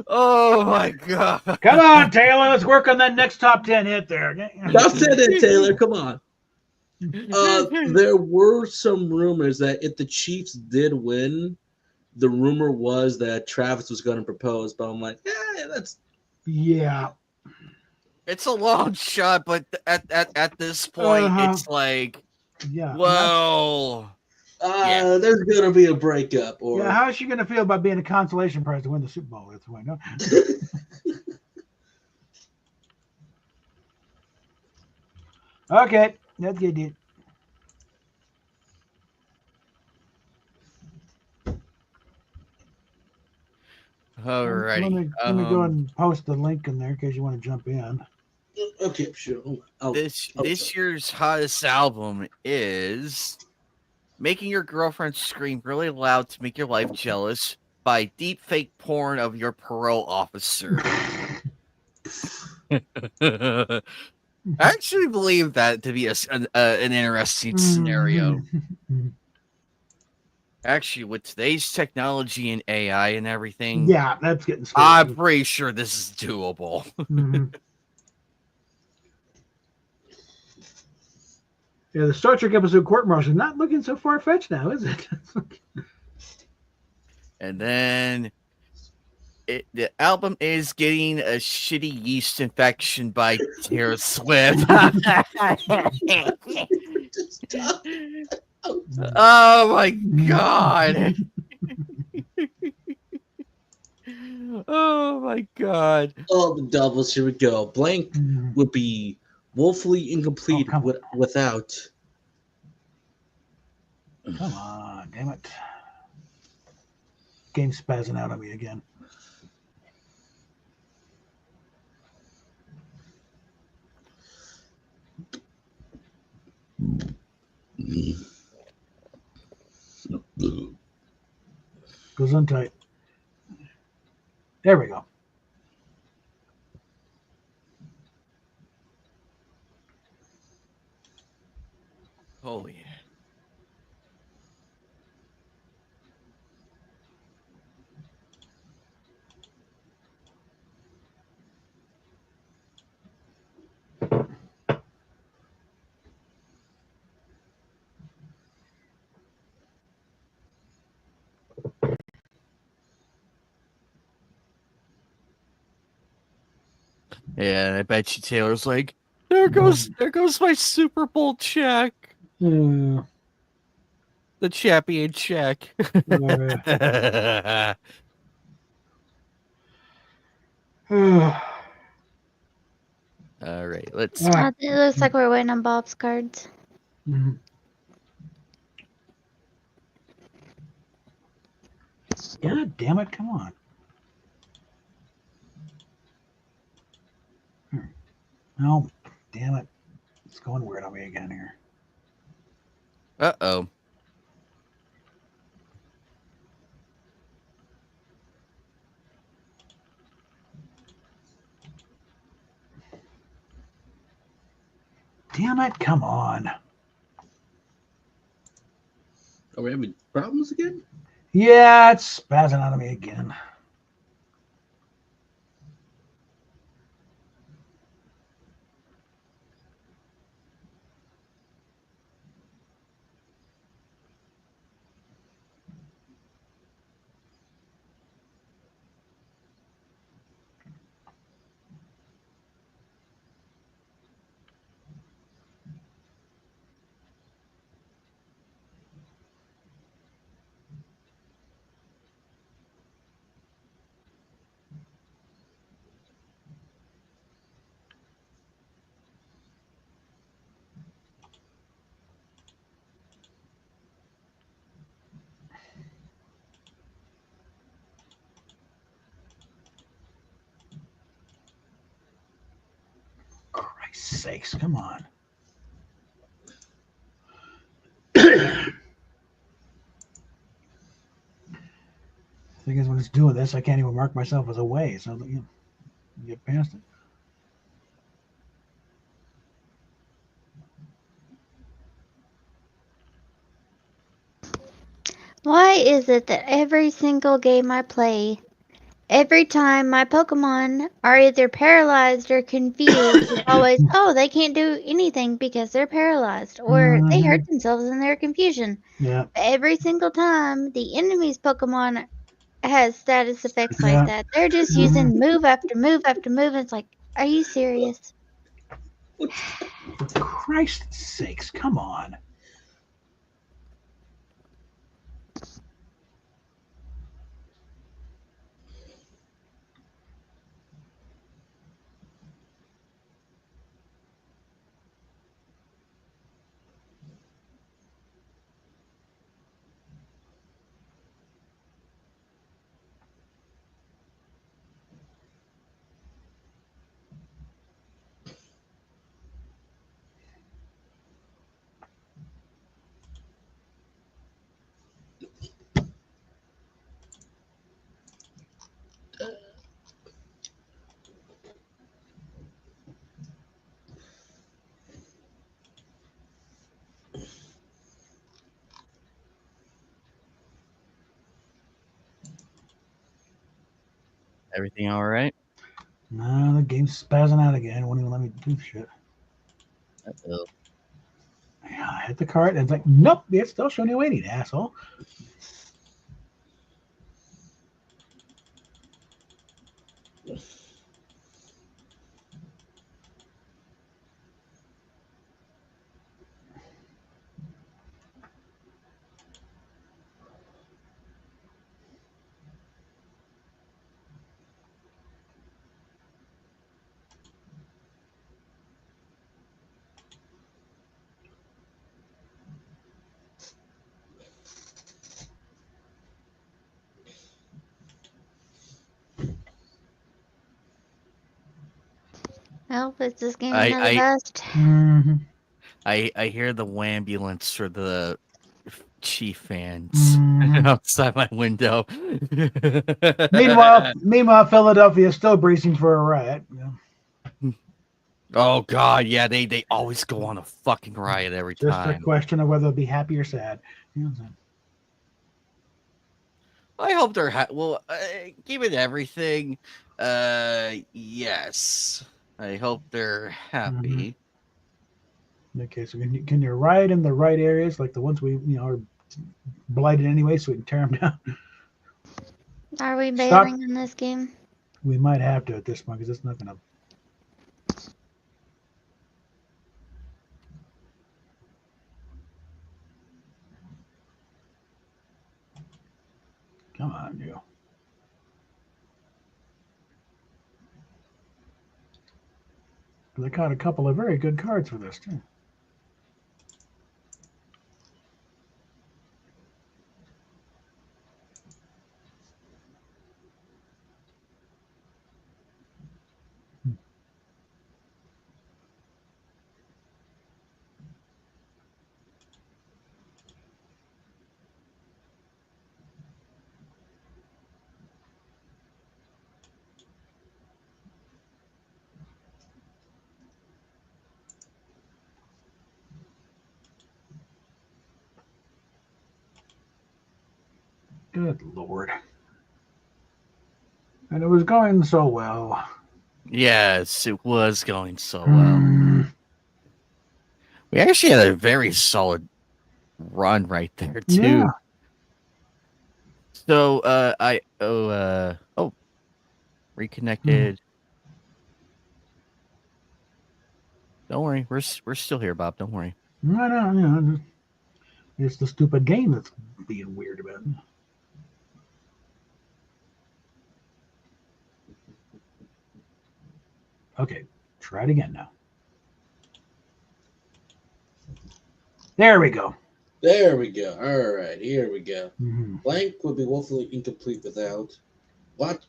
Oh my God! Come on, Taylor. Let's work on that next top 10 hit there. Stop saying it, Taylor. Come on. There were some rumors that if the Chiefs did win, the rumor was that Travis was going to propose. But I'm like, that's it's a long shot, but at this point, it's like, well, there's going to be a breakup. Or how is she going to feel about being a consolation prize to win the Super Bowl? That's why, no? Okay, that's good, dude. Alrighty. Let me go ahead and post the link in there in case you want to jump in. Okay, sure. This year's hottest album is "Making Your Girlfriend Scream Really Loud to Make Your Life Jealous" by deep fake porn of your parole officer. I actually believe that to be an interesting scenario. Actually, with today's technology and AI and everything, that's getting scary. I'm pretty sure this is doable. Yeah, the Star Trek episode Court Martial is not looking so far fetched now, is it? And then the album is getting a shitty yeast infection by Taylor Swift. Oh my God. Oh my God. Oh, the doubles. Here we go. Blank would be woefully incomplete without. Come on, damn it. Game's spazzing out on me again. Goes on tight. There we go. Oh yeah. Yeah, I bet you Taylor's like, there goes my Super Bowl check. Uh, The champion check. All right, let's see. It looks like we're waiting on Bob's cards. Mhm. God damn it! Come on. No, damn it! It's going weird on me again here. Uh-oh. Damn it! Come on. Are we having problems again? Yeah, it's spazzing out of me again. Christ's sakes, come on. Thing is, when it's doing this, I can't even mark myself as away, so you get past it. Why is it that every single game I play, every time my Pokemon are either paralyzed or confused, it's always, oh, they can't do anything because they're paralyzed, or they hurt themselves in their confusion. Yeah. Every single time the enemy's Pokemon has status effects Yeah. like that, they're just using move after move after move. It's like, are you serious? For Christ's sakes, come on. Everything all right? No, the game's spazzing out again. Won't even let me do shit. Uh-oh. Yeah, I hit the card and it's like, nope, it's still showing you waiting, asshole. Well, it's this game another bust. Mm-hmm. I hear the wambulance for the Chief fans outside my window. Meanwhile, Philadelphia is still bracing for a riot. Yeah. Oh God, yeah, they always go on a fucking riot every Just time. a question of whether they'll be happy or sad. You know what I'm saying? I hope they're given everything. Yes, I hope they're happy. Okay, so can you riot in the right areas, like the ones we are blighted anyway, so we can tear them down? Are we Stop. bailing in this game? We might have to at this point because it's not gonna. on, you. They got a couple of very good cards for this, too. Good Lord. And it was going so well. Yes, it was going so well. We actually had a very solid run right there too. Yeah. So reconnected. Don't worry, we're still here, Bob. Don't worry. No. It's the stupid game that's being weird about it. Okay, try it again now. There we go. There we go. All right, here we go. Mm-hmm. Blank would be woefully incomplete without what?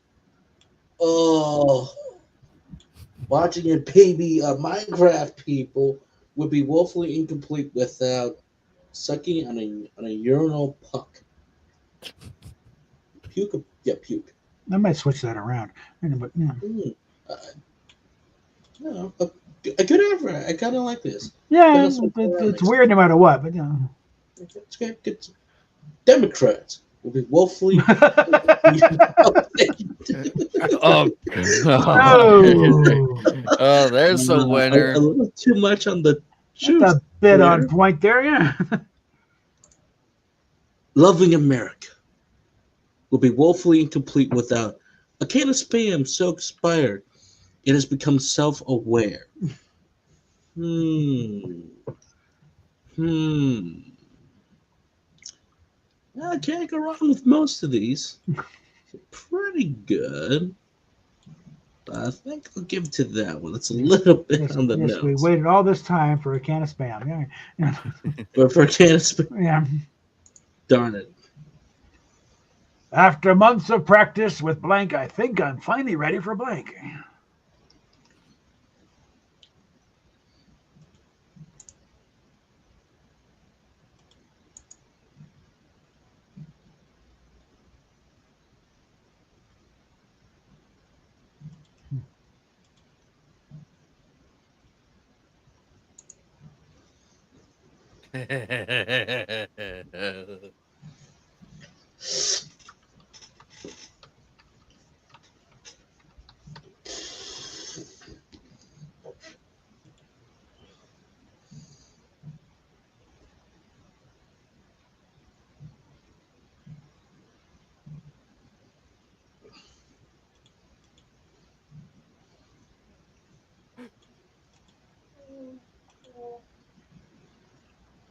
Oh, watching a baby Minecraft people would be woefully incomplete without sucking on a urinal puck. Puke. Yeah, puke. I might switch that around. But yeah. No, a good effort. I kind of like this. Yeah, it's weird no matter what, but yeah. It's good. Democrats will be woefully. Oh, there's a winner. A little too much on the shoot. That's a bit on point there, yeah. Loving America will be woefully incomplete without a can of spam so expired it has become self-aware. I can't go wrong with most of these. Pretty good. But I think I'll give it to that one. It's a little bit on the nose. We waited all this time for a can of spam. Yeah. But for a can of spam. Yeah. Darn it. After months of practice with blank, I think I'm finally ready for blank.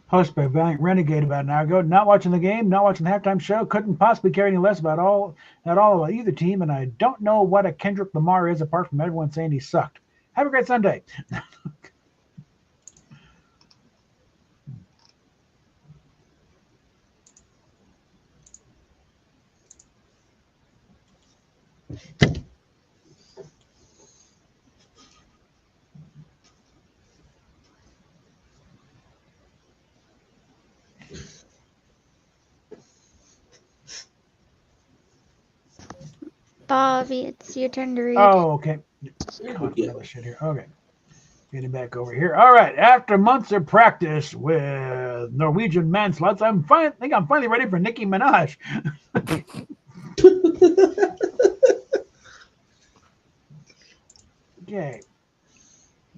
Post by Valiant Renegade about an hour ago. Not watching the game, not watching the halftime show. Couldn't possibly care any less about either team, and I don't know what a Kendrick Lamar is apart from everyone saying he sucked. Have a great Sunday. Bobby, it's your turn to read. Oh, okay. Shit here. Okay. Getting back over here. All right. After months of practice with Norwegian mansluts, I think I'm finally ready for Nicki Minaj. Okay.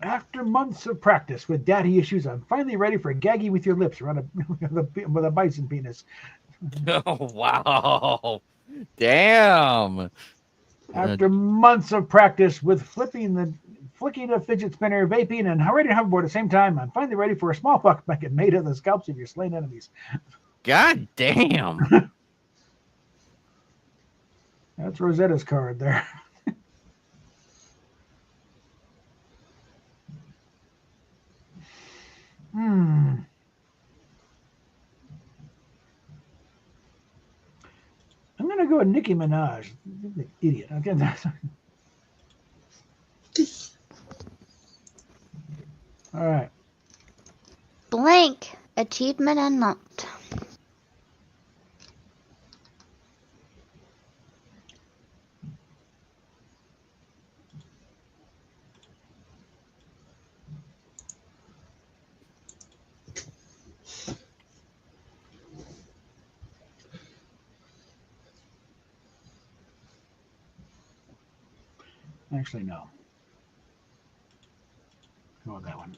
After months of practice with daddy issues, I'm finally ready for gaggy with your lips around with a bison penis. Oh, wow. Damn. After months of practice with flicking a fidget spinner, vaping, and ready to hoverboard at the same time, I'm finally ready for a small fuck bucket made of the scalps of your slain enemies. God damn. That's Rosetta's card there. Hmm. I'm gonna go with Nicki Minaj. Idiot. Okay. All right. Blank. Achievement unlocked. Actually, no. Go with that one.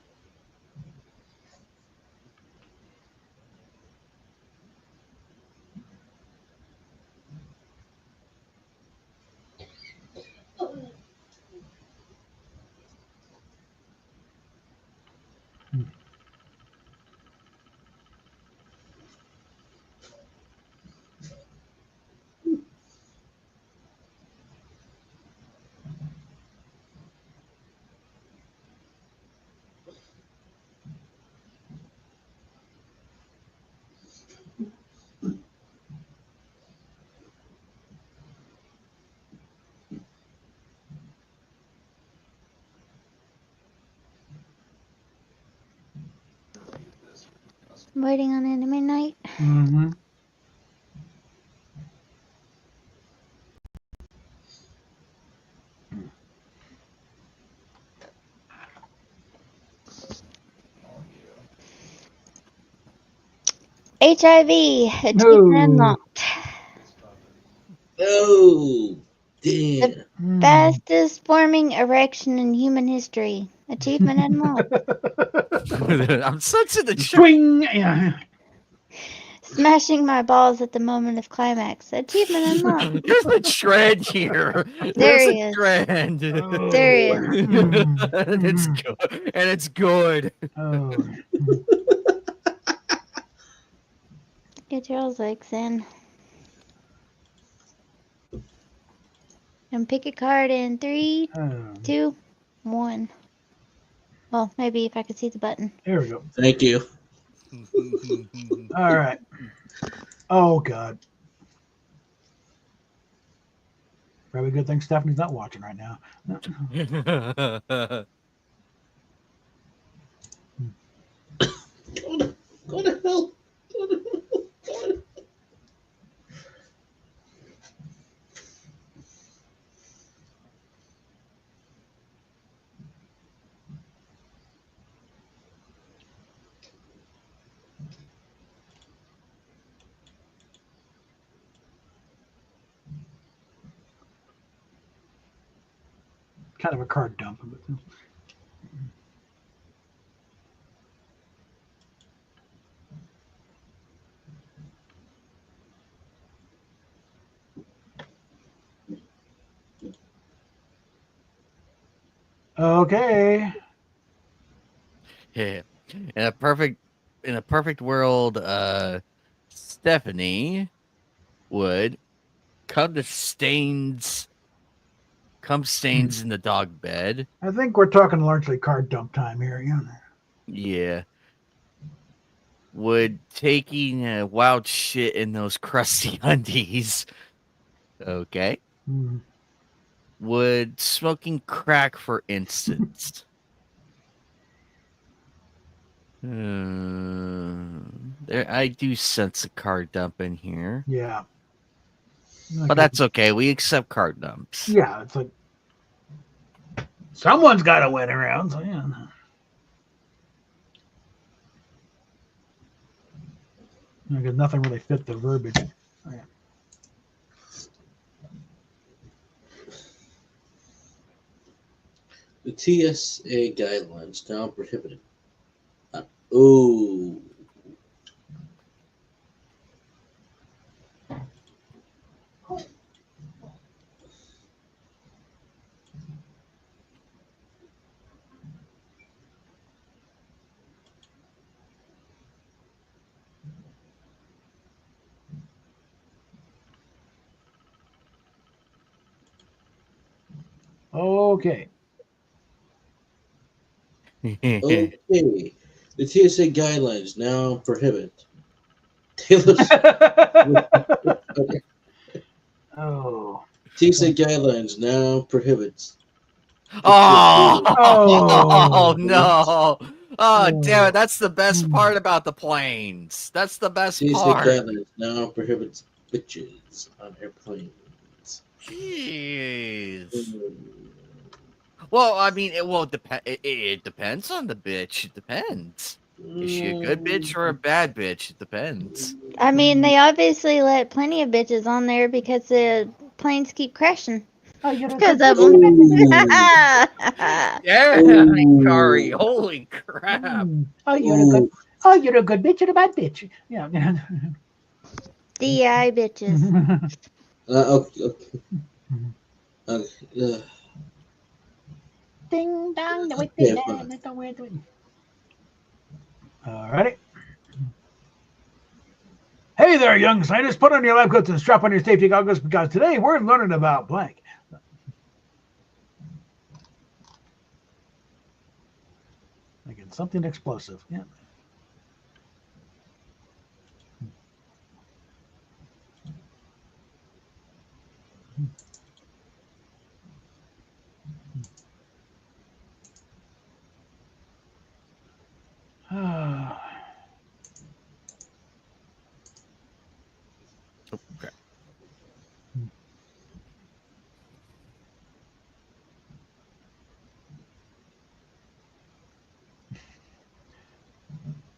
Waiting on anime night. Mm-hmm. HIV. Achievement No. unlocked. Oh, damn. The fastest forming erection in human history. Achievement unlocked. I'm sensing the Swing. Yeah. Smashing my balls at the moment of climax. Achievement unlocked. There's a trend here. There's a Serious. trend. Serious. And it's good. And it's good. Oh. Get your legs in. And pick a card in 3, 2, 1. Well, maybe if I could see the button. There we go. Thank you. All right. Oh God. Probably a good thing Stephanie's not watching right now. Go to hell. Go to hell. Go to Kind of a card dump. Okay. Yeah. In a perfect world, Stephanie would come stains in the dog bed. I think we're talking largely card dump time here. Yeah. Yeah. Would taking a wild shit in those crusty undies. Okay. Mm. Would smoking crack, for instance. There, I do sense a card dump in here. Yeah. But that's okay. We accept card dumps. Yeah, it's like someone's got to win around. So yeah. Because nothing really fit the verbiage. Oh, yeah. The TSA guidelines now prohibited. Oh. Okay. Okay. The TSA guidelines now prohibit Taylor Oh. TSA guidelines now prohibits. Oh, no. Oh, damn it. That's the best part about the planes. That's the best TSA part. guidelines now prohibits bitches on airplanes. Jeez. Well, I mean, it depends on the bitch. It depends. Is she a good bitch or a bad bitch? It depends. I mean, they obviously let plenty of bitches on there because the planes keep crashing. Because of them. Yeah, Kari. Holy crap. Oh, you're a good bitch and a bad bitch. Yeah. DI bitches. Okay. Ding dong. Okay, fine. All righty. Hey there, young scientists. Put on your lab coats and strap on your safety goggles because today we're learning about blank. Again, something explosive. Yeah. Okay.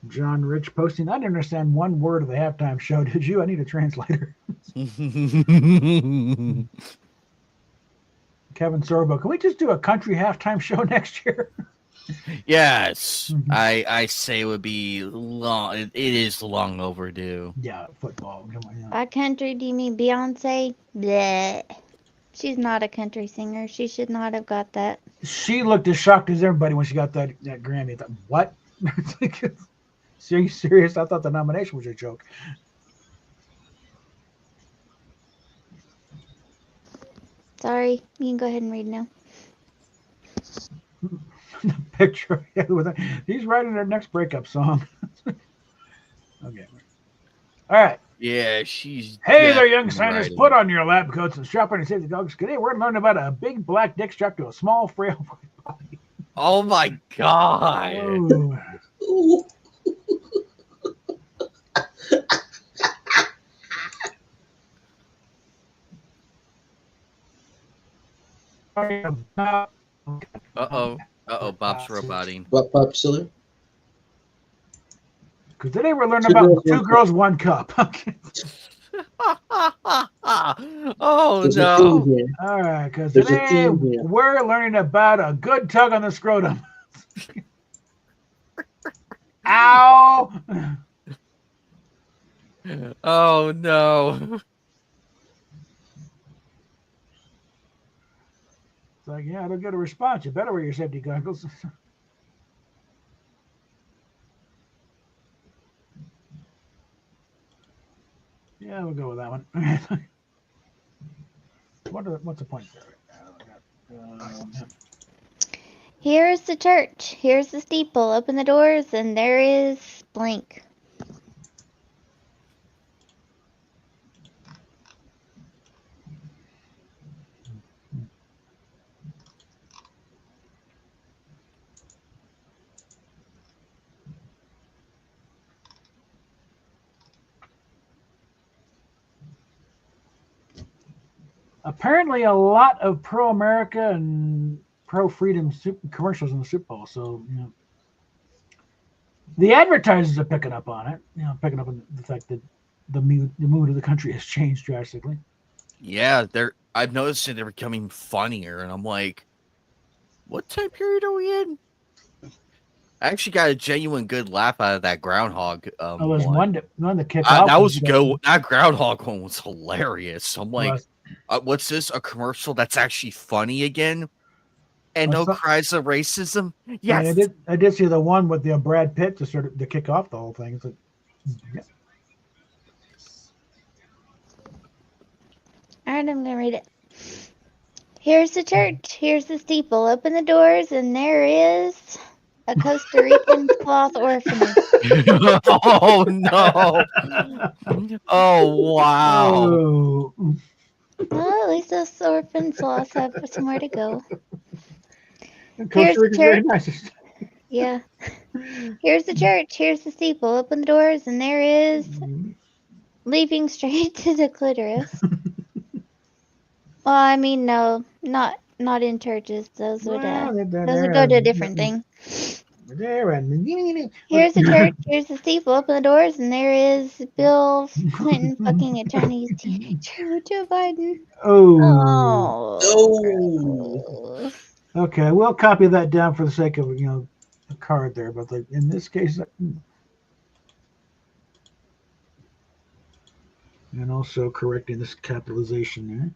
John Rich posting. I didn't understand one word of the halftime show. Did you? I need a translator. Kevin Sorbo. Can we just do a country halftime show next year? Yes, I say it would be long. It is long overdue. Yeah, football. Come on, yeah. By country, do you mean Beyonce? Bleh. She's not a country singer. She should not have got that. She looked as shocked as everybody when she got that Grammy. I thought, what? Are you serious? I thought the nomination was a joke. Sorry, you can go ahead and read now. The picture. He's writing their next breakup song. Okay. All right. Yeah, she's. Hey there, young scientists. writing. Put on your lab coats and strap on your safety goggles. Today we're learning about a big black dick strapped to a small, frail body. Oh my god. Oh. Bob's roboting. What, Pop Siller? Because today we're learning about two girls, one cup. Oh There's a no. theme here. All right, because There's a today theme here. we're learning about a good tug on the scrotum. Ow! Oh no. It's like, yeah, I don't get a response. You better wear your safety goggles. Yeah, we'll go with that one. What's the point there? Here's the church. Here's the steeple. Open the doors, and there is blank. Apparently, a lot of pro-America and pro-freedom commercials in the Super Bowl. So, you know, the advertisers are picking up on it. You know, picking up on the fact that the mood of the country has changed drastically. Yeah, I've noticed that they're becoming funnier, and I'm like, what time period are we in? I actually got a genuine good laugh out of that groundhog. There was one that kicked off. That was a go. That groundhog one was hilarious. I'm like, what's this? A commercial that's actually funny again, and no cries of racism. Yes, I did see the one with the Brad Pitt to kick off the whole thing. It's like, yeah. All right, I'm gonna read it. Here's the church. Here's the steeple. Open the doors, and there is a Costa Rican cloth orphanage. Oh no! Oh wow! Oh. Well, at least those orphan sloths have somewhere to go. And Here's Costa the Rica's very church. nice. Yeah. Here's the church. Here's the steeple. Open the doors, and there is leaping straight to the clitoris. Well, I mean, no, not in churches. Those would go to a different thing. Here's the church. Here's the steeple. Open the doors, and there is Bill Clinton fucking a Chinese teenager, Joe Biden. Oh. Oh. Okay, we'll copy that down for the sake of the card there, but in this case, and also correcting this capitalization there.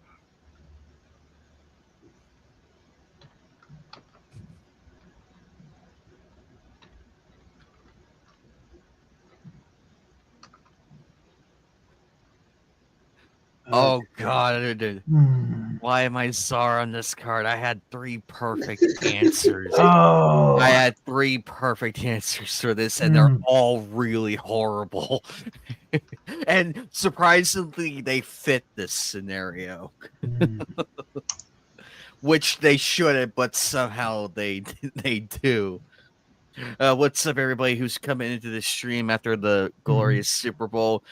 Oh god! Why am I czar on this card? I had 3 perfect answers. Oh. I had 3 perfect answers for this, and they're all really horrible. And surprisingly, they fit this scenario. Which they shouldn't, but somehow they do. What's up, everybody who's coming into the stream after the glorious Super Bowl?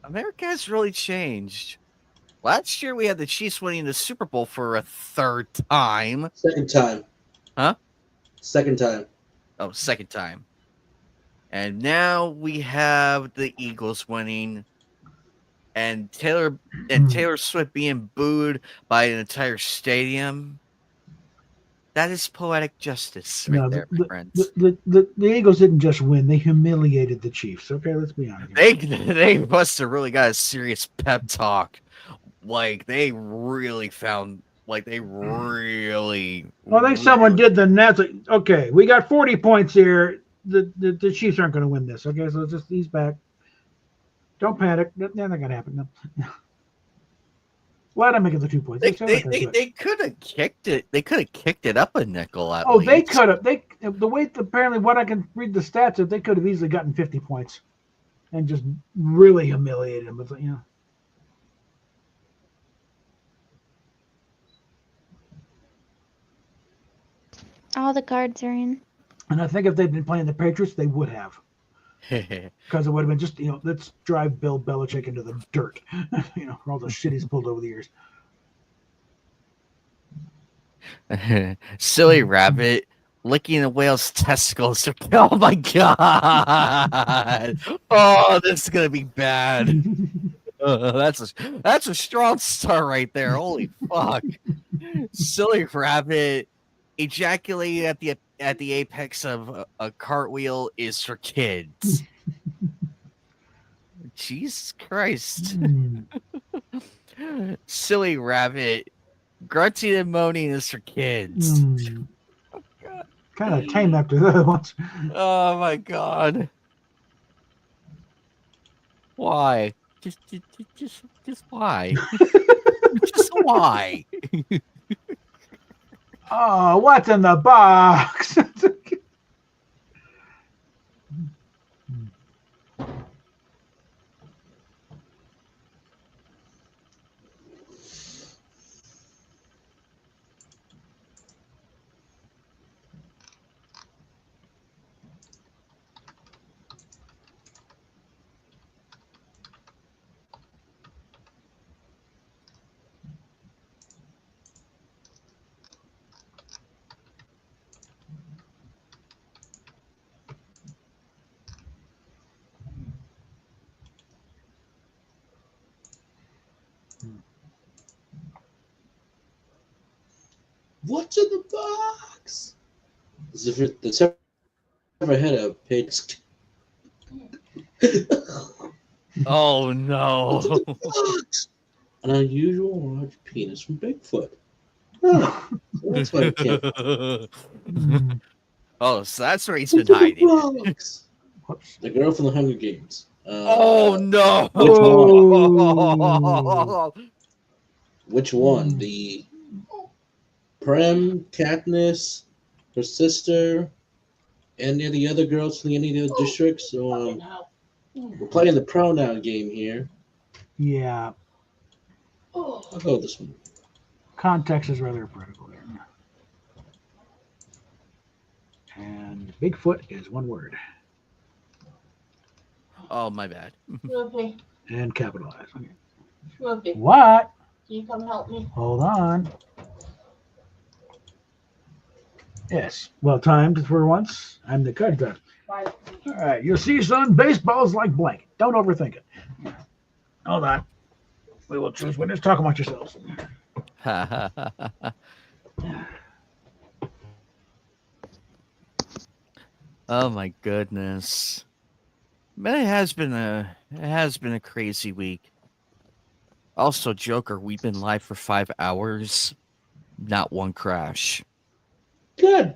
America has really changed. Last year, we had the Chiefs winning the Super Bowl for a 3rd time. Second time. Huh? Second time. Oh, second time. And now we have the Eagles winning, and Taylor Swift being booed by an entire stadium. That is poetic justice right there, my friends. The Eagles didn't just win; they humiliated the Chiefs. Okay, let's be honest. They must have really got a serious pep talk. Like they really found. Like they really. Well, I think someone did the Nets. Like, okay, we got 40 points here. The Chiefs aren't going to win this. Okay, so let's just ease back. Don't panic. They're not going to happen. No. Why did I make it the 2 points? They could have kicked it. They could have kicked it up a nickel at least. They could have. The way apparently what I can read the stats is they could have easily gotten 50 points, and just really humiliated them. But All the cards are in. And I think if they'd been playing the Patriots, they would have. Because it would have been just, let's drive Bill Belichick into the dirt, for all the shit he's pulled over the years. Silly rabbit licking a whale's testicles. Oh my god! Oh, this is gonna be bad. That's a strong start right there. Holy fuck! Silly rabbit ejaculating at the apex of a cartwheel is for kids. Jesus Christ. Silly rabbit grunting and moaning is for kids. Oh, kind of tame after the other ones. Oh my god. Why? Just why? Just why? Oh, what's in the box? What's in the box? As if it's ever had a page. Oh no. An unusual large penis from Bigfoot. Oh, that's why I can't. Oh, so that's where he's been hiding. The girl from the Hunger Games. Oh no! Which one? The Prem, Katniss, her sister, any of the other girls from any of the districts? We're playing the pronoun game here. Yeah, I'll go with this one. context is rather critical there. And Bigfoot is one word Oh, my bad. Smurfy, and capitalized. Okay. Smurfy, What? can you come help me? Hold on. Yes, well timed for once. I'm the card driver. Bye. All right, you see, son, baseball's like blank. Don't overthink it. Hold on. We will choose winners. Talk amongst yourselves. Oh my goodness. Man, it has been a crazy week. Also, Joker, we've been live for 5 hours. Not one crash. Good.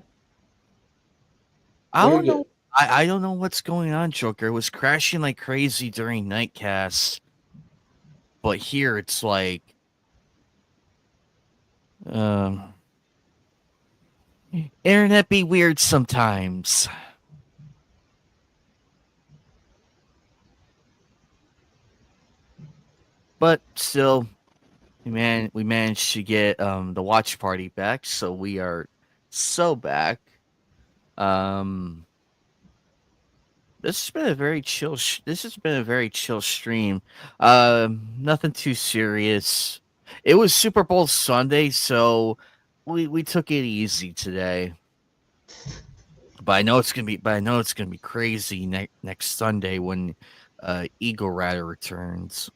I Very don't know. good. I don't know what's going on, Joker. It was crashing like crazy during Nightcast. But here it's like internet be weird sometimes. But still, we managed to get the watch party back, so we are so back. This has been a very chill. This has been a very chill stream. Nothing too serious. It was Super Bowl Sunday, so we took it easy today. But I know it's gonna be crazy next Sunday when Eagle Rider returns.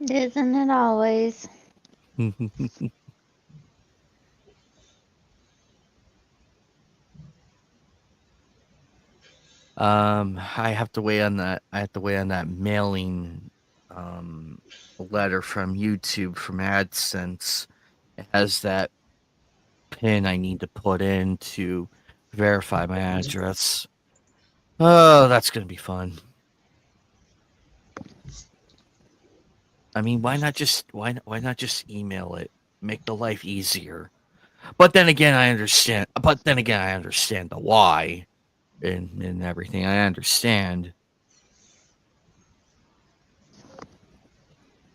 Isn't it always? I have to wait on that. I have to wait on that mailing letter from YouTube from AdSense. It has that PIN I need to put in to verify my address. Oh, that's gonna be fun. I mean, why not just email it? Make the life easier. But then again, I understand. The why and everything. I understand.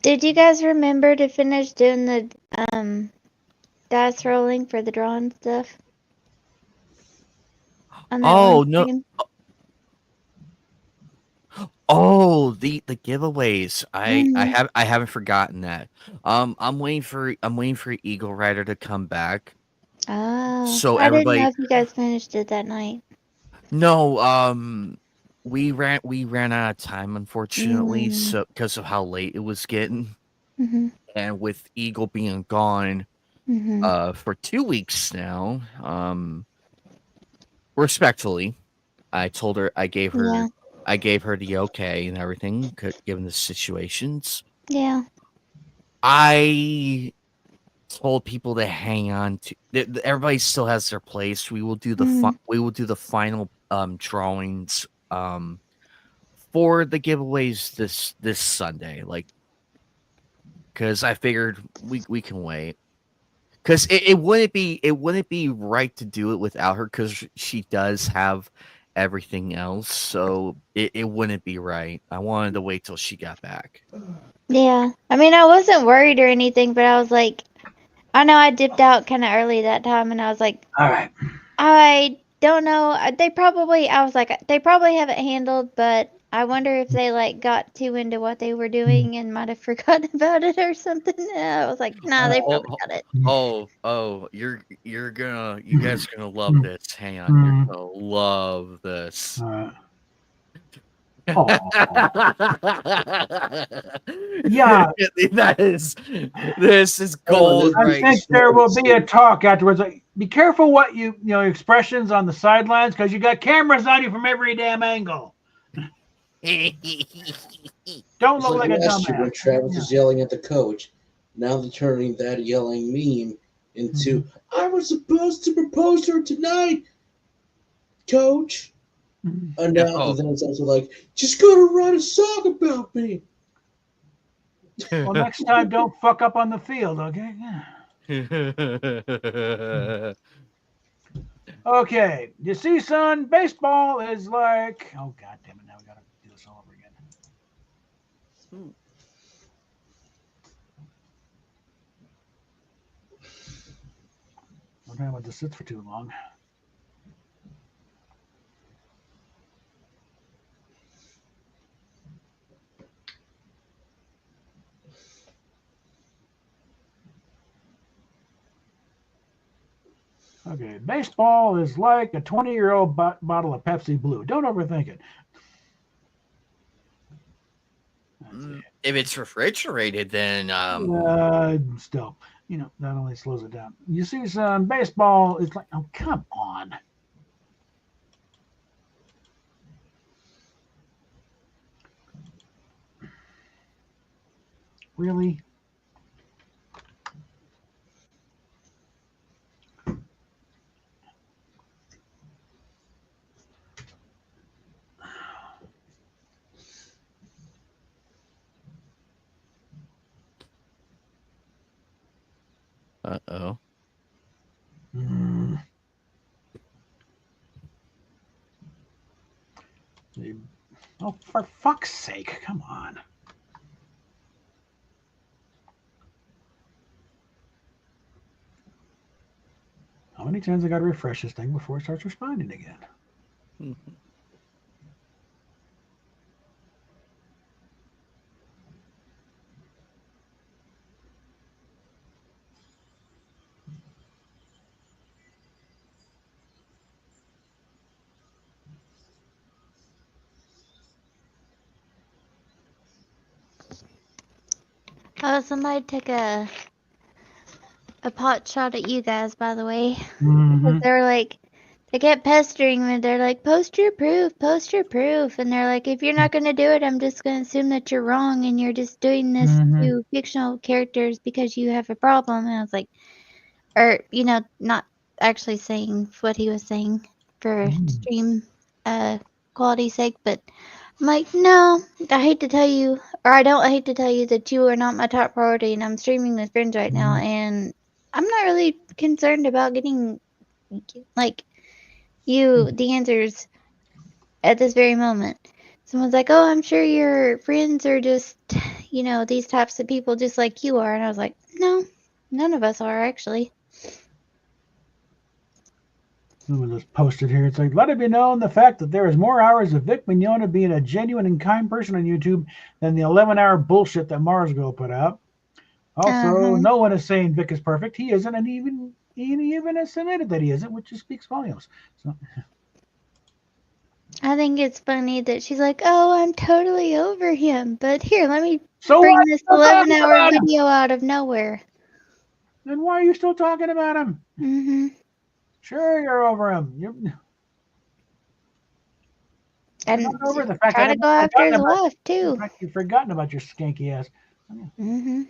Did you guys remember to finish doing the dice rolling for the drawing stuff? On that Oh one no! stream? Oh, the giveaways. I haven't forgotten that. I'm waiting for Eagle Rider to come back. Oh, So I didn't know everybody, if you guys finished it that night. no, we ran out of time, unfortunately, Mm. so because of how late it was getting, Mhm. and with Eagle being gone Mhm. for 2 weeks now, respectfully, I told her I gave Yeah. her the okay and everything, given the situations. Yeah. I told people to hang on to. Everybody still has their place. We will do the final drawings for the giveaways this Sunday, like, because I figured we can wait. Because it wouldn't be right to do it without her, because she does have everything else, so it wouldn't be right. I wanted to wait till she got back. Yeah. I mean, I wasn't worried or anything, but I was like, I know I dipped out kind of early that time, and I was like, All right. I don't know. I was like, they probably have it handled, but I wonder if they like got too into what they were doing and might have forgotten about it or something. I was like, nah, they probably got it. Oh, you guys are gonna love this. Hang on, you're gonna love this. Yeah. This is gold. I think there will be a talk afterwards. Like, be careful what you expressions on the sidelines, because you got cameras on you from every damn angle. Don't look like a last year when dumbass. Travis was yelling at the coach. Now they're turning that yelling meme into, I was supposed to propose to her tonight, coach. And now then it's also like, just go to write a song about me. Well, next time, don't fuck up on the field, okay? Okay, you see, son, baseball is like, oh, God damn it, now we got to do this all over again. I don't want to sit for too long. Okay, baseball is like a 20-year-old bottle of Pepsi Blue. Don't overthink it. If it's refrigerated, then Still, that only slows it down. You see, son, baseball is like, oh, come on. Really? Uh-oh. Oh, for fuck's sake, come on. How many times I got to refresh this thing before it starts responding again? Oh, somebody took a pot shot at you guys, by the way. Mm-hmm. They were like, they kept pestering me. They're like, post your proof. And they're like, if you're not going to do it, I'm just going to assume that you're wrong and you're just doing this to fictional characters because you have a problem. And I was like, or, not actually saying what he was saying for stream quality's sake, but I'm like, no, I hate to tell you, or I don't hate to tell you that you are not my top priority and I'm streaming with friends right now and I'm not really concerned about getting like you the answers at this very moment. Someone's like, oh, I'm sure your friends are just, these types of people just like you are. And I was like, no, none of us are actually. Someone just posted here. It's like, let it be known the fact that there is more hours of Vic Mignogna being a genuine and kind person on YouTube than the 11-hour bullshit that Marsgo put out. Also, no one is saying Vic is perfect. He isn't, and he even has admitted that he isn't, which just speaks volumes. So, I think it's funny that she's like, oh, I'm totally over him. But here, let me bring this 11-hour video out of nowhere. Then why are you still talking about him? Mm-hmm. Sure, you're over him. And over the fact try to go after his wife, too. You've forgotten about your skanky ass. Mm-hmm.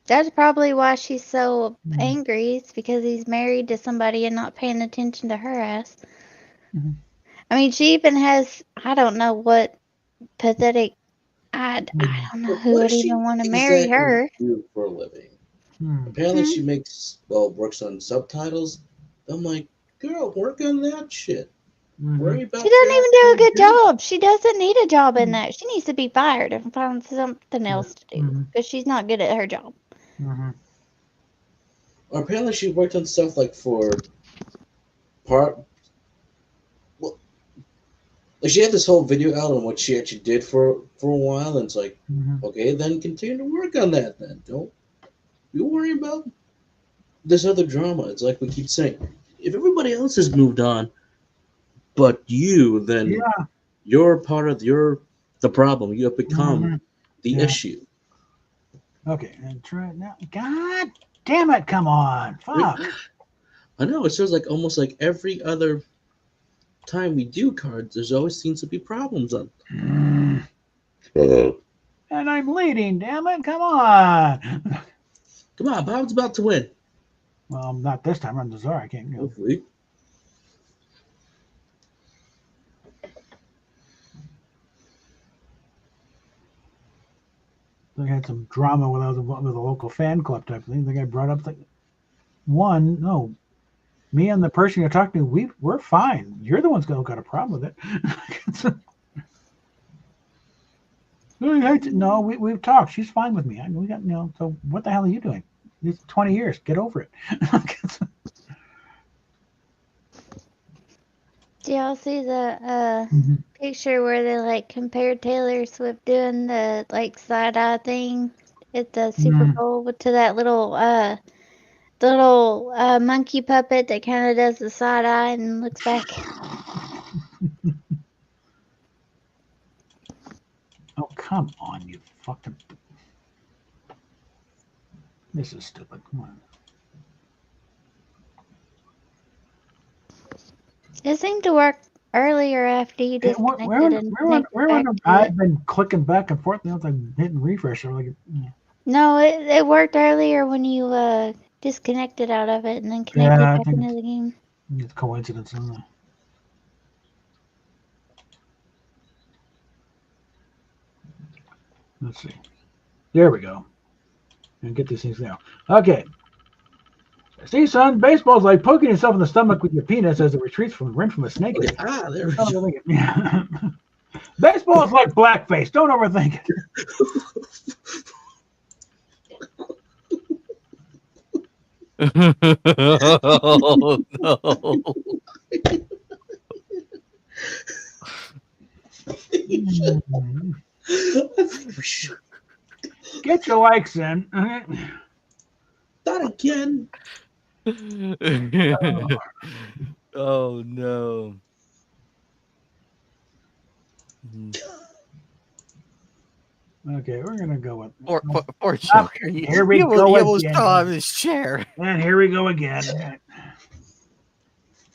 That's probably why she's so angry. It's because he's married to somebody and not paying attention to her ass. Mm-hmm. I mean, she even has, I don't know what pathetic, I don't know who would even want to marry her. Do for a living. Apparently she works on subtitles. I'm like, girl, work on that shit. Worry about she doesn't even do a good job. She doesn't need a job in that. She needs to be fired and find something else to do because she's not good at her job. Or apparently she worked on stuff like for like she had this whole video out on what she actually did for a while, and it's like, okay, then continue to work on that. Then don't you worry about this other drama. It's like we keep saying, if everybody else has moved on, but you, then you're part of the problem. You have become the issue. Okay, and try it now. God damn it! Come on, fuck. I know, it feels like almost like every other time we do cards, there's always seems to be problems on. And I'm leading, damn it! Come on. Come on, Bob's about to win. Well, not this time. I'm the czar. I can't go. Hopefully. I had some drama with a local fan club type of thing. The guy brought up me and the person you're talking to, we're fine. You're the ones who got a problem with it. No, we've talked. She's fine with me. We got So what the hell are you doing? It's 20 years. Get over it. Do y'all see the picture where they like compared Taylor Swift doing the like side eye thing at the Super Bowl to that little monkey puppet that kind of does the side eye and looks back? Oh, come on, you fucking. This is stupid. Come on. It seemed to work earlier after you disconnected. I've been clicking back and forth. Like hitting refresh. No, it worked earlier when you disconnected out of it and then connected back into the game. It's coincidence, isn't it? Let's see. There we go. And get these things now. Okay. See, son, baseball's like poking yourself in the stomach with your penis as it retreats from the rim from a snake. Okay. There we go. Yeah. Baseball is like blackface. Don't overthink it. Oh, no. Get your likes in. Not again. Oh no. Okay, we're gonna go with poor Joker. Here we go. He almost fell out of his chair. And here we go again.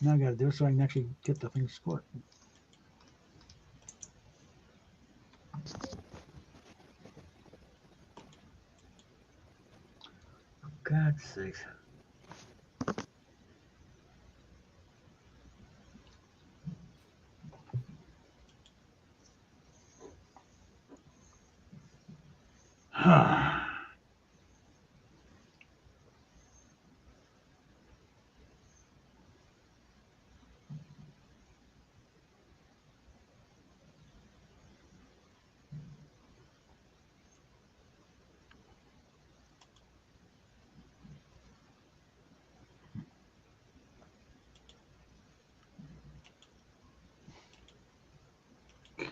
Now I gotta do it so I can actually get the thing scored. For God's sakes.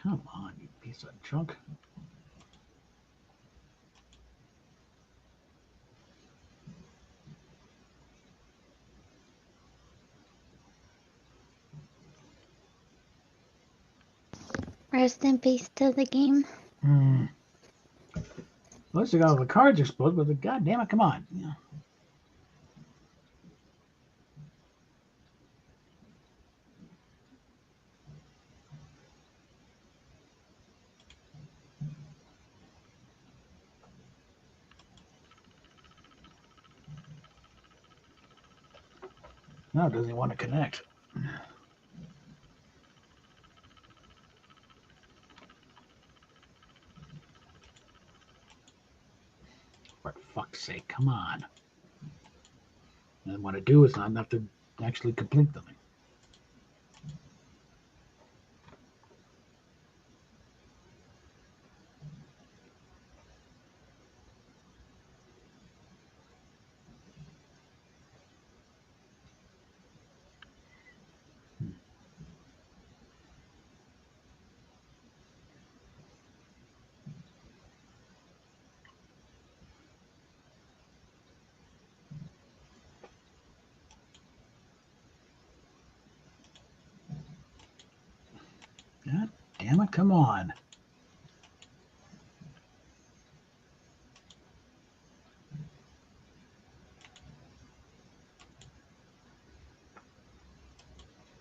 Come on, you piece of junk. Rest in peace to the game. At least I got all the cards exposed, but God damn it, come on. Yeah. Now it doesn't want to connect. For fuck's sake, come on. And what I do is not enough to actually complete the thing. God damn it, come on.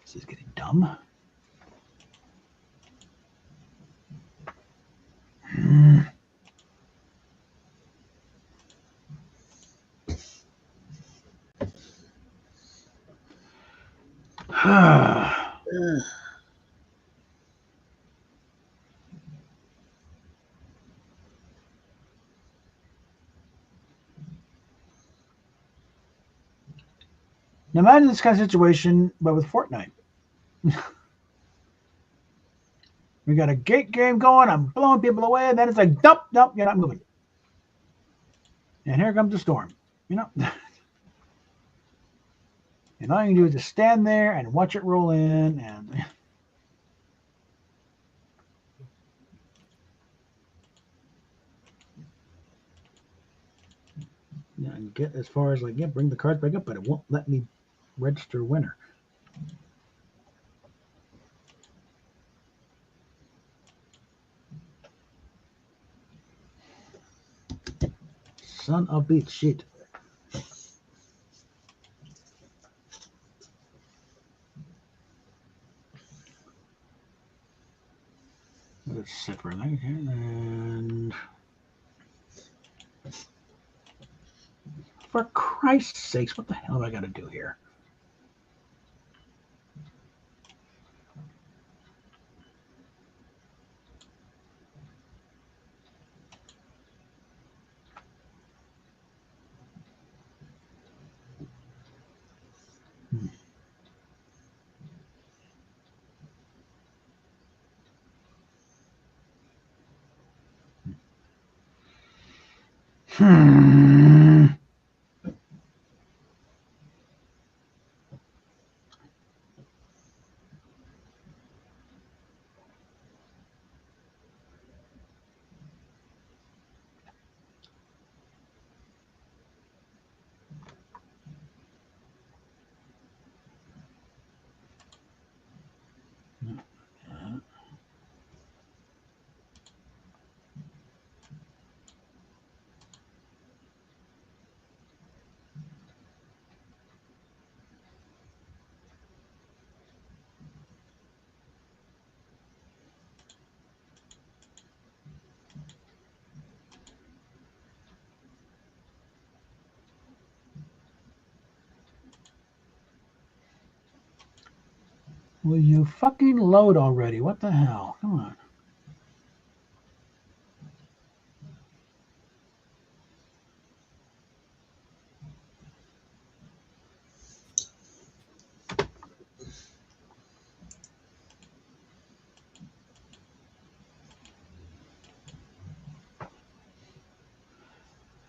This is getting dumb. Now imagine this kind of situation, but with Fortnite. We got a gate game going. I'm blowing people away, and then it's like, nope, you're not moving. And here comes the storm. And all you can do is just stand there and watch it roll in, and get as far as like, bring the cards back up, but it won't let me register winner. Son of a shit. Let's sit for a minute here, and for Christ's sakes, what the hell do I got to do here? Will you fucking load already? What the hell? Come on.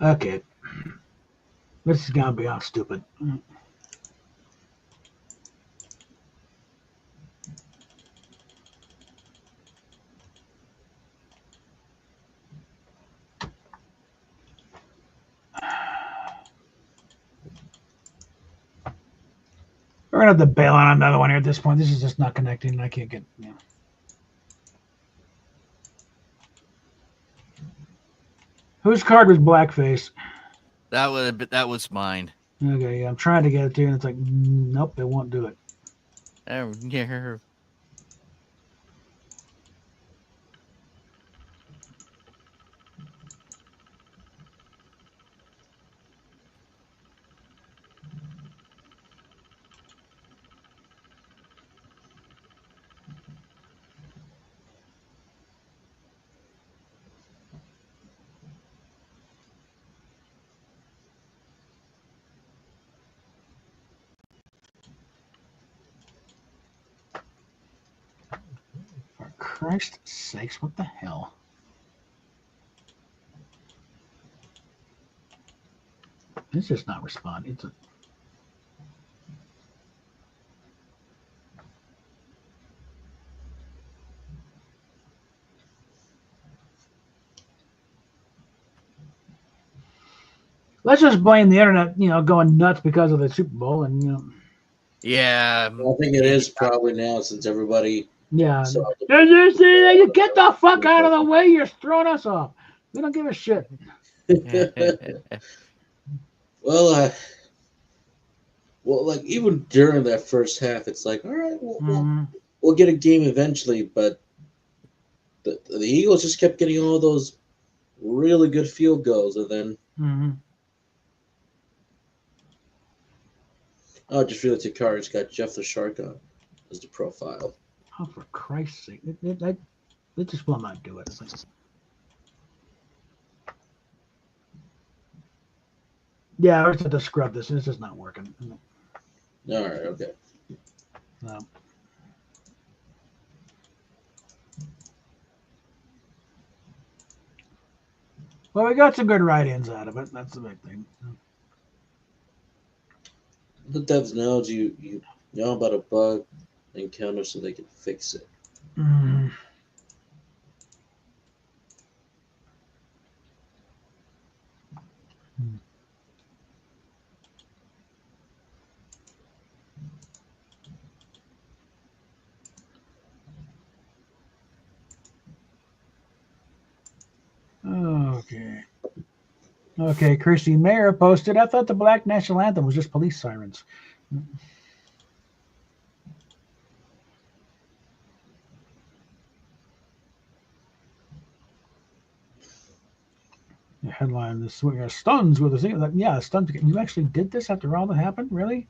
Okay. This is gonna be all stupid. We're gonna have to bail on another one here at this point. This is just not connecting. I can't get. Whose card was blackface? That was mine. Okay, yeah, I'm trying to get it to you, and it's like, nope, it won't do it. Yeah. For Christ's sakes, what the hell? It's just not responding. It's a... Let's just blame the internet, going nuts because of the Super Bowl, and Yeah. I think it is probably now since everybody. Yeah. You get the fuck out of the way. You're throwing us off. We don't give a shit. Well, like even during that first half, it's like, all right, we'll get a game eventually, but the Eagles just kept getting all those really good field goals, and then I just realized your card's got Jeff the Shark on as the profile. Oh, for Christ's sake! It just will not do it. It's like... Yeah, I just have to scrub this. It's just not working. All right, okay. So. Well, we got some good write-ins out of it. That's the big thing. The devs know you know about a bug encounter so they can fix it. Mm. Okay. Okay, Christy Mayer posted, I thought the Black National Anthem was just police sirens. The headline this week, stuns with a thing. Like, yeah, stuns. You actually did this after all that happened? Really?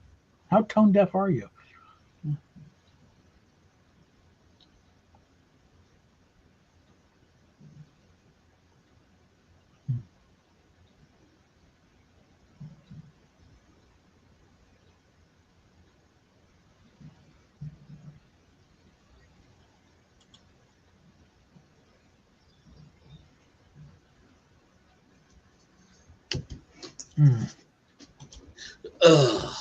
How tone deaf are you? Ugh.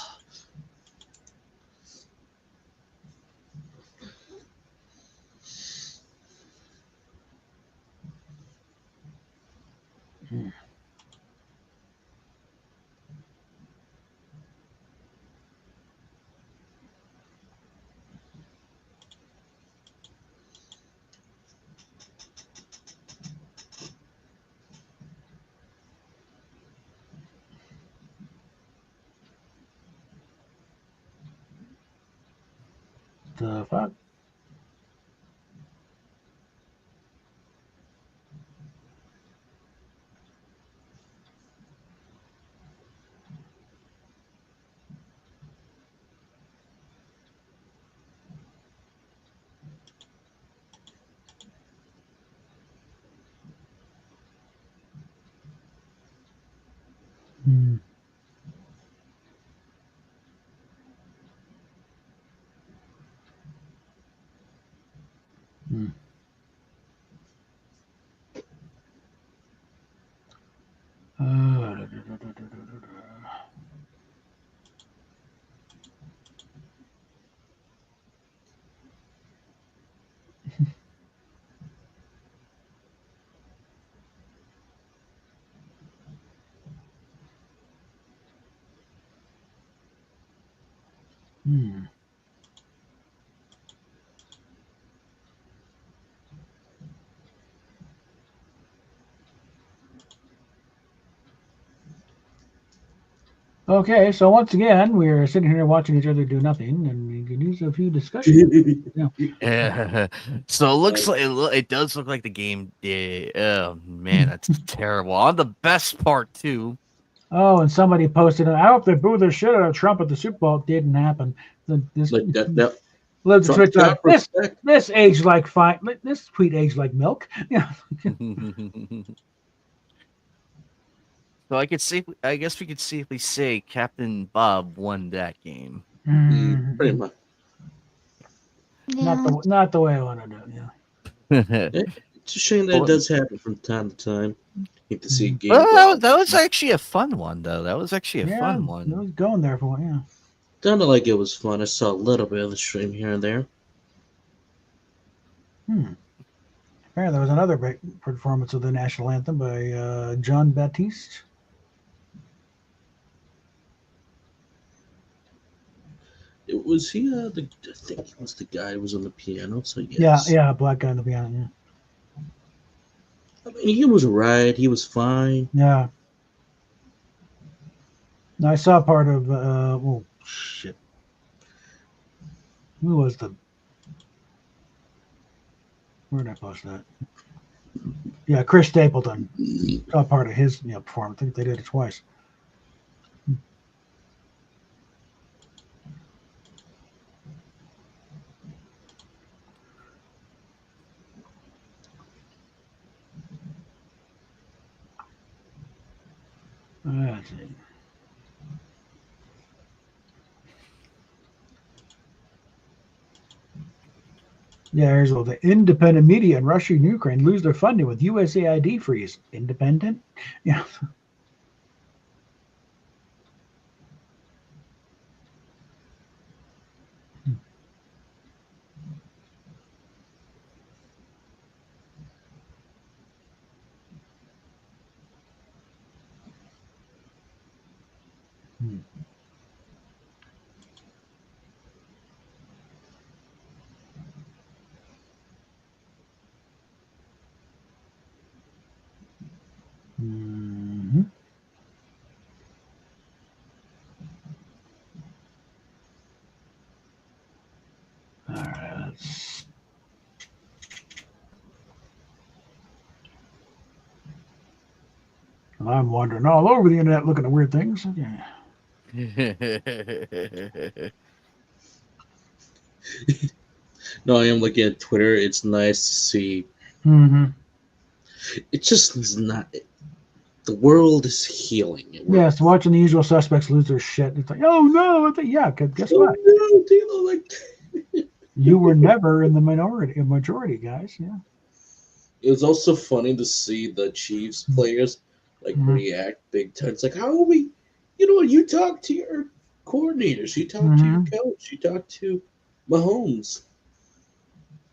The fuck? Hmm. Hmm. Hmm. Okay, so once again, we're sitting here watching each other do nothing, and we can use a few discussions. Yeah. So it looks like it does look like the game did. Oh man, that's terrible. On the best part too. Oh, and somebody posted, I hope they boo the shit out of Trump at the Super Bowl. It didn't happen. This Like that. lived the Trump's Twitch on got this. respect. This aged like fine. This tweet aged like milk. Yeah. So I guess we could safely say Captain Bob won that game. Pretty much. Yeah. Not the way I want to do it. Yeah. It's a shame that it does happen from time to time. Hate to see a game. Well, that was actually a fun one, though. That was actually a Yeah, fun it one. was going there for one. Yeah. Sounded like it was fun. I saw a little bit of the stream here and there. Apparently, there was another great performance of the national anthem by John Baptiste. It was he. I think he was the guy who was on the piano. So yes. Yeah, black guy on the piano. Yeah. I mean, he was right. He was fine. Yeah. I saw part of. Oh shit. Who was the? Where did I post that? Yeah, Chris Stapleton. Saw part of his performance. I think they did it twice. Let's see. Yeah, here's all the independent media in Russia and Ukraine lose their funding with USAID freeze. Independent? Yeah. Mm-hmm. All right, let's. I'm wandering all over the internet looking at weird things. Okay. No, I am looking at Twitter. It's nice to see. Mm-hmm. It just is not. The world is healing. Yes, watching the usual suspects lose their shit. It's like, oh no, yeah, 'cause guess what? No, Dilo, like You were never in the majority, guys. Yeah. it was also funny to see the Chiefs players like react big time. It's like, how are we? You know, you talk to your coordinators, you talk to your coach, you talk to Mahomes.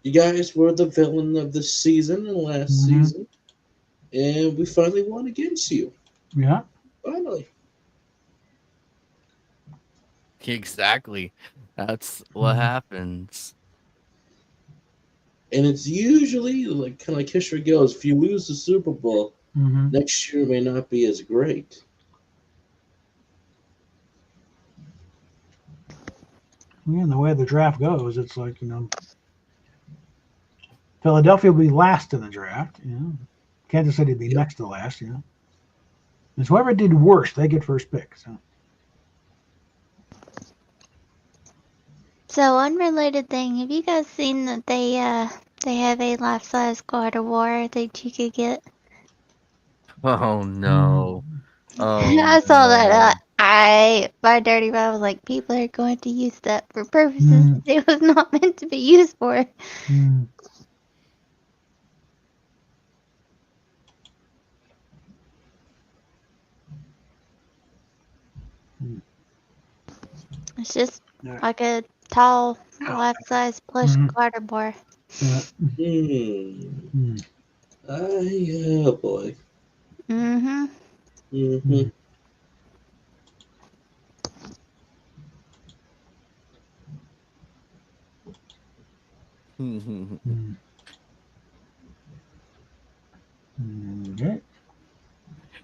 You guys were the villain of the season and last season, and we finally won against you. Yeah. Finally. Exactly. That's what happens. And it's usually like kind of like history goes. If you lose the Super Bowl, next year may not be as great. Yeah, and the way the draft goes, it's like, Philadelphia will be last in the draft. Kansas City will be next to last. And whoever did worse, they get first pick. So unrelated thing, have you guys seen that they have a life-size God of War that you could get? Oh no. Oh, I saw no. that. My dirty mouth was like, people are going to use that for purposes it was not meant to be used for. It's just like a tall, life-size plush God of War. Yeah, boy. Mm-hmm. Mm-hmm. Okay.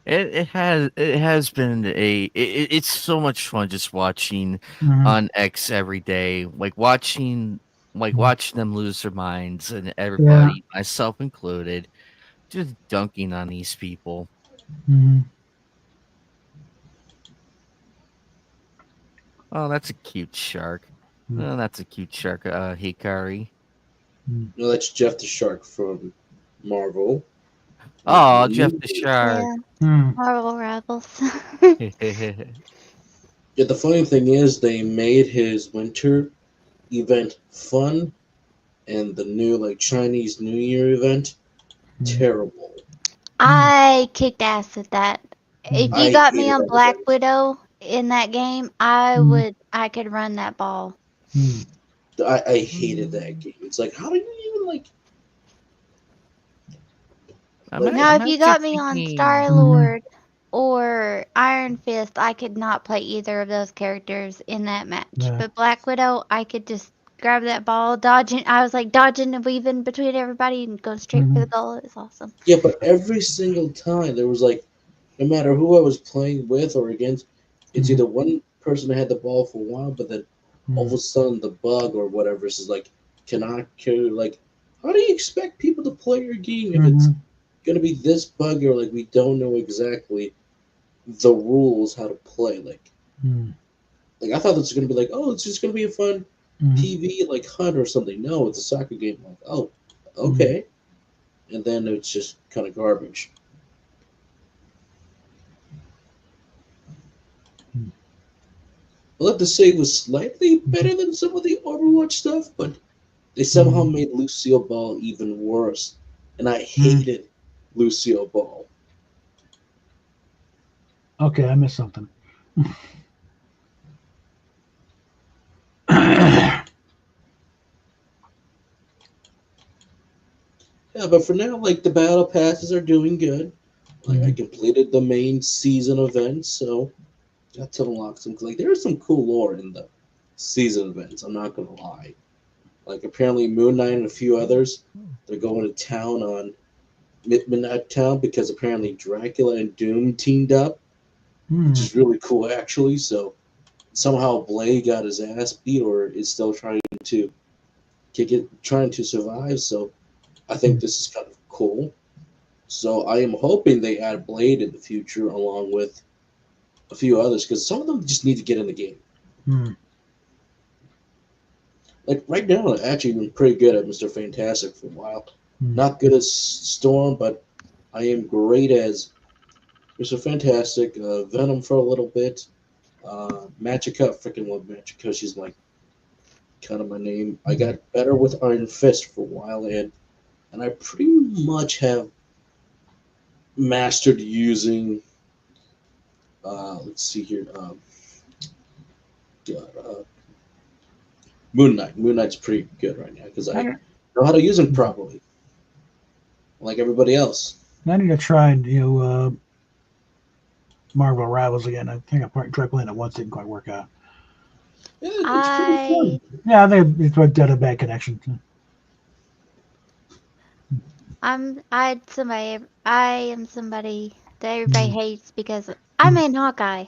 It has been it's so much fun just watching Mhm. on X every day, watching them lose their minds, and everybody, myself included, just dunking on these people. Oh, that's a cute shark. Oh, that's a cute shark, Hikari. No, that's Jeff the Shark from Marvel. Oh, Jeff the Shark. Yeah. Marvel Rivals. Yeah, the funny thing is they made his winter event fun, and the new Chinese New Year event terrible. I kicked ass at that. If you I got me hated on that Black event. Widow in that game, I could run that ball. I hated that game. It's like, how do you even like? Now, if you got me on Star Lord or Iron Fist, I could not play either of those characters in that match. Yeah. But Black Widow, I could just grab that ball, dodging. I was like dodging and weaving between everybody and go straight for the goal. It was awesome. Yeah, but every single time there was no matter who I was playing with or against, it's either one person that had the ball for a while, but then all of a sudden the bug or whatever is cannot carry. How do you expect people to play your game if it's gonna be this bug or we don't know exactly the rules how to play? I thought this was gonna be it's just gonna be a fun TV hunt or something. No, it's a soccer game. Oh, okay. And then it's just kind of garbage. I'll have to say it was slightly better than some of the Overwatch stuff, but They somehow made Lucille Ball even worse, and I hated Lucille Ball. Okay, I missed something. Yeah, but for now, like the battle passes are doing good. Like I completed the main season events, so got to unlock some. Like there's some cool lore in the season events. I'm not gonna lie. Like apparently Moon Knight and a few others, they're going to town on Midnight Town because apparently Dracula and Doom teamed up, which is really cool actually. So somehow Blade got his ass beat or is still trying to kick it, trying to survive. So I think this is kind of cool. So I am hoping they add Blade in the future along with a few others because some of them just need to get in the game. Like right now, I've actually been pretty good at Mr. Fantastic for a while. Not good as Storm, but I am great as Mr. Fantastic, Venom for a little bit, Magica. Freaking love Magica. She's like kind of my name. I got better with Iron Fist for a while, and I pretty much have mastered using. Let's see here. Moon Knight. Moon Knight's pretty good right now because I know how to use him properly, like everybody else. I need to try Marvel Rivals again. I think I tried playing it once, didn't quite work out. Yeah, it's pretty fun. Yeah, I think it's a bad connection. I am somebody that everybody hates because I'm in Hawkeye.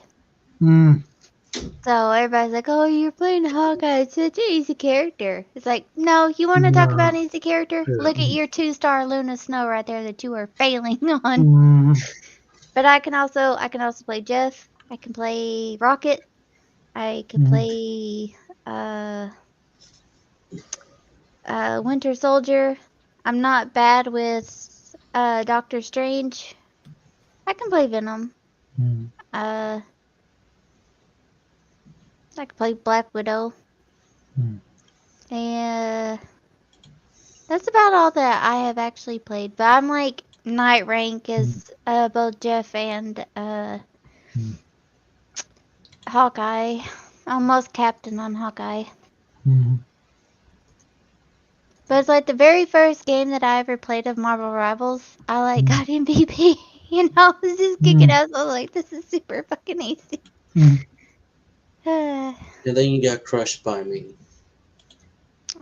So everybody's like, "Oh, you're playing Hawkeye. It's such an easy character." It's like, no, you want to talk about an easy character? Look at your 2-star Luna Snow right there that you are failing on. But I can also play Jeff. I can play Rocket. I can play Winter Soldier. I'm not bad with Doctor Strange. I can play Venom. I can play Black Widow. And that's about all that I have actually played. But I'm like night rank as both Jeff and Hawkeye. Almost captain on Hawkeye. But it's like the very first game that I ever played of Marvel Rivals, I got MVP. I was just kicking ass. I was like, this is super fucking easy. And then you got crushed by me.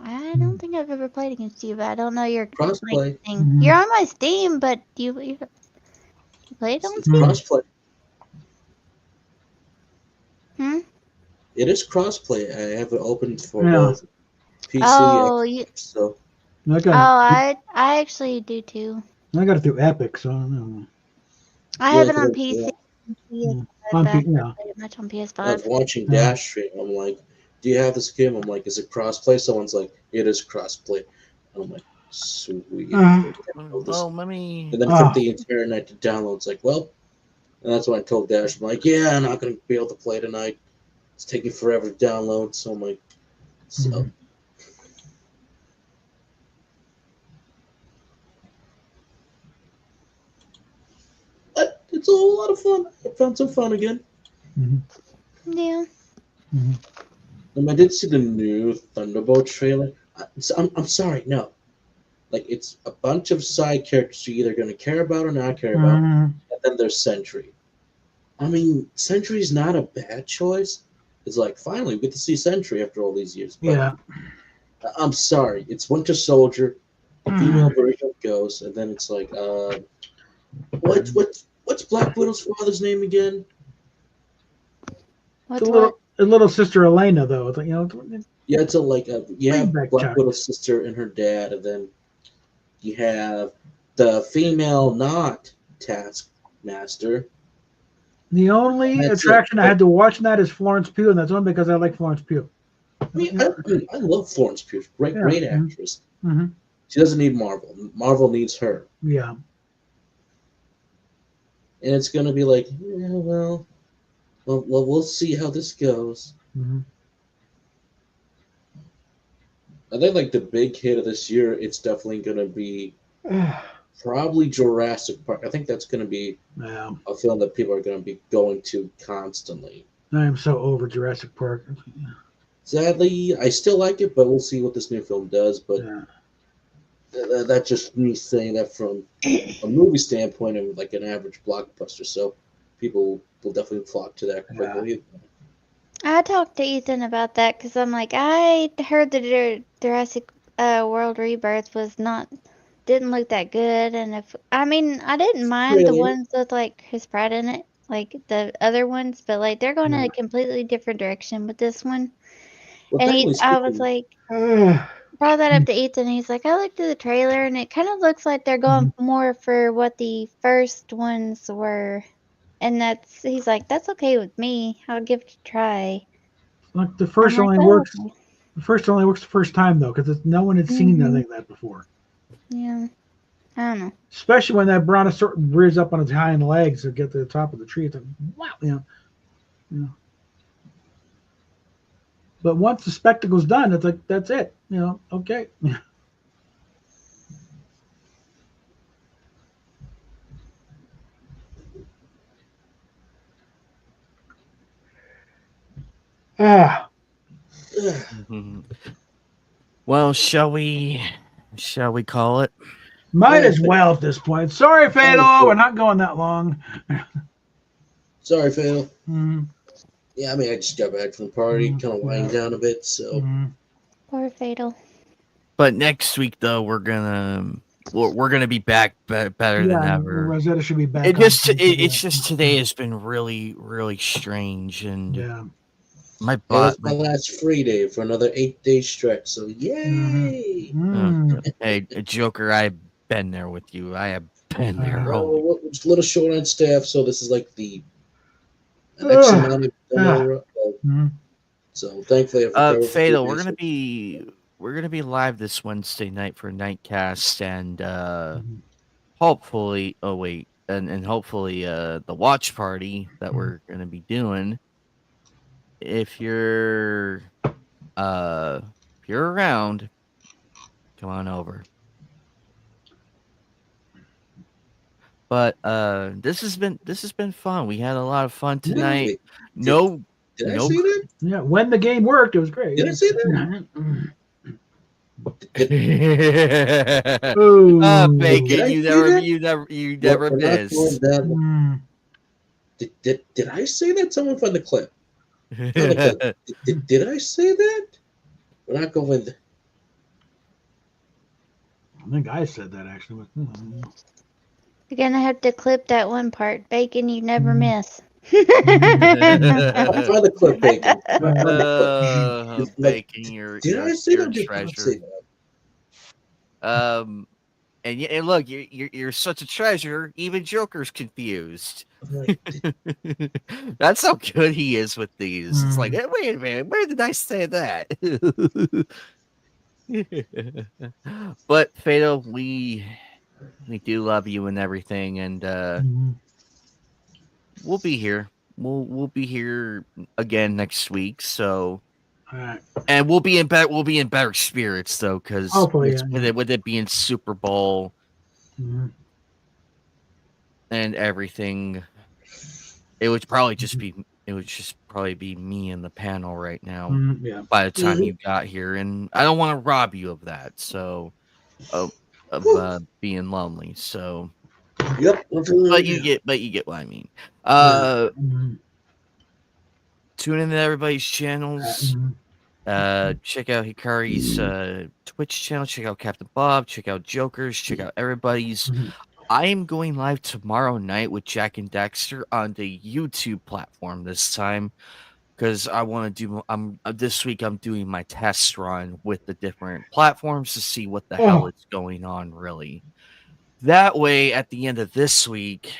I don't think I've ever played against you, but I don't know your Crossplay. thing. You're on my Steam, but you played on Steam? Crossplay. It is crossplay. I have it open for both PC. I actually do too. I got it through Epic, so I don't know. I have it on PC. On I played it much on PS5. I was watching Dash stream. I'm like, do you have this game? I'm like, is it crossplay? Someone's like, it is crossplay. I'm like, sweet. Well, let me. And then took the entire night to download. It's like, well, and that's when I told Dash, I'm like, yeah, I'm not going to be able to play tonight. It's taking forever to download. So I'm like, so. But it's a whole lot of fun. I found some fun again. Yeah. I did see the new Thunderbolt trailer. I'm sorry, no. Like, it's a bunch of side characters you're either going to care about or not care about. And then there's Sentry. I mean, Sentry's not a bad choice. It's like, finally, we get to see Sentry after all these years. But I'm sorry. It's Winter Soldier, the female version of Ghost, and then it's like, what's Black Widow's father's name again? Little sister Elena, though. Yeah, it's Black Widow's sister and her dad, and then you have the female not Taskmaster. The only attraction I had to watch in that is Florence Pugh, and that's only because I like Florence Pugh. I love Florence Pugh. Great actress. She doesn't need Marvel. Marvel needs her. Yeah. And it's going to be like, yeah, well, we'll see how this goes. I think like the big hit of this year, it's definitely going to be probably Jurassic Park. I think that's going to be Yeah. a film that people are going to be going to constantly. I am so over Jurassic Park. Sadly, I still like it, but we'll see what this new film does. But that's just me saying that from a movie standpoint and like an average blockbuster. So people will definitely flock to that quickly. I talked to Ethan about that because I'm like, I heard the Jurassic World Rebirth didn't look that good, and I didn't mind the Really? ones with like Chris Pratt in it, like the other ones, but like they're going in a completely different direction with this one. Well, And technically I was speaking- like, brought that up to Ethan. He's like, I looked at the trailer, and it kind of looks like they're going more for what the first ones were. And he's like, that's okay with me. I'll give it a try. Like the first I'm like, only "Oh, works. okay." The first only works the first time though, because no one had seen Mhm. anything like that before. Yeah. I don't know. Especially when that brontosaurus rears up on its hind legs to get to the top of the tree. It's like, wow, you know. But once the spectacle's done, it's like that's it. Okay. Ah. Well, shall we call it? Might as well at this point. Sorry, Fatal, we're not going that long. Sorry, Phil. Mhm. Yeah, I just got back from the party, kind of winding down a bit. So Poor Fatal. But next week, though, we're gonna be back better than ever. Rosetta should be back. It's just today has been really, really strange, and my Yeah, butt. that's my last free day for another 8-day stretch. So yay! Hey, Joker, I've been there with you. I have been there. Well, we're just a little short on staff, so this is like the X amount of So thankfully, Fatal, we're gonna be live this Wednesday night for Nightcast, and hopefully, and hopefully, the watch party that we're gonna be doing. If you're around, come on over. But this has been fun. We had a lot of fun tonight. Did I say that? Yeah, when the game worked, it was great. Did I say that? Bacon, you never miss. Did I say that? Someone find the clip. Did I say that? We're not going. I think I said that actually. You're gonna have to clip that one part. Bacon, you never miss. I'll find the clip, Bacon. Bacon, you're a treasure. And look, you're such a treasure. Even Joker's confused. That's how good he is with these. It's like, hey, wait a minute, where did I say that? But Fatal, we do love you and everything, and we'll be here. We'll be here again next week. So. Right. And we'll be in better spirits though, because with it being Super Bowl and everything, it would just probably be me and the panel right now. By the time you got here, and I don't want to rob you of that. So of being lonely. So yep. But you get what I mean. Tune into everybody's channels. Check out Hikari's Twitch channel. Check out Captain Bob. Check out Joker's. Check out everybody's. I am going live tomorrow night with Jack and Dexter on the YouTube platform this time, because I want to do. This week I'm doing my test run with the different platforms to see what the hell is going on really. That way, at the end of this week,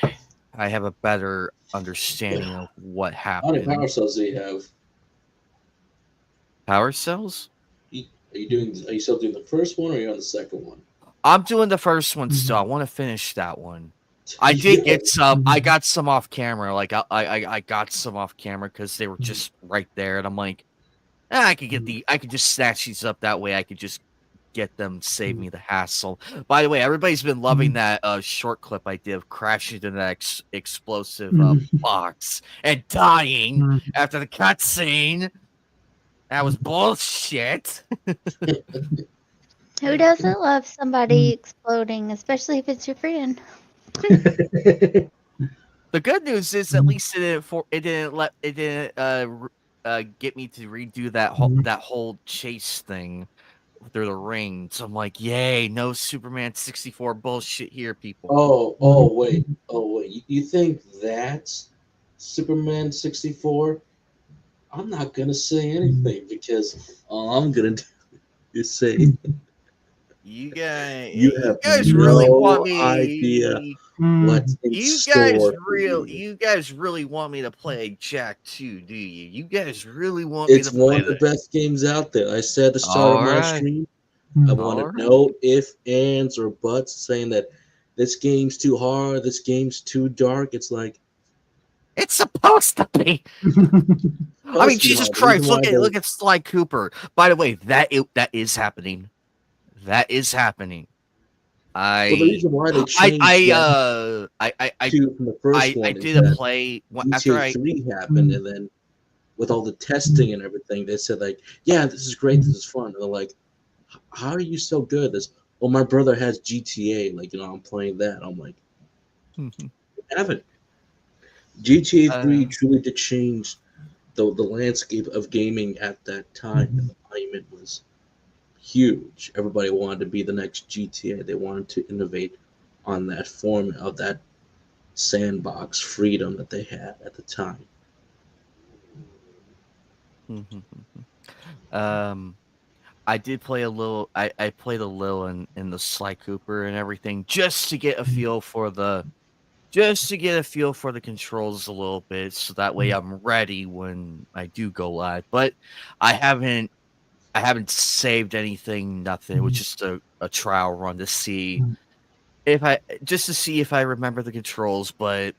I have a better understanding of what happened. How many power cells do you have? Power cells? Are you still doing the first one, or are you on the second one? I'm doing the first one still. I want to finish that one. I did get some. I got some off camera. Like I got some off camera because they were just right there, and I'm like, I could get I could just snatch these up that way. I could just get them, save me the hassle. By the way, everybody's been loving that short clip I did of crashing into that explosive box and dying after the cutscene. That was bullshit. Who doesn't love somebody exploding, especially if it's your friend? The good news is at least it didn't get me to redo that whole chase thing through the ring. So I'm like, yay, no Superman 64 bullshit here, people. Oh, wait. You think that's Superman 64? I'm not gonna say anything because all I'm gonna do is say you guys no really want me idea what's in you guys really want me to play Jak 2, do you? You guys really want me to play It's one of the best games out there. I said at the start of my stream, I want no ifs, ands, or buts saying that this game's too hard, this game's too dark. It's like it's supposed to be. I mean, Jesus Christ! Look at Sly Cooper. By the way, that is happening. That is happening. The reason why they changed from the first one I did a play after 3 happened, and then with all the testing and everything, they said like, "Yeah, this is great. This is fun." And they're like, "How are you so good at this?" Well, my brother has GTA. Like, I'm playing that. I'm like, haven't. GTA 3 truly did change the landscape of gaming at that time, and the alignment was huge. Everybody wanted to be the next GTA. They wanted to innovate on that form of that sandbox freedom that they had at the time. I did play a little. I played a little in the Sly Cooper and everything just to get a feel for the controls a little bit, so that way I'm ready when I do go live. But I haven't saved anything, nothing. It was just a trial run to see if I remember the controls, but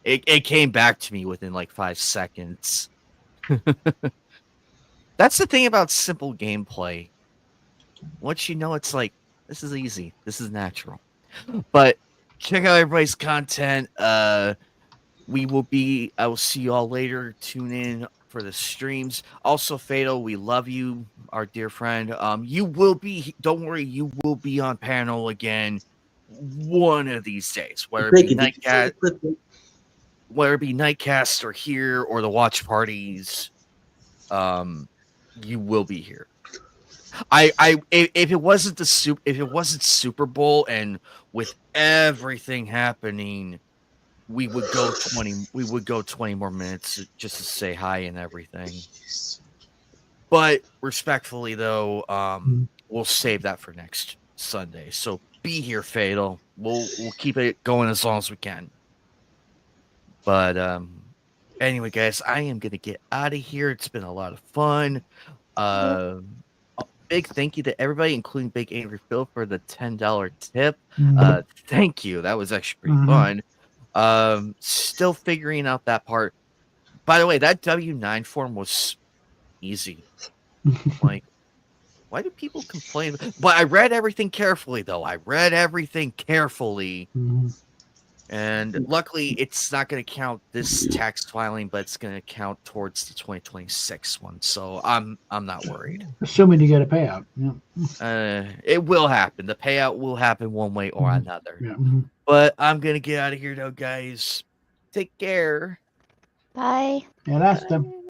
it came back to me within like 5 seconds. That's the thing about simple gameplay. Once you know, it's like, this is easy, this is natural. But check out everybody's content. I will see you all later. Tune in for the streams. Also, Fatal, we love you, our dear friend. You will be, don't worry, you will be on panel again one of these days, whether it be Nightcast or here or the watch parties. You will be here. If it wasn't Super Bowl and with everything happening, we would go 20 more minutes just to say hi and everything. But respectfully though, we'll save that for next Sunday. So be here, Fatal. We'll keep it going as long as we can. But anyway, guys, I am gonna get out of here. It's been a lot of fun. Big thank you to everybody, including Big Angry Phil, for the $10 tip. Thank you. That was actually pretty fun. Still figuring out that part. By the way, that W9 form was easy. Like, why do people complain? But I read everything carefully, though. And luckily, it's not going to count this tax filing, but it's going to count towards the 2026 one. So I'm not worried. Assuming you get a payout. Yeah. It will happen. The payout will happen one way or another. Yeah. But I'm going to get out of here, though, guys. Take care. Bye. Yeah, that's them.